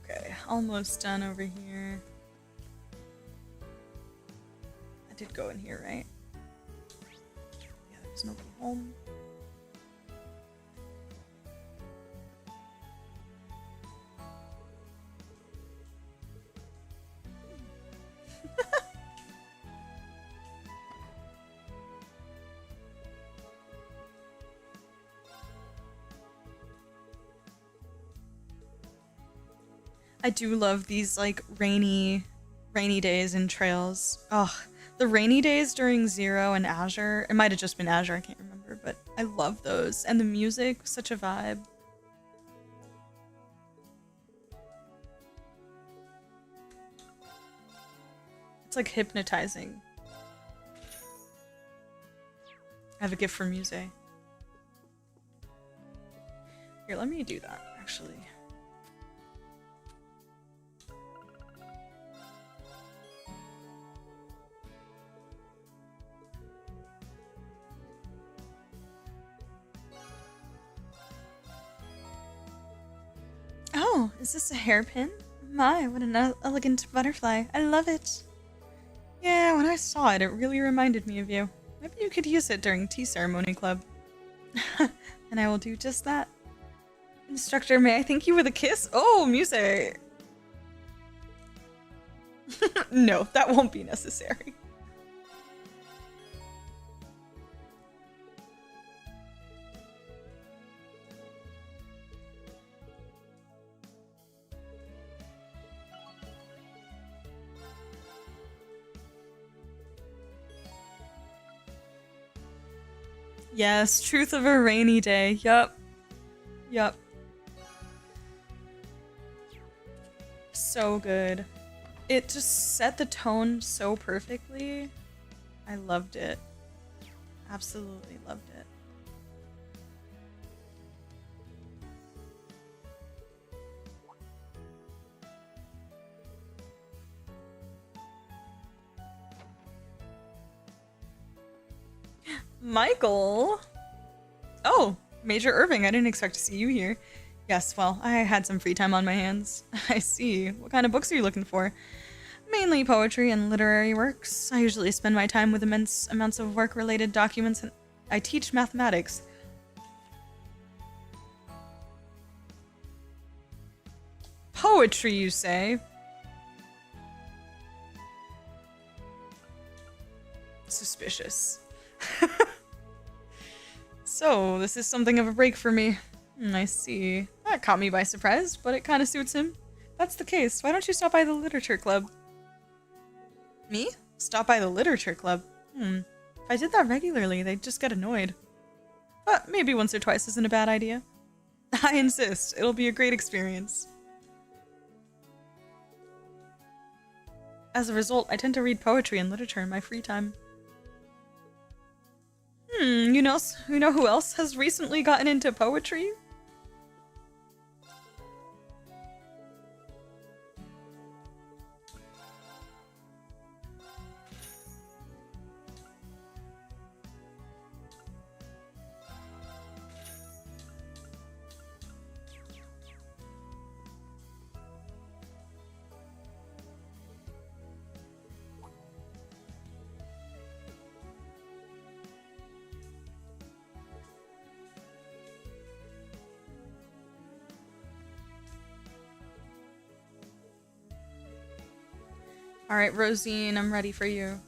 Speaker 1: Okay, almost done over here. I did go in here, right? Yeah, there's nobody home. I do love these like rainy days in trails. Ugh, the rainy days during Zero and Azure. It might have just been Azure, I can't remember, but I love those. And the music, such a vibe. It's like hypnotizing. I have a gift for Musse. Here, let me do that, actually. Oh, is this a hairpin? My, what an elegant butterfly. I love it. Yeah, when I saw it, it really reminded me of you. Maybe you could use it during Tea Ceremony Club. And I will do just that. Instructor, may I thank you with a kiss? Oh, Musse. No, that won't be necessary. Yes, truth of a rainy day. Yup. Yup. So good. It just set the tone so perfectly. I loved it. Absolutely loved it. Michael! Oh, Major Irving, I didn't expect to see you here. Yes, well, I had some free time on my hands. I see. What kind of books are you looking for? Mainly poetry and literary works. I usually spend my time with immense amounts of work-related documents, and I teach mathematics. Poetry, you say? Suspicious. So, this is something of a break for me. I see. That caught me by surprise, but it kind of suits him. That's the case. Why don't you stop by the literature club? Me? Stop by the literature club? If I did that regularly, they'd just get annoyed. But maybe once or twice isn't a bad idea. I insist. It'll be a great experience. As a result, I tend to read poetry and literature in my free time. You know who else has recently gotten into poetry? Alright, Rosine, I'm ready for you.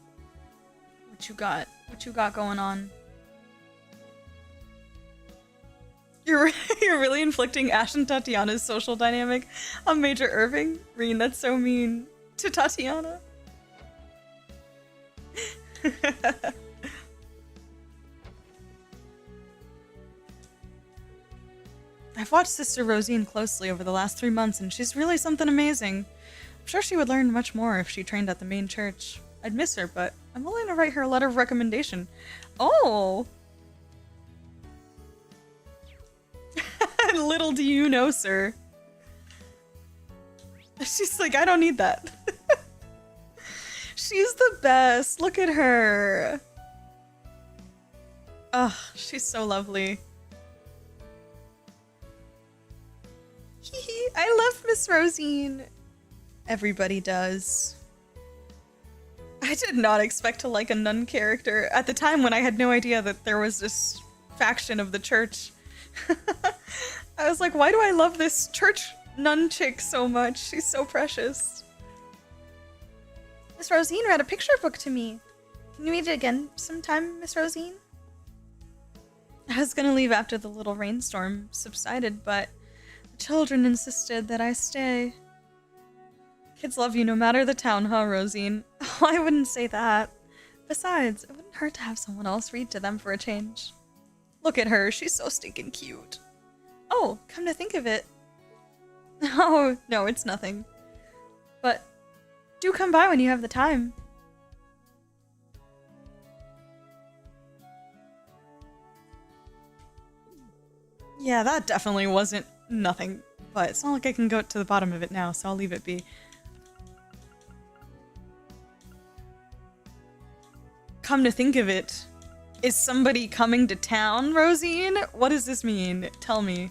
Speaker 1: What you got? What you got going on? You're really inflicting Ash and Tatiana's social dynamic on Major Irving? Rean, that's so mean. To Tatiana. I've watched Sister Rosine closely over the last 3 months, and she's really something amazing. I'm sure she would learn much more if she trained at the main church. I'd miss her, but I'm willing to write her a letter of recommendation. Oh! Little do you know, sir. She's like, I don't need that. She's the best. Look at her. Ugh, she's so lovely. I love Miss Rosine. Everybody does. I did not expect to like a nun character at the time when I had no idea that there was this faction of the church. I was like, why do I love this church nun chick so much? She's so precious. Miss Rosine read a picture book to me. Can you read it again sometime, Miss Rosine? I was gonna leave after the little rainstorm subsided, but the children insisted that I stay. Kids love you no matter the town, huh, Rosine? Oh, I wouldn't say that. Besides, it wouldn't hurt to have someone else read to them for a change. Look at her, she's so stinking cute. Oh, come to think of it. Oh, no, it's nothing. But do come by when you have the time. Yeah, that definitely wasn't nothing, but it's not like I can go to the bottom of it now, so I'll leave it be. Come to think of it, is somebody coming to town, Rosine? What does this mean? Tell me.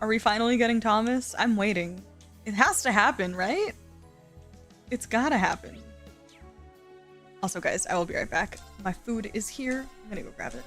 Speaker 1: Are we finally getting Thomas? I'm waiting. It has to happen, right? It's gotta happen. Also, guys, I will be right back. My food is here. I'm gonna go grab it.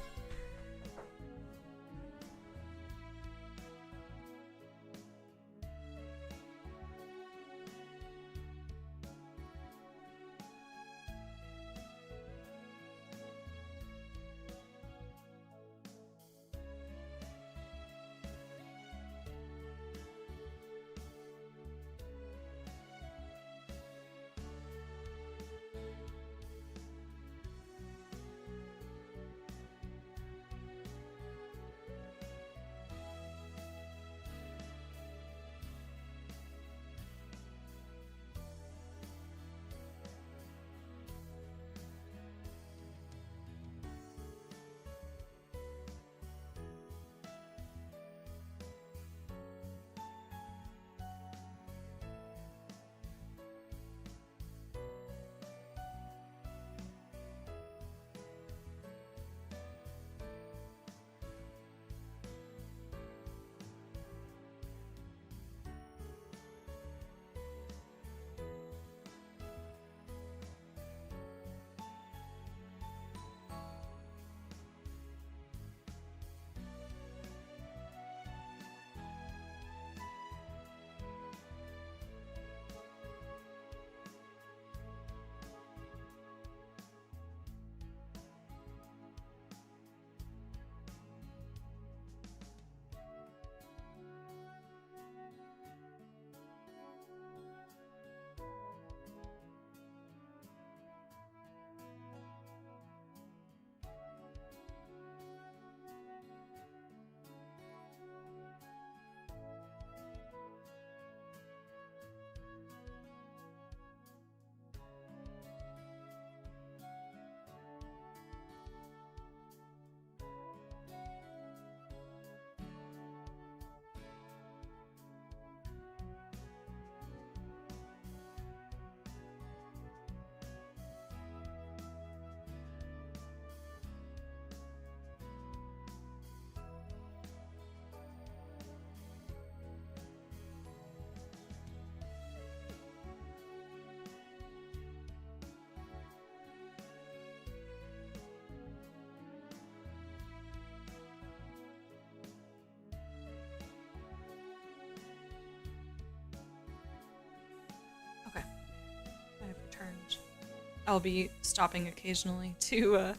Speaker 1: I'll be stopping occasionally to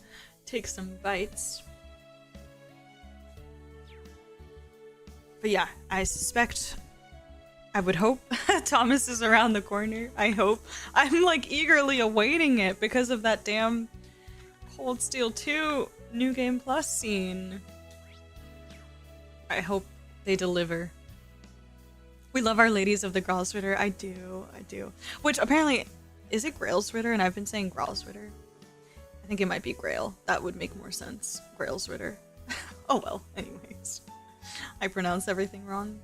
Speaker 1: take some bites. But yeah, I suspect, I would hope Thomas is around the corner. I hope. I'm like eagerly awaiting it because of that damn Cold Steel 2 New Game Plus scene. I hope they deliver. We love our ladies of the Gralsritter. I do. Which apparently, is it Grailsritter? And I've been saying Gralsritter. I think it might be Grail. That would make more sense. Grailsritter. Oh well, anyways. I pronounce everything wrong.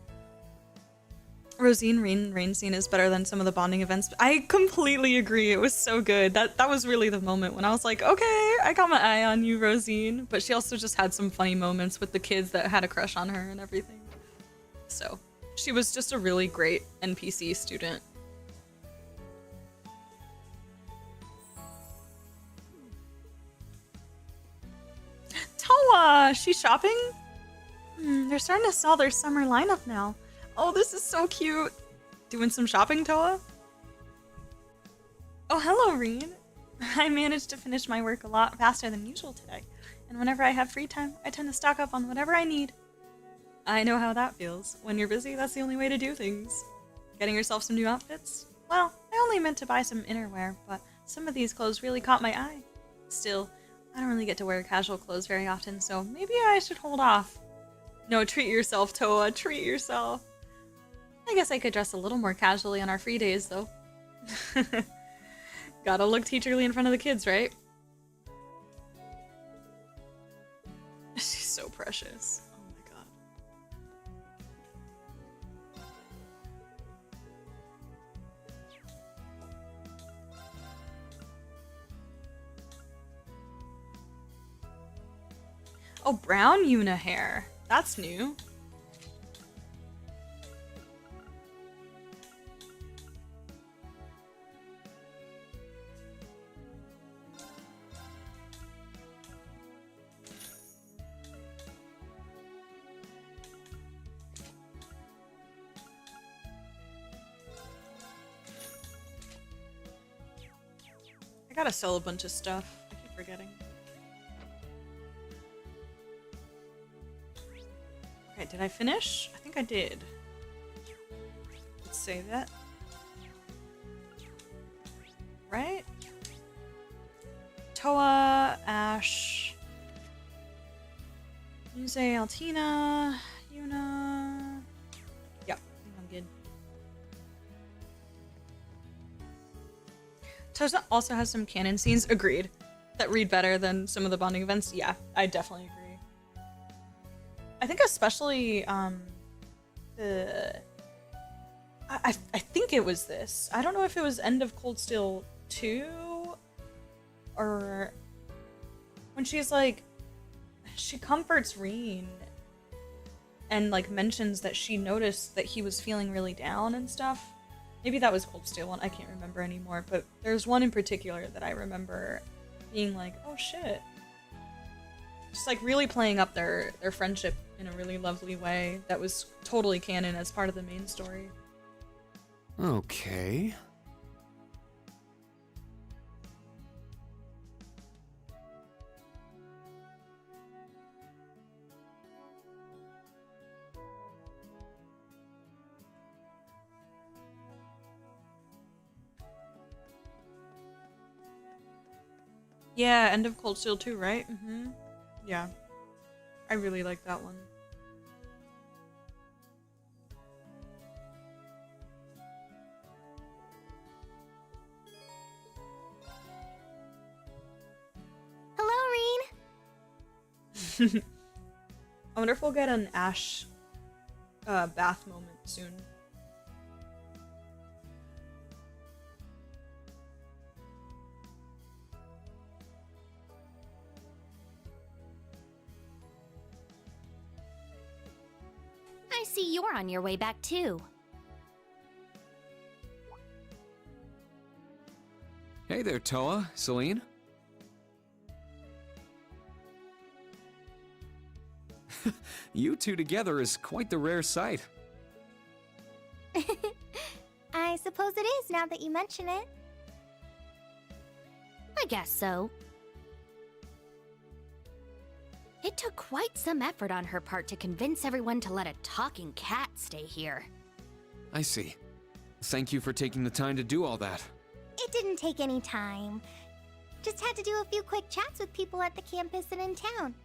Speaker 1: Rosine Rean scene is better than some of the bonding events. I completely agree. It was so good. That was really the moment when I was like, okay, I got my eye on you, Rosine. But she also just had some funny moments with the kids that had a crush on her and everything. So she was just a really great NPC student. Toa! She's shopping? They're starting to sell their summer lineup now. Oh, this is so cute. Doing some shopping, Toa? Oh, hello, Rean. I managed to finish my work a lot faster than usual today. And whenever I have free time, I tend to stock up on whatever I need. I know how that feels. When you're busy, that's the only way to do things. Getting yourself some new outfits? Well, I only meant to buy some innerwear, but some of these clothes really caught my eye. Still, I don't really get to wear casual clothes very often, so maybe I should hold off. No, treat yourself, Toa. Treat yourself. I guess I could dress a little more casually on our free days, though. Gotta look teacherly in front of the kids, right? She's so precious. Oh my god. Oh, brown Yuna hair. That's new. I gotta sell a bunch of stuff. I keep forgetting. Okay, did I finish? I think I did. Let's save that. Right? Toa, Ash, Musse, Altina, Yuna. Yep, I think I'm good. Toa also has some canon scenes, agreed, that read better than some of the bonding events. Yeah, I definitely agree. I think especially I think it was this. I don't know if it was End of Cold Steel 2 or when she's like, she comforts Rean and like mentions that she noticed that he was feeling really down and stuff. Maybe that was Cold Steel 1, I can't remember anymore, but there's one in particular that I remember being like, oh shit. Just like really playing up their friendship in a really lovely way that was totally canon as part of the main story.
Speaker 11: Okay.
Speaker 1: Yeah, End of Cold Steel 2, right? Mm-hmm. Yeah. I really like that one.
Speaker 5: Hello,
Speaker 1: Rean! I wonder if we'll get an Ash bath moment soon.
Speaker 5: I see you're on your way back too.
Speaker 11: Hey there, Toa, Celine. You two together is quite the rare sight.
Speaker 5: I suppose it is now that you mention it. I guess so. It took quite some effort on her part to convince everyone to let a talking cat stay here.
Speaker 19: I see. Thank you for taking the time to do all that.
Speaker 20: It didn't take any time. Just had to do a few quick chats with people at the campus and in town.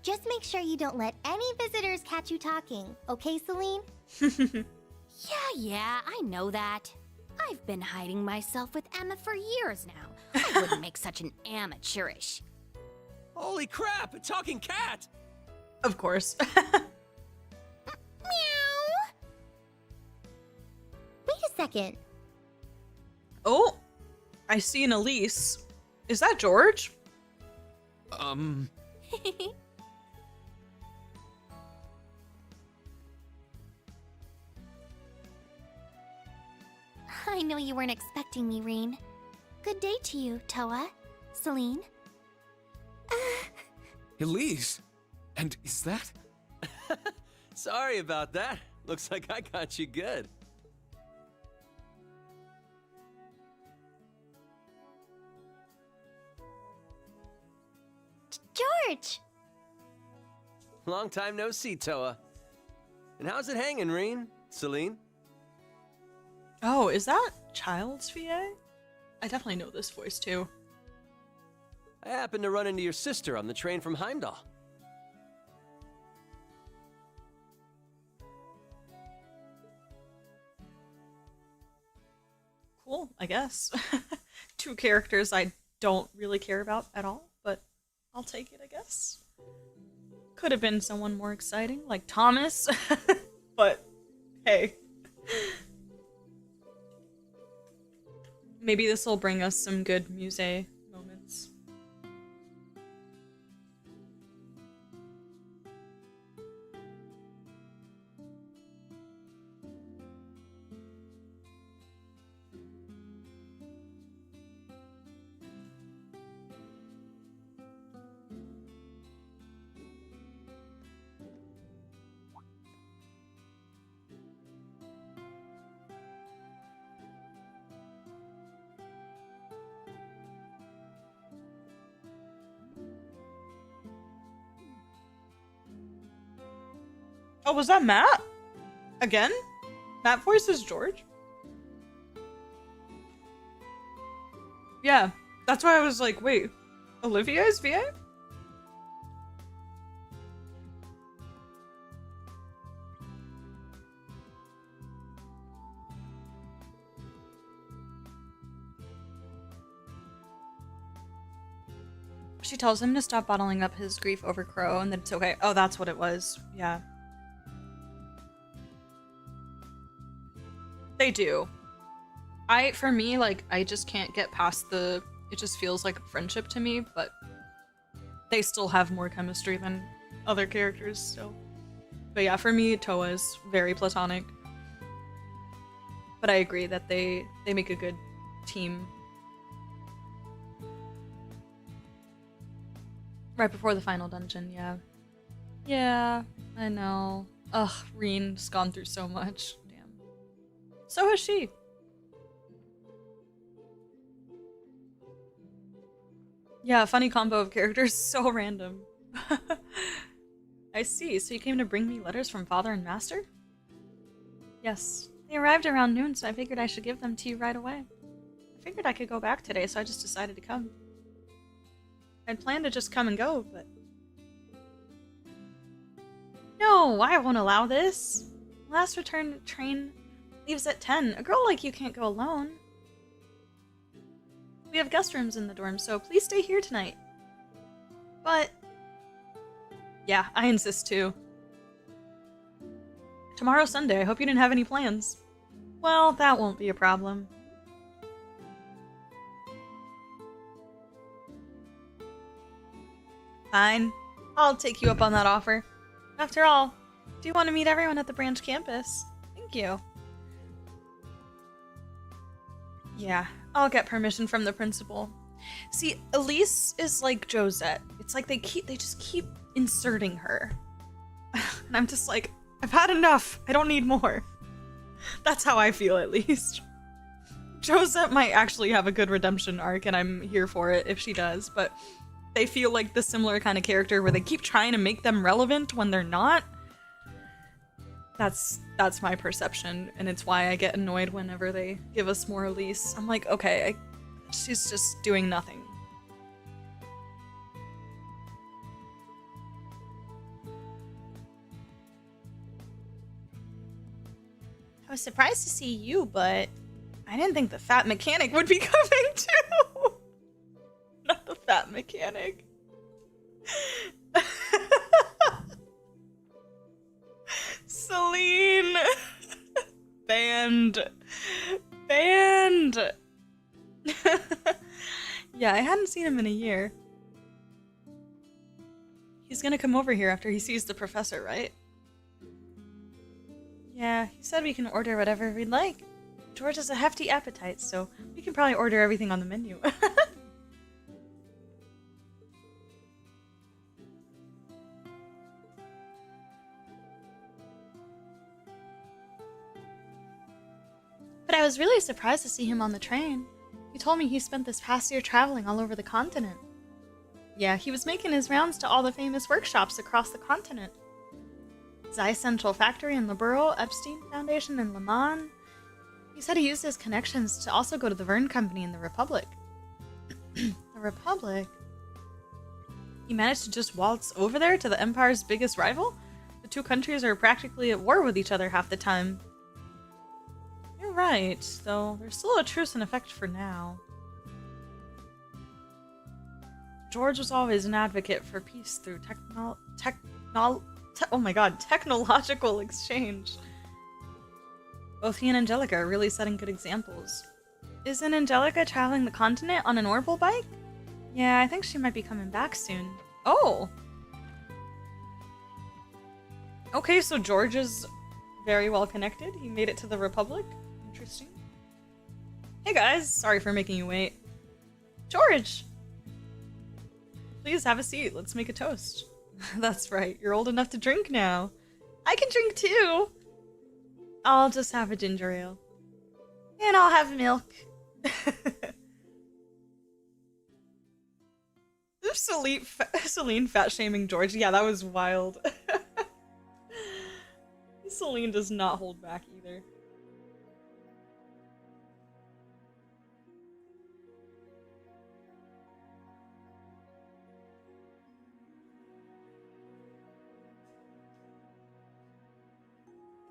Speaker 20: Just make sure you don't let any visitors catch you talking, okay, Celine?
Speaker 5: Yeah, I know that. I've been hiding myself with Emma for years now. I wouldn't make such an amateurish.
Speaker 11: Holy crap, a talking cat!
Speaker 1: Of course.
Speaker 20: Meow! Wait a second.
Speaker 1: Oh, I see an Elise. Is that George?
Speaker 20: I know you weren't expecting me, Rean. Good day to you, Toa. Celine.
Speaker 11: Elise? And is that? Sorry about that. Looks like I got you good.
Speaker 20: George!
Speaker 11: Long time no see, Toa. And how's it hanging, Rean? Celine?
Speaker 1: Oh, is that Child's VA? I definitely know this voice too.
Speaker 11: I happened to run into your sister on the train from Heimdall.
Speaker 1: Cool, I guess. Two characters I don't really care about at all, but I'll take it, I guess. Could have been someone more exciting, like Thomas, but hey. Maybe this will bring us some good Musse moments. Oh, was that Matt? Again? Matt voices George? Yeah, that's why I was like, wait, Olivia's VA? She tells him to stop bottling up his grief over Crow and that it's okay. Oh, that's what it was. Yeah. They do. For me, like, I just can't get past it just feels like a friendship to me, but they still have more chemistry than other characters, so. But yeah, for me, Toa is very platonic. But I agree that they make a good team. Right before the final dungeon, yeah. Yeah, I know. Ugh, Rean's gone through so much. So has she. Yeah, funny combo of characters, so random. I see, so you came to bring me letters from Father and Master? Yes, they arrived around noon, so I figured I should give them to you right away. I figured I could go back today, so I just decided to come. I'd planned to just come and go, but... No, I won't allow this. Last return train leaves at 10. A girl like you can't go alone. We have guest rooms in the dorm, so please stay here tonight. But... yeah, I insist too. Tomorrow's Sunday. I hope you didn't have any plans. Well, that won't be a problem. Fine. I'll take you up on that offer. After all, do you want to meet everyone at the branch campus? Thank you. Yeah, I'll get permission from the principal. See, Elise is like Josette. It's like they just keep inserting her. And I'm just like, I've had enough. I don't need more. That's how I feel, at least. Josette might actually have a good redemption arc, and I'm here for it if she does, but they feel like the similar kind of character where they keep trying to make them relevant when they're not. That's my perception, and it's why I get annoyed whenever they give us more Elise. I'm like, okay, she's just doing nothing. I was surprised to see you, but I didn't think the fat mechanic would be coming too. Not the fat mechanic. Celine. Banned. Yeah, I hadn't seen him in a year. He's gonna come over here after he sees the professor, right? Yeah, he said we can order whatever we'd like. George has a hefty appetite, so we can probably order everything on the menu. But I was really surprised to see him on the train. He told me he spent this past year traveling all over the continent. Yeah, he was making his rounds to all the famous workshops across the continent. Zeiss Central Factory in Liberal, Epstein Foundation in Le Mans. He said he used his connections to also go to the Verne Company in the Republic. The Republic? He managed to just waltz over there to the Empire's biggest rival? The two countries are practically at war with each other half the time. You're right, though there's still a truce in effect for now. George was always an advocate for peace through technological exchange. Both he and Angelica are really setting good examples. Isn't Angelica traveling the continent on an orbital bike? Yeah, I think she might be coming back soon. Oh! Okay, so George is very well connected. He made it to the Republic. Interesting. Hey guys, sorry for making you wait. George! Please have a seat. Let's make a toast. That's right, you're old enough to drink now. I can drink too! I'll just have a ginger ale. And I'll have milk. Celine fat-shaming George. Yeah, that was wild. Celine does not hold back either.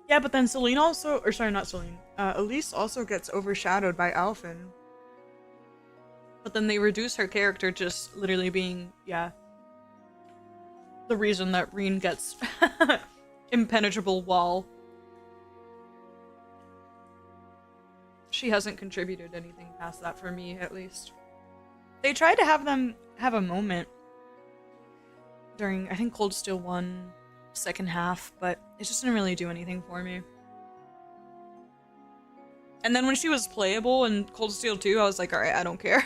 Speaker 1: Yeah, but then Celine also, or sorry, not Celine, Elise also gets overshadowed by Alphen. But then they reduce her character just literally being, yeah, the reason that Rean gets impenetrable wall. She hasn't contributed anything past that for me, at least. They tried to have them have a moment during, I think, Cold Steel 1 second half, but it just didn't really do anything for me. And then when she was playable in Cold Steel 2, I was like, alright, I don't care.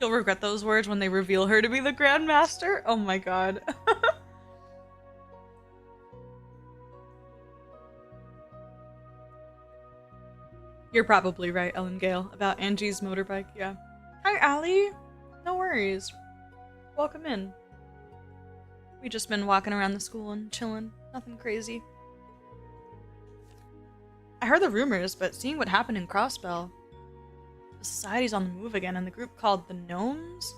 Speaker 1: You'll regret those words when they reveal her to be the Grandmaster. Oh my god. You're probably right, Ellen Gale, about Angie's motorbike, yeah. Hi, Allie. No worries. Welcome in. We just been walking around the school and chilling. Nothing crazy. I heard the rumors, but seeing what happened in Crossbell, the society's on the move again, and the group called the Gnomes?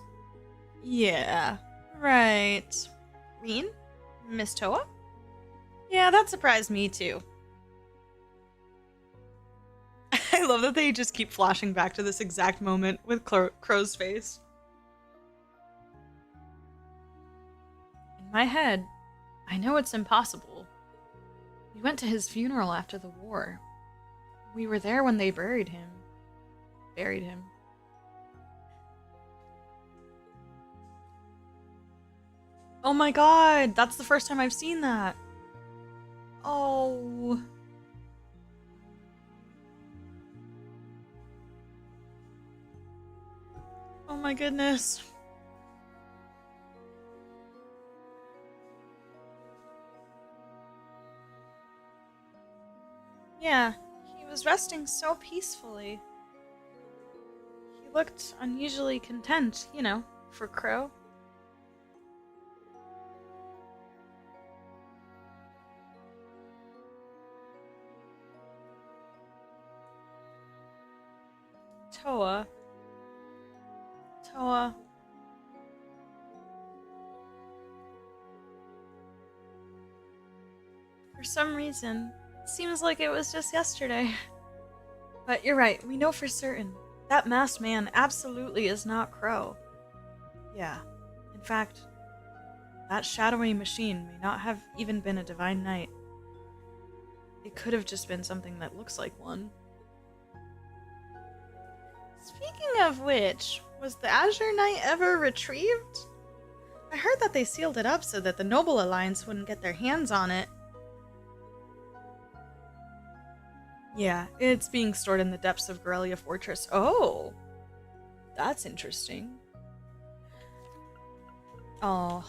Speaker 1: Yeah, right. Rean? Miss Toa? Yeah, that surprised me too. I love that they just keep flashing back to this exact moment with Crow's face. In my head, I know it's impossible. We went to his funeral after the war. We were there when they buried him. Oh my god, that's the first time I've seen that. Oh, Oh my goodness. Yeah, he was resting so peacefully. He looked unusually content, you know, for Crow. Toa. For some reason, it seems like it was just yesterday. But you're right, we know for certain. That masked man absolutely is not Crow. Yeah. In fact, that shadowy machine may not have even been a Divine Knight. It could have just been something that looks like one. Speaking of which, was the Azure Knight ever retrieved? I heard that they sealed it up so that the Noble Alliance wouldn't get their hands on it. Yeah, it's being stored in the depths of Corellia Fortress. Oh, that's interesting. Oh.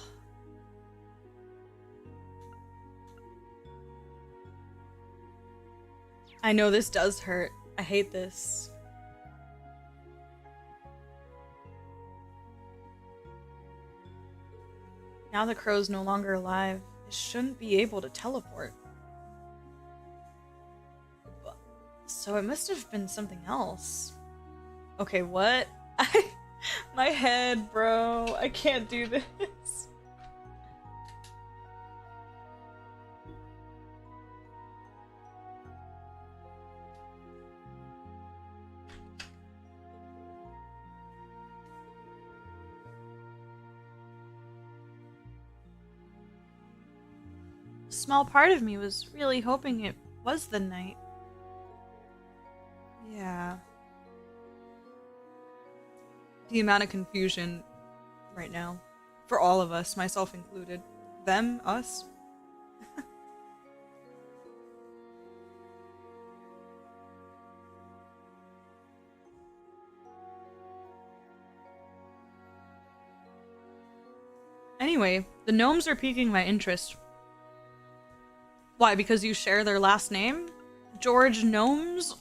Speaker 1: I know this does hurt. I hate this. Now the Crow's no longer alive, it shouldn't be able to teleport. So it must have been something else. Okay, what? My head, bro. I can't do this. A small part of me was really hoping it was the knight. Yeah. The amount of confusion right now. For all of us, myself included. Them, us. Anyway, the gnomes are piquing my interest. Why? Because you share their last name? George Gnomes?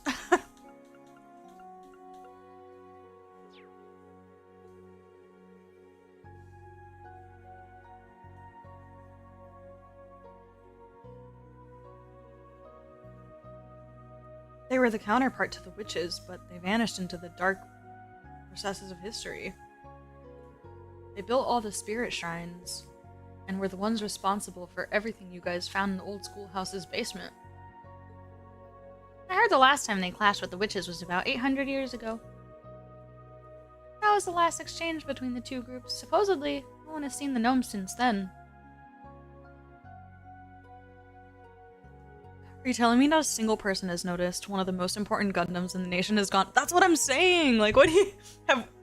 Speaker 1: They were the counterpart to the witches, but they vanished into the dark recesses of history. They built all the spirit shrines, and were the ones responsible for everything you guys found in the old schoolhouse's basement. I heard the last time they clashed with the witches was about 800 years ago. That was the last exchange between the two groups. Supposedly, no one has seen the gnomes since then. Are you telling me not a single person has noticed one of the most important Gundams in the nation has gone? That's what I'm saying! Like, what do you...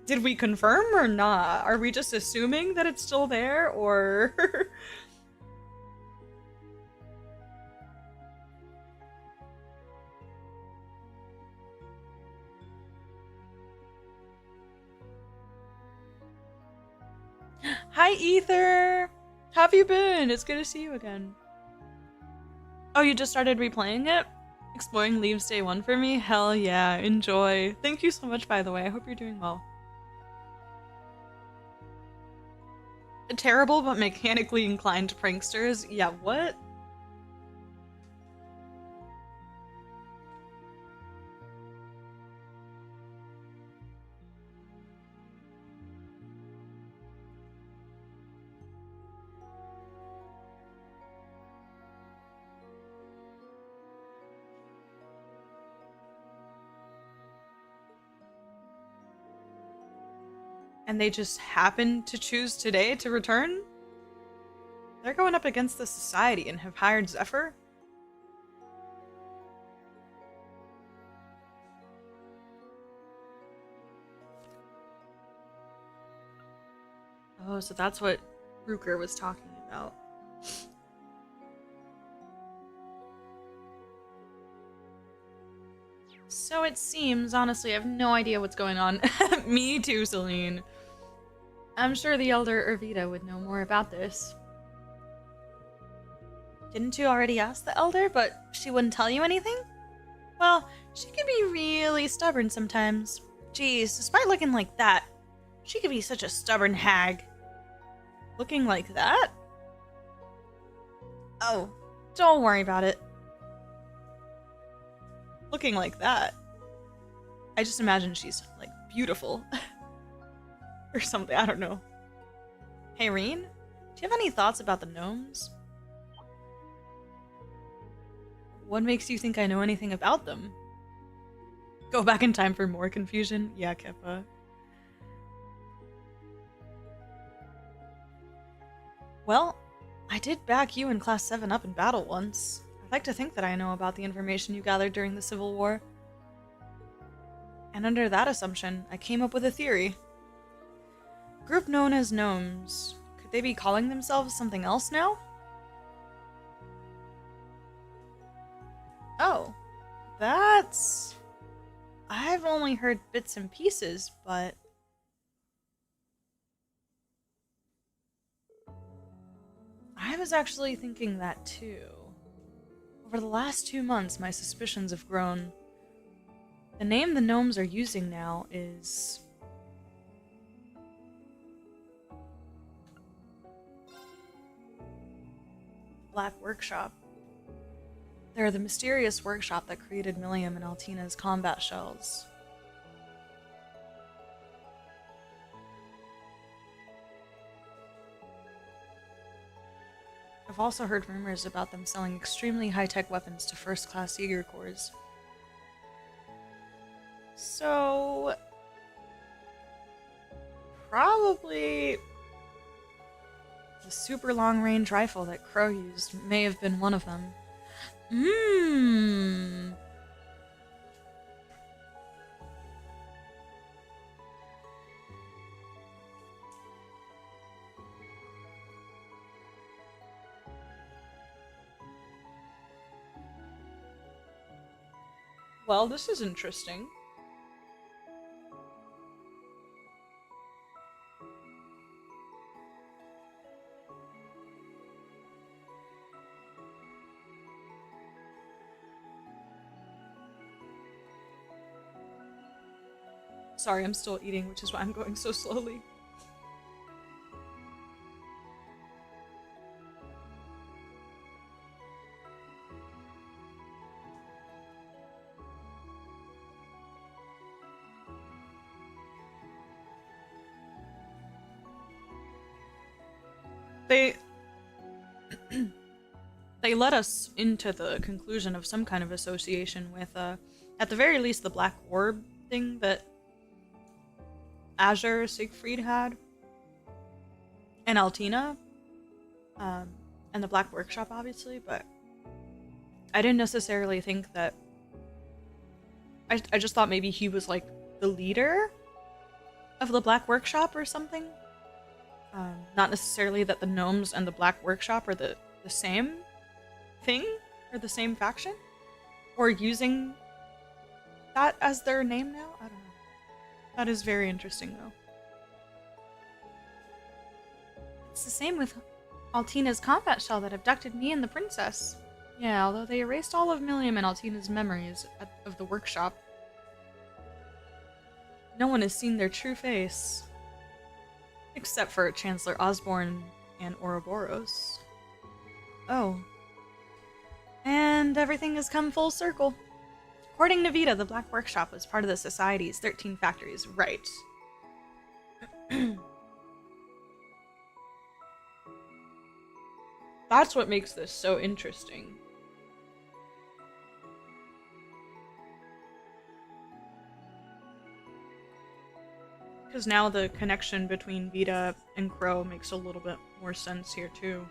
Speaker 1: Did we confirm or not? Are we just assuming that it's still there, or... Hi, Ether! How have you been? It's good to see you again. Oh, you just started replaying it? Exploring Leaves Day 1 for me? Hell yeah, enjoy. Thank you so much, by the way. I hope you're doing well. Terrible but mechanically inclined pranksters? Yeah, what? And they just happened to choose today to return? They're going up against the society and have hired Zephyr? Oh, so that's what Ruker was talking about. So it seems, honestly, I have no idea what's going on. Me too, Celine. I'm sure the Elder Ervita would know more about this. Didn't you already ask the Elder, but she wouldn't tell you anything? Well, she can be really stubborn sometimes. Geez, despite looking like that, she could be such a stubborn hag. Looking like that? Oh, don't worry about it. Looking like that. I just imagine she's, like, beautiful. Or something, I don't know. Hey, Rean? Do you have any thoughts about the gnomes? What makes you think I know anything about them? Go back in time for more confusion? Yeah, Keppa. Well, I did back you in Class 7 up in battle once. I'd like to think that I know about the information you gathered during the Civil War. And under that assumption, I came up with a theory. A group known as gnomes. Could they be calling themselves something else now? Oh, that's... I've only heard bits and pieces, but... I was actually thinking that too. Over the last 2 months, my suspicions have grown. The name the gnomes are using now is... Black Workshop. They're the mysterious workshop that created Milliam and Altina's combat shells. I've also heard rumors about them selling extremely high-tech weapons to first-class Jaeger Corps. So... probably... the super long-range rifle that Crow used may have been one of them. Well, this is interesting. Sorry, I'm still eating, which is why I'm going so slowly. They led us into the conclusion of some kind of association with, at the very least, the Black Orb thing that Azure Siegfried had, and Altina, and the Black Workshop, obviously, but I didn't necessarily think that... I just thought maybe he was, like, the leader of the Black Workshop or something. Not necessarily that the gnomes and the Black Workshop are the same thing, or the same faction, or using that as their name now? I don't know. That is very interesting, though. It's the same with Altina's combat shell that abducted me and the princess. Yeah, although they erased all of Milliam and Altina's memories of the workshop. No one has seen their true face. Except for Chancellor Osborne and Ouroboros. Oh. And everything has come full circle. According to Vita, the Black Workshop was part of the Society's 13 factories, right? That's what makes this so interesting. Because now the connection between Vita and Crow makes a little bit more sense here, too.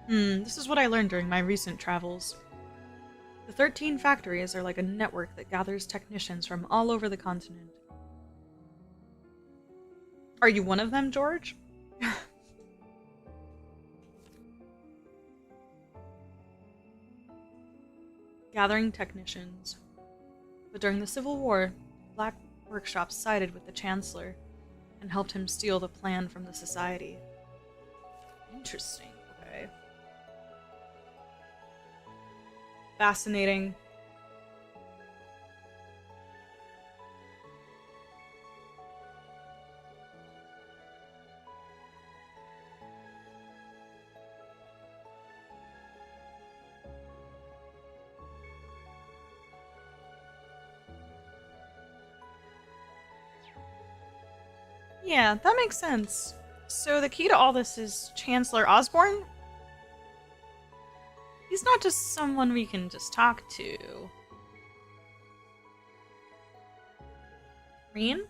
Speaker 1: This is what I learned during my recent travels. The 13 factories are like a network that gathers technicians from all over the continent. Are you one of them, George? Gathering technicians. But during the Civil War, Black Workshop sided with the Chancellor and helped him steal the plan from the Society. Interesting, okay. Fascinating. Yeah, that makes sense. So the key to all this is Chancellor Osborne? He's not just someone we can just talk to. Rean?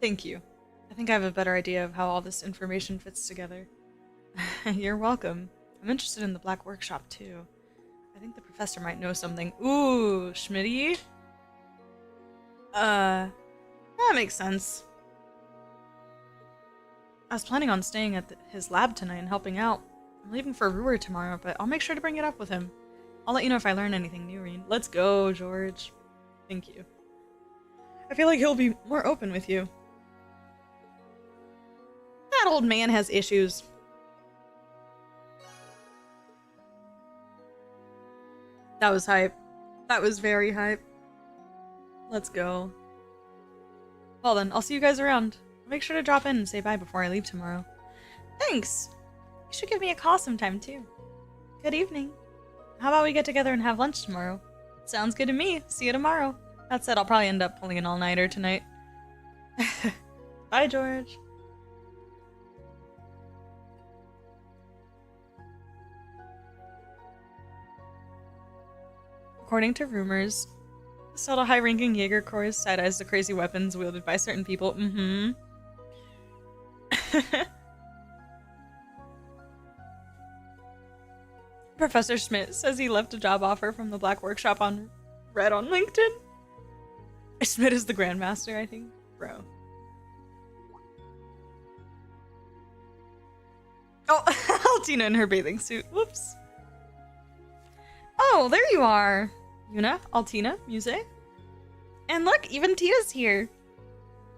Speaker 1: Thank you. I think I have a better idea of how all this information fits together. You're welcome. I'm interested in the Black Workshop too. I think the professor might know something. Ooh, Schmitty? That makes sense. I was planning on staying at his lab tonight and helping out. I'm leaving for Ruhr tomorrow, but I'll make sure to bring it up with him. I'll let you know if I learn anything new, Rean. Let's go, George. Thank you. I feel like he'll be more open with you. That old man has issues. That was hype. That was very hype. Let's go. Well then, I'll see you guys around. Make sure to drop in and say bye before I leave tomorrow. Thanks! You should give me a call sometime too. Good evening. How about we get together and have lunch tomorrow? Sounds good to me. See you tomorrow. That said, I'll probably end up pulling an all-nighter tonight. Bye, George. According to rumors, the subtle high-ranking Jaeger Corps side-eyes the crazy weapons wielded by certain people. Professor Schmidt says he left a job offer from the Black Workshop on Red on LinkedIn. Schmidt is the Grandmaster, I think. Bro. Oh, Altina in her bathing suit. Whoops. Oh, there you are. Yuna, Altina, Musse. And look, even Tita's here.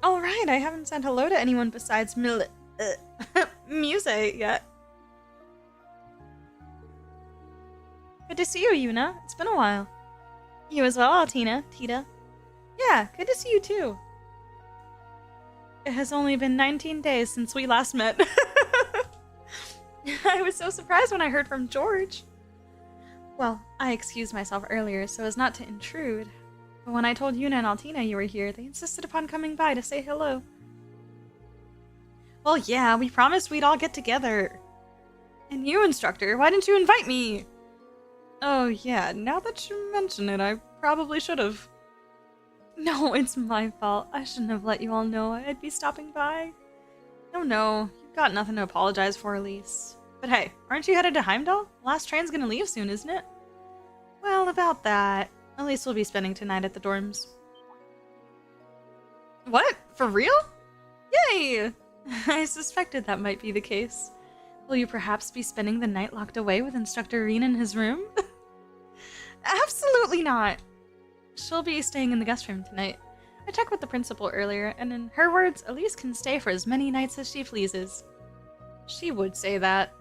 Speaker 1: All right, I haven't said hello to anyone besides Musse yet. Good to see you, Yuna. It's been a while. You as well, Altina, Tita. Yeah, good to see you too. It has only been 19 days since we last met. I was so surprised when I heard from George. Well, I excused myself earlier so as not to intrude. But when I told Yuna and Altina you were here, they insisted upon coming by to say hello. Well, yeah, we promised we'd all get together. And you, instructor, why didn't you invite me? Oh, yeah, now that you mention it, I probably should have. No, it's my fault. I shouldn't have let you all know I'd be stopping by. No, you've got nothing to apologize for, Elise. But hey, aren't you headed to Heimdall? Last train's gonna leave soon, isn't it? Well, about that. Elise will be spending tonight at the dorms. What? For real? Yay! I suspected that might be the case. Will you perhaps be spending the night locked away with Instructor Rean in his room? Absolutely not! She'll be staying in the guest room tonight. I checked with the principal earlier, and in her words, Elise can stay for as many nights as she pleases. She would say that.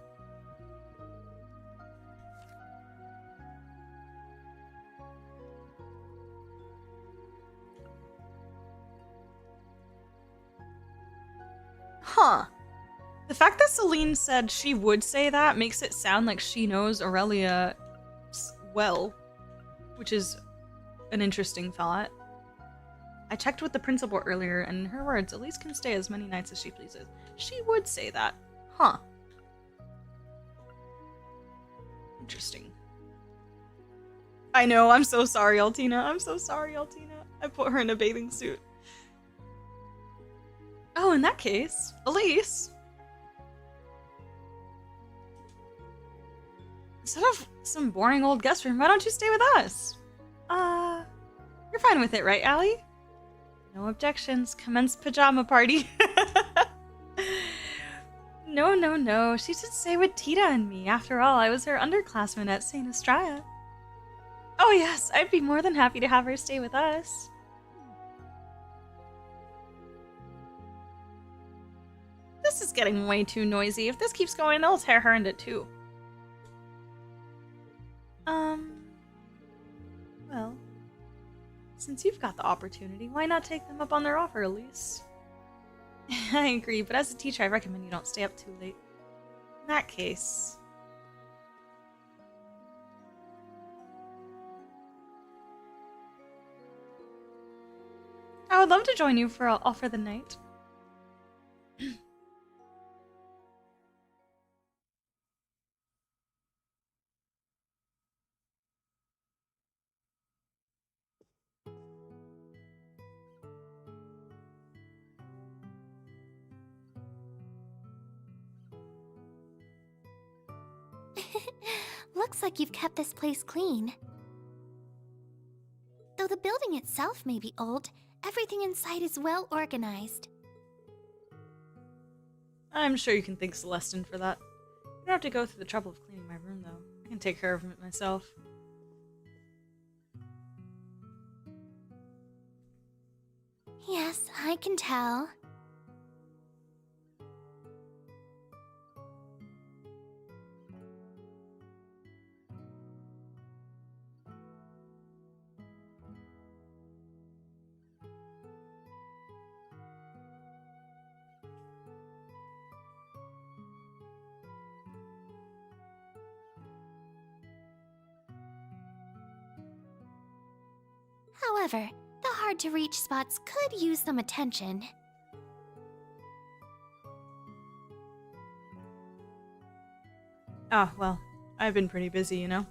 Speaker 1: Huh. The fact that Celine said she would say that makes it sound like she knows Aurelia well, which is an interesting thought. I checked with the principal earlier, and in her words, Elise can stay as many nights as she pleases. She would say that. Huh. Interesting. I know, I'm so sorry, Altina. I'm so sorry, Altina. I put her in a bathing suit. Oh, in that case, Elise. Instead of some boring old guest room, why don't you stay with us? You're fine with it, right, Allie? No objections. Commence pajama party. No, no, no. She should stay with Tita and me. After all, I was her underclassman at St. Estrella. Oh yes, I'd be more than happy to have her stay with us. This is getting way too noisy. If this keeps going, they'll tear her into two. Well, since you've got the opportunity, why not take them up on their offer, Elise? I agree, but as a teacher, I recommend you don't stay up too late. In that case... I would love to join you for all for the night.
Speaker 20: Looks like you've kept this place clean. Though the building itself may be old, everything inside is well organized.
Speaker 1: I'm sure you can thank Celestine for that. You don't have to go through the trouble of cleaning my room, though. I can take care of it myself.
Speaker 20: Yes, I can tell. However, the hard-to-reach spots could use some attention.
Speaker 1: Ah, well, I've been pretty busy, you know?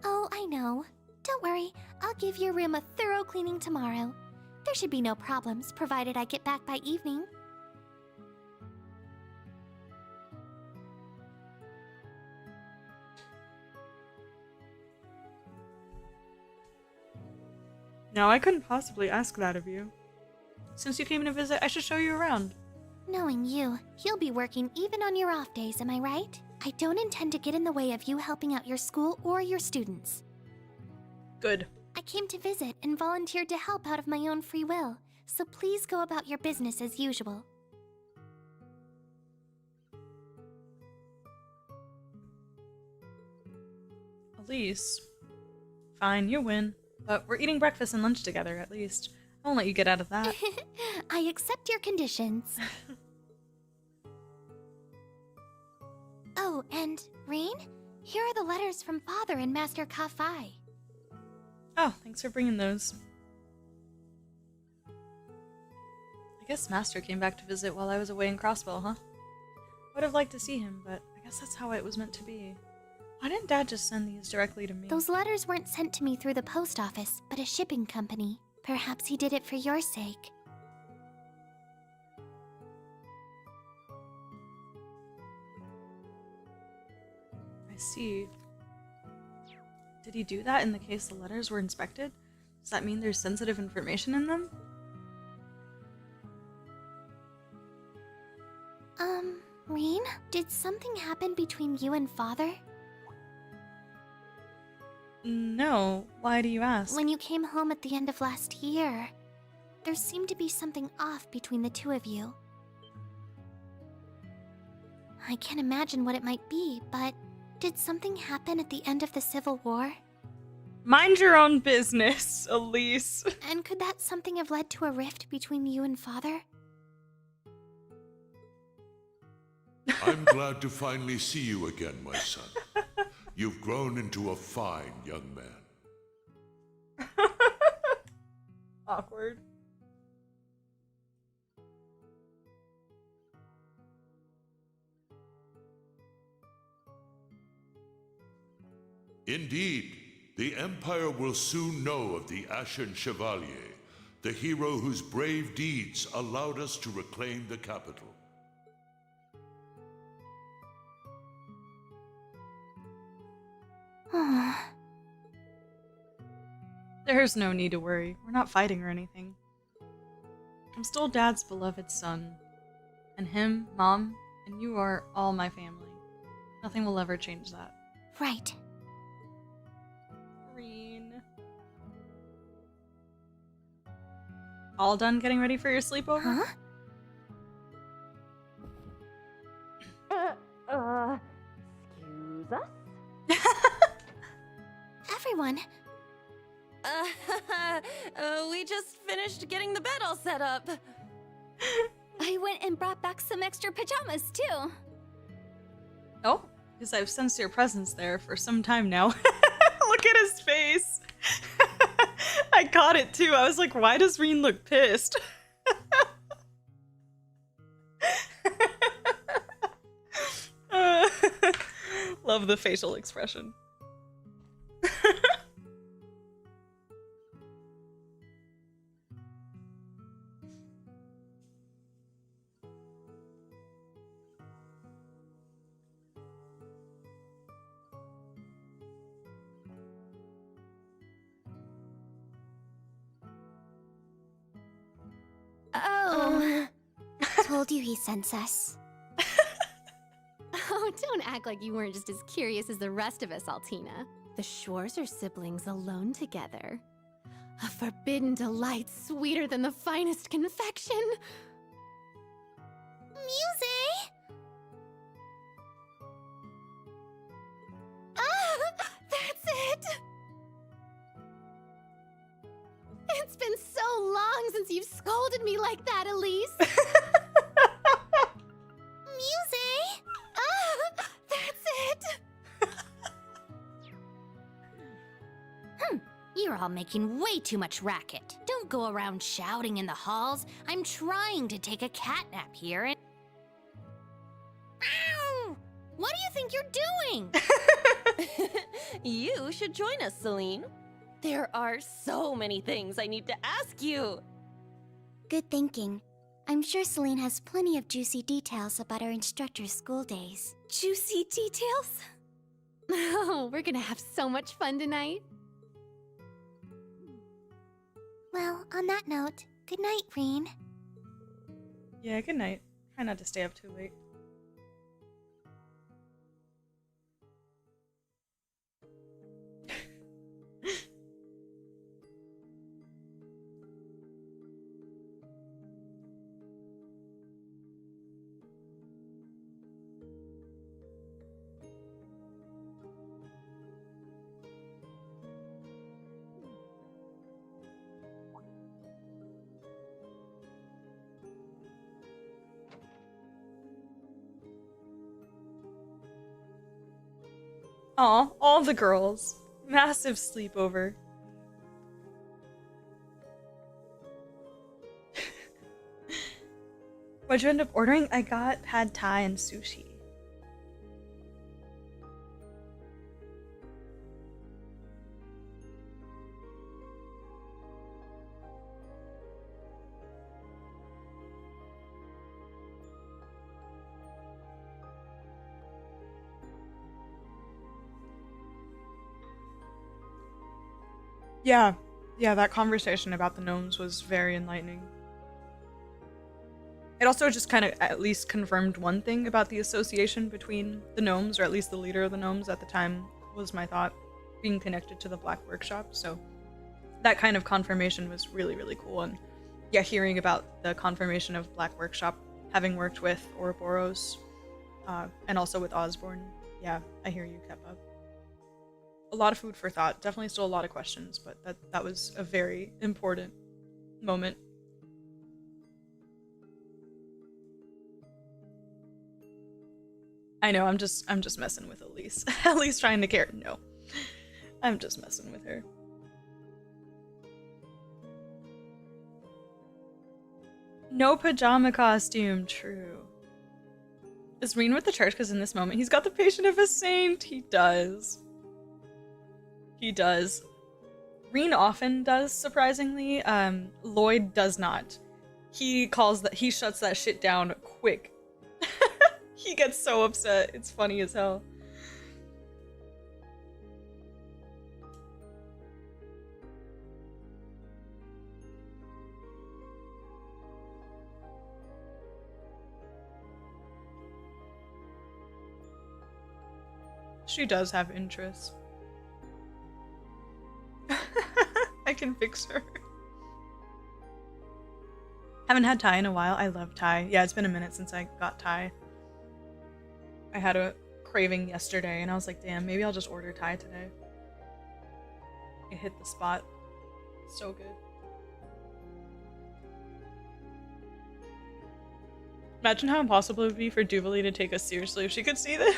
Speaker 20: Oh, I know. Don't worry, I'll give your room a thorough cleaning tomorrow. There should be no problems, provided I get back by evening.
Speaker 1: No, I couldn't possibly ask that of you. Since you came to visit, I should show you around.
Speaker 20: Knowing you, you'll be working even on your off days, am I right? I don't intend to get in the way of you helping out your school or your students.
Speaker 1: Good.
Speaker 20: I came to visit and volunteered to help out of my own free will, so please go about your business as usual.
Speaker 1: Elise. Fine, you win. But we're eating breakfast and lunch together, at least. I won't let you get out of that.
Speaker 20: I accept your conditions. Oh, and Rean, here are the letters from Father and Master Ka-Fai.
Speaker 1: Oh, thanks for bringing those. I guess Master came back to visit while I was away in Crossbell, huh? I would have liked to see him, but I guess that's how it was meant to be. Why didn't Dad just send these directly to me?
Speaker 20: Those letters weren't sent to me through the post office, but a shipping company. Perhaps he did it for your sake.
Speaker 1: I see. Did he do that in the case the letters were inspected? Does that mean there's sensitive information in them?
Speaker 20: Rean, did something happen between you and Father?
Speaker 1: No. Why do you ask?
Speaker 20: When you came home at the end of last year, there seemed to be something off between the two of you. I can't imagine what it might be, but did something happen at the end of the Civil War?
Speaker 1: Mind your own business, Elise.
Speaker 20: And could that something have led to a rift between you and Father?
Speaker 21: I'm glad to finally see you again, my son. You've grown into a fine young man.
Speaker 1: Awkward.
Speaker 21: Indeed, the Empire will soon know of the Ashen Chevalier, the hero whose brave deeds allowed us to reclaim the capital.
Speaker 1: There's no need to worry. We're not fighting or anything. I'm still Dad's beloved son. And him, Mom, and you are all my family. Nothing will ever change that.
Speaker 20: Right.
Speaker 1: Rean. All done getting ready for your sleepover?
Speaker 20: Huh?
Speaker 3: Excuse us?
Speaker 20: Everyone.
Speaker 3: We just finished getting the bed all set up.
Speaker 5: I went and brought back some extra pajamas, too.
Speaker 1: Oh, because I've sensed your presence there for some time now. Look at his face. I caught it too. I was like, why does Rean look pissed? Love the facial expression.
Speaker 20: Oh. Told you he sends us.
Speaker 16: Oh, don't act like you weren't just as curious as the rest of us, Altina. The Shores are siblings alone together. A forbidden delight sweeter than the finest confection.
Speaker 20: Musse! Ah, that's it!
Speaker 16: It's been so long since you've scolded me like that, Elise.
Speaker 20: Musse! Ah, that's it!
Speaker 5: You're all making way too much racket. Don't go around shouting in the halls. I'm trying to take a cat nap here and... Ow! What do you think you're doing?
Speaker 3: You should join us, Celine. There are so many things I need to ask you.
Speaker 20: Good thinking. I'm sure Celine has plenty of juicy details about our instructor's school days.
Speaker 16: Juicy details? Oh, we're gonna have so much fun tonight.
Speaker 20: Well, on that note, good night, Rean.
Speaker 1: Yeah, good night. Try not to stay up too late. Aw, all the girls. Massive sleepover. What'd you end up ordering? I got pad thai and sushi. Yeah, that conversation about the gnomes was very enlightening. It also just kind of at least confirmed one thing about the association between the gnomes, or at least the leader of the gnomes at the time, was my thought, being connected to the Black Workshop. So that kind of confirmation was really, really cool. And yeah, hearing about the confirmation of Black Workshop, having worked with Ouroboros, and also with Osborne, yeah, I hear you, Keppa. A lot of food for thought. Definitely still a lot of questions, but that was a very important moment. I know, I'm just messing with Elise. Elise trying to care. No. I'm just messing with her. No pajama costume, true. Is Rean with the church? Because in this moment he's got the patient of a saint. He does. He does. Rean often does, surprisingly. Lloyd does not. He shuts that shit down quick. He gets so upset. It's funny as hell. She does have interests. I can fix her. Haven't had Thai in a while. I love Thai. Yeah, it's been a minute since I got Thai. I had a craving yesterday and I was like, damn, maybe I'll just order Thai today. It hit the spot. So good. Imagine how impossible it would be for Duvalie to take us seriously if she could see this.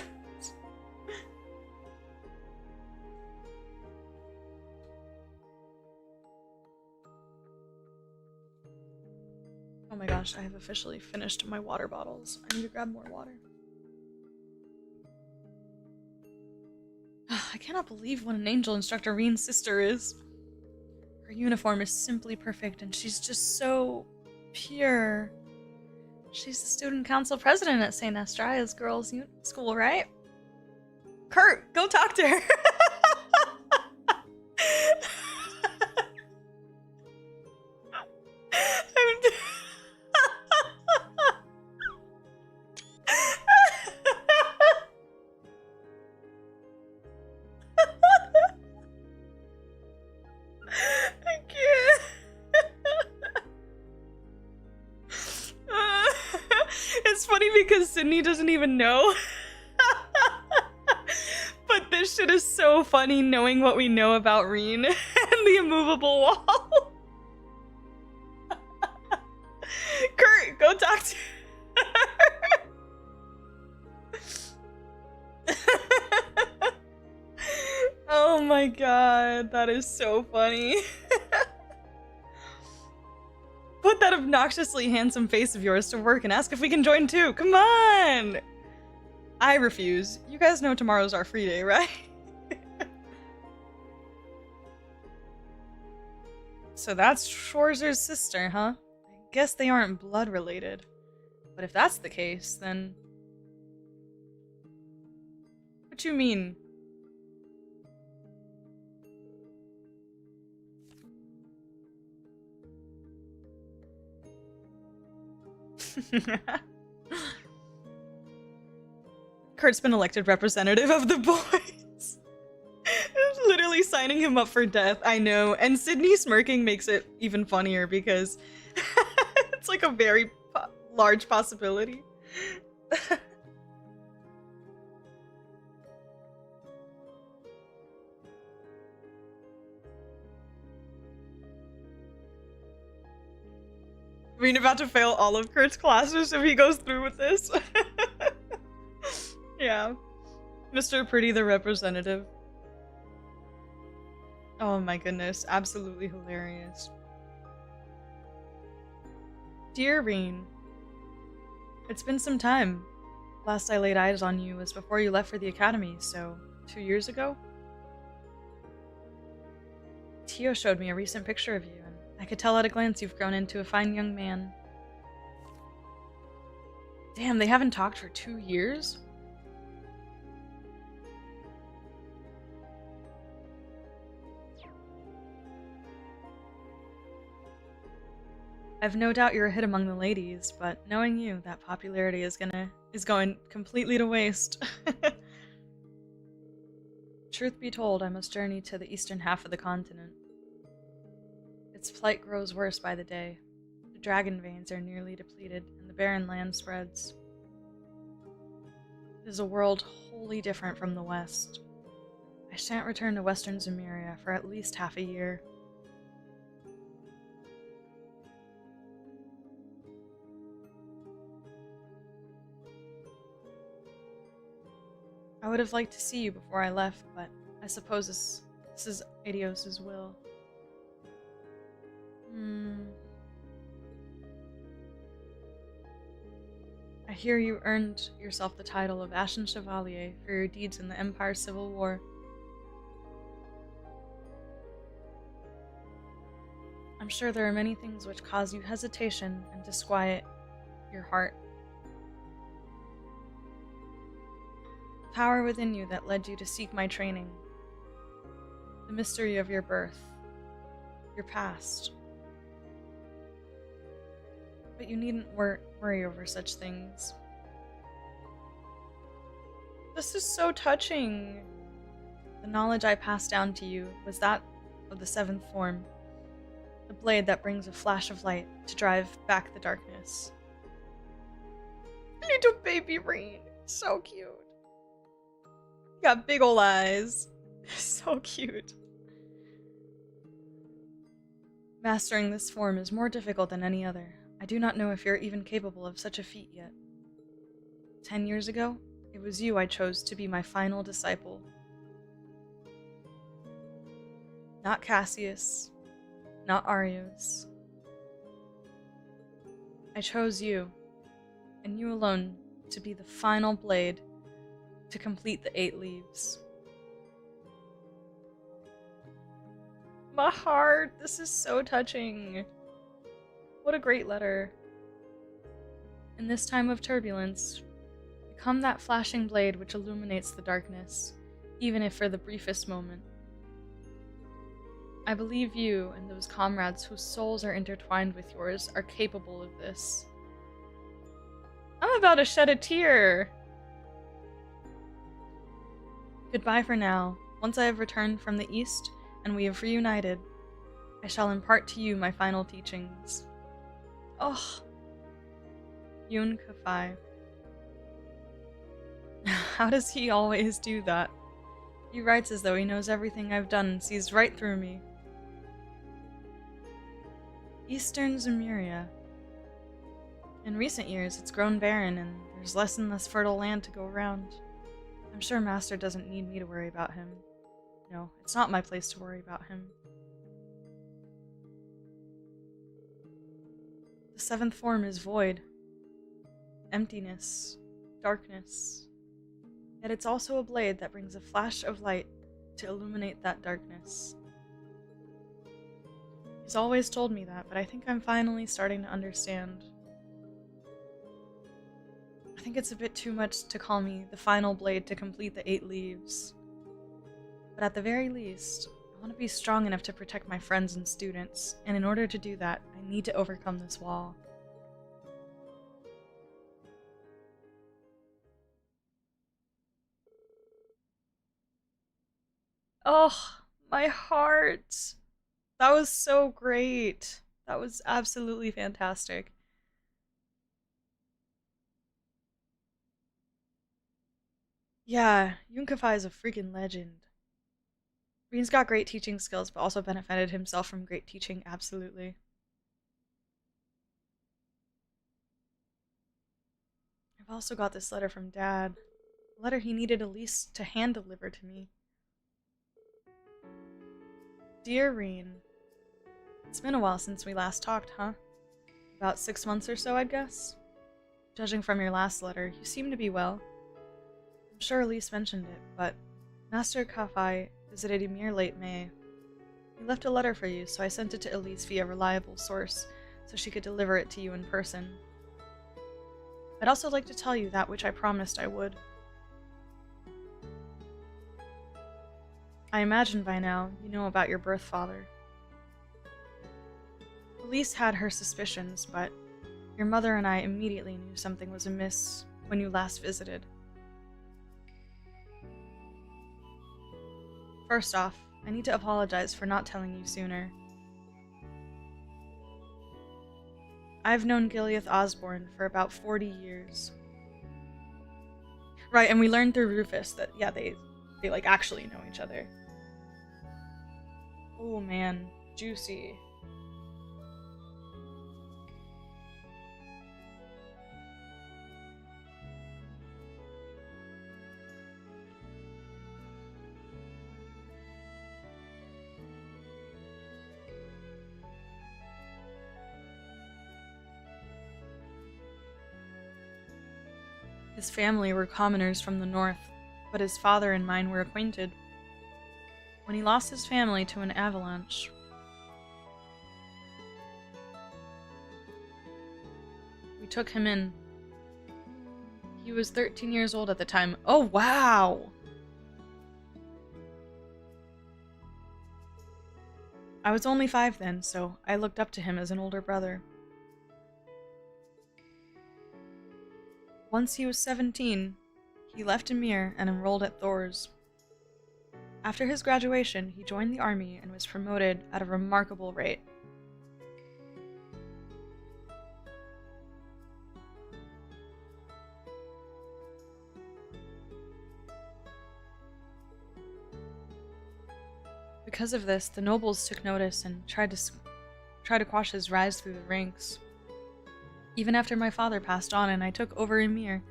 Speaker 1: Oh my gosh, I have officially finished my water bottles. I need to grab more water. I cannot believe what an angel Instructor Rean's sister is. Her uniform is simply perfect and she's just so pure. She's the student council president at St. Astraea's girls' school, right? Kurt, go talk to her! Sydney doesn't even know. But this shit is so funny knowing what we know about Rean and the immovable wall. Kurt, go talk to her. Oh my god, that is so funny. Put that obnoxiously handsome face of yours to work and ask if we can join too. Come on! I refuse. You guys know tomorrow's our free day, right? So that's Schwarzer's sister, huh? I guess they aren't blood related. But if that's the case, then... What you mean? Kurt's been elected representative of the boys. Literally signing him up for death. I know. And Sydney smirking makes it even funnier because it's like a very large possibility. Rean about to fail all of Kurt's classes if he goes through with this. Yeah. Mr. Pretty the representative. Oh my goodness, absolutely hilarious. Dear Rean, it's been some time. Last I laid eyes on you was before you left for the academy, so 2 years ago? Tio showed me a recent picture of you, and I could tell at a glance you've grown into a fine young man. Damn, they haven't talked for 2 years? I've no doubt you're a hit among the ladies, but knowing you, that popularity is going completely to waste. Truth be told, I must journey to the eastern half of the continent. Its plight grows worse by the day. The dragon veins are nearly depleted, and the barren land spreads. It is a world wholly different from the West. I shan't return to Western Zemuria for at least half a year. I would have liked to see you before I left, but I suppose this is Adios's will. I hear you earned yourself the title of Ashen Chevalier for your deeds in the Empire's Civil War. I'm sure there are many things which cause you hesitation and disquiet your heart. The power within you that led you to seek my training. The mystery of your birth. Your past. But you needn't worry over such things. This is so touching. The knowledge I passed down to you was that of the seventh form. The blade that brings a flash of light to drive back the darkness. Little baby Rean. So cute. You got big ol' eyes. So cute. Mastering this form is more difficult than any other. I do not know if you're even capable of such a feat yet. 10 years ago, it was you I chose to be my final disciple. Not Cassius, not Arios. I chose you, and you alone, to be the final blade to complete the 8 leaves. My heart, this is so touching. What a great letter. In this time of turbulence, become that flashing blade which illuminates the darkness, even if for the briefest moment. I believe you and those comrades whose souls are intertwined with yours are capable of this. I'm about to shed a tear! Goodbye for now. Once I have returned from the east and we have reunited, I shall impart to you my final teachings. Oh, Yun Kafai. How does he always do that? He writes as though he knows everything I've done and sees right through me. Eastern Zemuria. In recent years, it's grown barren and there's less and less fertile land to go around. I'm sure Master doesn't need me to worry about him. No, it's not my place to worry about him. The seventh form is void. Emptiness. Darkness. Yet it's also a blade that brings a flash of light to illuminate that darkness. He's always told me that, but I think I'm finally starting to understand. I think it's a bit too much to call me the final blade to complete the 8 leaves. But at the very least, I want to be strong enough to protect my friends and students, and in order to do that, I need to overcome this wall. Oh, my heart! That was so great. That was absolutely fantastic. Yeah, Yunkafai is a freaking legend. Rean's got great teaching skills, but also benefited himself from great teaching, absolutely. I've also got this letter from Dad. A letter he needed Elise to hand-deliver to me. Dear Rean, it's been a while since we last talked, huh? About 6 months or so, I'd guess? Judging from your last letter, you seem to be well. I'm sure Elise mentioned it, but Master Kafai visited Ymir late May. He left a letter for you, so I sent it to Elise via a reliable source, so she could deliver it to you in person. I'd also like to tell you that which I promised I would. I imagine by now you know about your birth father. Elise had her suspicions, but your mother and I immediately knew something was amiss when you last visited. First off, I need to apologize for not telling you sooner. I've known Gileath Osborne for about 40 years. Right, and we learned through Rufus that, yeah, they like actually know each other. Oh man, juicy. His family were commoners from the north, but his father and mine were acquainted. When he lost his family to an avalanche, took him in. He was 13 years old at the time. Oh, wow! I was only 5 then, so I looked up to him as an older brother. Once he was 17, he left Emir and enrolled at Thor's. After his graduation, he joined the army and was promoted at a remarkable rate. Because of this, the nobles took notice and tried to quash his rise through the ranks. Even after my father passed on and I took over Emir,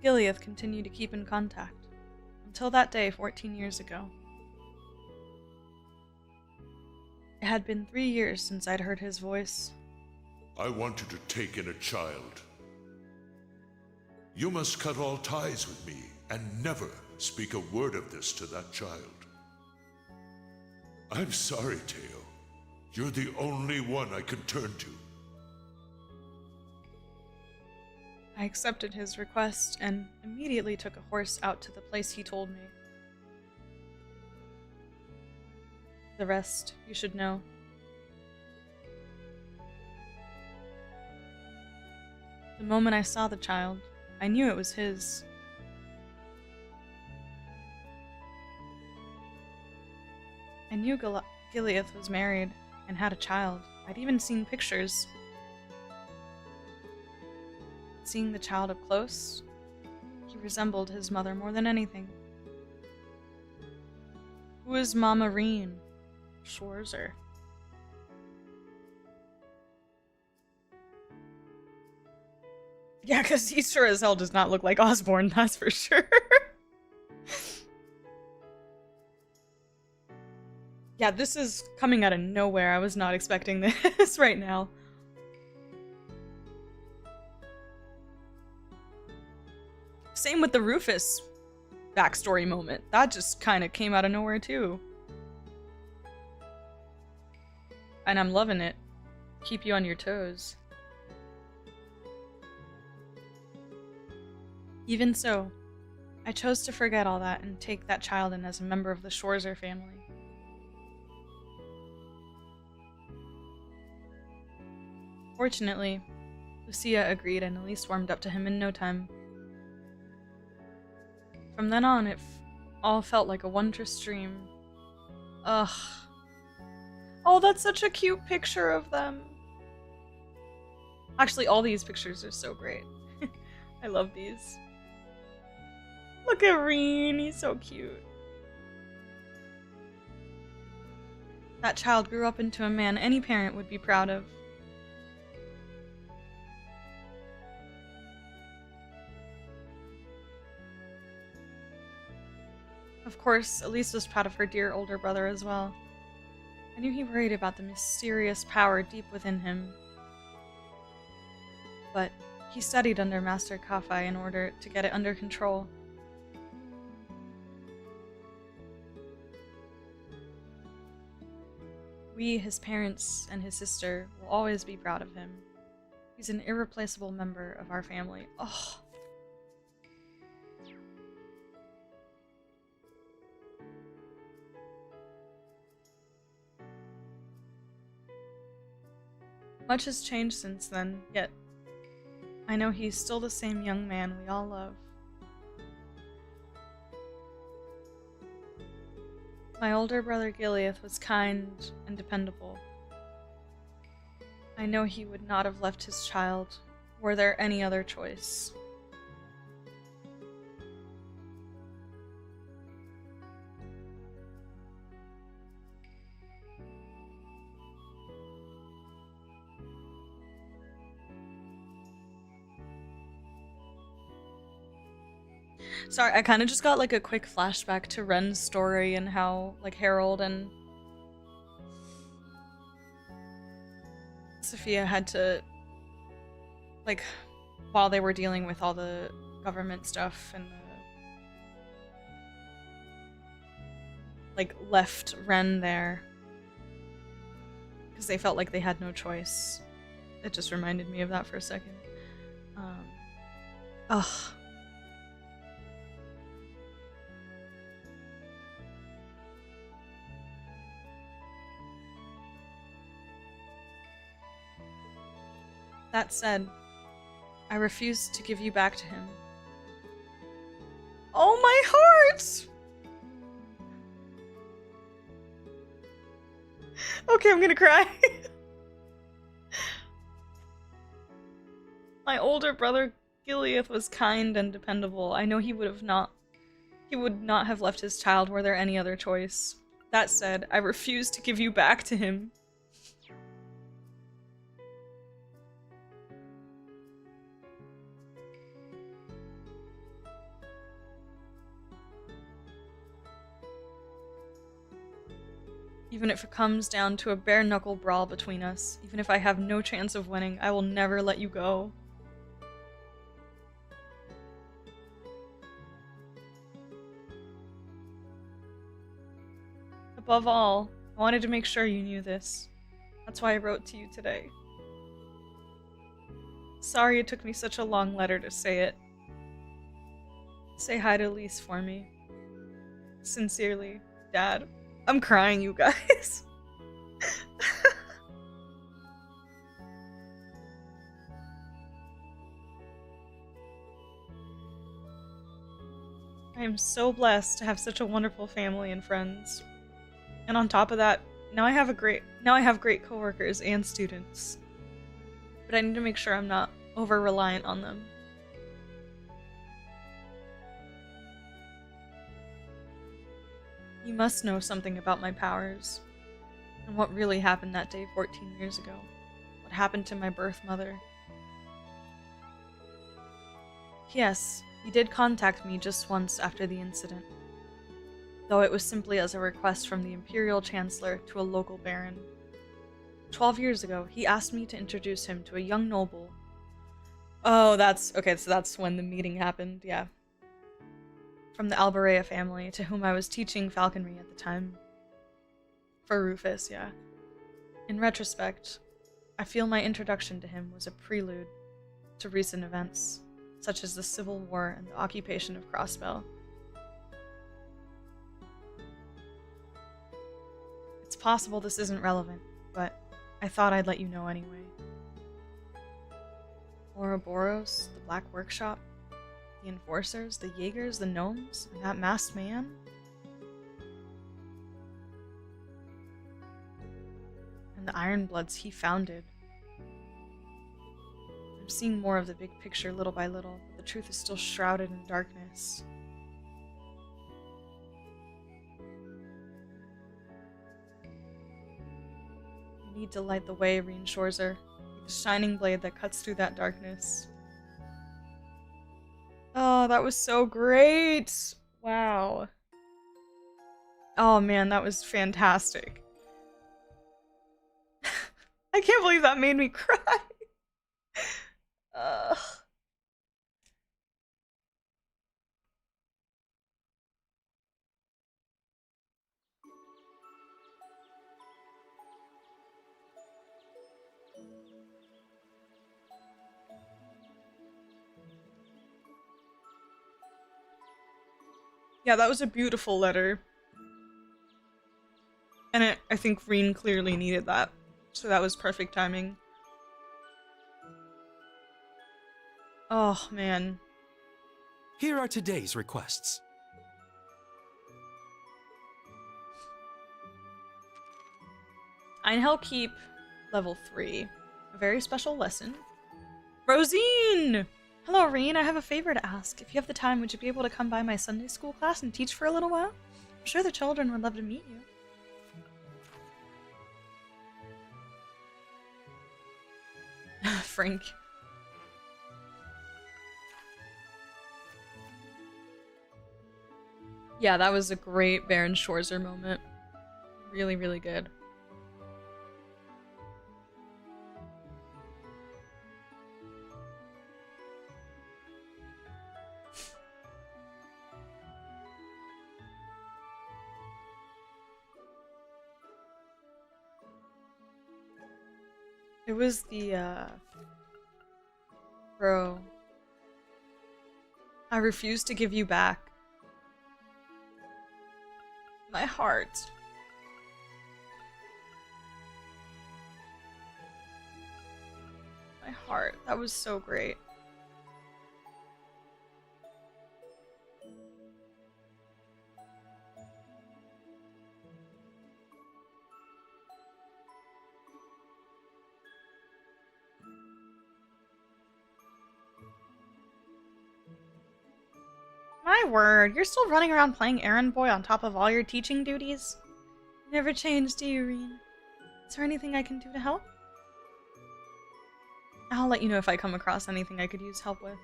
Speaker 1: Gileath continued to keep in contact, until that day 14 years ago. It had been 3 years since I'd heard his voice.
Speaker 21: I want you to take in a child. You must cut all ties with me and never speak a word of this to that child. I'm sorry, Teo. You're the only one I can turn to.
Speaker 1: I accepted his request and immediately took a horse out to the place he told me. The rest you should know. The moment I saw the child, I knew it was his. I knew Gileath was married and had a child. I'd even seen pictures. Seeing the child up close, he resembled his mother more than anything. Who is Mama Rean? Schwarzer. Yeah, because he sure as hell does not look like Osborne, that's for sure. Yeah, this is coming out of nowhere. I was not expecting this right now. Same with the Rufus backstory moment. That just kind of came out of nowhere too. And I'm loving it. Keep you on your toes. Even so, I chose to forget all that and take that child in as a member of the Schwarzer family. Fortunately, Lucia agreed and Elise warmed up to him in no time. From then on, it all felt like a wondrous dream. Ugh. Oh, that's such a cute picture of them. Actually, all these pictures are so great. I love these. Look at Rean, he's so cute. That child grew up into a man any parent would be proud of. Of course, Elise was proud of her dear older brother as well. I knew he worried about the mysterious power deep within him. But he studied under Master Kafai in order to get it under control. We, his parents, and his sister will always be proud of him. He's an irreplaceable member of our family. Oh. Much has changed since then, yet I know he's still the same young man we all love. My older brother Gileath was kind and dependable. I know he would not have left his child were there any other choice. Sorry, I kind of just got like a quick flashback to Ren's story and how like Harold and Sophia had to, like, while they were dealing with all the government stuff and like left Ren there because they felt like they had no choice. It just reminded me of that for a second. Ugh. That said, I refuse to give you back to him. Oh, my heart! Okay, I'm gonna cry. My older brother Gileath was kind and dependable. I know he would not have left his child were there any other choice. That said, I refuse to give you back to him. Even if it comes down to a bare-knuckle brawl between us, even if I have no chance of winning, I will never let you go. Above all, I wanted to make sure you knew this. That's why I wrote to you today. Sorry it took me such a long letter to say it. Say hi to Lise for me. Sincerely, Dad. I'm crying, you guys. I am so blessed to have such a wonderful family and friends. And on top of that, now I have great coworkers and students. But I need to make sure I'm not over-reliant on them. You must know something about my powers, and what really happened that day 14 years ago. What happened to my birth mother. Yes, he did contact me just once after the incident, though it was simply as a request from the Imperial Chancellor to a local baron. 12 years ago, he asked me to introduce him to a young noble. Oh, okay, so that's when the meeting happened, yeah. From the Albarea family, to whom I was teaching falconry at the time. For Rufus, yeah. In retrospect, I feel my introduction to him was a prelude to recent events, such as the Civil War and the occupation of Crossbell. It's possible this isn't relevant, but I thought I'd let you know anyway. Ouroboros, the Black Workshop, the Enforcers, the Jaegers, the Gnomes, and that masked man? And the Ironbloods he founded. I'm seeing more of the big picture little by little, but the truth is still shrouded in darkness. You need to light the way, Rean Shorzer, like the shining blade that cuts through that darkness. Oh, that was so great! Wow. Oh man, that was fantastic. I can't believe that made me cry. Ugh. Yeah, that was a beautiful letter. And I think Rean clearly needed that. So that was perfect timing. Oh, man.
Speaker 11: Here are today's requests.
Speaker 1: Einhell Keep, level 3. A very special lesson. Rosine! Hello, Rean. I have a favor to ask. If you have the time, would you be able to come by my Sunday school class and teach for a little while? I'm sure the children would love to meet you. Frank. Yeah, that was a great Baron Schwarzer moment. Really, really good. It was the, Bro. I refuse to give you back my heart. My heart. That was so great. My word, you're still running around playing errand boy on top of all your teaching duties? You never change, do you, Rean? Is there anything I can do to help? I'll let you know if I come across anything I could use help with.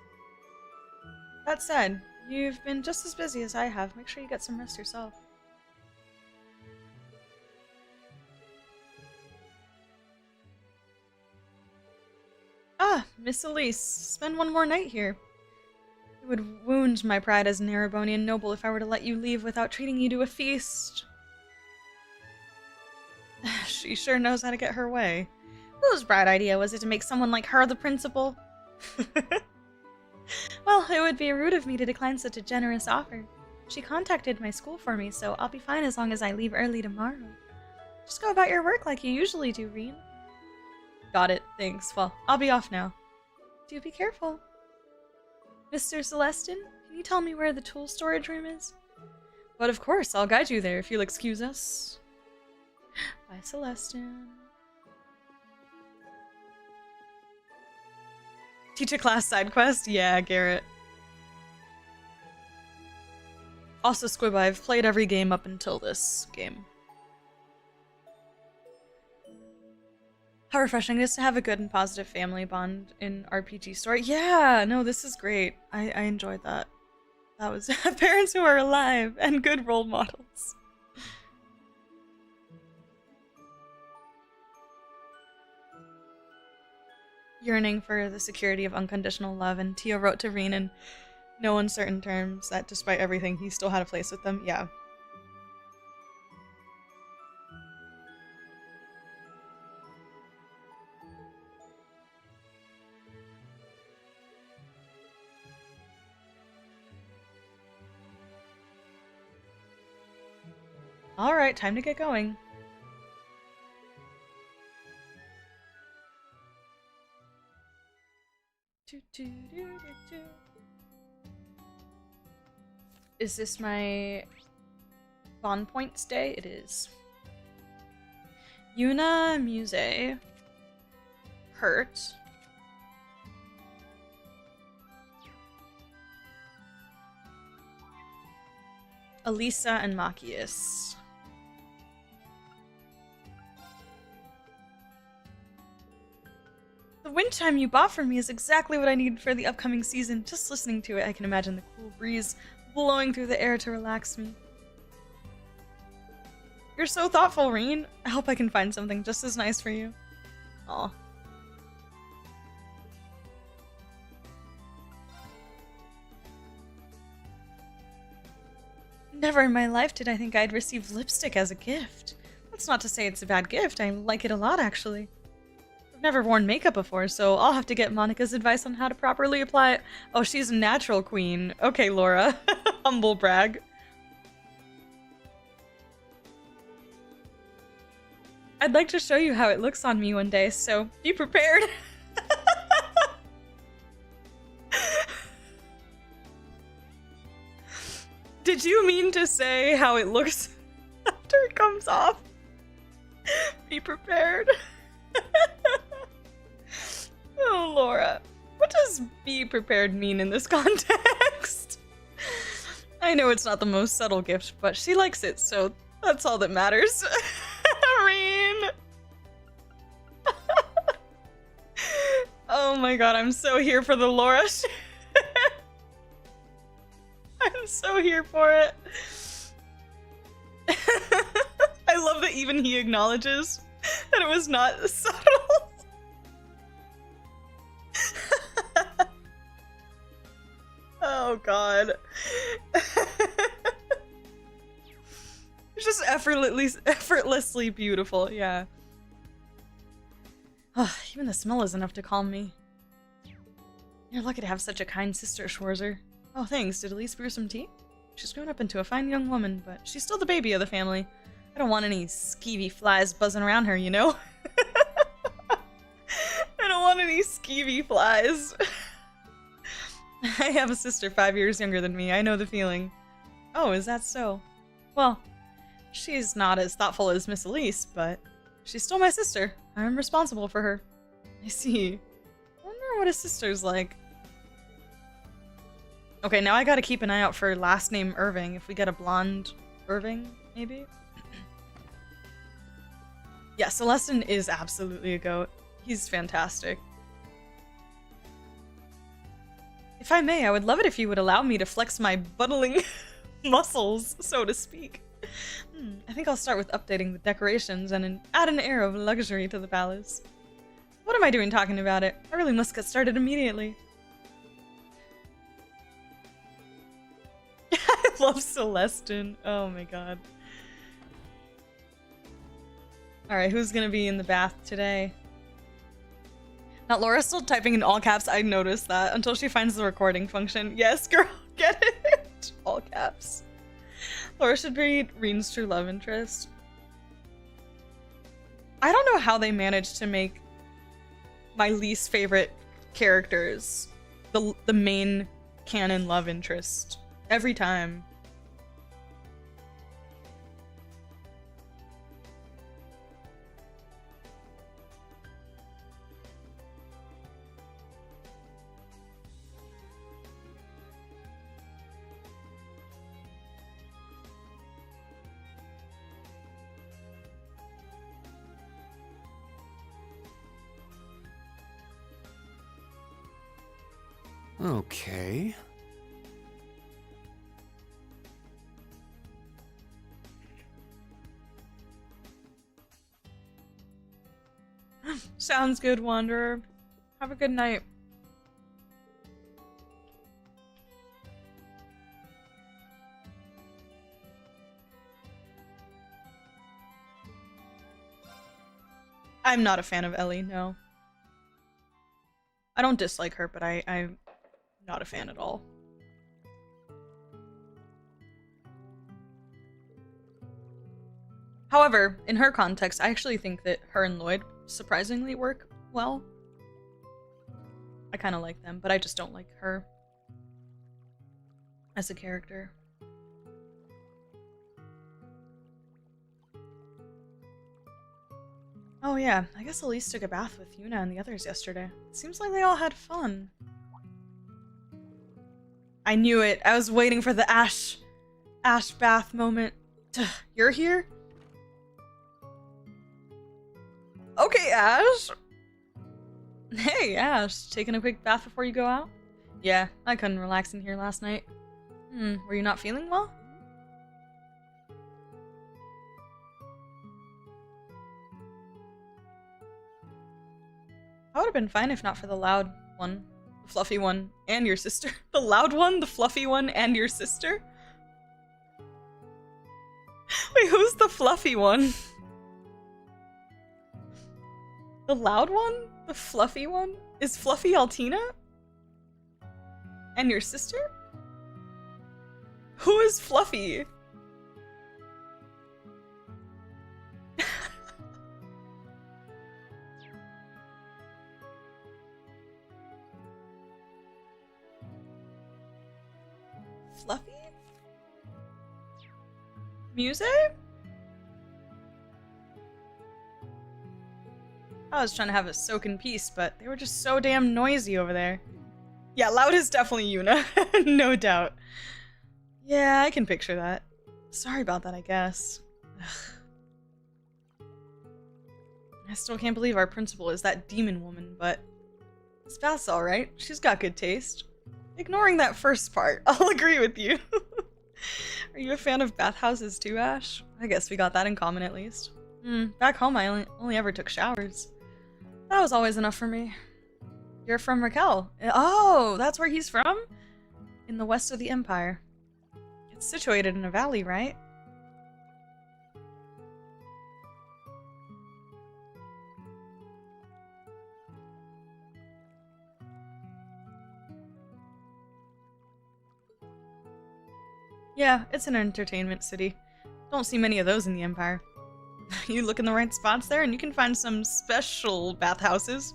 Speaker 1: That said, you've been just as busy as I have. Make sure you get some rest yourself. Ah, Miss Elise, spend one more night here. It would wound my pride as an Erebonian noble if I were to let you leave without treating you to a feast. She sure knows how to get her way. Whose bright idea was it to make someone like her the principal? Well, it would be rude of me to decline such a generous offer. She contacted my school for me, so I'll be fine as long as I leave early tomorrow. Just go about your work like you usually do, Rean. Got it, thanks. Well, I'll be off now. Do be careful. Mr. Celestin, can you tell me where the tool storage room is? But of course, I'll guide you there if you'll excuse us. Bye, Celestin. Teach a class side quest? Yeah, Garrett. Also, Squib, I've played every game up until this game. How refreshing it is to have a good and positive family bond in RPG story. Yeah, no, this is great. I enjoyed that. That was parents who are alive and good role models. Yearning for the security of unconditional love, and Tio wrote to Rean in no uncertain terms that despite everything, he still had a place with them. Yeah. Alright, time to get going. Is this my bond points day? It is. Juna, Musse, Hurt. Elisa and Machias. The wind chime you bought for me is exactly what I need for the upcoming season. Just listening to it, I can imagine the cool breeze blowing through the air to relax me. You're so thoughtful, Rean. I hope I can find something just as nice for you. Aw. Never in my life did I think I'd receive lipstick as a gift. That's not to say it's a bad gift. I like it a lot, actually. I've never worn makeup before, so I'll have to get Monica's advice on how to properly apply it. Oh, she's a natural queen. Okay, Laura. Humble brag. I'd like to show you how it looks on me one day, so be prepared. Did you mean to say how it looks after it comes off? Be prepared. Oh, Laura. What does be prepared mean in this context? I know it's not the most subtle gift, but she likes it, so that's all that matters. Rean. Oh my god, I'm so here for the Laura shit. I'm so here for it. I love that even he acknowledges that it was not subtle. Oh god. It's just effortlessly beautiful, yeah. Oh, even the smell is enough to calm me. You're lucky to have such a kind sister, Schwarzer. Oh, thanks. Did Elise brew some tea? She's grown up into a fine young woman, but she's still the baby of the family. I don't want any skeevy flies buzzing around her, you know? I don't want any skeevy flies. I have a sister 5 years younger than me. I know the feeling. Oh, is that so? Well, she's not as thoughtful as Miss Elise, but she's still my sister. I'm responsible for her. I see. I wonder what a sister's like. Okay, now I gotta keep an eye out for last name Irving. If we get a blonde Irving, maybe? Yeah, Celestin is absolutely a goat. He's fantastic. If I may, I would love it if you would allow me to flex my buttling muscles, so to speak. I think I'll start with updating the decorations and add an air of luxury to the palace. What am I doing talking about it? I really must get started immediately. I love Celestin. Oh my god. Alright, who's gonna be in the bath today? Now, Laura's still typing in all caps. I noticed that until she finds the recording function. Yes, girl, get it? All caps. Laura should be Rean's true love interest. I don't know how they managed to make my least favorite characters the main canon love interest every time.
Speaker 11: Okay.
Speaker 1: Sounds good, Wanderer. Have a good night. I'm not a fan of Ellie, no. I don't dislike her, but I'm not a fan at all. However, in her context, I actually think that her and Lloyd surprisingly work well. I kind of like them, but I just don't like her as a character. Oh yeah, I guess Elise took a bath with Yuna and the others yesterday. It seems like they all had fun. I knew it. I was waiting for the Ash bath moment. You're here? Okay, Ash. Hey, Ash. Taking a quick bath before you go out? Yeah, I couldn't relax in here last night. Were you not feeling well? I would have been fine if not for the loud one, the fluffy one, and your sister. The loud one, the fluffy one, and your sister? Wait, who's the fluffy one? The loud one? The fluffy one? Is Fluffy Altina? And your sister? Who is Fluffy? Fluffy? Musse? I was trying to have a soak in peace, but they were just so damn noisy over there. Yeah, loud is definitely Yuna. No doubt. Yeah, I can picture that. Sorry about that, I guess. Ugh. I still can't believe our principal is that demon woman, but this bath's alright. She's got good taste. Ignoring that first part, I'll agree with you. Are you a fan of bathhouses too, Ash? I guess we got that in common at least. Back home I only ever took showers. That was always enough for me. You're from Raquel. Oh, that's where he's from? In the west of the Empire. It's situated in a valley, right? Yeah, it's an entertainment city. Don't see many of those in the Empire. You look in the right spots there and you can find some special bathhouses.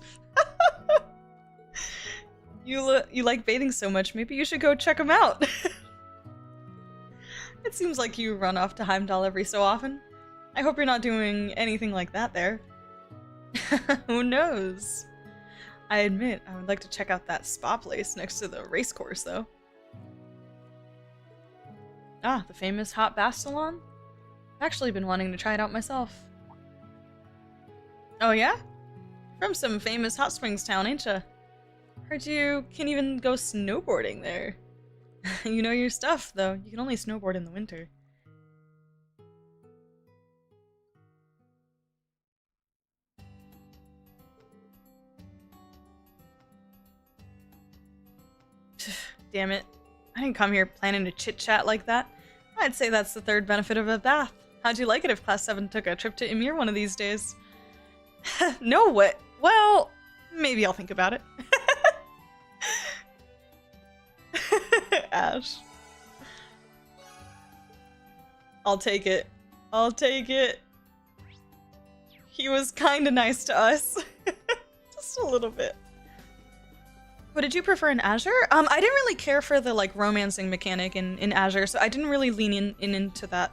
Speaker 1: You like bathing so much, maybe you should go check them out. It seems like you run off to Heimdall every so often. I hope you're not doing anything like that there. Who knows? I admit, I would like to check out that spa place next to the race course, though. Ah, the famous hot bath salon? I've actually been wanting to try it out myself. Oh yeah? From some famous hot springs town, ain't ya? Heard you can even go snowboarding there. You know your stuff, though. You can only snowboard in the winter. Damn it. I didn't come here planning to chit-chat like that. I'd say that's the third benefit of a bath. How'd you like it if Class 7 took a trip to Ymir one of these days? No way. Well, maybe I'll think about it. Ash. I'll take it. I'll take it. He was kinda nice to us. Just a little bit. What did you prefer in Azure? I didn't really care for the like romancing mechanic in Azure, so I didn't really lean into that.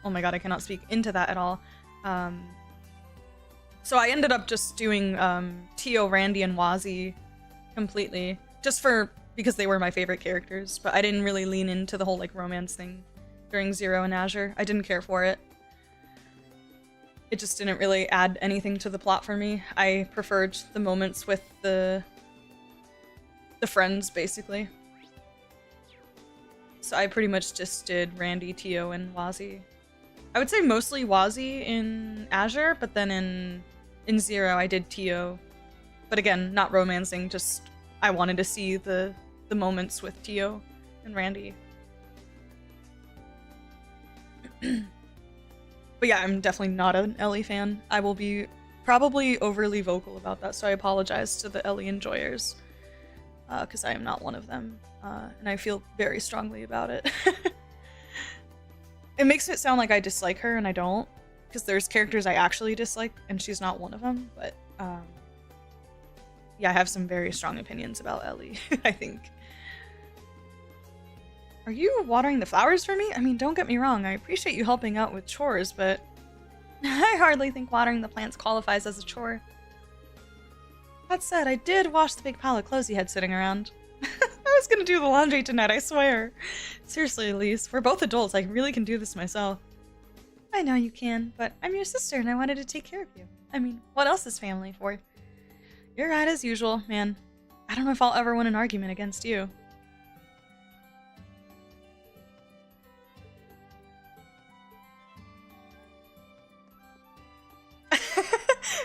Speaker 1: Oh my god, I cannot speak into that at all. So I ended up just doing Tio, Randy, and Wazi completely, just because they were my favorite characters. But I didn't really lean into the whole like romance thing during Zero and Azure. I didn't care for it. It just didn't really add anything to the plot for me. I preferred the moments with the friends, basically. So I pretty much just did Randy, Tio, and Wazi. I would say mostly Wazi in Azure, but then in Zero I did Tio. But again, not romancing, just I wanted to see the moments with Tio and Randy. But yeah, I'm definitely not an Ellie fan. I will be probably overly vocal about that, so I apologize to the Ellie enjoyers. Because I am not one of them, and I feel very strongly about it. It makes it sound like I dislike her, and I don't, because there's characters I actually dislike, and she's not one of them, but yeah, I have some very strong opinions about Ellie, I think. Are you watering the flowers for me? I mean, don't get me wrong, I appreciate you helping out with chores, but I hardly think watering the plants qualifies as a chore. That said, I did wash the big pile of clothes you had sitting around. I was gonna do the laundry tonight, I swear. Seriously, Elise, we're both adults, I really can do this myself. I know you can, but I'm your sister and I wanted to take care of you. I mean, what else is family for? You're right as usual, man. I don't know if I'll ever win an argument against you.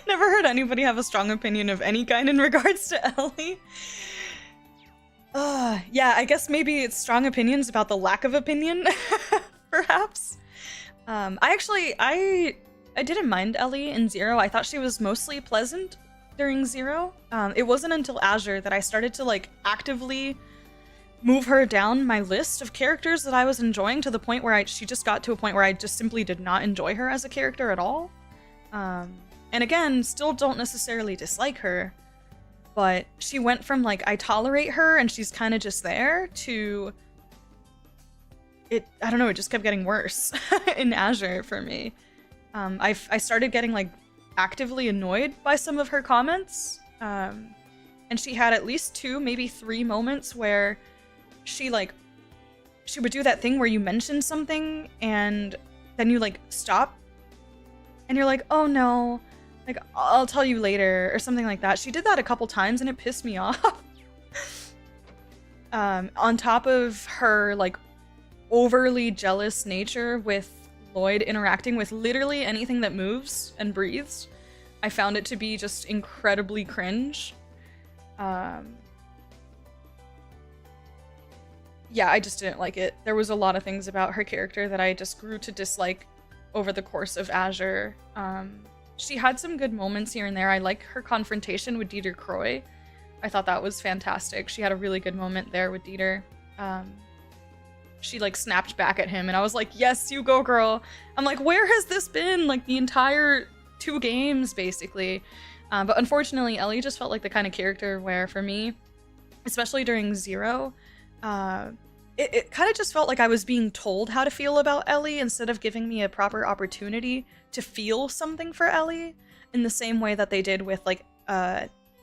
Speaker 1: Never heard anybody have a strong opinion of any kind in regards to Ellie. Yeah, I guess maybe it's strong opinions about the lack of opinion, perhaps. I didn't mind Ellie in Zero. I thought she was mostly pleasant during Zero. It wasn't until Azure that I started to like actively move her down my list of characters that I was enjoying, to the point where she just got to a point where I just simply did not enjoy her as a character at all. And again, still don't necessarily dislike her, but she went from like, I tolerate her and she's kind of just there, to I don't know, it just kept getting worse in Azure for me. I started getting like actively annoyed by some of her comments, and she had at least 2, maybe 3 moments where she would do that thing where you mention something and then you like stop and you're like, oh no, like I'll tell you later or something like that. She did that a couple times and it pissed me off. On top of her like overly jealous nature with Lloyd interacting with literally anything that moves and breathes, I found it to be just incredibly cringe. Yeah, I just didn't like it. There was a lot of things about her character that I just grew to dislike over the course of Azure. She had some good moments here and there. I like her confrontation with Dieter Croy. I thought that was fantastic. She had a really good moment there with Dieter. she like snapped back at him, and I was like, yes, you go, girl. I'm like, where has this been? Like the entire 2 games, basically. But unfortunately, Ellie just felt like the kind of character where, for me, especially during Zero, it kind of just felt like I was being told how to feel about Ellie instead of giving me a proper opportunity to feel something for Ellie in the same way that they did with like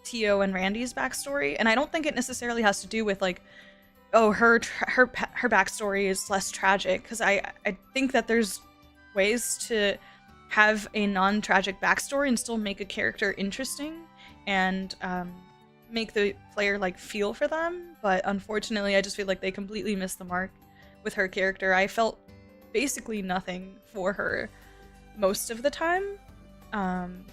Speaker 1: Tio and Randy's backstory. And I don't think it necessarily has to do with like, oh, her backstory is less tragic, because I think that there's ways to have a non-tragic backstory and still make a character interesting and make the player like feel for them. But unfortunately, I just feel like they completely missed the mark with her character. I felt basically nothing for her most of the time. And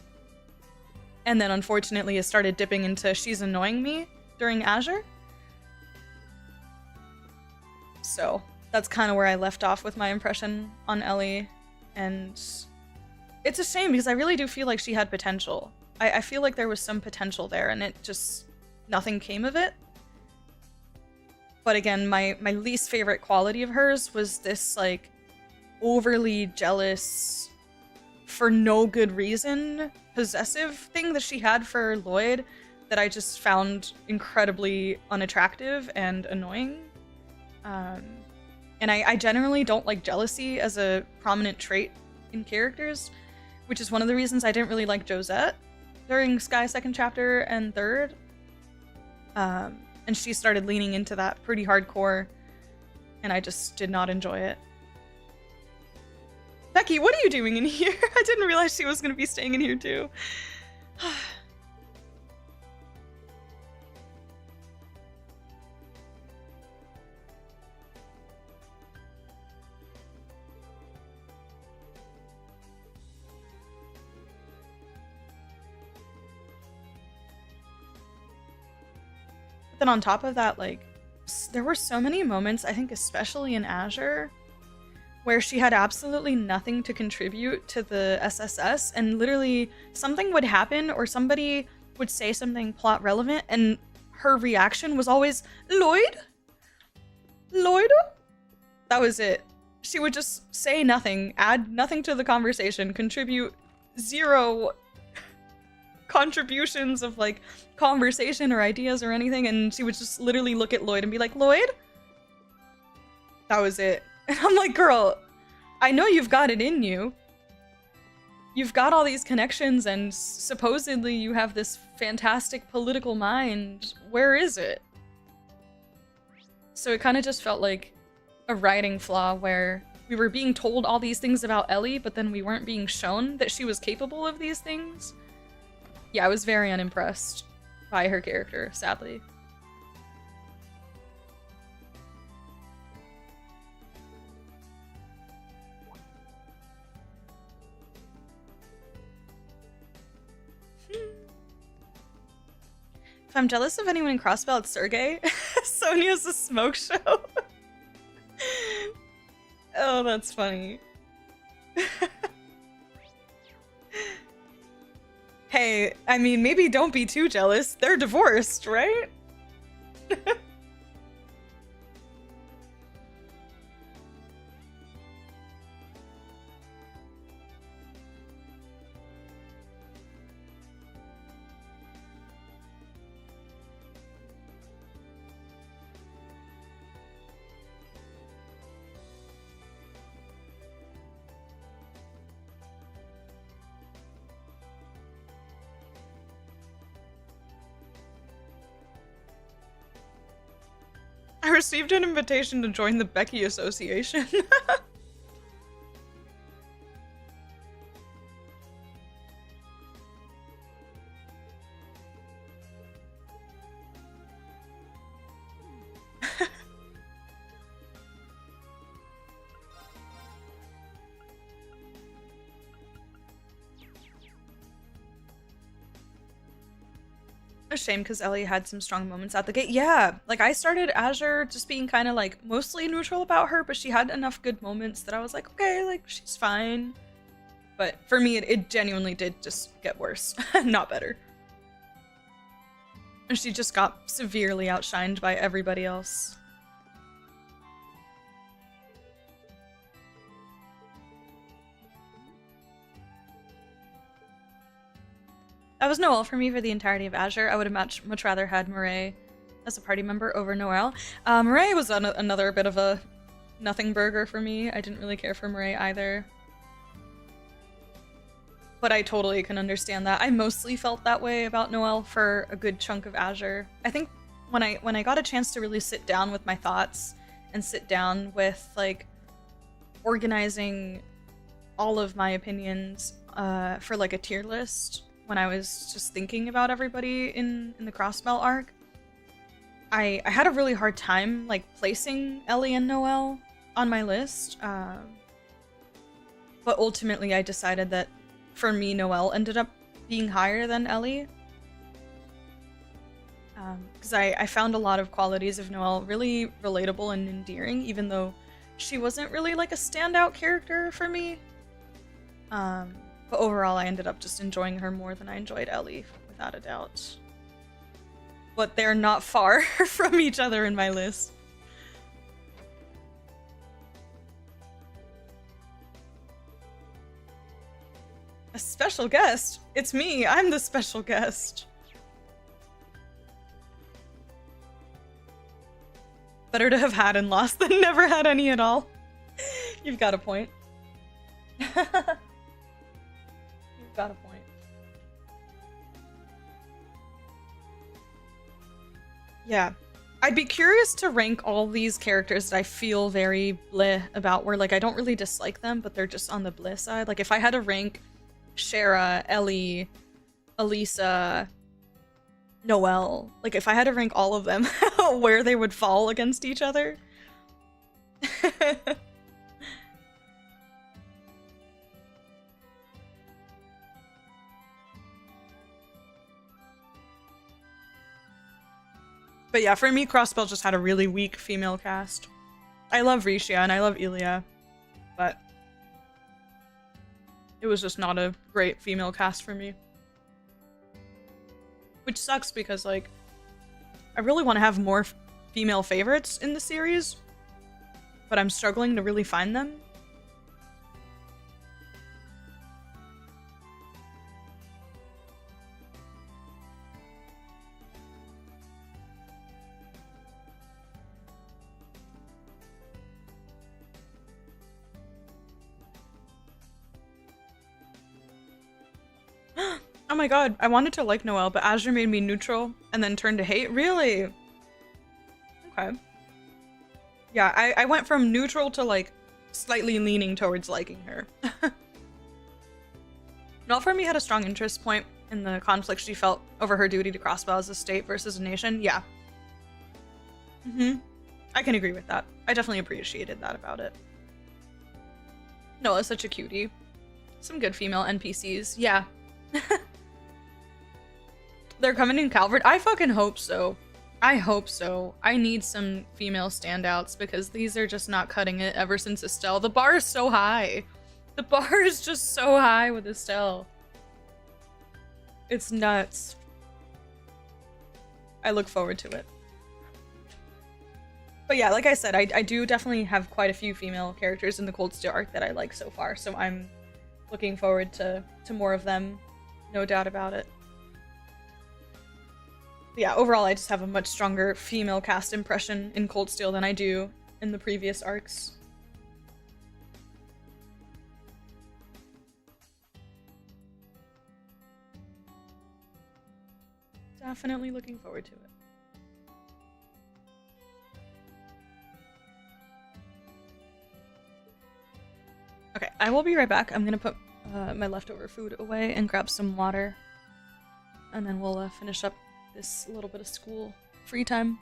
Speaker 1: then unfortunately it started dipping into she's annoying me during Azure. So that's kind of where I left off with my impression on Ellie. And it's a shame because I really do feel like she had potential. I feel like there was some potential there, and it just, nothing came of it. But again, my least favorite quality of hers was this like overly jealous, for no good reason, possessive thing that she had for Lloyd that I just found incredibly unattractive and annoying. And I generally don't like jealousy as a prominent trait in characters, which is one of the reasons I didn't really like Josette during Sky 2nd chapter and 3rd. And she started leaning into that pretty hardcore, and I just did not enjoy it. Becky, what are you doing in here? I didn't realize she was going to be staying in here too. Then on top of that, like, there were so many moments, I think especially in Azure, where she had absolutely nothing to contribute to the SSS, and literally something would happen or somebody would say something plot relevant and her reaction was always, Lloyd? Lloyd? That was it. She would just say nothing, add nothing to the conversation, contribute 0 contributions of like conversation or ideas or anything, and she would just literally look at Lloyd and be like, Lloyd? That was it. And I'm like, girl, I know you've got it in you. You've got all these connections and supposedly you have this fantastic political mind. Where is it? So it kind of just felt like a writing flaw where we were being told all these things about Ellie, but then we weren't being shown that she was capable of these things. Yeah, I was very unimpressed by her character, sadly. If I'm jealous of anyone in Crossbell, it's Sergey. Sonia's a smoke show. Oh, that's funny. Hey, I mean, maybe don't be too jealous. They're divorced, right? I received an invitation to join the Becky Association. A shame because Ellie had some strong moments out the gate. Yeah, like I started Azure just being kind of like mostly neutral about her, but she had enough good moments that I was like, okay, like she's fine. But for me, it genuinely did just get worse, not better. And she just got severely outshined by everybody else. That was Noelle for me for the entirety of Azure. I would have much rather had Murray as a party member over Noelle. Murray was another bit of a nothing burger for me. I didn't really care for Murray either. But I totally can understand that. I mostly felt that way about Noelle for a good chunk of Azure. I think when I got a chance to really sit down with my thoughts and sit down with like organizing all of my opinions for like a tier list, when I was just thinking about everybody in the Crossbell arc, I had a really hard time like placing Ellie and Noelle on my list. But ultimately I decided that for me, Noelle ended up being higher than Ellie. Because I found a lot of qualities of Noelle really relatable and endearing, even though she wasn't really like a standout character for me. But overall, I ended up just enjoying her more than I enjoyed Ellie, without a doubt. But they're not far from each other in my list. A special guest? It's me, I'm the special guest. Better to have had and lost than never had any at all. You've got a point. You've got a point. Yeah. I'd be curious to rank all these characters that I feel very bleh about, where like I don't really dislike them, but they're just on the bleh side. Like if I had to rank Shara, Ellie, Elisa, Noelle, like if I had to rank all of them, where they would fall against each other. But yeah, for me, Crossbell just had a really weak female cast. I love Risha and I love Ilya, but it was just not a great female cast for me. Which sucks because, like, I really want to have more female favorites in the series, but I'm struggling to really find them. Oh my god, I wanted to like Noelle, but Azure made me neutral and then turned to hate? Really? Okay. Yeah, I went from neutral to like slightly leaning towards liking her. Noelle for me had a strong interest point in the conflict she felt over her duty to Crossbell as a state versus a nation. Yeah. I can agree with that. I definitely appreciated that about it. Noelle's such a cutie. Some good female NPCs. Yeah. They're coming in Calvert. I fucking hope so. I hope so. I need some female standouts because these are just not cutting it ever since Estelle. The bar is so high. The bar is just so high with Estelle. It's nuts. I look forward to it. But yeah, like I said, I do definitely have quite a few female characters in the Cold Steel arc that I like so far, so I'm looking forward to more of them. No doubt about it. But yeah, overall I just have a much stronger female cast impression in Cold Steel than I do in the previous arcs. Definitely looking forward to it. Okay, I will be right back. I'm gonna put my leftover food away and grab some water. And then we'll finish up this little bit of school free time.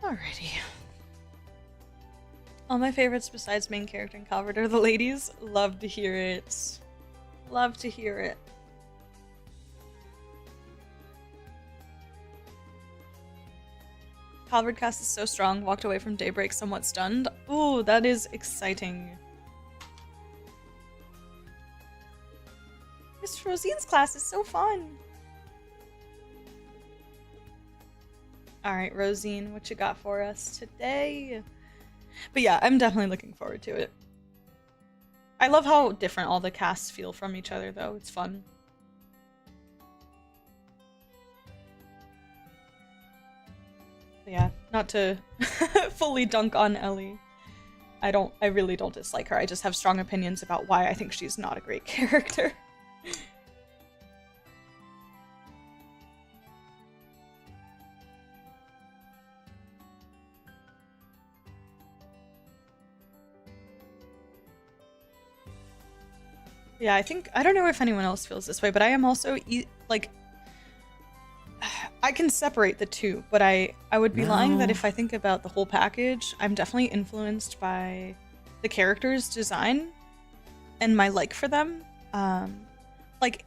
Speaker 1: Alrighty. All my favorites besides main character and Calvert are the ladies. Love to hear it. Love to hear it. Calvert cast is so strong, walked away from Daybreak somewhat stunned. Ooh, that is exciting. Miss Rosine's class is so fun. Alright, Rosine, what you got for us today? But yeah, I'm definitely looking forward to it. I love how different all the casts feel from each other, though. It's fun. But yeah, not to fully dunk on Ellie. I really don't dislike her. I just have strong opinions about why I think she's not a great character. Yeah, I don't know if anyone else feels this way, but I am also, like, I can separate the two, but I would be lying that if I think about the whole package, I'm definitely influenced by the character's design and my like for them. Like,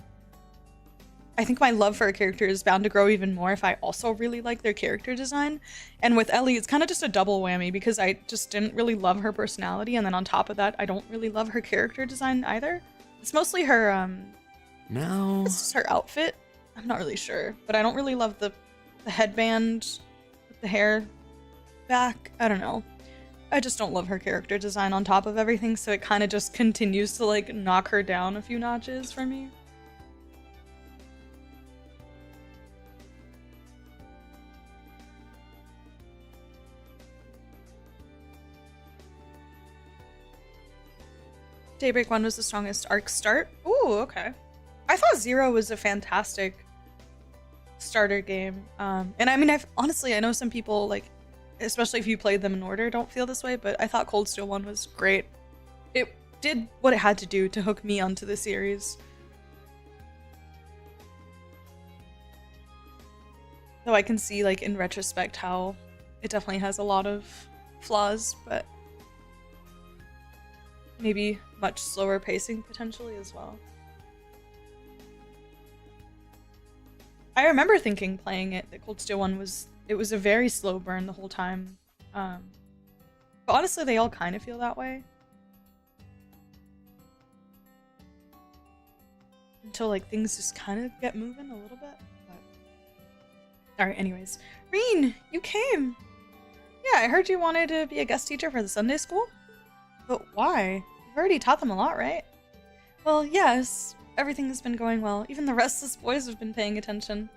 Speaker 1: I think my love for a character is bound to grow even more if I also really like their character design. And with Ellie, it's kind of just a double whammy because I just didn't really love her personality, and then on top of that, I don't really love her character design either. It's mostly her, it's just her outfit. I'm not really sure, but I don't really love the headband with the hair back. I don't know. I just don't love her character design on top of everything, so it kind of just continues to, like, knock her down a few notches for me. Daybreak 1 was the strongest arc start. Ooh, okay. I thought 0 was a fantastic starter game. And I mean, honestly, I know some people, like, especially if you played them in order, don't feel this way, but I thought Cold Steel 1 was great. It did what it had to do to hook me onto the series. Though I can see, like, in retrospect how it definitely has a lot of flaws, but maybe much slower pacing potentially as well. I remember thinking playing it that Cold Steel 1 was a very slow burn the whole time. But honestly, they all kind of feel that way. Until, like, things just kind of get moving a little bit. But... Alright, anyways. Rean, you came! Yeah, I heard you wanted to be a guest teacher for the Sunday school? But why? You've already taught them a lot, right? Well, yes. Everything has been going well. Even the restless boys have been paying attention.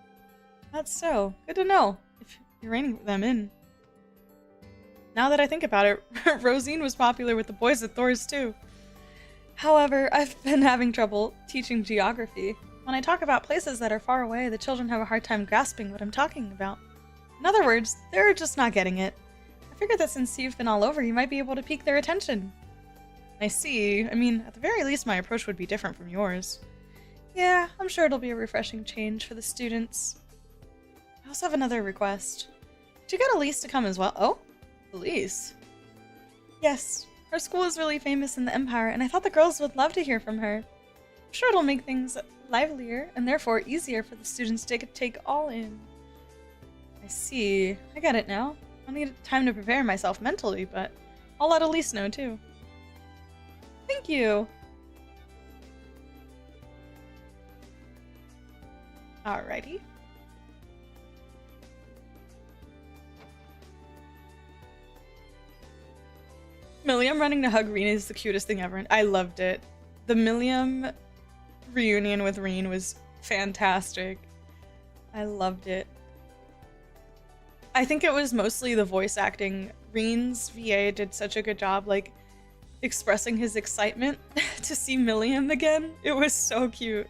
Speaker 1: That's so. Good to know. If you're reining them in. Now that I think about it, Rosine was popular with the boys at Thor's too. However, I've been having trouble teaching geography. When I talk about places that are far away, the children have a hard time grasping what I'm talking about. In other words, they're just not getting it. I figured that since you've been all over, you might be able to pique their attention. I see. I mean, at the very least, my approach would be different from yours. Yeah, I'm sure it'll be a refreshing change for the students. I also have another request. Could you get Elise to come as well? Oh? Elise? Yes. Her school is really famous in the Empire, and I thought the girls would love to hear from her. I'm sure it'll make things livelier, and therefore easier for the students to take all in. I see. I get it now. I'll need time to prepare myself mentally, but I'll let Elise know too. Thank you! Alrighty. Milliam running to hug Rean is the cutest thing ever. I loved it. The Milliam reunion with Rean was fantastic. I loved it. I think it was mostly the voice acting. Rean's VA did such a good job, like, expressing his excitement to see Milliam again. It was so cute.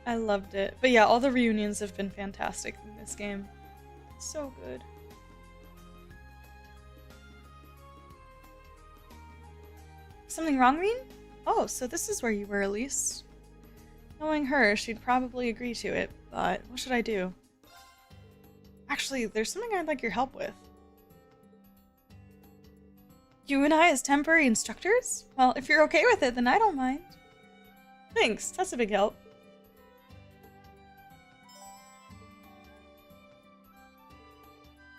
Speaker 1: I loved it. But yeah, all the reunions have been fantastic in this game. So good. Something wrong, Rean? Oh, so this is where you were, Elise. Knowing her, she'd probably agree to it, but what should I do? Actually, there's something I'd like your help with. You and I as temporary instructors? Well, if you're okay with it, then I don't mind. Thanks, that's a big help.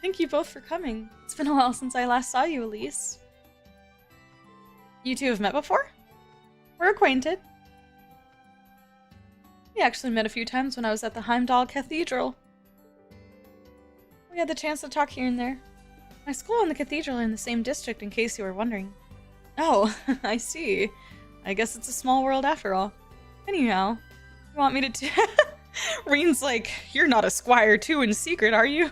Speaker 1: Thank you both for coming. It's been a while since I last saw you, Elise. You two have met before? We're acquainted. We actually met a few times when I was at the Heimdall Cathedral. We had the chance to talk here and there. My school and the cathedral are in the same district, in case you were wondering. Oh, I see. I guess it's a small world after all. Anyhow, you want me to Rean's like, you're not a squire too in secret, are you?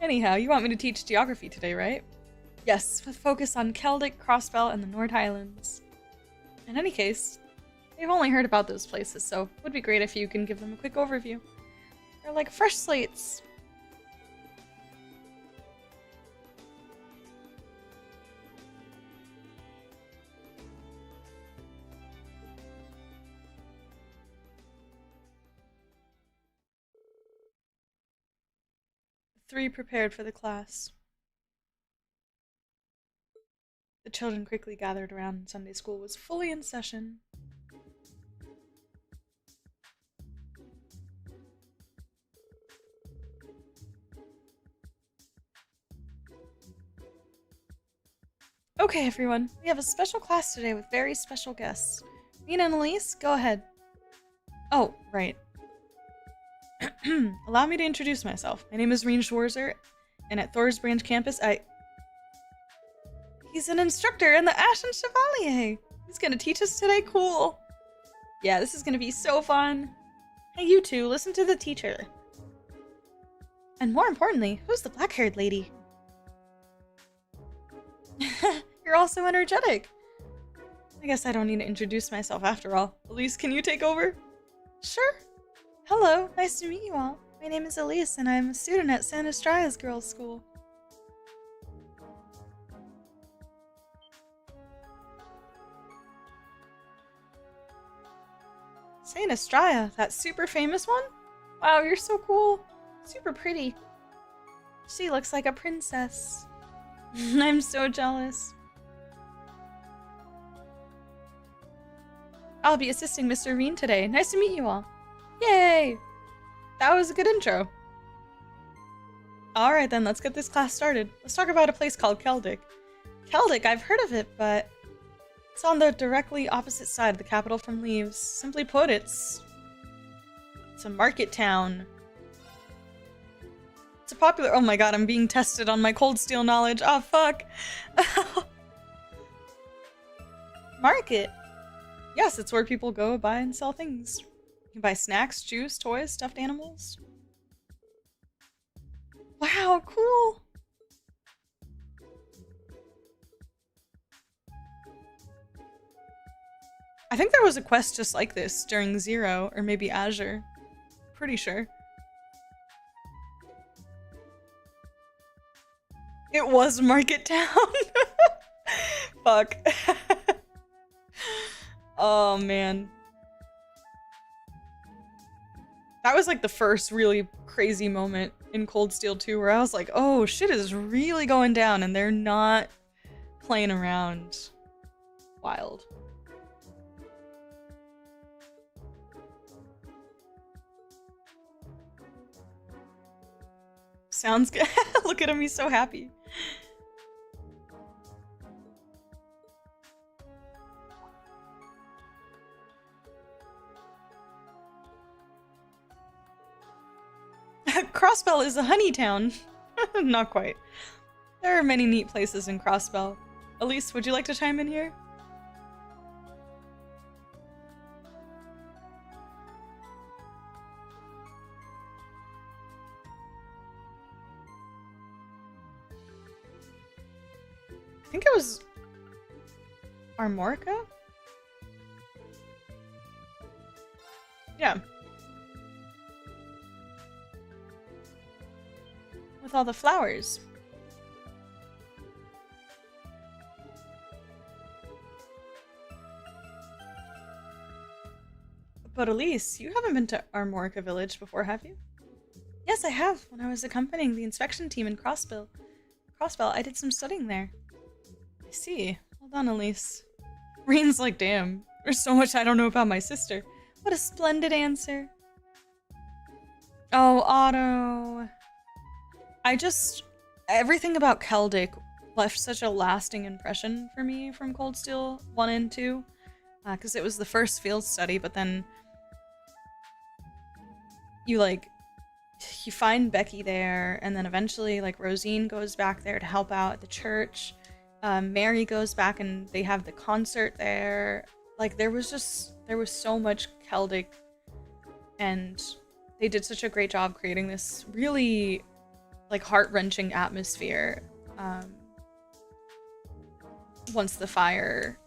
Speaker 1: Anyhow, you want me to teach geography today, right? Yes, with focus on Celtic, Crossbell, and the Nord Highlands. In any case, they've only heard about those places, so it would be great if you can give them a quick overview. They're like fresh slates. The three prepared for the class. The children quickly gathered around and Sunday school was fully in session. Okay, everyone, we have a special class today with very special guests. Rean and Elise, go ahead. Oh, right. Allow me to introduce myself. My name is Rean Schwarzer, and at Thor's Branch campus, He's an instructor in the Ashen Chevalier! He's gonna teach us today, cool! Yeah, this is gonna be so fun! Hey, you two, listen to the teacher. And more importantly, who's the black-haired lady? You're all so energetic! I guess I don't need to introduce myself after all. Elise, can you take over? Sure! Hello, nice to meet you all. My name is Elise, and I'm a student at San Estraya's girls' school. San Estraya, that super famous one? Wow, you're so cool. Super pretty. She looks like a princess. I'm so jealous. I'll be assisting Mr. Rean today. Nice to meet you all. Yay! That was a good intro. Alright then, let's get this class started. Let's talk about a place called Celtic. Celtic, I've heard of it, but it's on the directly opposite side of the capital from Leaves. Simply put, it's a market town. It's a popular— oh my god, I'm being tested on my Cold Steel knowledge. Oh fuck. Market. Yes, it's where people go buy and sell things. You can buy snacks, juice, toys, stuffed animals. Wow, cool! I think there was a quest just like this during Zero, or maybe Azure. Pretty sure. It was Market Town! Fuck. Oh man. That was like the first really crazy moment in Cold Steel 2 where I was like, oh, shit is really going down and they're not playing around. Wild. Sounds good. Look at him, he's so happy. Crossbell is a honey town. Not quite. There are many neat places in Crossbell. Elise, would you like to chime in here? I think it was Armorica? Yeah. With all the flowers. But Elise, you haven't been to Armorica Village before, have you? Yes, I have. When I was accompanying the inspection team in Crossbell, I did some studying there. I see. Well done, Elise. Rean's like, damn, there's so much I don't know about my sister. What a splendid answer. Oh, Otto. Everything about Celdic left such a lasting impression for me from Cold Steel 1 and 2. Because it was the first field study, but then you find Becky there, and then eventually Rosine goes back there to help out at the church. Mary goes back and they have the concert there. There was so much Celdic, and they did such a great job creating this really heart-wrenching atmosphere once the fire,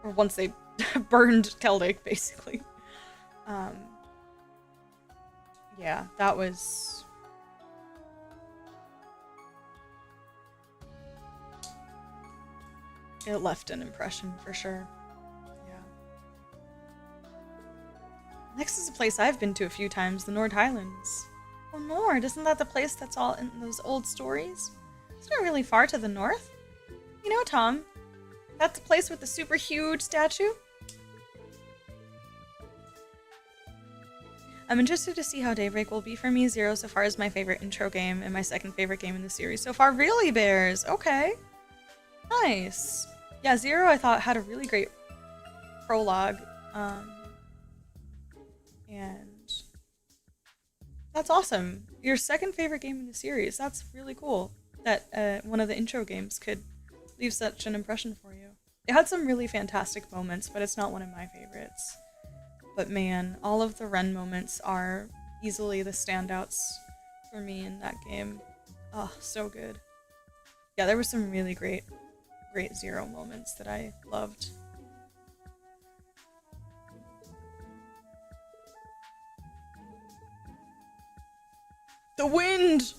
Speaker 1: or once they burned Celdic, basically. Yeah, that was... It left an impression, for sure. Yeah. Next is a place I've been to a few times, the Nord Highlands. Oh, Nord, isn't that the place that's all in those old stories? It's not really far to the north. You know, Tom, that's the place with the super huge statue? I'm interested to see how Daybreak will be for me. Zero so far is my favorite intro game and my second favorite game in the series so far. Really, Bears? Okay. Nice. Yeah, Zero I thought had a really great prologue. And that's awesome. Your second favorite game in the series. That's really cool that one of the intro games could leave such an impression for you. It had some really fantastic moments, but it's not one of my favorites. But man, all of the Ren moments are easily the standouts for me in that game. Oh, so good. Yeah, there were some really great Zero moments that I loved. The wind!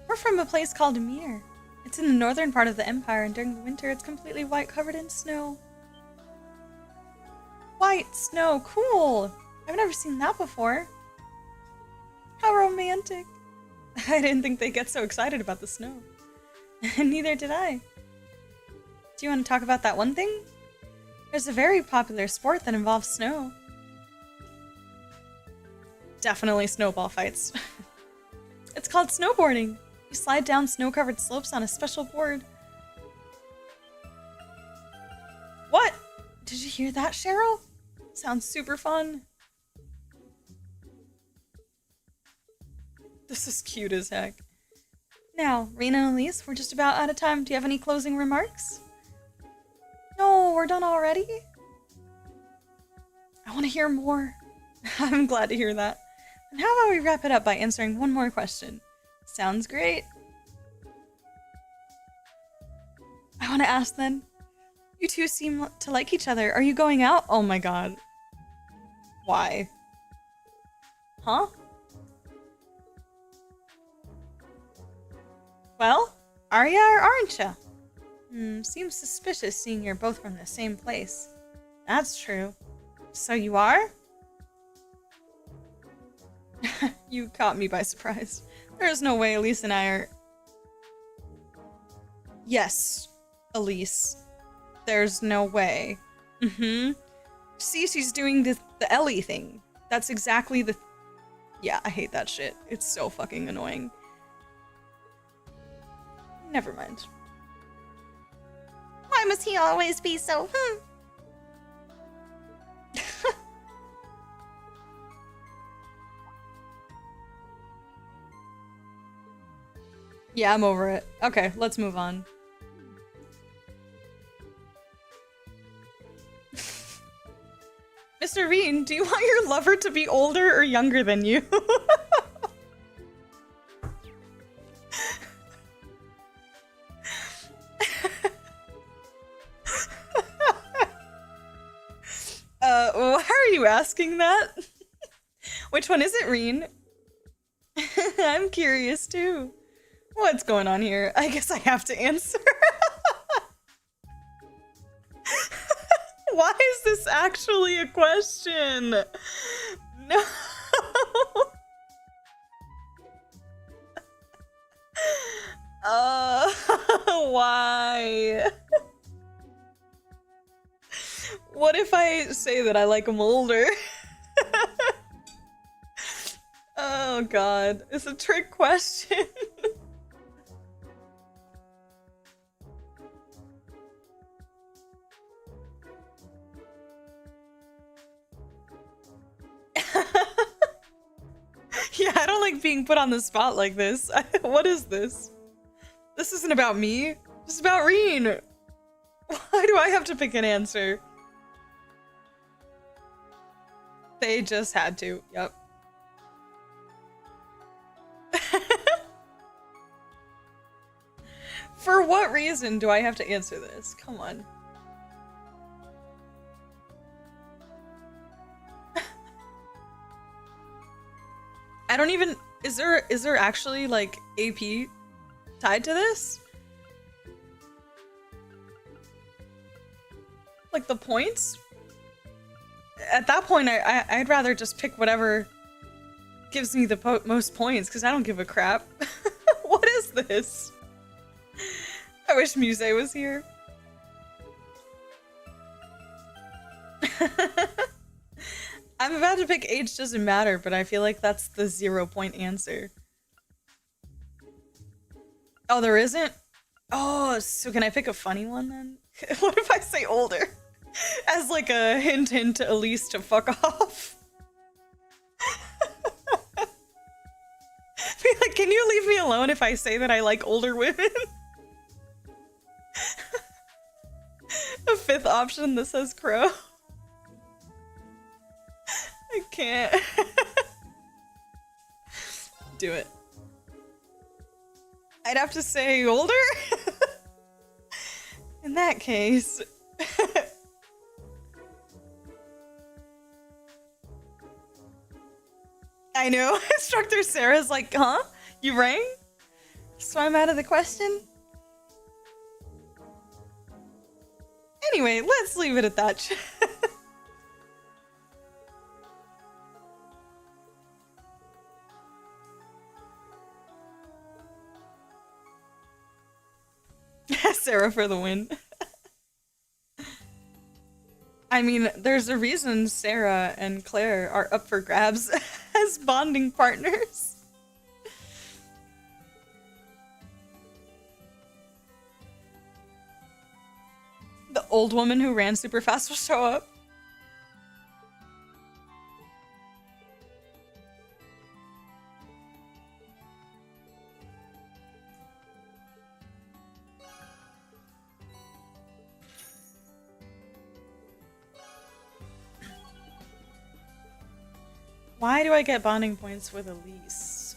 Speaker 1: We're from a place called Emir. It's in the northern part of the Empire, and during the winter it's completely white, covered in snow. White snow, cool! I've never seen that before. How romantic. I didn't think they'd get so excited about the snow. Neither did I. Do you want to talk about that one thing? There's a very popular sport that involves snow. Definitely snowball fights. It's called snowboarding. You slide down snow-covered slopes on a special board. What? Did you hear that, Cheryl? Sounds super fun. This is cute as heck. Now, Rean and Elise, we're just about out of time. Do you have any closing remarks? No, we're done already? I want to hear more. I'm glad to hear that. And how about we wrap it up by answering one more question? Sounds great. I want to ask then. You two seem to like each other. Are you going out? Oh my god. Why? Huh? Well, are ya or aren't ya? Seems suspicious seeing you're both from the same place. That's true. So you are? You caught me by surprise. There's no way Elise and I are... Yes, Elise. There's no way. See, she's doing the Ellie thing. That's exactly the... Yeah, I hate that shit. It's so fucking annoying. Never mind.
Speaker 20: Why must he always be so,
Speaker 1: Yeah, I'm over it. Okay, let's move on. Mr. Rean, do you want your lover to be older or younger than you? Why are you asking that? Which one is it, Rean? I'm curious too. What's going on here? I guess I have to answer. Why is this actually a question? No. Why? What if I say that I like him older? Oh god, it's a trick question. Yeah, I don't like being put on the spot like this. What is this? This isn't about me. This is about Rean. Why do I have to pick an answer? They just had to. Yep. For what reason do I have to answer this? Come on. I don't even... Is there actually, like, AP tied to this? Like, the points? At that point, I'd rather just pick whatever gives me the most points, because I don't give a crap. What is this? I wish Musse was here. I'm about to pick age doesn't matter, but I feel like that's the 0-point answer. Oh, there isn't? Oh, so can I pick a funny one then? What if I say older? As like a hint to Elise to fuck off. Be like, can you leave me alone if I say that I like older women? A fifth option that says crow. I can't. Do it. I'd have to say older? In that case. I know. Instructor Sarah's like, huh? You rang? So I'm out of the question? Anyway, let's leave it at that. Sarah for the win. I mean, there's a reason Sarah and Claire are up for grabs as bonding partners. The old woman who ran super fast will show up. Why do I get bonding points with Elise?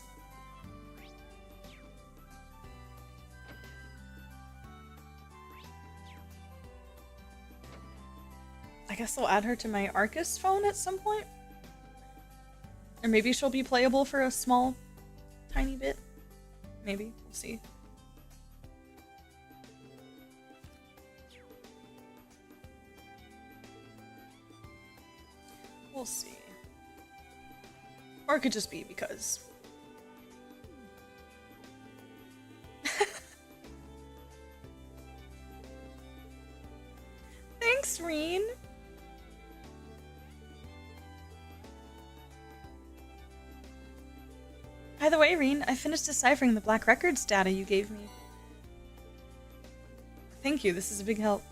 Speaker 1: I guess I'll add her to my Arcus phone at some point. Or maybe she'll be playable for a small, tiny bit. Maybe. We'll see. We'll see. Or it could just be because. Thanks, Rean. By the way, Rean, I finished deciphering the Black Records data you gave me. Thank you, this is a big help.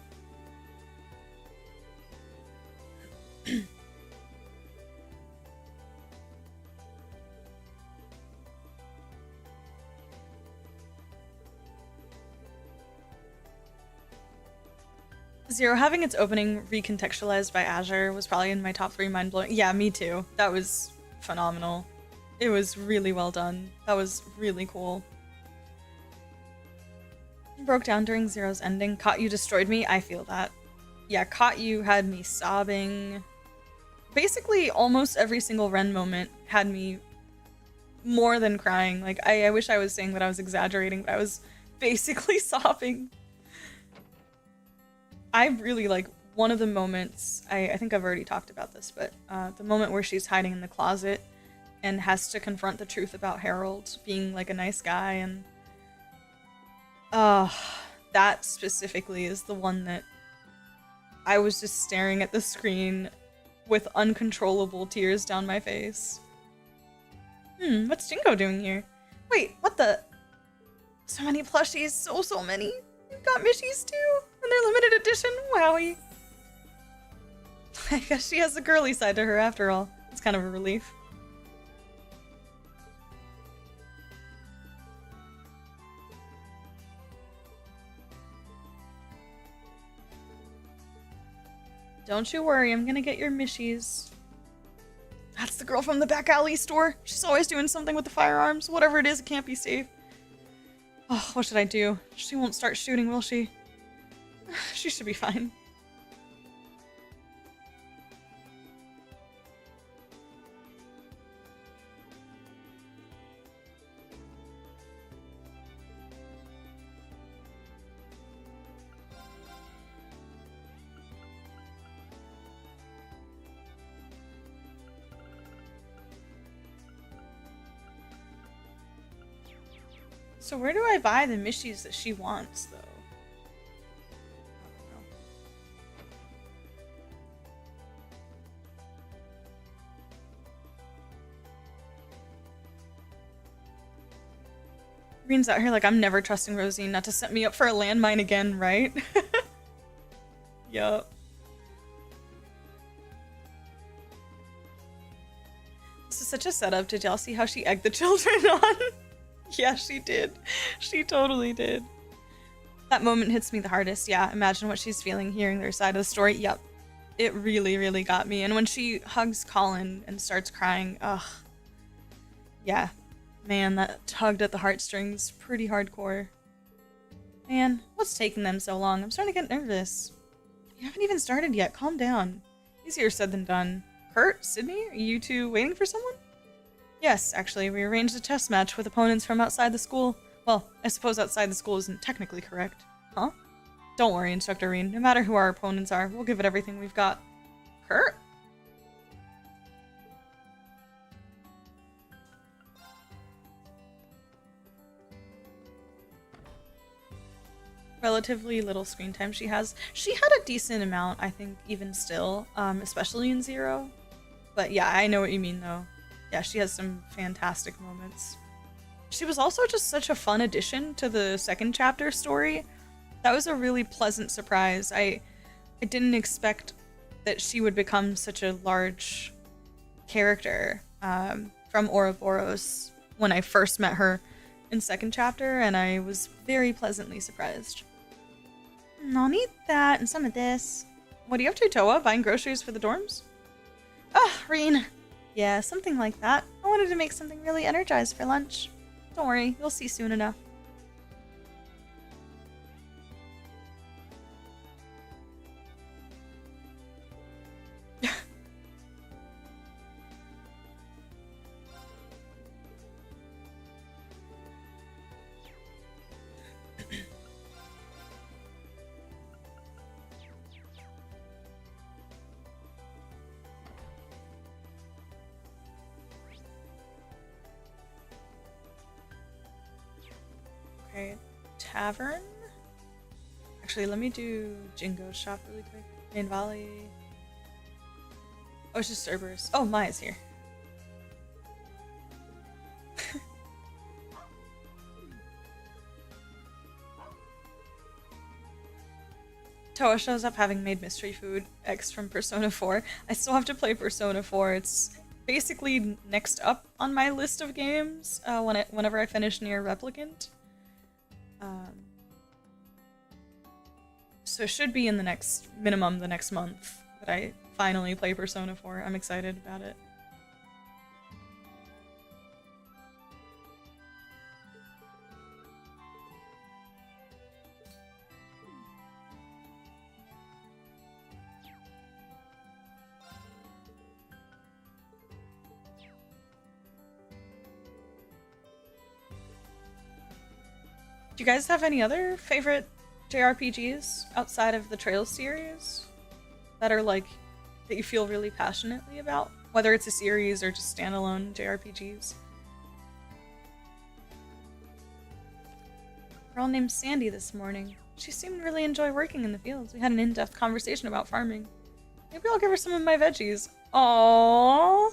Speaker 1: Zero having its opening recontextualized by Azure was probably in my top 3 mind-blowing. Yeah, me too. That was phenomenal. It was really well done. That was really cool. Broke down during Zero's ending. Caught You destroyed me. I feel that. Yeah, Caught You had me sobbing. Basically, almost every single Ren moment had me more than crying. Like, I wish I was saying that I was exaggerating, but I was basically sobbing. I really like one of the moments, I think I've already talked about this, but the moment where she's hiding in the closet and has to confront the truth about Harold being like a nice guy, and that specifically is the one that I was just staring at the screen with uncontrollable tears down my face. What's Jingo doing here? Wait, what the? So many plushies, so many. You've got Mishies too? And they're limited edition? Wowie. I guess she has a girly side to her after all. It's kind of a relief. Don't you worry, I'm gonna get your Mishies. That's the girl from the back alley store. She's always doing something with the firearms. Whatever it is, it can't be safe. Oh, what should I do? She won't start shooting, will she? She should be fine. So where do I buy the Mishies that she wants, though? Rean's out here like, I'm never trusting Rosine not to set me up for a landmine again, right? Yup. This is such a setup. Did y'all see how she egged the children on? Yeah, she did. She totally did. That moment hits me the hardest. Yeah, imagine what she's feeling hearing their side of the story. Yep. It really, really got me. And when she hugs Colin and starts crying, ugh. Yeah. Man, that tugged at the heartstrings pretty hardcore. Man, what's taking them so long? I'm starting to get nervous. You haven't even started yet. Calm down. Easier said than done. Kurt? Sydney? Are you two waiting for someone? Yes, actually, we arranged a test match with opponents from outside the school. Well, I suppose outside the school isn't technically correct. Huh? Don't worry, Instructor Rean. No matter who our opponents are, we'll give it everything we've got. Kurt? Relatively little screen time she has. She had a decent amount, I think, even still, especially in Zero. But yeah, I know what you mean, though. Yeah, she has some fantastic moments. She was also just such a fun addition to the second chapter story. That was a really pleasant surprise. I didn't expect that she would become such a large character from Ouroboros when I first met her in second chapter, and I was very pleasantly surprised. I'll need that and some of this. What are you up to, Toa? Buying groceries for the dorms? Ah, Rean. Yeah, something like that. I wanted to make something really energized for lunch. Don't worry, you'll see soon enough. Okay, tavern? Actually, let me do Jingo's shop really quick. Main Valley. Oh, it's just Cerberus. Oh, Maya's here. Toa shows up having made mystery food X from Persona 4. I still have to play Persona 4. It's basically next up on my list of games whenever I finish near Replicant. So it should be in the next, minimum the next month that I finally play Persona 4. I'm excited about it. Do you guys have any other favorite JRPGs outside of the Trails series that are like, that you feel really passionately about? Whether it's a series or just standalone JRPGs. A girl named Sandy this morning. She seemed to really enjoy working in the fields. We had an in-depth conversation about farming. Maybe I'll give her some of my veggies. Aww.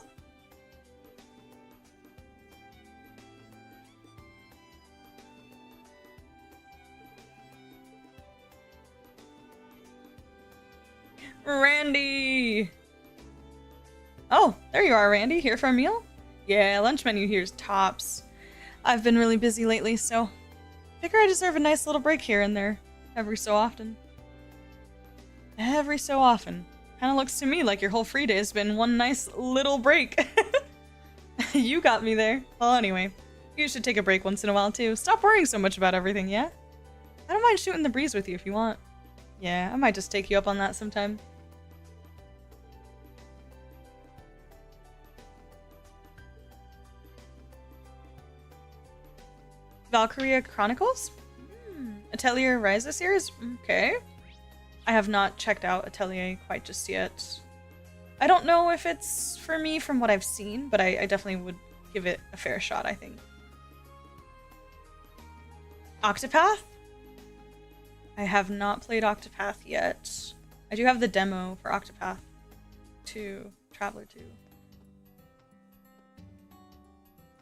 Speaker 1: Randy! Oh, there you are, Randy. Here for a meal? Yeah, lunch menu here's tops. I've been really busy lately, so figure I deserve a nice little break here and there. Every so often. Every so often. Kinda looks to me like your whole free day has been one nice little break. You got me there. Well, anyway, you should take a break once in a while, too. Stop worrying so much about everything, yeah? I don't mind shooting the breeze with you if you want. Yeah, I might just take you up on that sometime. Valkyria Chronicles? Atelier Ryza series? Okay. I have not checked out Atelier quite just yet. I don't know if it's for me from what I've seen, but I definitely would give it a fair shot, I think. Octopath? I have not played Octopath yet. I do have the demo for Octopath 2, Traveler 2.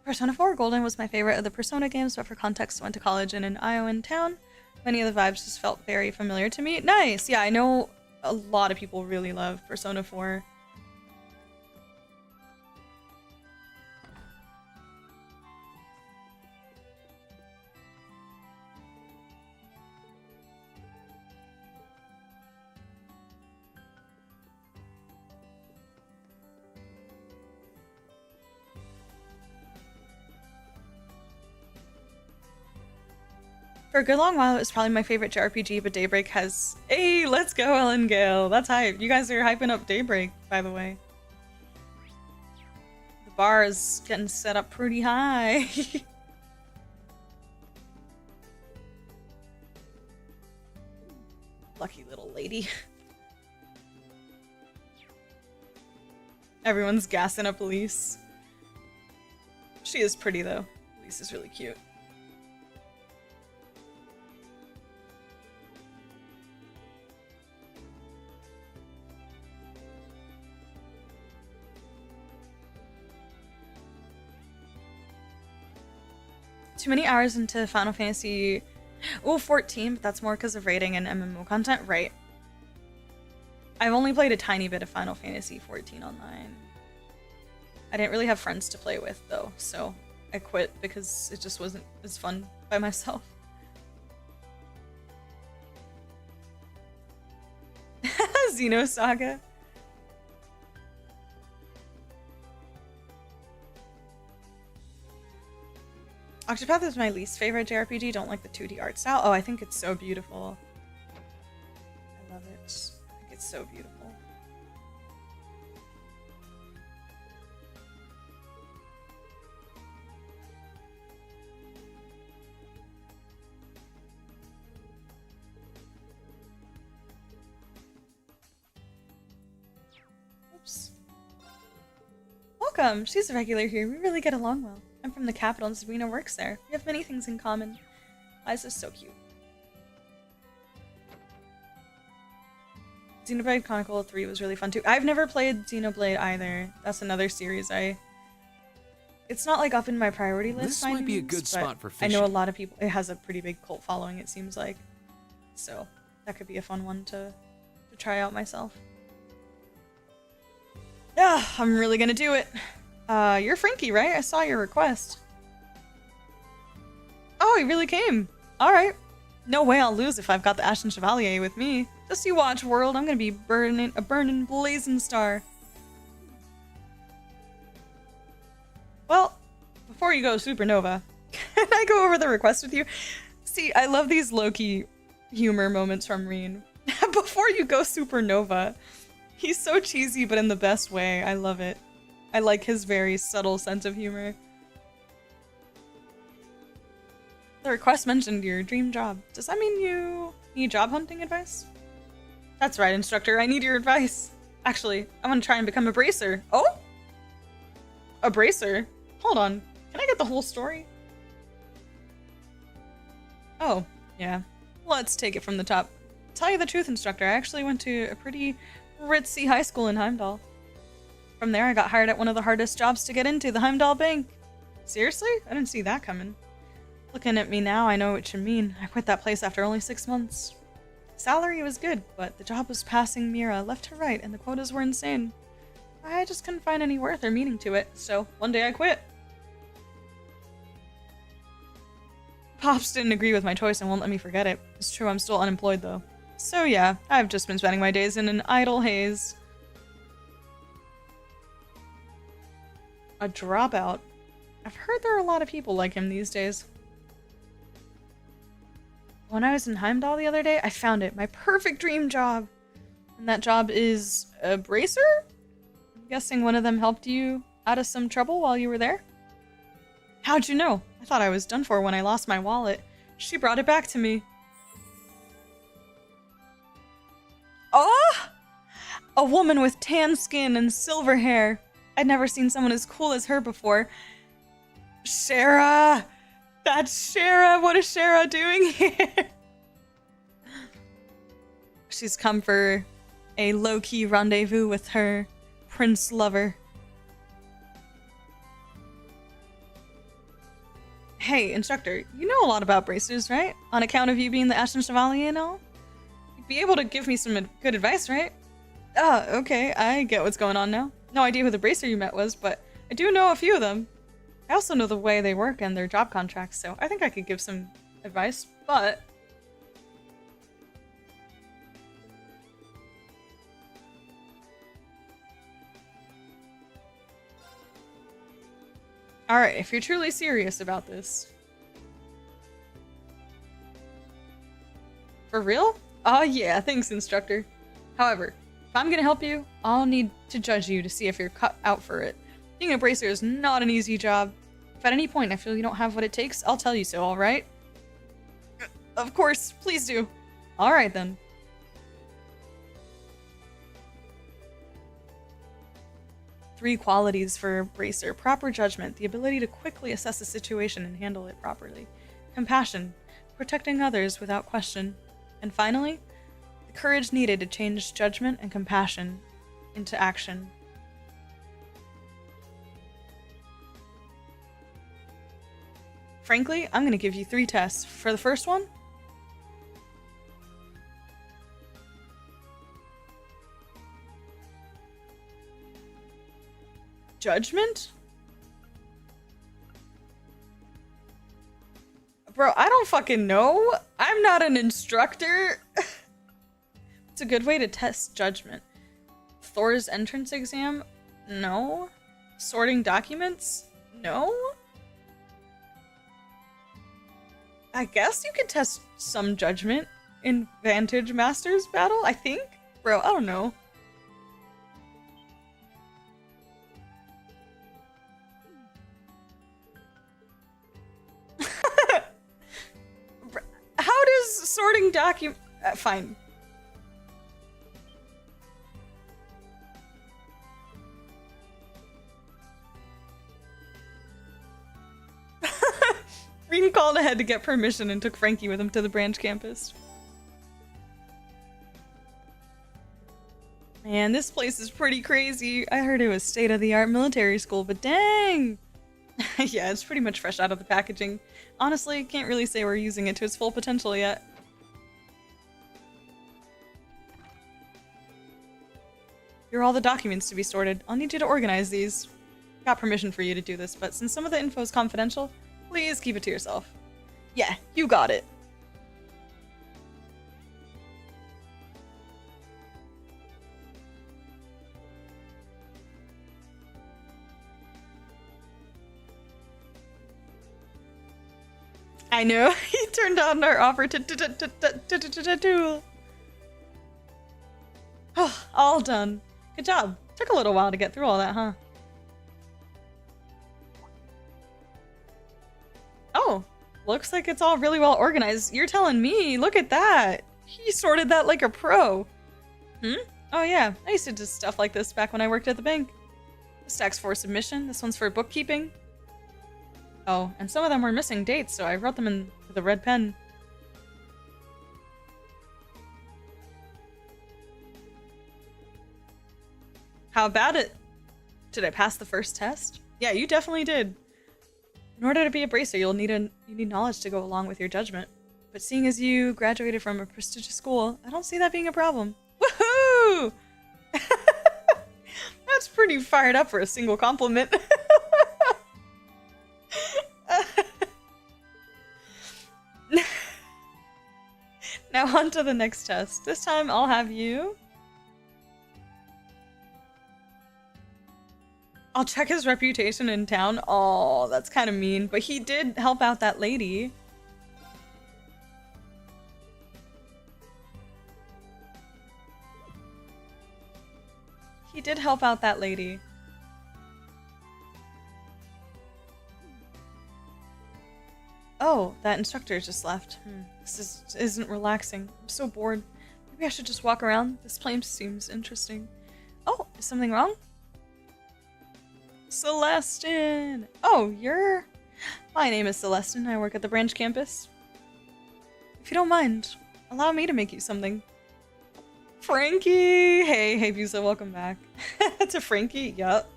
Speaker 1: Persona 4 Golden was my favorite of the Persona games, but for context, I went to college in an Iowan town. Many of the vibes just felt very familiar to me. Nice! Yeah, I know a lot of people really love Persona 4. For a good long while, it was probably my favorite JRPG, but Daybreak has... Hey, let's go, Ellen Gale! That's hype. You guys are hyping up Daybreak, by the way. The bar is getting set up pretty high. Lucky little lady. Everyone's gassing up Elise. She is pretty, though. Elise is really cute. Too many hours into Final Fantasy 14, but that's more because of rating and MMO content, right? I've only played a tiny bit of Final Fantasy 14 online. I didn't really have friends to play with though, so I quit because it just wasn't as fun by myself. Xenosaga. Octopath is my least favorite JRPG. Don't like the 2D art style. Oh, I think it's so beautiful. I love it. I think it's so beautiful. Oops. Welcome. She's a regular here. We really get along well. I'm from the capital and Sabrina works there. We have many things in common. Liza's so cute. Xenoblade Chronicle 3 was really fun too. I've never played Xenoblade either. That's another series it's not like up in my priority list.
Speaker 11: This might be a good spot for fishing.
Speaker 1: I know a lot of people. It has a pretty big cult following, it seems like. So that could be a fun one to try out myself. Yeah, I'm really gonna do it. You're Franky, right? I saw your request. Oh, he really came. Alright. No way I'll lose if I've got the Ashen Chevalier with me. Just you watch, world. I'm gonna be a burning blazing star. Well, before you go supernova, can I go over the request with you? See, I love these low-key humor moments from Rean. Before you go supernova, he's so cheesy but in the best way. I love it. I like his very subtle sense of humor. The request mentioned your dream job. Does that mean you need job hunting advice? That's right, instructor. I need your advice. Actually, I want to try and become a bracer. Oh? A bracer? Hold on. Can I get the whole story? Oh, yeah. Let's take it from the top. Tell you the truth, instructor, I actually went to a pretty ritzy high school in Heimdall. From there, I got hired at one of the hardest jobs to get into, the Heimdall Bank. Seriously? I didn't see that coming. Looking at me now, I know what you mean. I quit that place after only 6 months. Salary was good, but the job was passing Mira left to right, and the quotas were insane. I just couldn't find any worth or meaning to it, so one day I quit. Pops didn't agree with my choice and won't let me forget it. It's true, I'm still unemployed though. So yeah, I've just been spending my days in an idle haze. A dropout? I've heard there are a lot of people like him these days. When I was in Heimdall the other day, I found it. My perfect dream job. And that job is a bracer? I'm guessing one of them helped you out of some trouble while you were there? How'd you know? I thought I was done for when I lost my wallet. She brought it back to me. Oh! A woman with tan skin and silver hair. I'd never seen someone as cool as her before. Shara! That's Shara! What is Shara doing here? She's come for a low-key rendezvous with her prince lover. Hey, instructor, you know a lot about bracers, right? On account of you being the Ashen Chevalier and all? You'd be able to give me some good advice, right? Ah, okay, I get what's going on now. No idea who the bracer you met was, but I do know a few of them. I also know the way they work and their job contracts, so I think I could give some advice, but... Alright, if you're truly serious about this. For real? Oh yeah, thanks, instructor. However, if I'm gonna help you, I'll need to judge you to see if you're cut out for it. Being a bracer is not an easy job. If at any point I feel you don't have what it takes, I'll tell you so, alright? Of course, please do. Alright then. Three qualities for a bracer. Proper judgment, the ability to quickly assess a situation and handle it properly. Compassion, protecting others without question. And finally, the courage needed to change judgment and compassion into action. Frankly, I'm going to give you 3 tests. For the first one, judgment? Bro, I don't fucking know. I'm not an instructor. It's a good way to test judgment. Thor's entrance exam? No. Sorting documents? No. I guess you could test some judgment in Vantage Masters battle, I think? Bro, I don't know. How does sorting document... fine. Rean called ahead to get permission and took Franky with him to the branch campus. Man, this place is pretty crazy. I heard it was state-of-the-art military school, but dang! Yeah, it's pretty much fresh out of the packaging. Honestly, can't really say we're using it to its full potential yet. Here are all the documents to be sorted. I'll need you to organize these. Got permission for you to do this, but since some of the info is confidential, please keep it to yourself. Yeah, you got it. I know. He turned down our offer to duel. Oh, all done. Good job. Took a little while to get through all that, huh? Oh, looks like it's all really well organized. You're telling me, look at that. He sorted that like a pro. Oh yeah, I used to do stuff like this back when I worked at the bank. This stack's for submission, this one's for bookkeeping. Oh, and some of them were missing dates, so I wrote them in with a red pen. How about it? Did I pass the first test? Yeah, you definitely did. In order to be a bracer, you need knowledge to go along with your judgment. But seeing as you graduated from a prestigious school, I don't see that being a problem. Woohoo! That's pretty fired up for a single compliment. Now on to the next test. This time I'll have you... I'll check his reputation in town. Oh, that's kind of mean, but he did help out that lady. He did help out that lady. Oh, that instructor just left. This isn't relaxing. I'm so bored. Maybe I should just walk around. This place seems interesting. Oh, is something wrong? Celestin! Oh, you're... My name is Celestin. I work at the branch campus. If you don't mind, allow me to make you something. Franky! Hey, Musse, welcome back. To Franky, yup.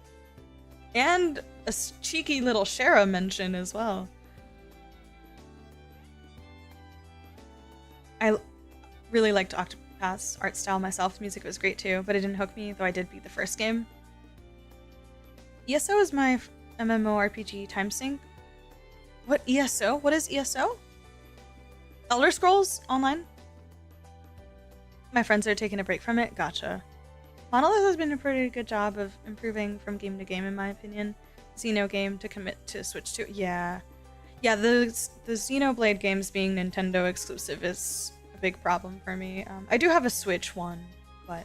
Speaker 1: And a cheeky little Shara mention as well. I really liked Octopath's art style myself. Music was great too, but it didn't hook me, though I did beat the first game. ESO is my MMORPG time sync. What ESO? What is ESO? Elder Scrolls Online? My friends are taking a break from it. Gotcha. Monolith has been a pretty good job of improving from game to game, in my opinion. Xeno game to commit to switch to. Yeah, the Xenoblade games being Nintendo exclusive is a big problem for me. I do have a Switch one, but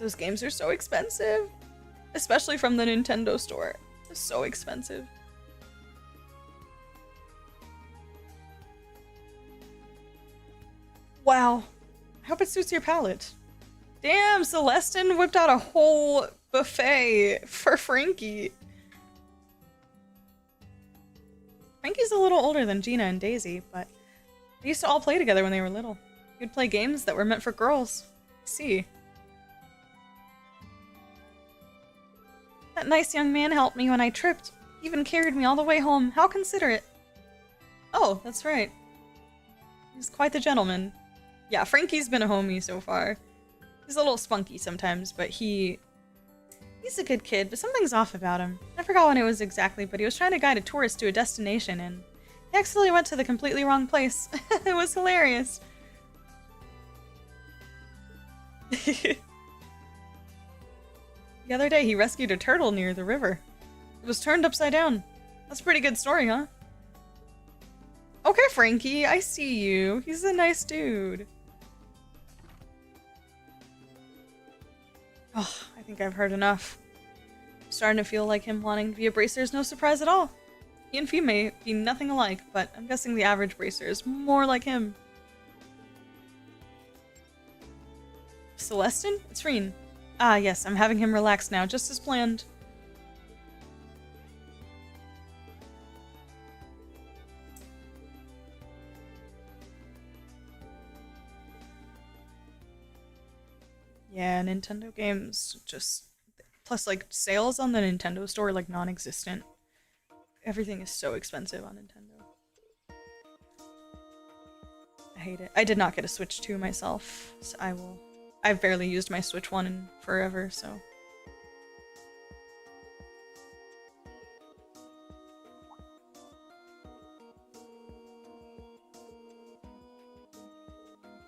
Speaker 1: those games are so expensive. Especially from the Nintendo store. It's so expensive. Wow. I hope it suits your palate. Damn, Celestin whipped out a whole buffet for Franky. Franky's a little older than Gina and Daisy, but they used to all play together when they were little. You'd play games that were meant for girls. See. That nice young man helped me when I tripped. He even carried me all the way home. How considerate. Oh, that's right. He's quite the gentleman. Yeah, Franky's been a homie so far. He's a little spunky sometimes, but he's a good kid, but something's off about him. I forgot what it was exactly, but he was trying to guide a tourist to a destination, and he accidentally went to the completely wrong place. It was hilarious. The other day, he rescued a turtle near the river. It was turned upside down. That's a pretty good story, huh? Okay, Franky, I see you. He's a nice dude. Oh, I think I've heard enough. I'm starting to feel like him wanting to be a bracer is no surprise at all. He and Fee may be nothing alike, but I'm guessing the average bracer is more like him. Celestin? It's Rean. Ah, yes, I'm having him relax now, just as planned. Yeah, Nintendo games just... Plus, like, sales on the Nintendo store are, like, non-existent. Everything is so expensive on Nintendo. I hate it. I did not get a Switch 2 myself, so I've barely used my Switch 1 in forever, so...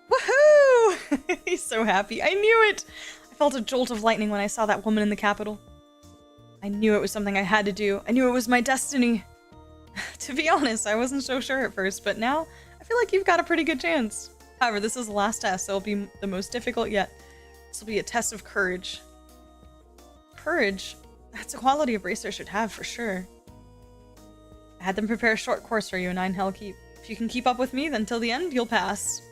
Speaker 1: Woohoo! He's so happy. I knew it! I felt a jolt of lightning when I saw that woman in the Capitol. I knew it was something I had to do. I knew it was my destiny. To be honest, I wasn't so sure at first, but now I feel like you've got a pretty good chance. However, this is the last test, so it'll be the most difficult yet. This will be a test of courage. Courage? That's a quality a bracer should have, for sure. I had them prepare a short course for you in Nine Hell Keep. If you can keep up with me, then till the end, you'll pass.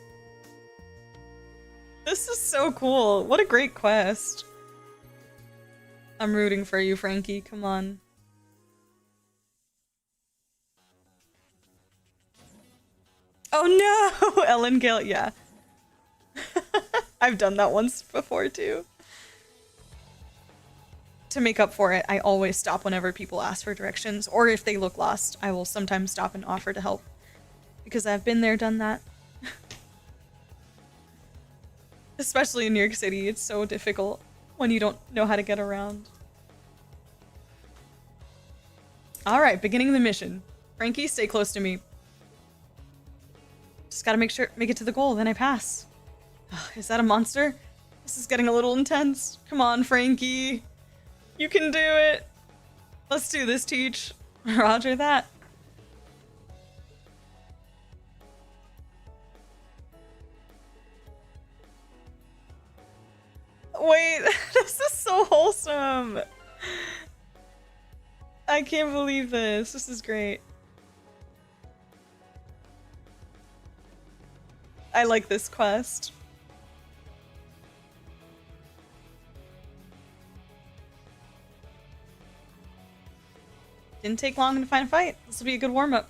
Speaker 1: This is so cool. What a great quest. I'm rooting for you, Franky. Come on. Oh no! Ellen Gale, yeah. I've done that once before too. To make up for it, I always stop whenever people ask for directions, or if they look lost, I will sometimes stop and offer to help. Because I've been there, done that. Especially in New York City, it's so difficult when you don't know how to get around. Alright, beginning the mission. Franky, stay close to me. Just gotta make it to the goal, then I pass. Is that a monster? This is getting a little intense. Come on, Franky. You can do it. Let's do this, Teach. Roger that. Wait, this is so wholesome. I can't believe this. This is great. I like this quest. Didn't take long to find a fight. This will be a good warm-up.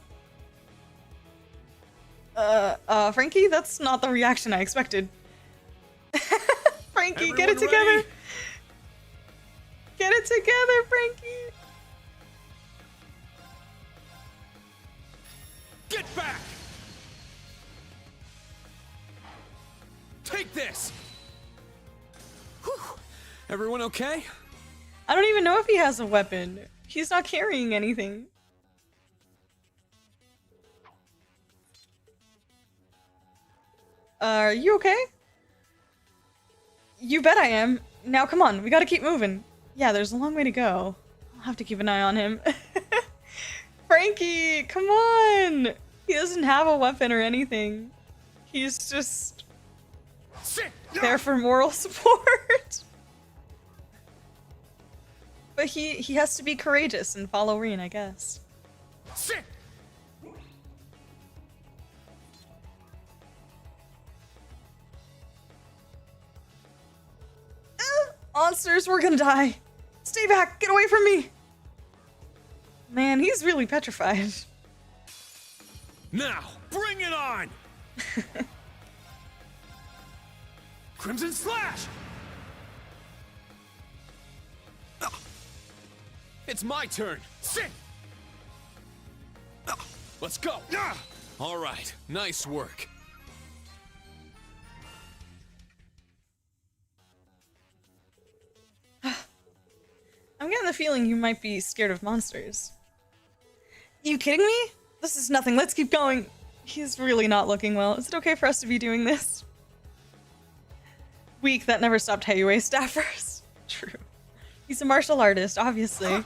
Speaker 1: Franky, that's not the reaction I expected. Franky, get it together!
Speaker 8: Ready?
Speaker 1: Get it together, Franky!
Speaker 8: Get back! Take this! Whew. Everyone okay?
Speaker 1: I don't even know if he has a weapon. He's not carrying anything. Are you okay? You bet I am. Now come on, we gotta keep moving. Yeah, there's a long way to go. I'll have to keep an eye on him. Franky, come on! He doesn't have a weapon or anything. He's just there for moral support. But he has to be courageous and follow Rean, I guess. Monsters, we're gonna die. Stay back, get away from me. Man, he's really petrified.
Speaker 8: Now, bring it on! Crimson Slash! It's my turn. Sit! Let's go. All right, nice work.
Speaker 1: I'm getting the feeling you might be scared of monsters. You kidding me? This is nothing. Let's keep going. He's really not looking well. Is it okay for us to be doing this? Weak, that never stopped Heiwei staffers. True. He's a martial artist, obviously.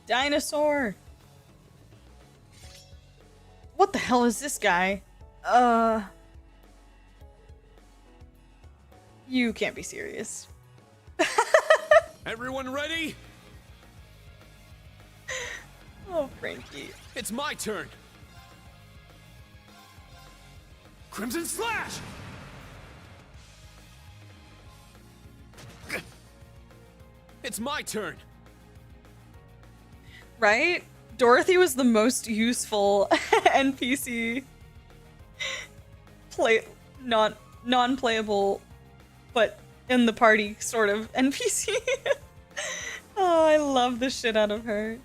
Speaker 1: Dinosaur! What the hell is this guy? You can't be serious.
Speaker 8: Everyone ready?
Speaker 1: Oh, Franky.
Speaker 8: It's my turn. Crimson Slash! It's my turn.
Speaker 1: Right? Dorothy was the most useful NPC. Non-playable, but in the party sort of NPC. Oh, I love the shit out of her.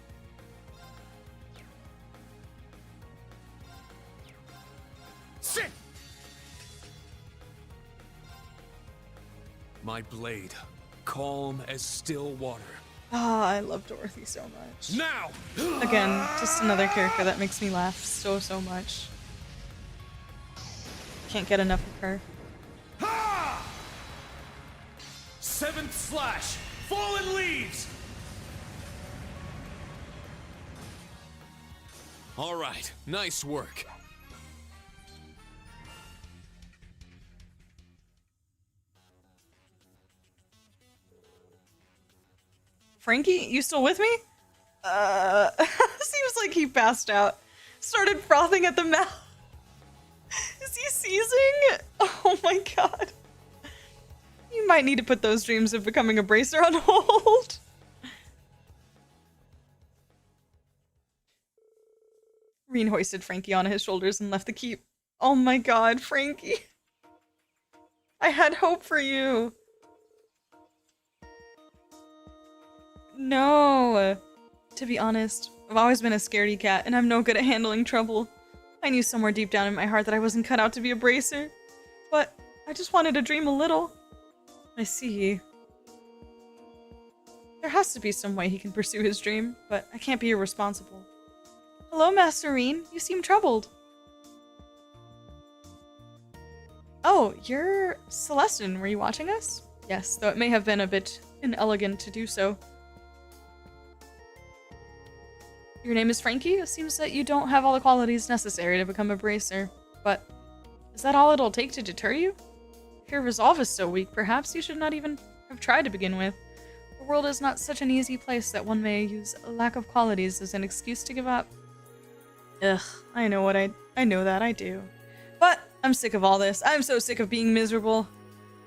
Speaker 8: Sit!
Speaker 11: My blade, calm as still water.
Speaker 1: Ah, I love Dorothy so much.
Speaker 11: Now!
Speaker 1: Again, just another character that makes me laugh so much. Can't get enough of her.
Speaker 11: Ha! Seventh slash! Fallen leaves! Alright, nice work.
Speaker 1: Franky, you still with me? Seems like he passed out. Started frothing at the mouth. Is he seizing? Oh my god. You might need to put those dreams of becoming a bracer on hold. Rean hoisted Franky on his shoulders and left the keep. Oh my god, Franky. I had hope for you. No. To be honest, I've always been a scaredy cat, and I'm no good at handling trouble. I knew somewhere deep down in my heart that I wasn't cut out to be a bracer. But I just wanted to dream a little. I see. There has to be some way he can pursue his dream, but I can't be irresponsible. Hello, Master Rean. You seem troubled. Oh, you're Celestin. Were you watching us? Yes, though it may have been a bit inelegant to do so. Your name is Franky? It seems that you don't have all the qualities necessary to become a bracer. But is that all it'll take to deter you? If your resolve is so weak, perhaps you should not even have tried to begin with. The world is not such an easy place that one may use a lack of qualities as an excuse to give up. Ugh, I know that, I do. But I'm sick of all this. I'm so sick of being miserable.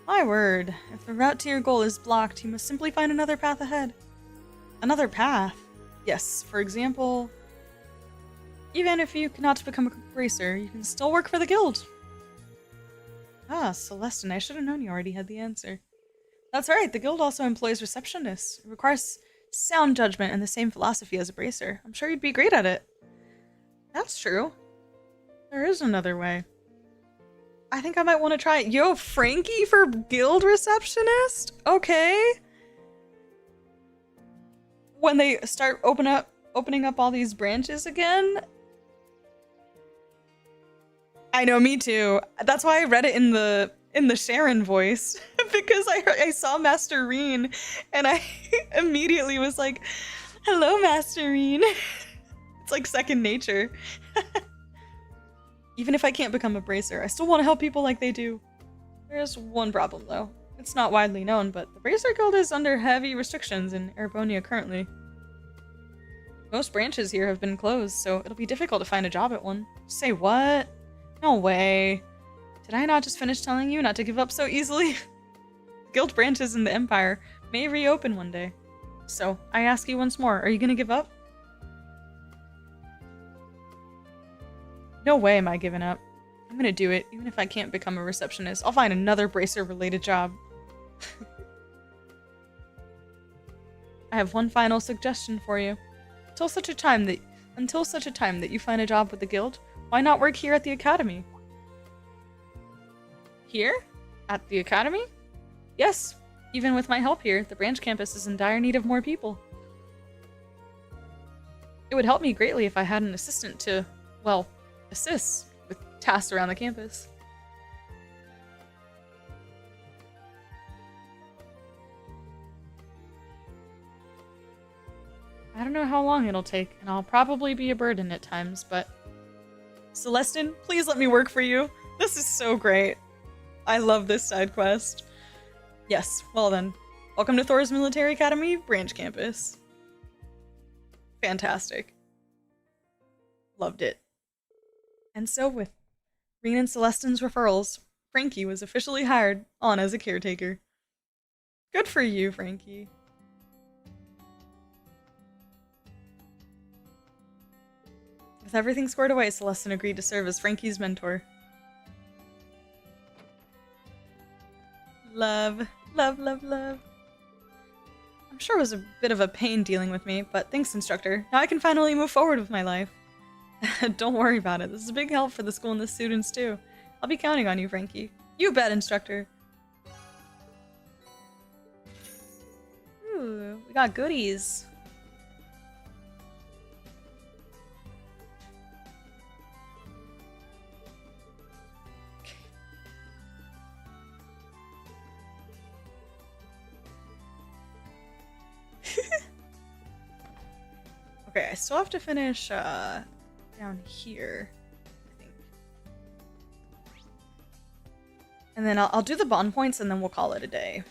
Speaker 1: My word, if the route to your goal is blocked, you must simply find another path ahead. Another path? Yes, for example, even if you cannot become a bracer, you can still work for the guild. Ah, Celestin, I should have known you already had the answer. That's right, the guild also employs receptionists. It requires sound judgment and the same philosophy as a bracer. I'm sure you'd be great at it. That's true. There is another way. I think I might want to try it. Yo, Franky for guild receptionist? Okay. When they start opening up all these branches again. I know, me too. That's why I read it in the Sharon voice. Because I saw Master Rean and I immediately was like, hello, Master Rean. It's like second nature. Even if I can't become a bracer, I still want to help people like they do. There's one problem though. It's not widely known, but the Bracer Guild is under heavy restrictions in Erebonia currently. Most branches here have been closed, so it'll be difficult to find a job at one. Say what? No way. Did I not just finish telling you not to give up so easily? Guild branches in the Empire may reopen one day. So, I ask you once more, are you gonna give up? No way am I giving up. I'm gonna do it, even if I can't become a receptionist. I'll find another bracer-related job. I have one final suggestion for you. Until such a time that you find a job with the guild, why not work here at the academy? Here? At the academy? Yes. Even with my help here, the branch campus is in dire need of more people. It would help me greatly if I had an assistant to, well, assist with tasks around the campus. I don't know how long it'll take, and I'll probably be a burden at times, but... Celestin, please let me work for you. This is so great. I love this side quest. Yes, well then. Welcome to Thor's Military Academy Branch Campus. Fantastic. Loved it. And so with Rean and Celestin's referrals, Franky was officially hired on as a caretaker. Good for you, Franky. With everything squared away, Celestin agreed to serve as Franky's mentor. Love, love, love, love. I'm sure it was a bit of a pain dealing with me, but thanks, instructor. Now I can finally move forward with my life. Don't worry about it. This is a big help for the school and the students, too. I'll be counting on you, Franky. You bet, instructor. We got goodies. Okay, I still have to finish down here, I think. And then I'll do the bond points and then we'll call it a day.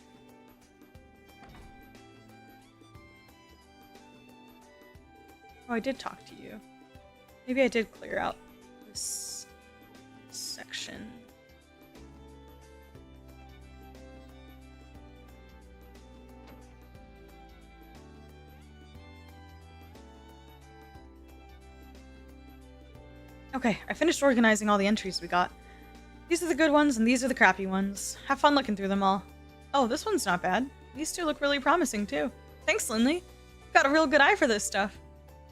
Speaker 1: Oh, I did talk to you. Maybe I did clear out this section. Okay, I finished organizing all the entries we got. These are the good ones and these are the crappy ones. Have fun looking through them all. Oh, this one's not bad. These two look really promising too. Thanks, Lindley. Got a real good eye for this stuff.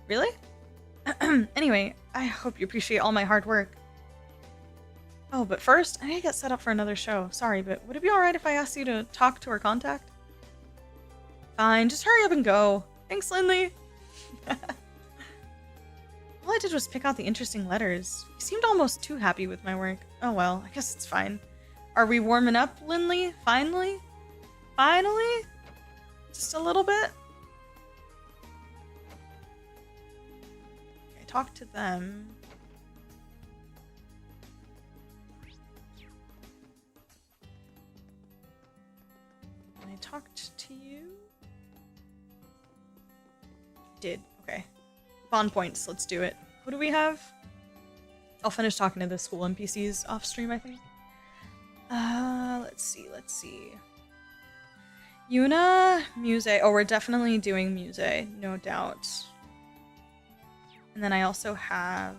Speaker 1: Really? Anyway, I hope you appreciate all my hard work. Oh, but first, I need to get set up for another show. Sorry, but would it be alright if I asked you to talk to our contact? Fine, just hurry up and go. Thanks, Lindley. All I did was pick out the interesting letters. You seemed almost too happy with my work. Oh well, I guess it's fine. Are we warming up, Lindley? Finally? Finally? Just a little bit? Okay, talk to them. And I talked to you? Did. Okay. Bond points, let's do it. Who do we have? I'll finish talking to the school NPCs off stream, I think. Let's see. Juna, Musse. Oh, we're definitely doing Musse, no doubt. And then I also have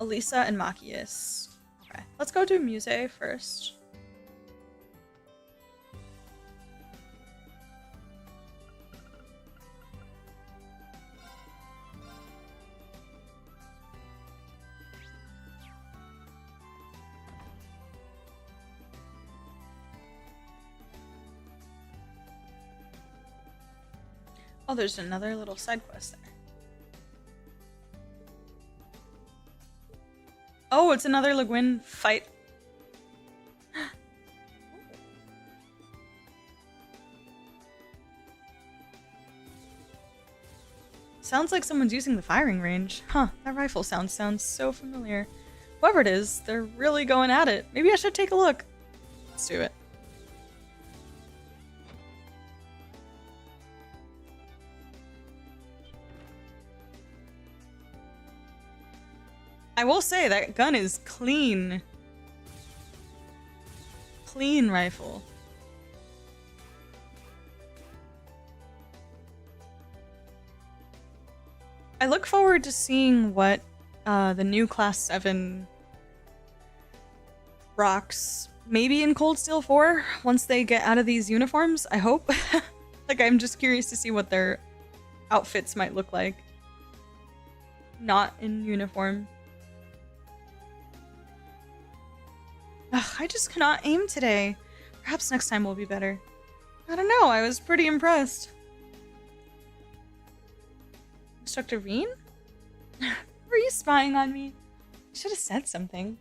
Speaker 1: Elisa and Machias. Okay, let's go do Musse first. Oh, there's another little side quest there. Oh, it's another Laguin fight. Sounds like someone's using the firing range. Huh, that rifle sounds so familiar. Whoever it is, they're really going at it. Maybe I should take a look. Let's do it. I will say that gun is clean. Clean rifle. I look forward to seeing what the new Class 7 rocks, maybe in Cold Steel 4, once they get out of these uniforms, I hope. Like, I'm just curious to see what their outfits might look like. Not in uniform. Ugh, I just cannot aim today. Perhaps next time will be better. I don't know, I was pretty impressed. Instructor Rean? Were you spying on me? I should have said something.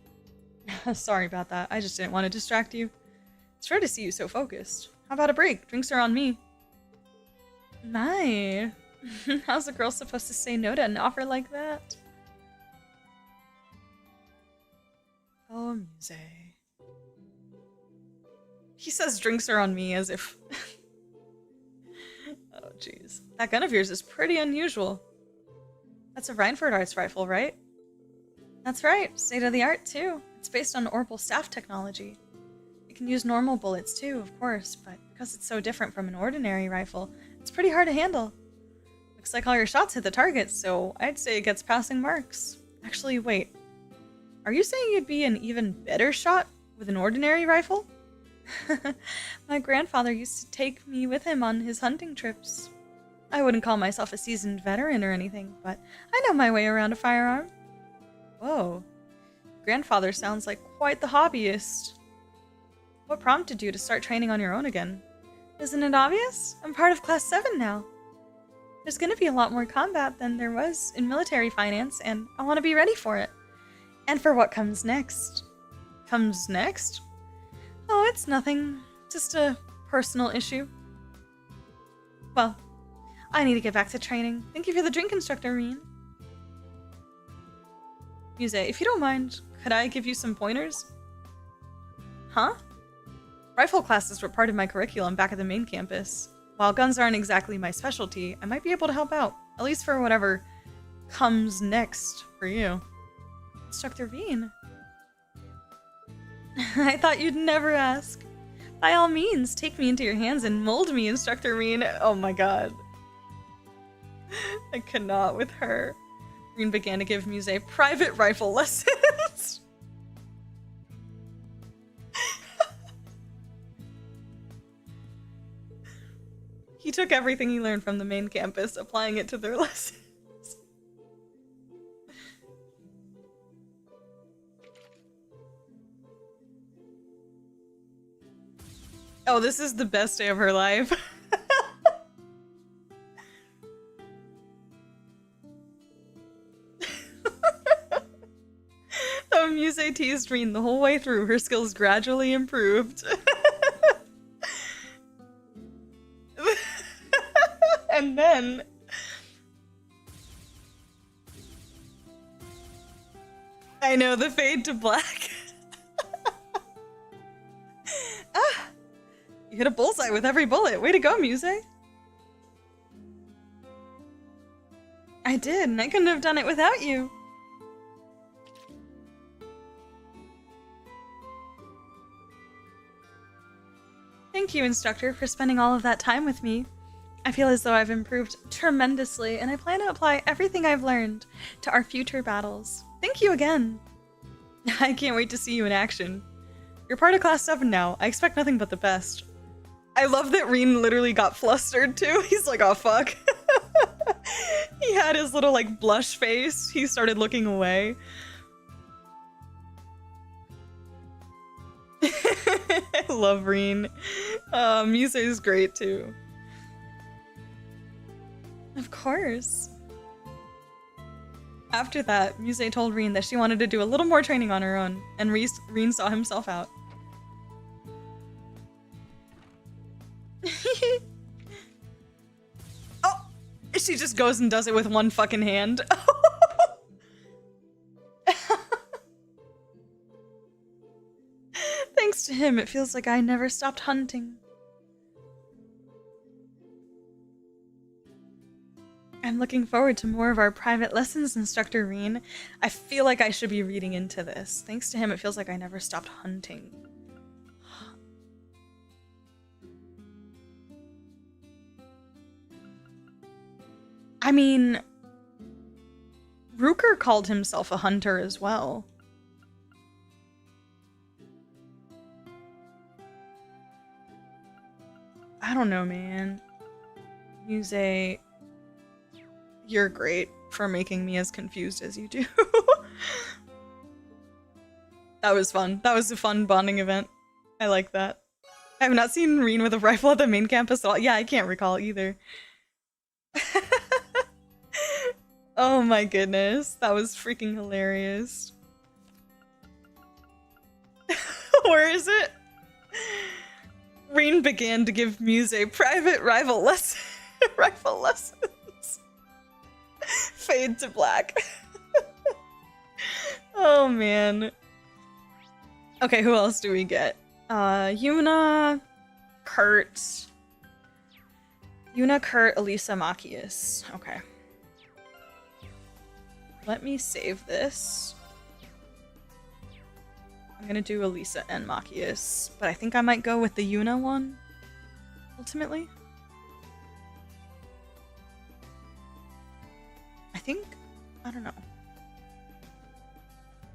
Speaker 1: Sorry about that, I just didn't want to distract you. It's rare to see you so focused. How about a break? Drinks are on me. My. How's a girl supposed to say no to an offer like that? Oh, Musse. He says drinks are on me as if... Oh, jeez. That gun of yours is pretty unusual. That's a Reinford Arts rifle, right? That's right. State-of-the-art, too. It's based on Orbital staff technology. It can use normal bullets, too, of course, but because it's so different from an ordinary rifle, it's pretty hard to handle. Looks like all your shots hit the target, so I'd say it gets passing marks. Actually, wait. Are you saying you'd be an even better shot with an ordinary rifle? My grandfather used to take me with him on his hunting trips. I wouldn't call myself a seasoned veteran or anything, but I know my way around a firearm. Whoa. Grandfather sounds like quite the hobbyist. What prompted you to start training on your own again? Isn't it obvious? I'm part of Class 7 now. There's gonna be a lot more combat than there was in military finance, and I want to be ready for it. And for what comes next. Comes next? Oh, it's nothing. Just a personal issue. Well, I need to get back to training. Thank you for the drink, Instructor Rean. Musse, if you don't mind, could I give you some pointers? Huh? Rifle classes were part of my curriculum back at the main campus. While guns aren't exactly my specialty, I might be able to help out, at least for whatever comes next for you. Instructor Rean. I thought you'd never ask. By all means, take me into your hands and mold me, Instructor Rean. Oh my god. I cannot with her. Rean began to give Musse private rifle lessons. He took everything he learned from the main campus, applying it to their lessons. Oh, this is the best day of her life. So Musse teased Rean the whole way through. Her skills gradually improved. And then... I know, the fade to black. Ah! You hit a bullseye with every bullet. Way to go, Musse. I did, and I couldn't have done it without you. Thank you, Instructor, for spending all of that time with me. I feel as though I've improved tremendously, and I plan to apply everything I've learned to our future battles. Thank you again. I can't wait to see you in action. You're part of Class 7 now. I expect nothing but the best. I love that Rean literally got flustered too. He's like, oh fuck. He had his little like blush face. He started looking away. I love Rean. Musse is great too. Of course. After that, Musse told Rean that she wanted to do a little more training on her own, and Rean saw himself out. Oh! She just goes and does it with one fucking hand. Thanks to him, it feels like I never stopped hunting. I'm looking forward to more of our private lessons, Instructor Rean. I feel like I should be reading into this. Thanks to him, it feels like I never stopped hunting. I mean, Rooker called himself a hunter as well. I don't know, man. Musse, you're great for making me as confused as you do. That was fun. That was a fun bonding event. I like that. I have not seen Rean with a rifle at the main campus at all. Yeah, I can't recall either. Oh my goodness. That was freaking hilarious. Where is it? Rean began to give Musse private rifle lessons. Fade to black. Oh man. Okay, who else do we get? Juna, Kurt, Elisa, Machias. Okay. Let me save this. I'm gonna do Elisa and Machias, but I think I might go with the Juna one, ultimately. I don't know.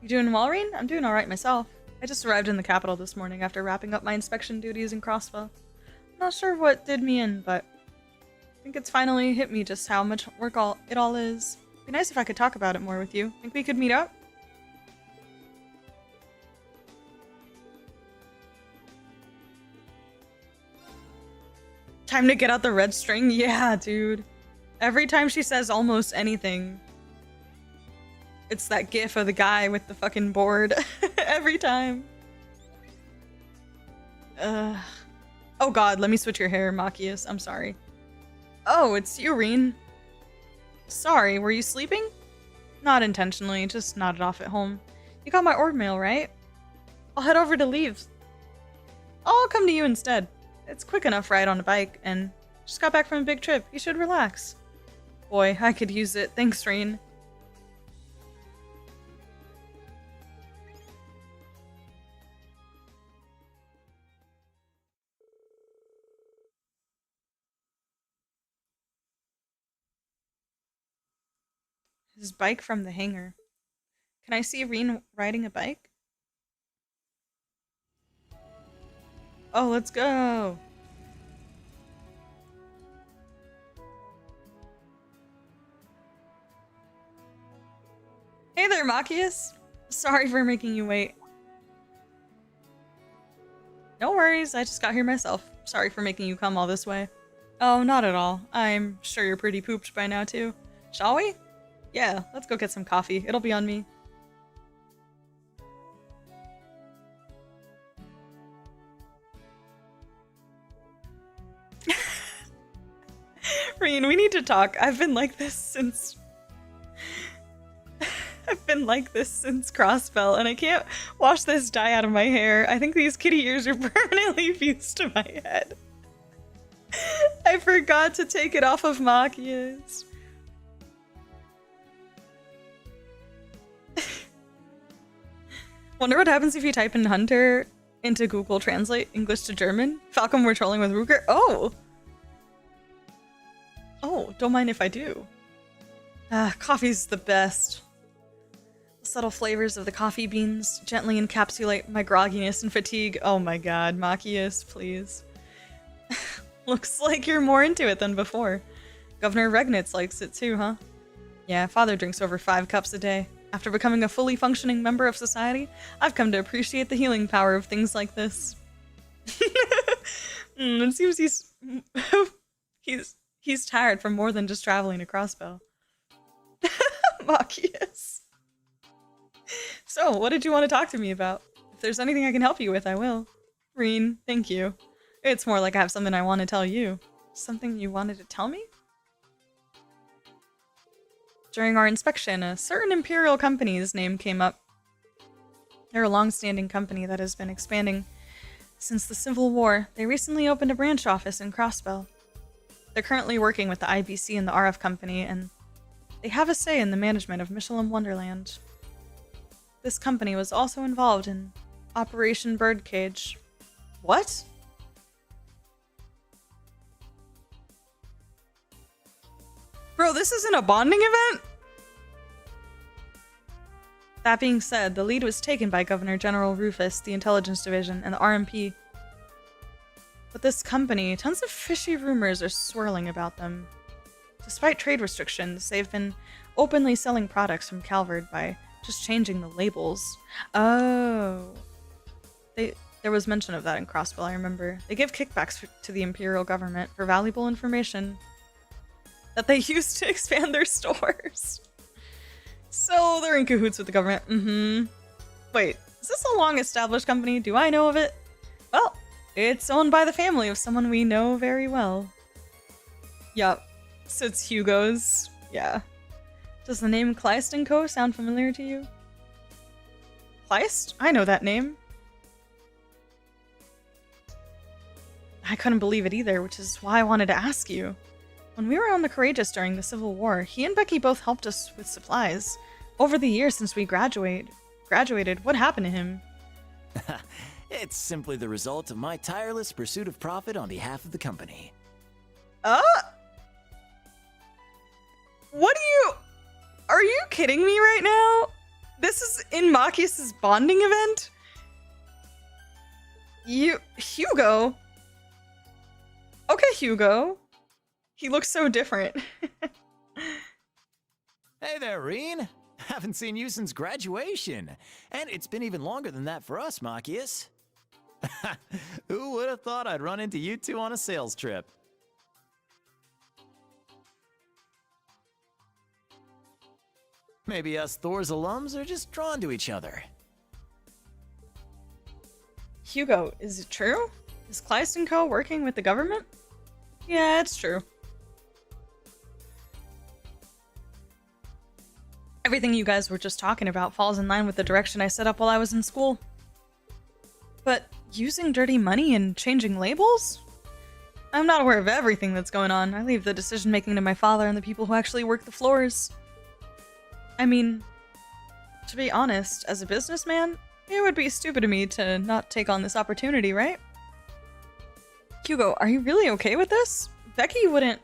Speaker 1: You doing well, Rean? I'm doing alright myself. I just arrived in the capital this morning after wrapping up my inspection duties in Crossville. I'm not sure what did me in, but I think it's finally hit me just how much work it all is. It'd be nice if I could talk about it more with you. Think we could meet up? Time to get out the red string? Yeah, dude. Every time she says almost anything, it's that gif of the guy with the fucking board. Every time. Oh god, let me switch your hair, Machias. I'm sorry. Oh, it's you, Rean. Sorry, were you sleeping? Not intentionally, just nodded off at home. You got my orb mail, right? I'll head over to Leaves. I'll come to you instead. It's quick enough ride on a bike, and just got back from a big trip. You should relax. Boy, I could use it. Thanks, Rean. His bike from the hangar. Can I see Rean riding a bike? Oh, let's go! Hey there, Machias! Sorry for making you wait. No worries, I just got here myself. Sorry for making you come all this way. Oh, not at all. I'm sure you're pretty pooped by now, too. Shall we? Yeah, let's go get some coffee. It'll be on me. Rean, we need to talk. I've been like this since Crossbell, and I can't wash this dye out of my hair. I think these kitty ears are permanently fused to my head. I forgot to take it off of Machias. Wonder what happens if you type in Hunter into Google Translate English to German? Falcon, we're trolling with Ruger? Oh! Oh, don't mind if I do. Coffee's the best. The subtle flavors of the coffee beans gently encapsulate my grogginess and fatigue. Oh my god, Machias, please. Looks like you're more into it than before. Governor Regnitz likes it too, huh? Yeah, father drinks over 5 cups a day. After becoming a fully functioning member of society, I've come to appreciate the healing power of things like this. It seems he's tired from more than just traveling to Crossbell. Machias. So, what did you want to talk to me about? If there's anything I can help you with, I will. Rean, thank you. It's more like I have something I want to tell you. Something you wanted to tell me? During our inspection, a certain Imperial company's name came up. They're a long-standing company that has been expanding since the Civil War. They recently opened a branch office in Crossbell. They're currently working with the IBC and the RF company, and they have a say in the management of Michelin Wonderland. This company was also involved in Operation Birdcage. What? Bro, this isn't a bonding event? That being said, the lead was taken by Governor General Rufus, the Intelligence Division, and the RMP. But this company, tons of fishy rumors are swirling about them. Despite trade restrictions, they've been openly selling products from Calvard by just changing the labels. Oh. There was mention of that in Crossbell, I remember. They give kickbacks to the Imperial government for valuable information that they use to expand their stores. So they're in cahoots with the government. Wait, is this a long-established company? Do I know of it? Well, it's owned by the family of someone we know very well. Yup. So it's Hugo's. Yeah. Does the name Kleist & Co. sound familiar to you? Kleist? I know that name. I couldn't believe it either, which is why I wanted to ask you. When we were on the Courageous during the Civil War, he and Becky both helped us with supplies. Over the years since we graduated, what happened to him?
Speaker 4: It's simply the result of my tireless pursuit of profit on behalf of the company.
Speaker 1: What are you kidding me right now? This is in Machias' bonding event? Hugo? Okay, Hugo. He looks so different.
Speaker 4: Hey there, Rean. Haven't seen you since graduation. And it's been even longer than that for us, Machias. Who would have thought I'd run into you two on a sales trip? Maybe us Thor's alums are just drawn to each other.
Speaker 1: Hugo, is it true? Is Kleist & Co. working with the government? Yeah, it's true. Everything you guys were just talking about falls in line with the direction I set up while I was in school. But using dirty money and changing labels? I'm not aware of everything that's going on. I leave the decision-making to my father and the people who actually work the floors. I mean, to be honest, as a businessman, it would be stupid of me to not take on this opportunity, right? Hugo, are you really okay with this? Becky wouldn't...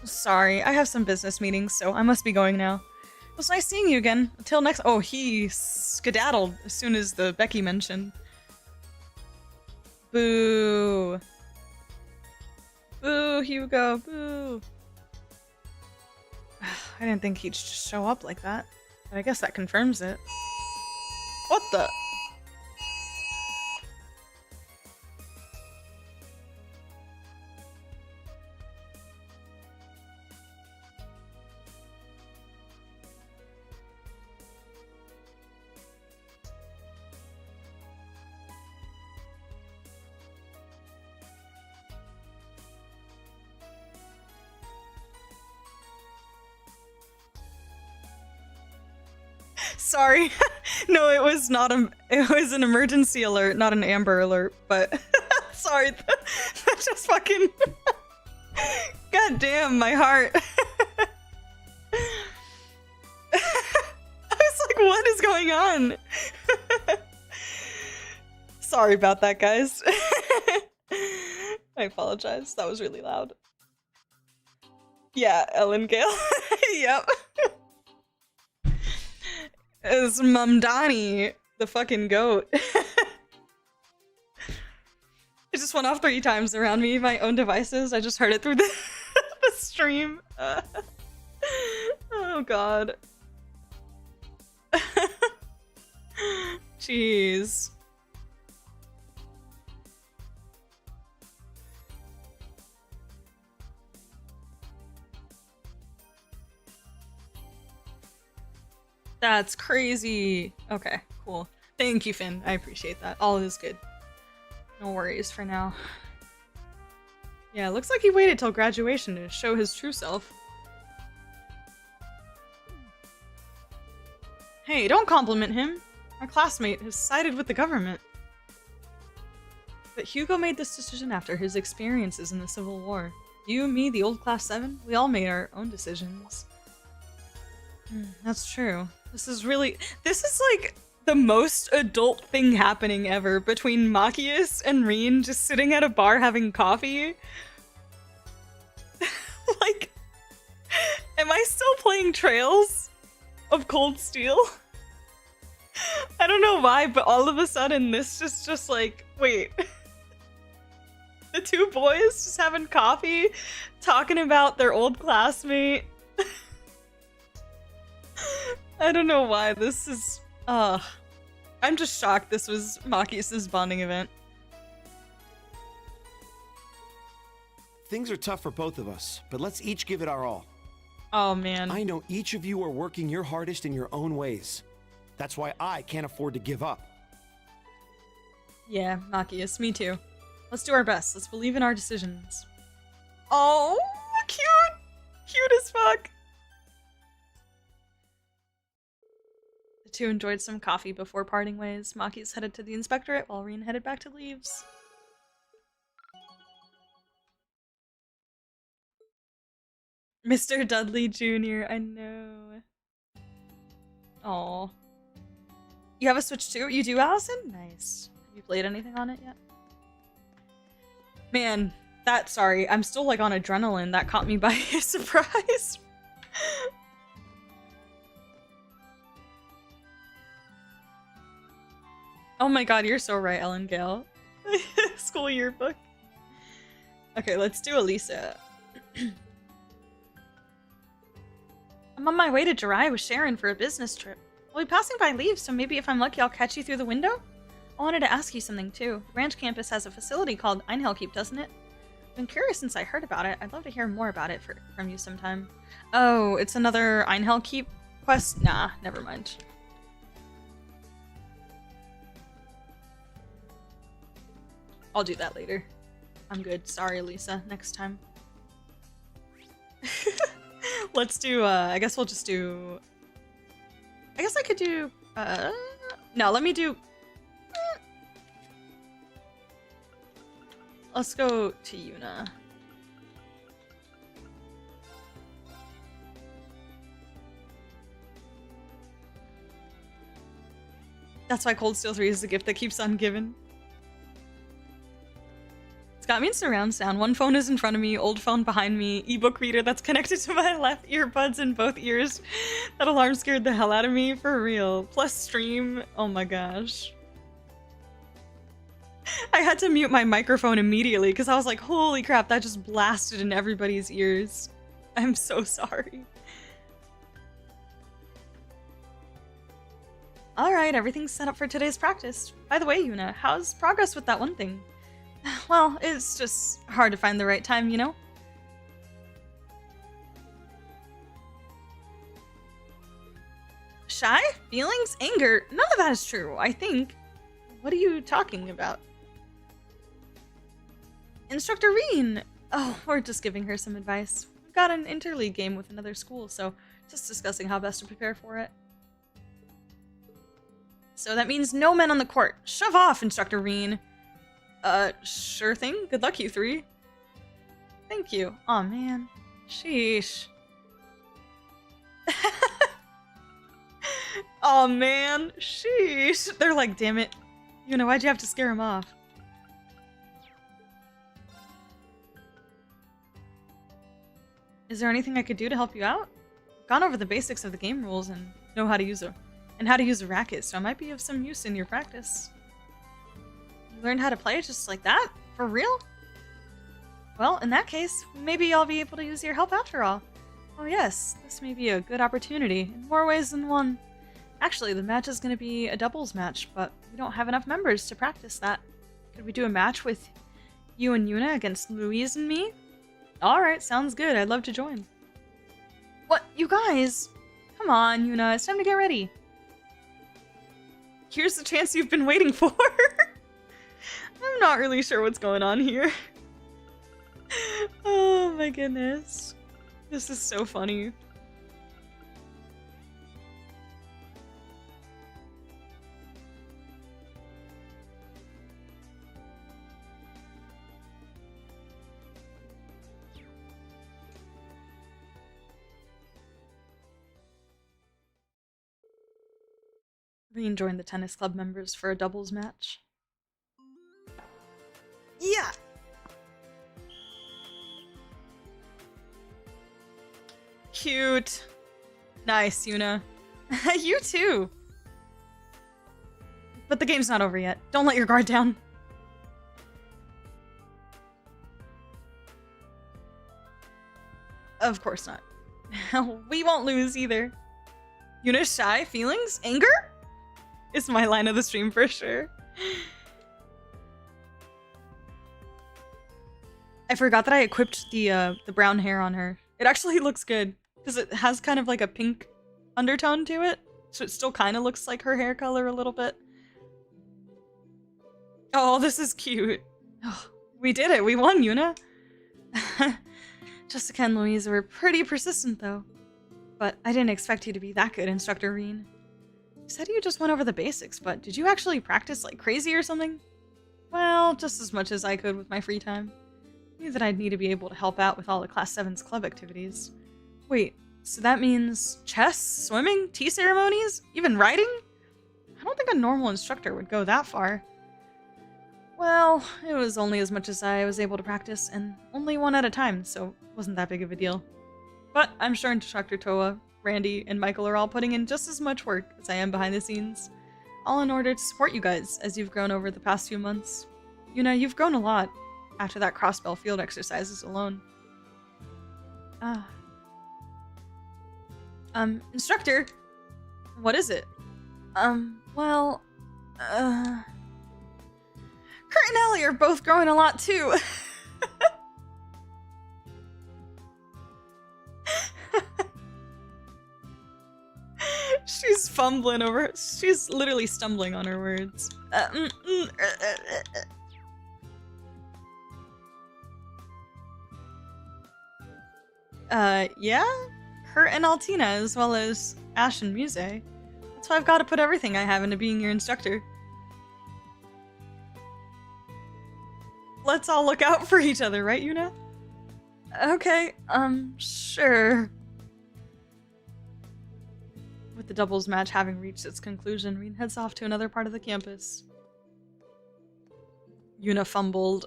Speaker 1: Sorry, I have some business meetings, so I must be going now. It was nice seeing you again. Until next... Oh, he skedaddled as soon as the Becky mention. Boo. Boo, Hugo, boo. I didn't think he'd just show up like that, but I guess that confirms it. What the? Sorry. No, it was not it was an emergency alert, not an Amber alert, but sorry. That just fucking God damn, my heart. I was like, what is going on? Sorry about that, guys. I apologize. That was really loud. Yeah, Ellen Gale. Yep. It's Mumdani, the fucking goat. It just went off 3 times around me, my own devices. I just heard it through the, the stream. Oh god. Jeez. That's crazy. Okay, cool. Thank you, Finn. I appreciate that. All is good. No worries for now. Yeah, looks like he waited till graduation to show his true self. Hey, don't compliment him. Our classmate has sided with the government. But Hugo made this decision after his experiences in the Civil War. You, me, the old Class 7, we all made our own decisions. That's true. This is like the most adult thing happening ever between Machias and Rean just sitting at a bar having coffee. Like, am I still playing Trails of Cold Steel? I don't know why, but all of a sudden this just like, wait. The 2 boys just having coffee, talking about their old classmate. I don't know why this is... I'm just shocked this was Machias' bonding event.
Speaker 6: Things are tough for both of us, but let's each give it our all.
Speaker 1: Oh man.
Speaker 6: I know each of you are working your hardest in your own ways. That's why I can't afford to give up.
Speaker 1: Yeah, Machias, me too. Let's do our best. Let's believe in our decisions. Oh, cute! Cute as fuck! The 2 enjoyed some coffee before parting ways. Machias headed to the inspectorate while Rean headed back to Leaves. Mr. Dudley Jr., I know. Aw. You have a Switch too? You do, Allison? Nice. Have you played anything on it yet? Man, sorry, I'm still like on adrenaline. That caught me by surprise. Oh my god, you're so right, Ellen Gale. School yearbook. Okay, let's do Elisa. I'm on my way to Jirai with Sharon for a business trip. We'll be passing by Leaves, so maybe if I'm lucky I'll catch you through the window? I wanted to ask you something too. Ranch campus has a facility called Unhinged, doesn't it? I've been curious since I heard about it. I'd love to hear more about it from you sometime. Oh, it's another Unhinged Quest? Nah, never mind. I'll do that later. I'm good. Sorry, Lisa. Next time. Let's do, I guess we'll just do... I guess I could do, no, let me do... Let's go to Yuna. That's why Cold Steel 3 is the gift that keeps on giving. It's got me in surround sound. One phone is in front of me, old phone behind me, ebook reader that's connected to my left, earbuds in both ears. That alarm scared the hell out of me, for real. Plus stream, oh my gosh. I had to mute my microphone immediately because I was like, holy crap, that just blasted in everybody's ears. I'm so sorry. Alright, everything's set up for today's practice. By the way, Yuna, how's progress with that one thing? Well, it's just hard to find the right time, you know? Shy? Feelings? Anger? None of that is true, I think. What are you talking about? Instructor Rean! Oh, we're just giving her some advice. We've got an interleague game with another school, so just discussing how best to prepare for it. So that means no men on the court. Shove off, Instructor Rean. Sure thing. Good luck, you three. Thank you. Aw, man. Sheesh. Aw, man. Sheesh. They're like, damn it. You know, why'd you have to scare him off? Is there anything I could do to help you out? I've gone over the basics of the game rules and know how to use a racket, so I might be of some use in your practice. You learned how to play just like that? For real? Well, in that case, maybe I'll be able to use your help after all. Oh yes, this may be a good opportunity, in more ways than one. Actually, the match is going to be a doubles match, but we don't have enough members to practice that. Could we do a match with you and Yuna against Louise and me? Alright, sounds good. I'd love to join. What? You guys? Come on, Yuna. It's time to get ready. Here's the chance you've been waiting for. I'm not really sure what's going on here. Oh my goodness. This is so funny. Rean joined the tennis club members for a doubles match. Yeah! Cute. Nice, Yuna. You too! But the game's not over yet. Don't let your guard down. Of course not. We won't lose either. Yuna's shy? Feelings? Anger? It's my line of the stream for sure. I forgot that I equipped the brown hair on her. It actually looks good because it has kind of like a pink undertone to it, so it still kind of looks like her hair color a little bit. Oh, this is cute. Oh, we did it. We won, Yuna. Jessica and Louise were pretty persistent though, but I didn't expect you to be that good, Instructor Rean. You said you just went over the basics, but did you actually practice like crazy or something? Well, just as much as I could with my free time. I knew that I'd need to be able to help out with all the Class 7's club activities. Wait, so that means chess, swimming, tea ceremonies, even writing? I don't think a normal instructor would go that far. Well, it was only as much as I was able to practice, and only one at a time, so it wasn't that big of a deal. But I'm sure Instructor Toa, Randy, and Michael are all putting in just as much work as I am behind the scenes, all in order to support you guys as you've grown over the past few months. Yuna, you've grown a lot after that crossbell field exercises alone. Instructor, what is it? Well, Kurt and Ellie are both growing a lot too. She's fumbling over. She's literally stumbling on her words. Yeah? Her and Altina, as well as Ash and Musse. That's why I've got to put everything I have into being your instructor. Let's all look out for each other, right, Yuna? Okay, sure. With the doubles match having reached its conclusion, Rean heads off to another part of the campus. Yuna fumbled.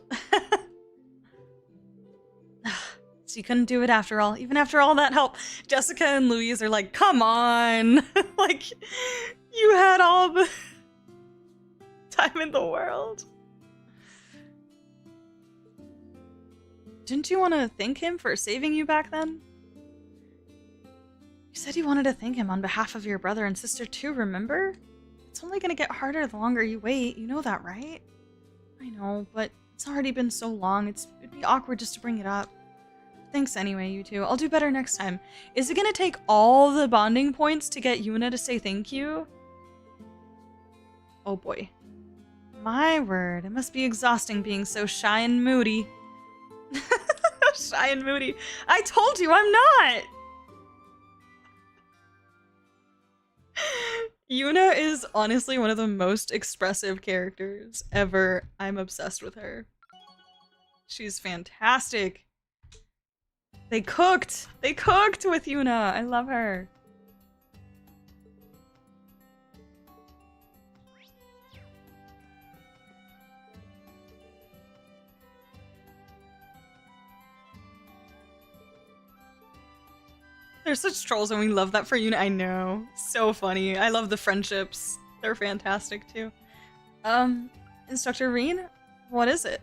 Speaker 1: So you couldn't do it after all, even after all that help. Jessica and Louise are like, come on. Like, you had all the time in the world. Didn't you want to thank him for saving you back then? You said you wanted to thank him on behalf of your brother and sister too, remember? It's only gonna get harder the longer you wait, you know that, right? I know, but it's already been so long, it'd be awkward just to bring it up. Thanks anyway, you two. I'll do better next time. Is it gonna take all the bonding points to get Yuna to say thank you? Oh boy. My word, it must be exhausting being so shy and moody. Shy and moody. I told you I'm not! Yuna is honestly one of the most expressive characters ever. I'm obsessed with her. She's fantastic. They cooked! They cooked with Yuna! I love her. They're such trolls and we love that for Yuna. I know. So funny. I love the friendships. They're fantastic too. Instructor Rean, what is it?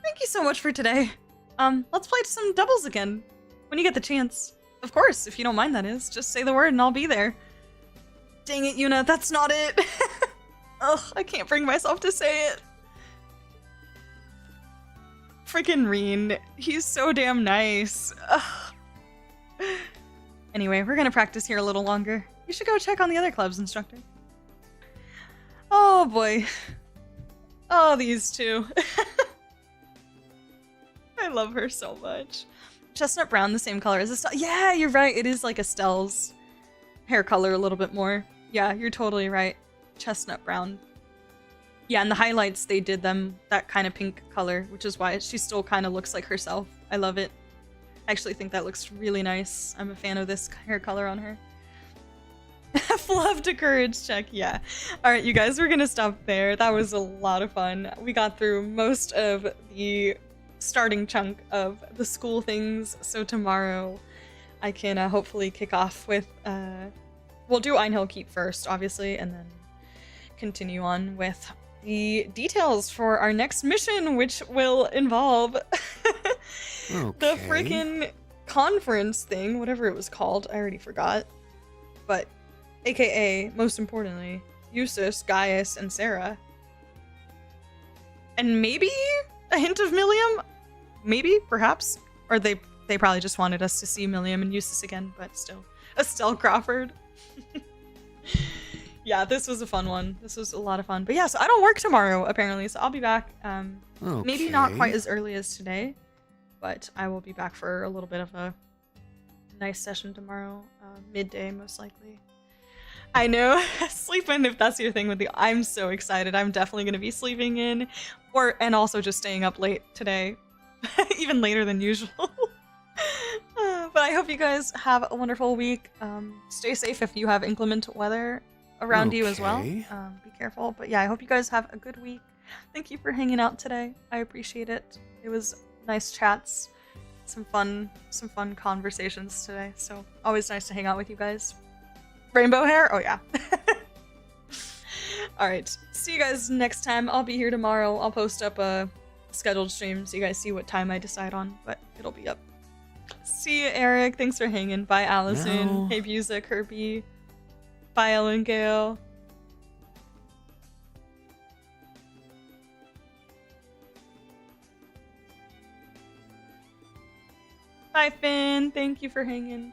Speaker 1: Thank you so much for today. Let's play some doubles again. When you get the chance. Of course, if you don't mind that is. Just say the word and I'll be there. Dang it, Yuna, that's not it. Ugh, I can't bring myself to say it. Freaking Rean. He's so damn nice. Ugh. Anyway, we're gonna practice here a little longer. You should go check on the other clubs, instructor. Oh boy. Oh, these two. I love her so much. Chestnut brown, the same color as Estelle. Yeah, you're right. It is like Estelle's hair color a little bit more. Yeah, you're totally right. Chestnut brown. Yeah, and the highlights, they did them that kind of pink color, which is why she still kind of looks like herself. I love it. I actually think that looks really nice. I'm a fan of this hair color on her. Fluff to courage check, yeah. Alright, you guys, we're gonna stop there. That was a lot of fun. We got through most of the starting chunk of the school things, so tomorrow I can hopefully kick off with, we'll do Einhill Keep first, obviously, and then continue on with the details for our next mission, which will involve the freaking conference thing, whatever it was called, I already forgot. But, aka, most importantly, Jusis, Gaius, and Sarah. And maybe a hint of Millium? Maybe, perhaps? Or they probably just wanted us to see Millium and Jusis again, but still. Estelle Crawford. Yeah, this was a fun one. This was a lot of fun. But yeah, so I don't work tomorrow, apparently, so I'll be back. Maybe not quite as early as today, but I will be back for a little bit of a nice session tomorrow. Midday, most likely. I know. Sleep in if that's your thing with the... I'm so excited. I'm definitely going to be sleeping in. And also just staying up late today. Even later than usual. But I hope you guys have a wonderful week. Stay safe if you have inclement weather around you as well. Be careful. But yeah, I hope you guys have a good week. Thank you for hanging out today. I appreciate it. It was nice chats. Some fun conversations today. So always nice to hang out with you guys. Rainbow hair? Oh yeah. Alright. See you guys next time. I'll be here tomorrow. I'll post up a scheduled stream so you guys see what time I decide on, but it'll be up. See you, Eric. Thanks for hanging. Bye, Allison.
Speaker 11: No.
Speaker 1: Hey, Busa, Kirby. Bye, Ellen Gale. Bye, Finn. Thank you for hanging.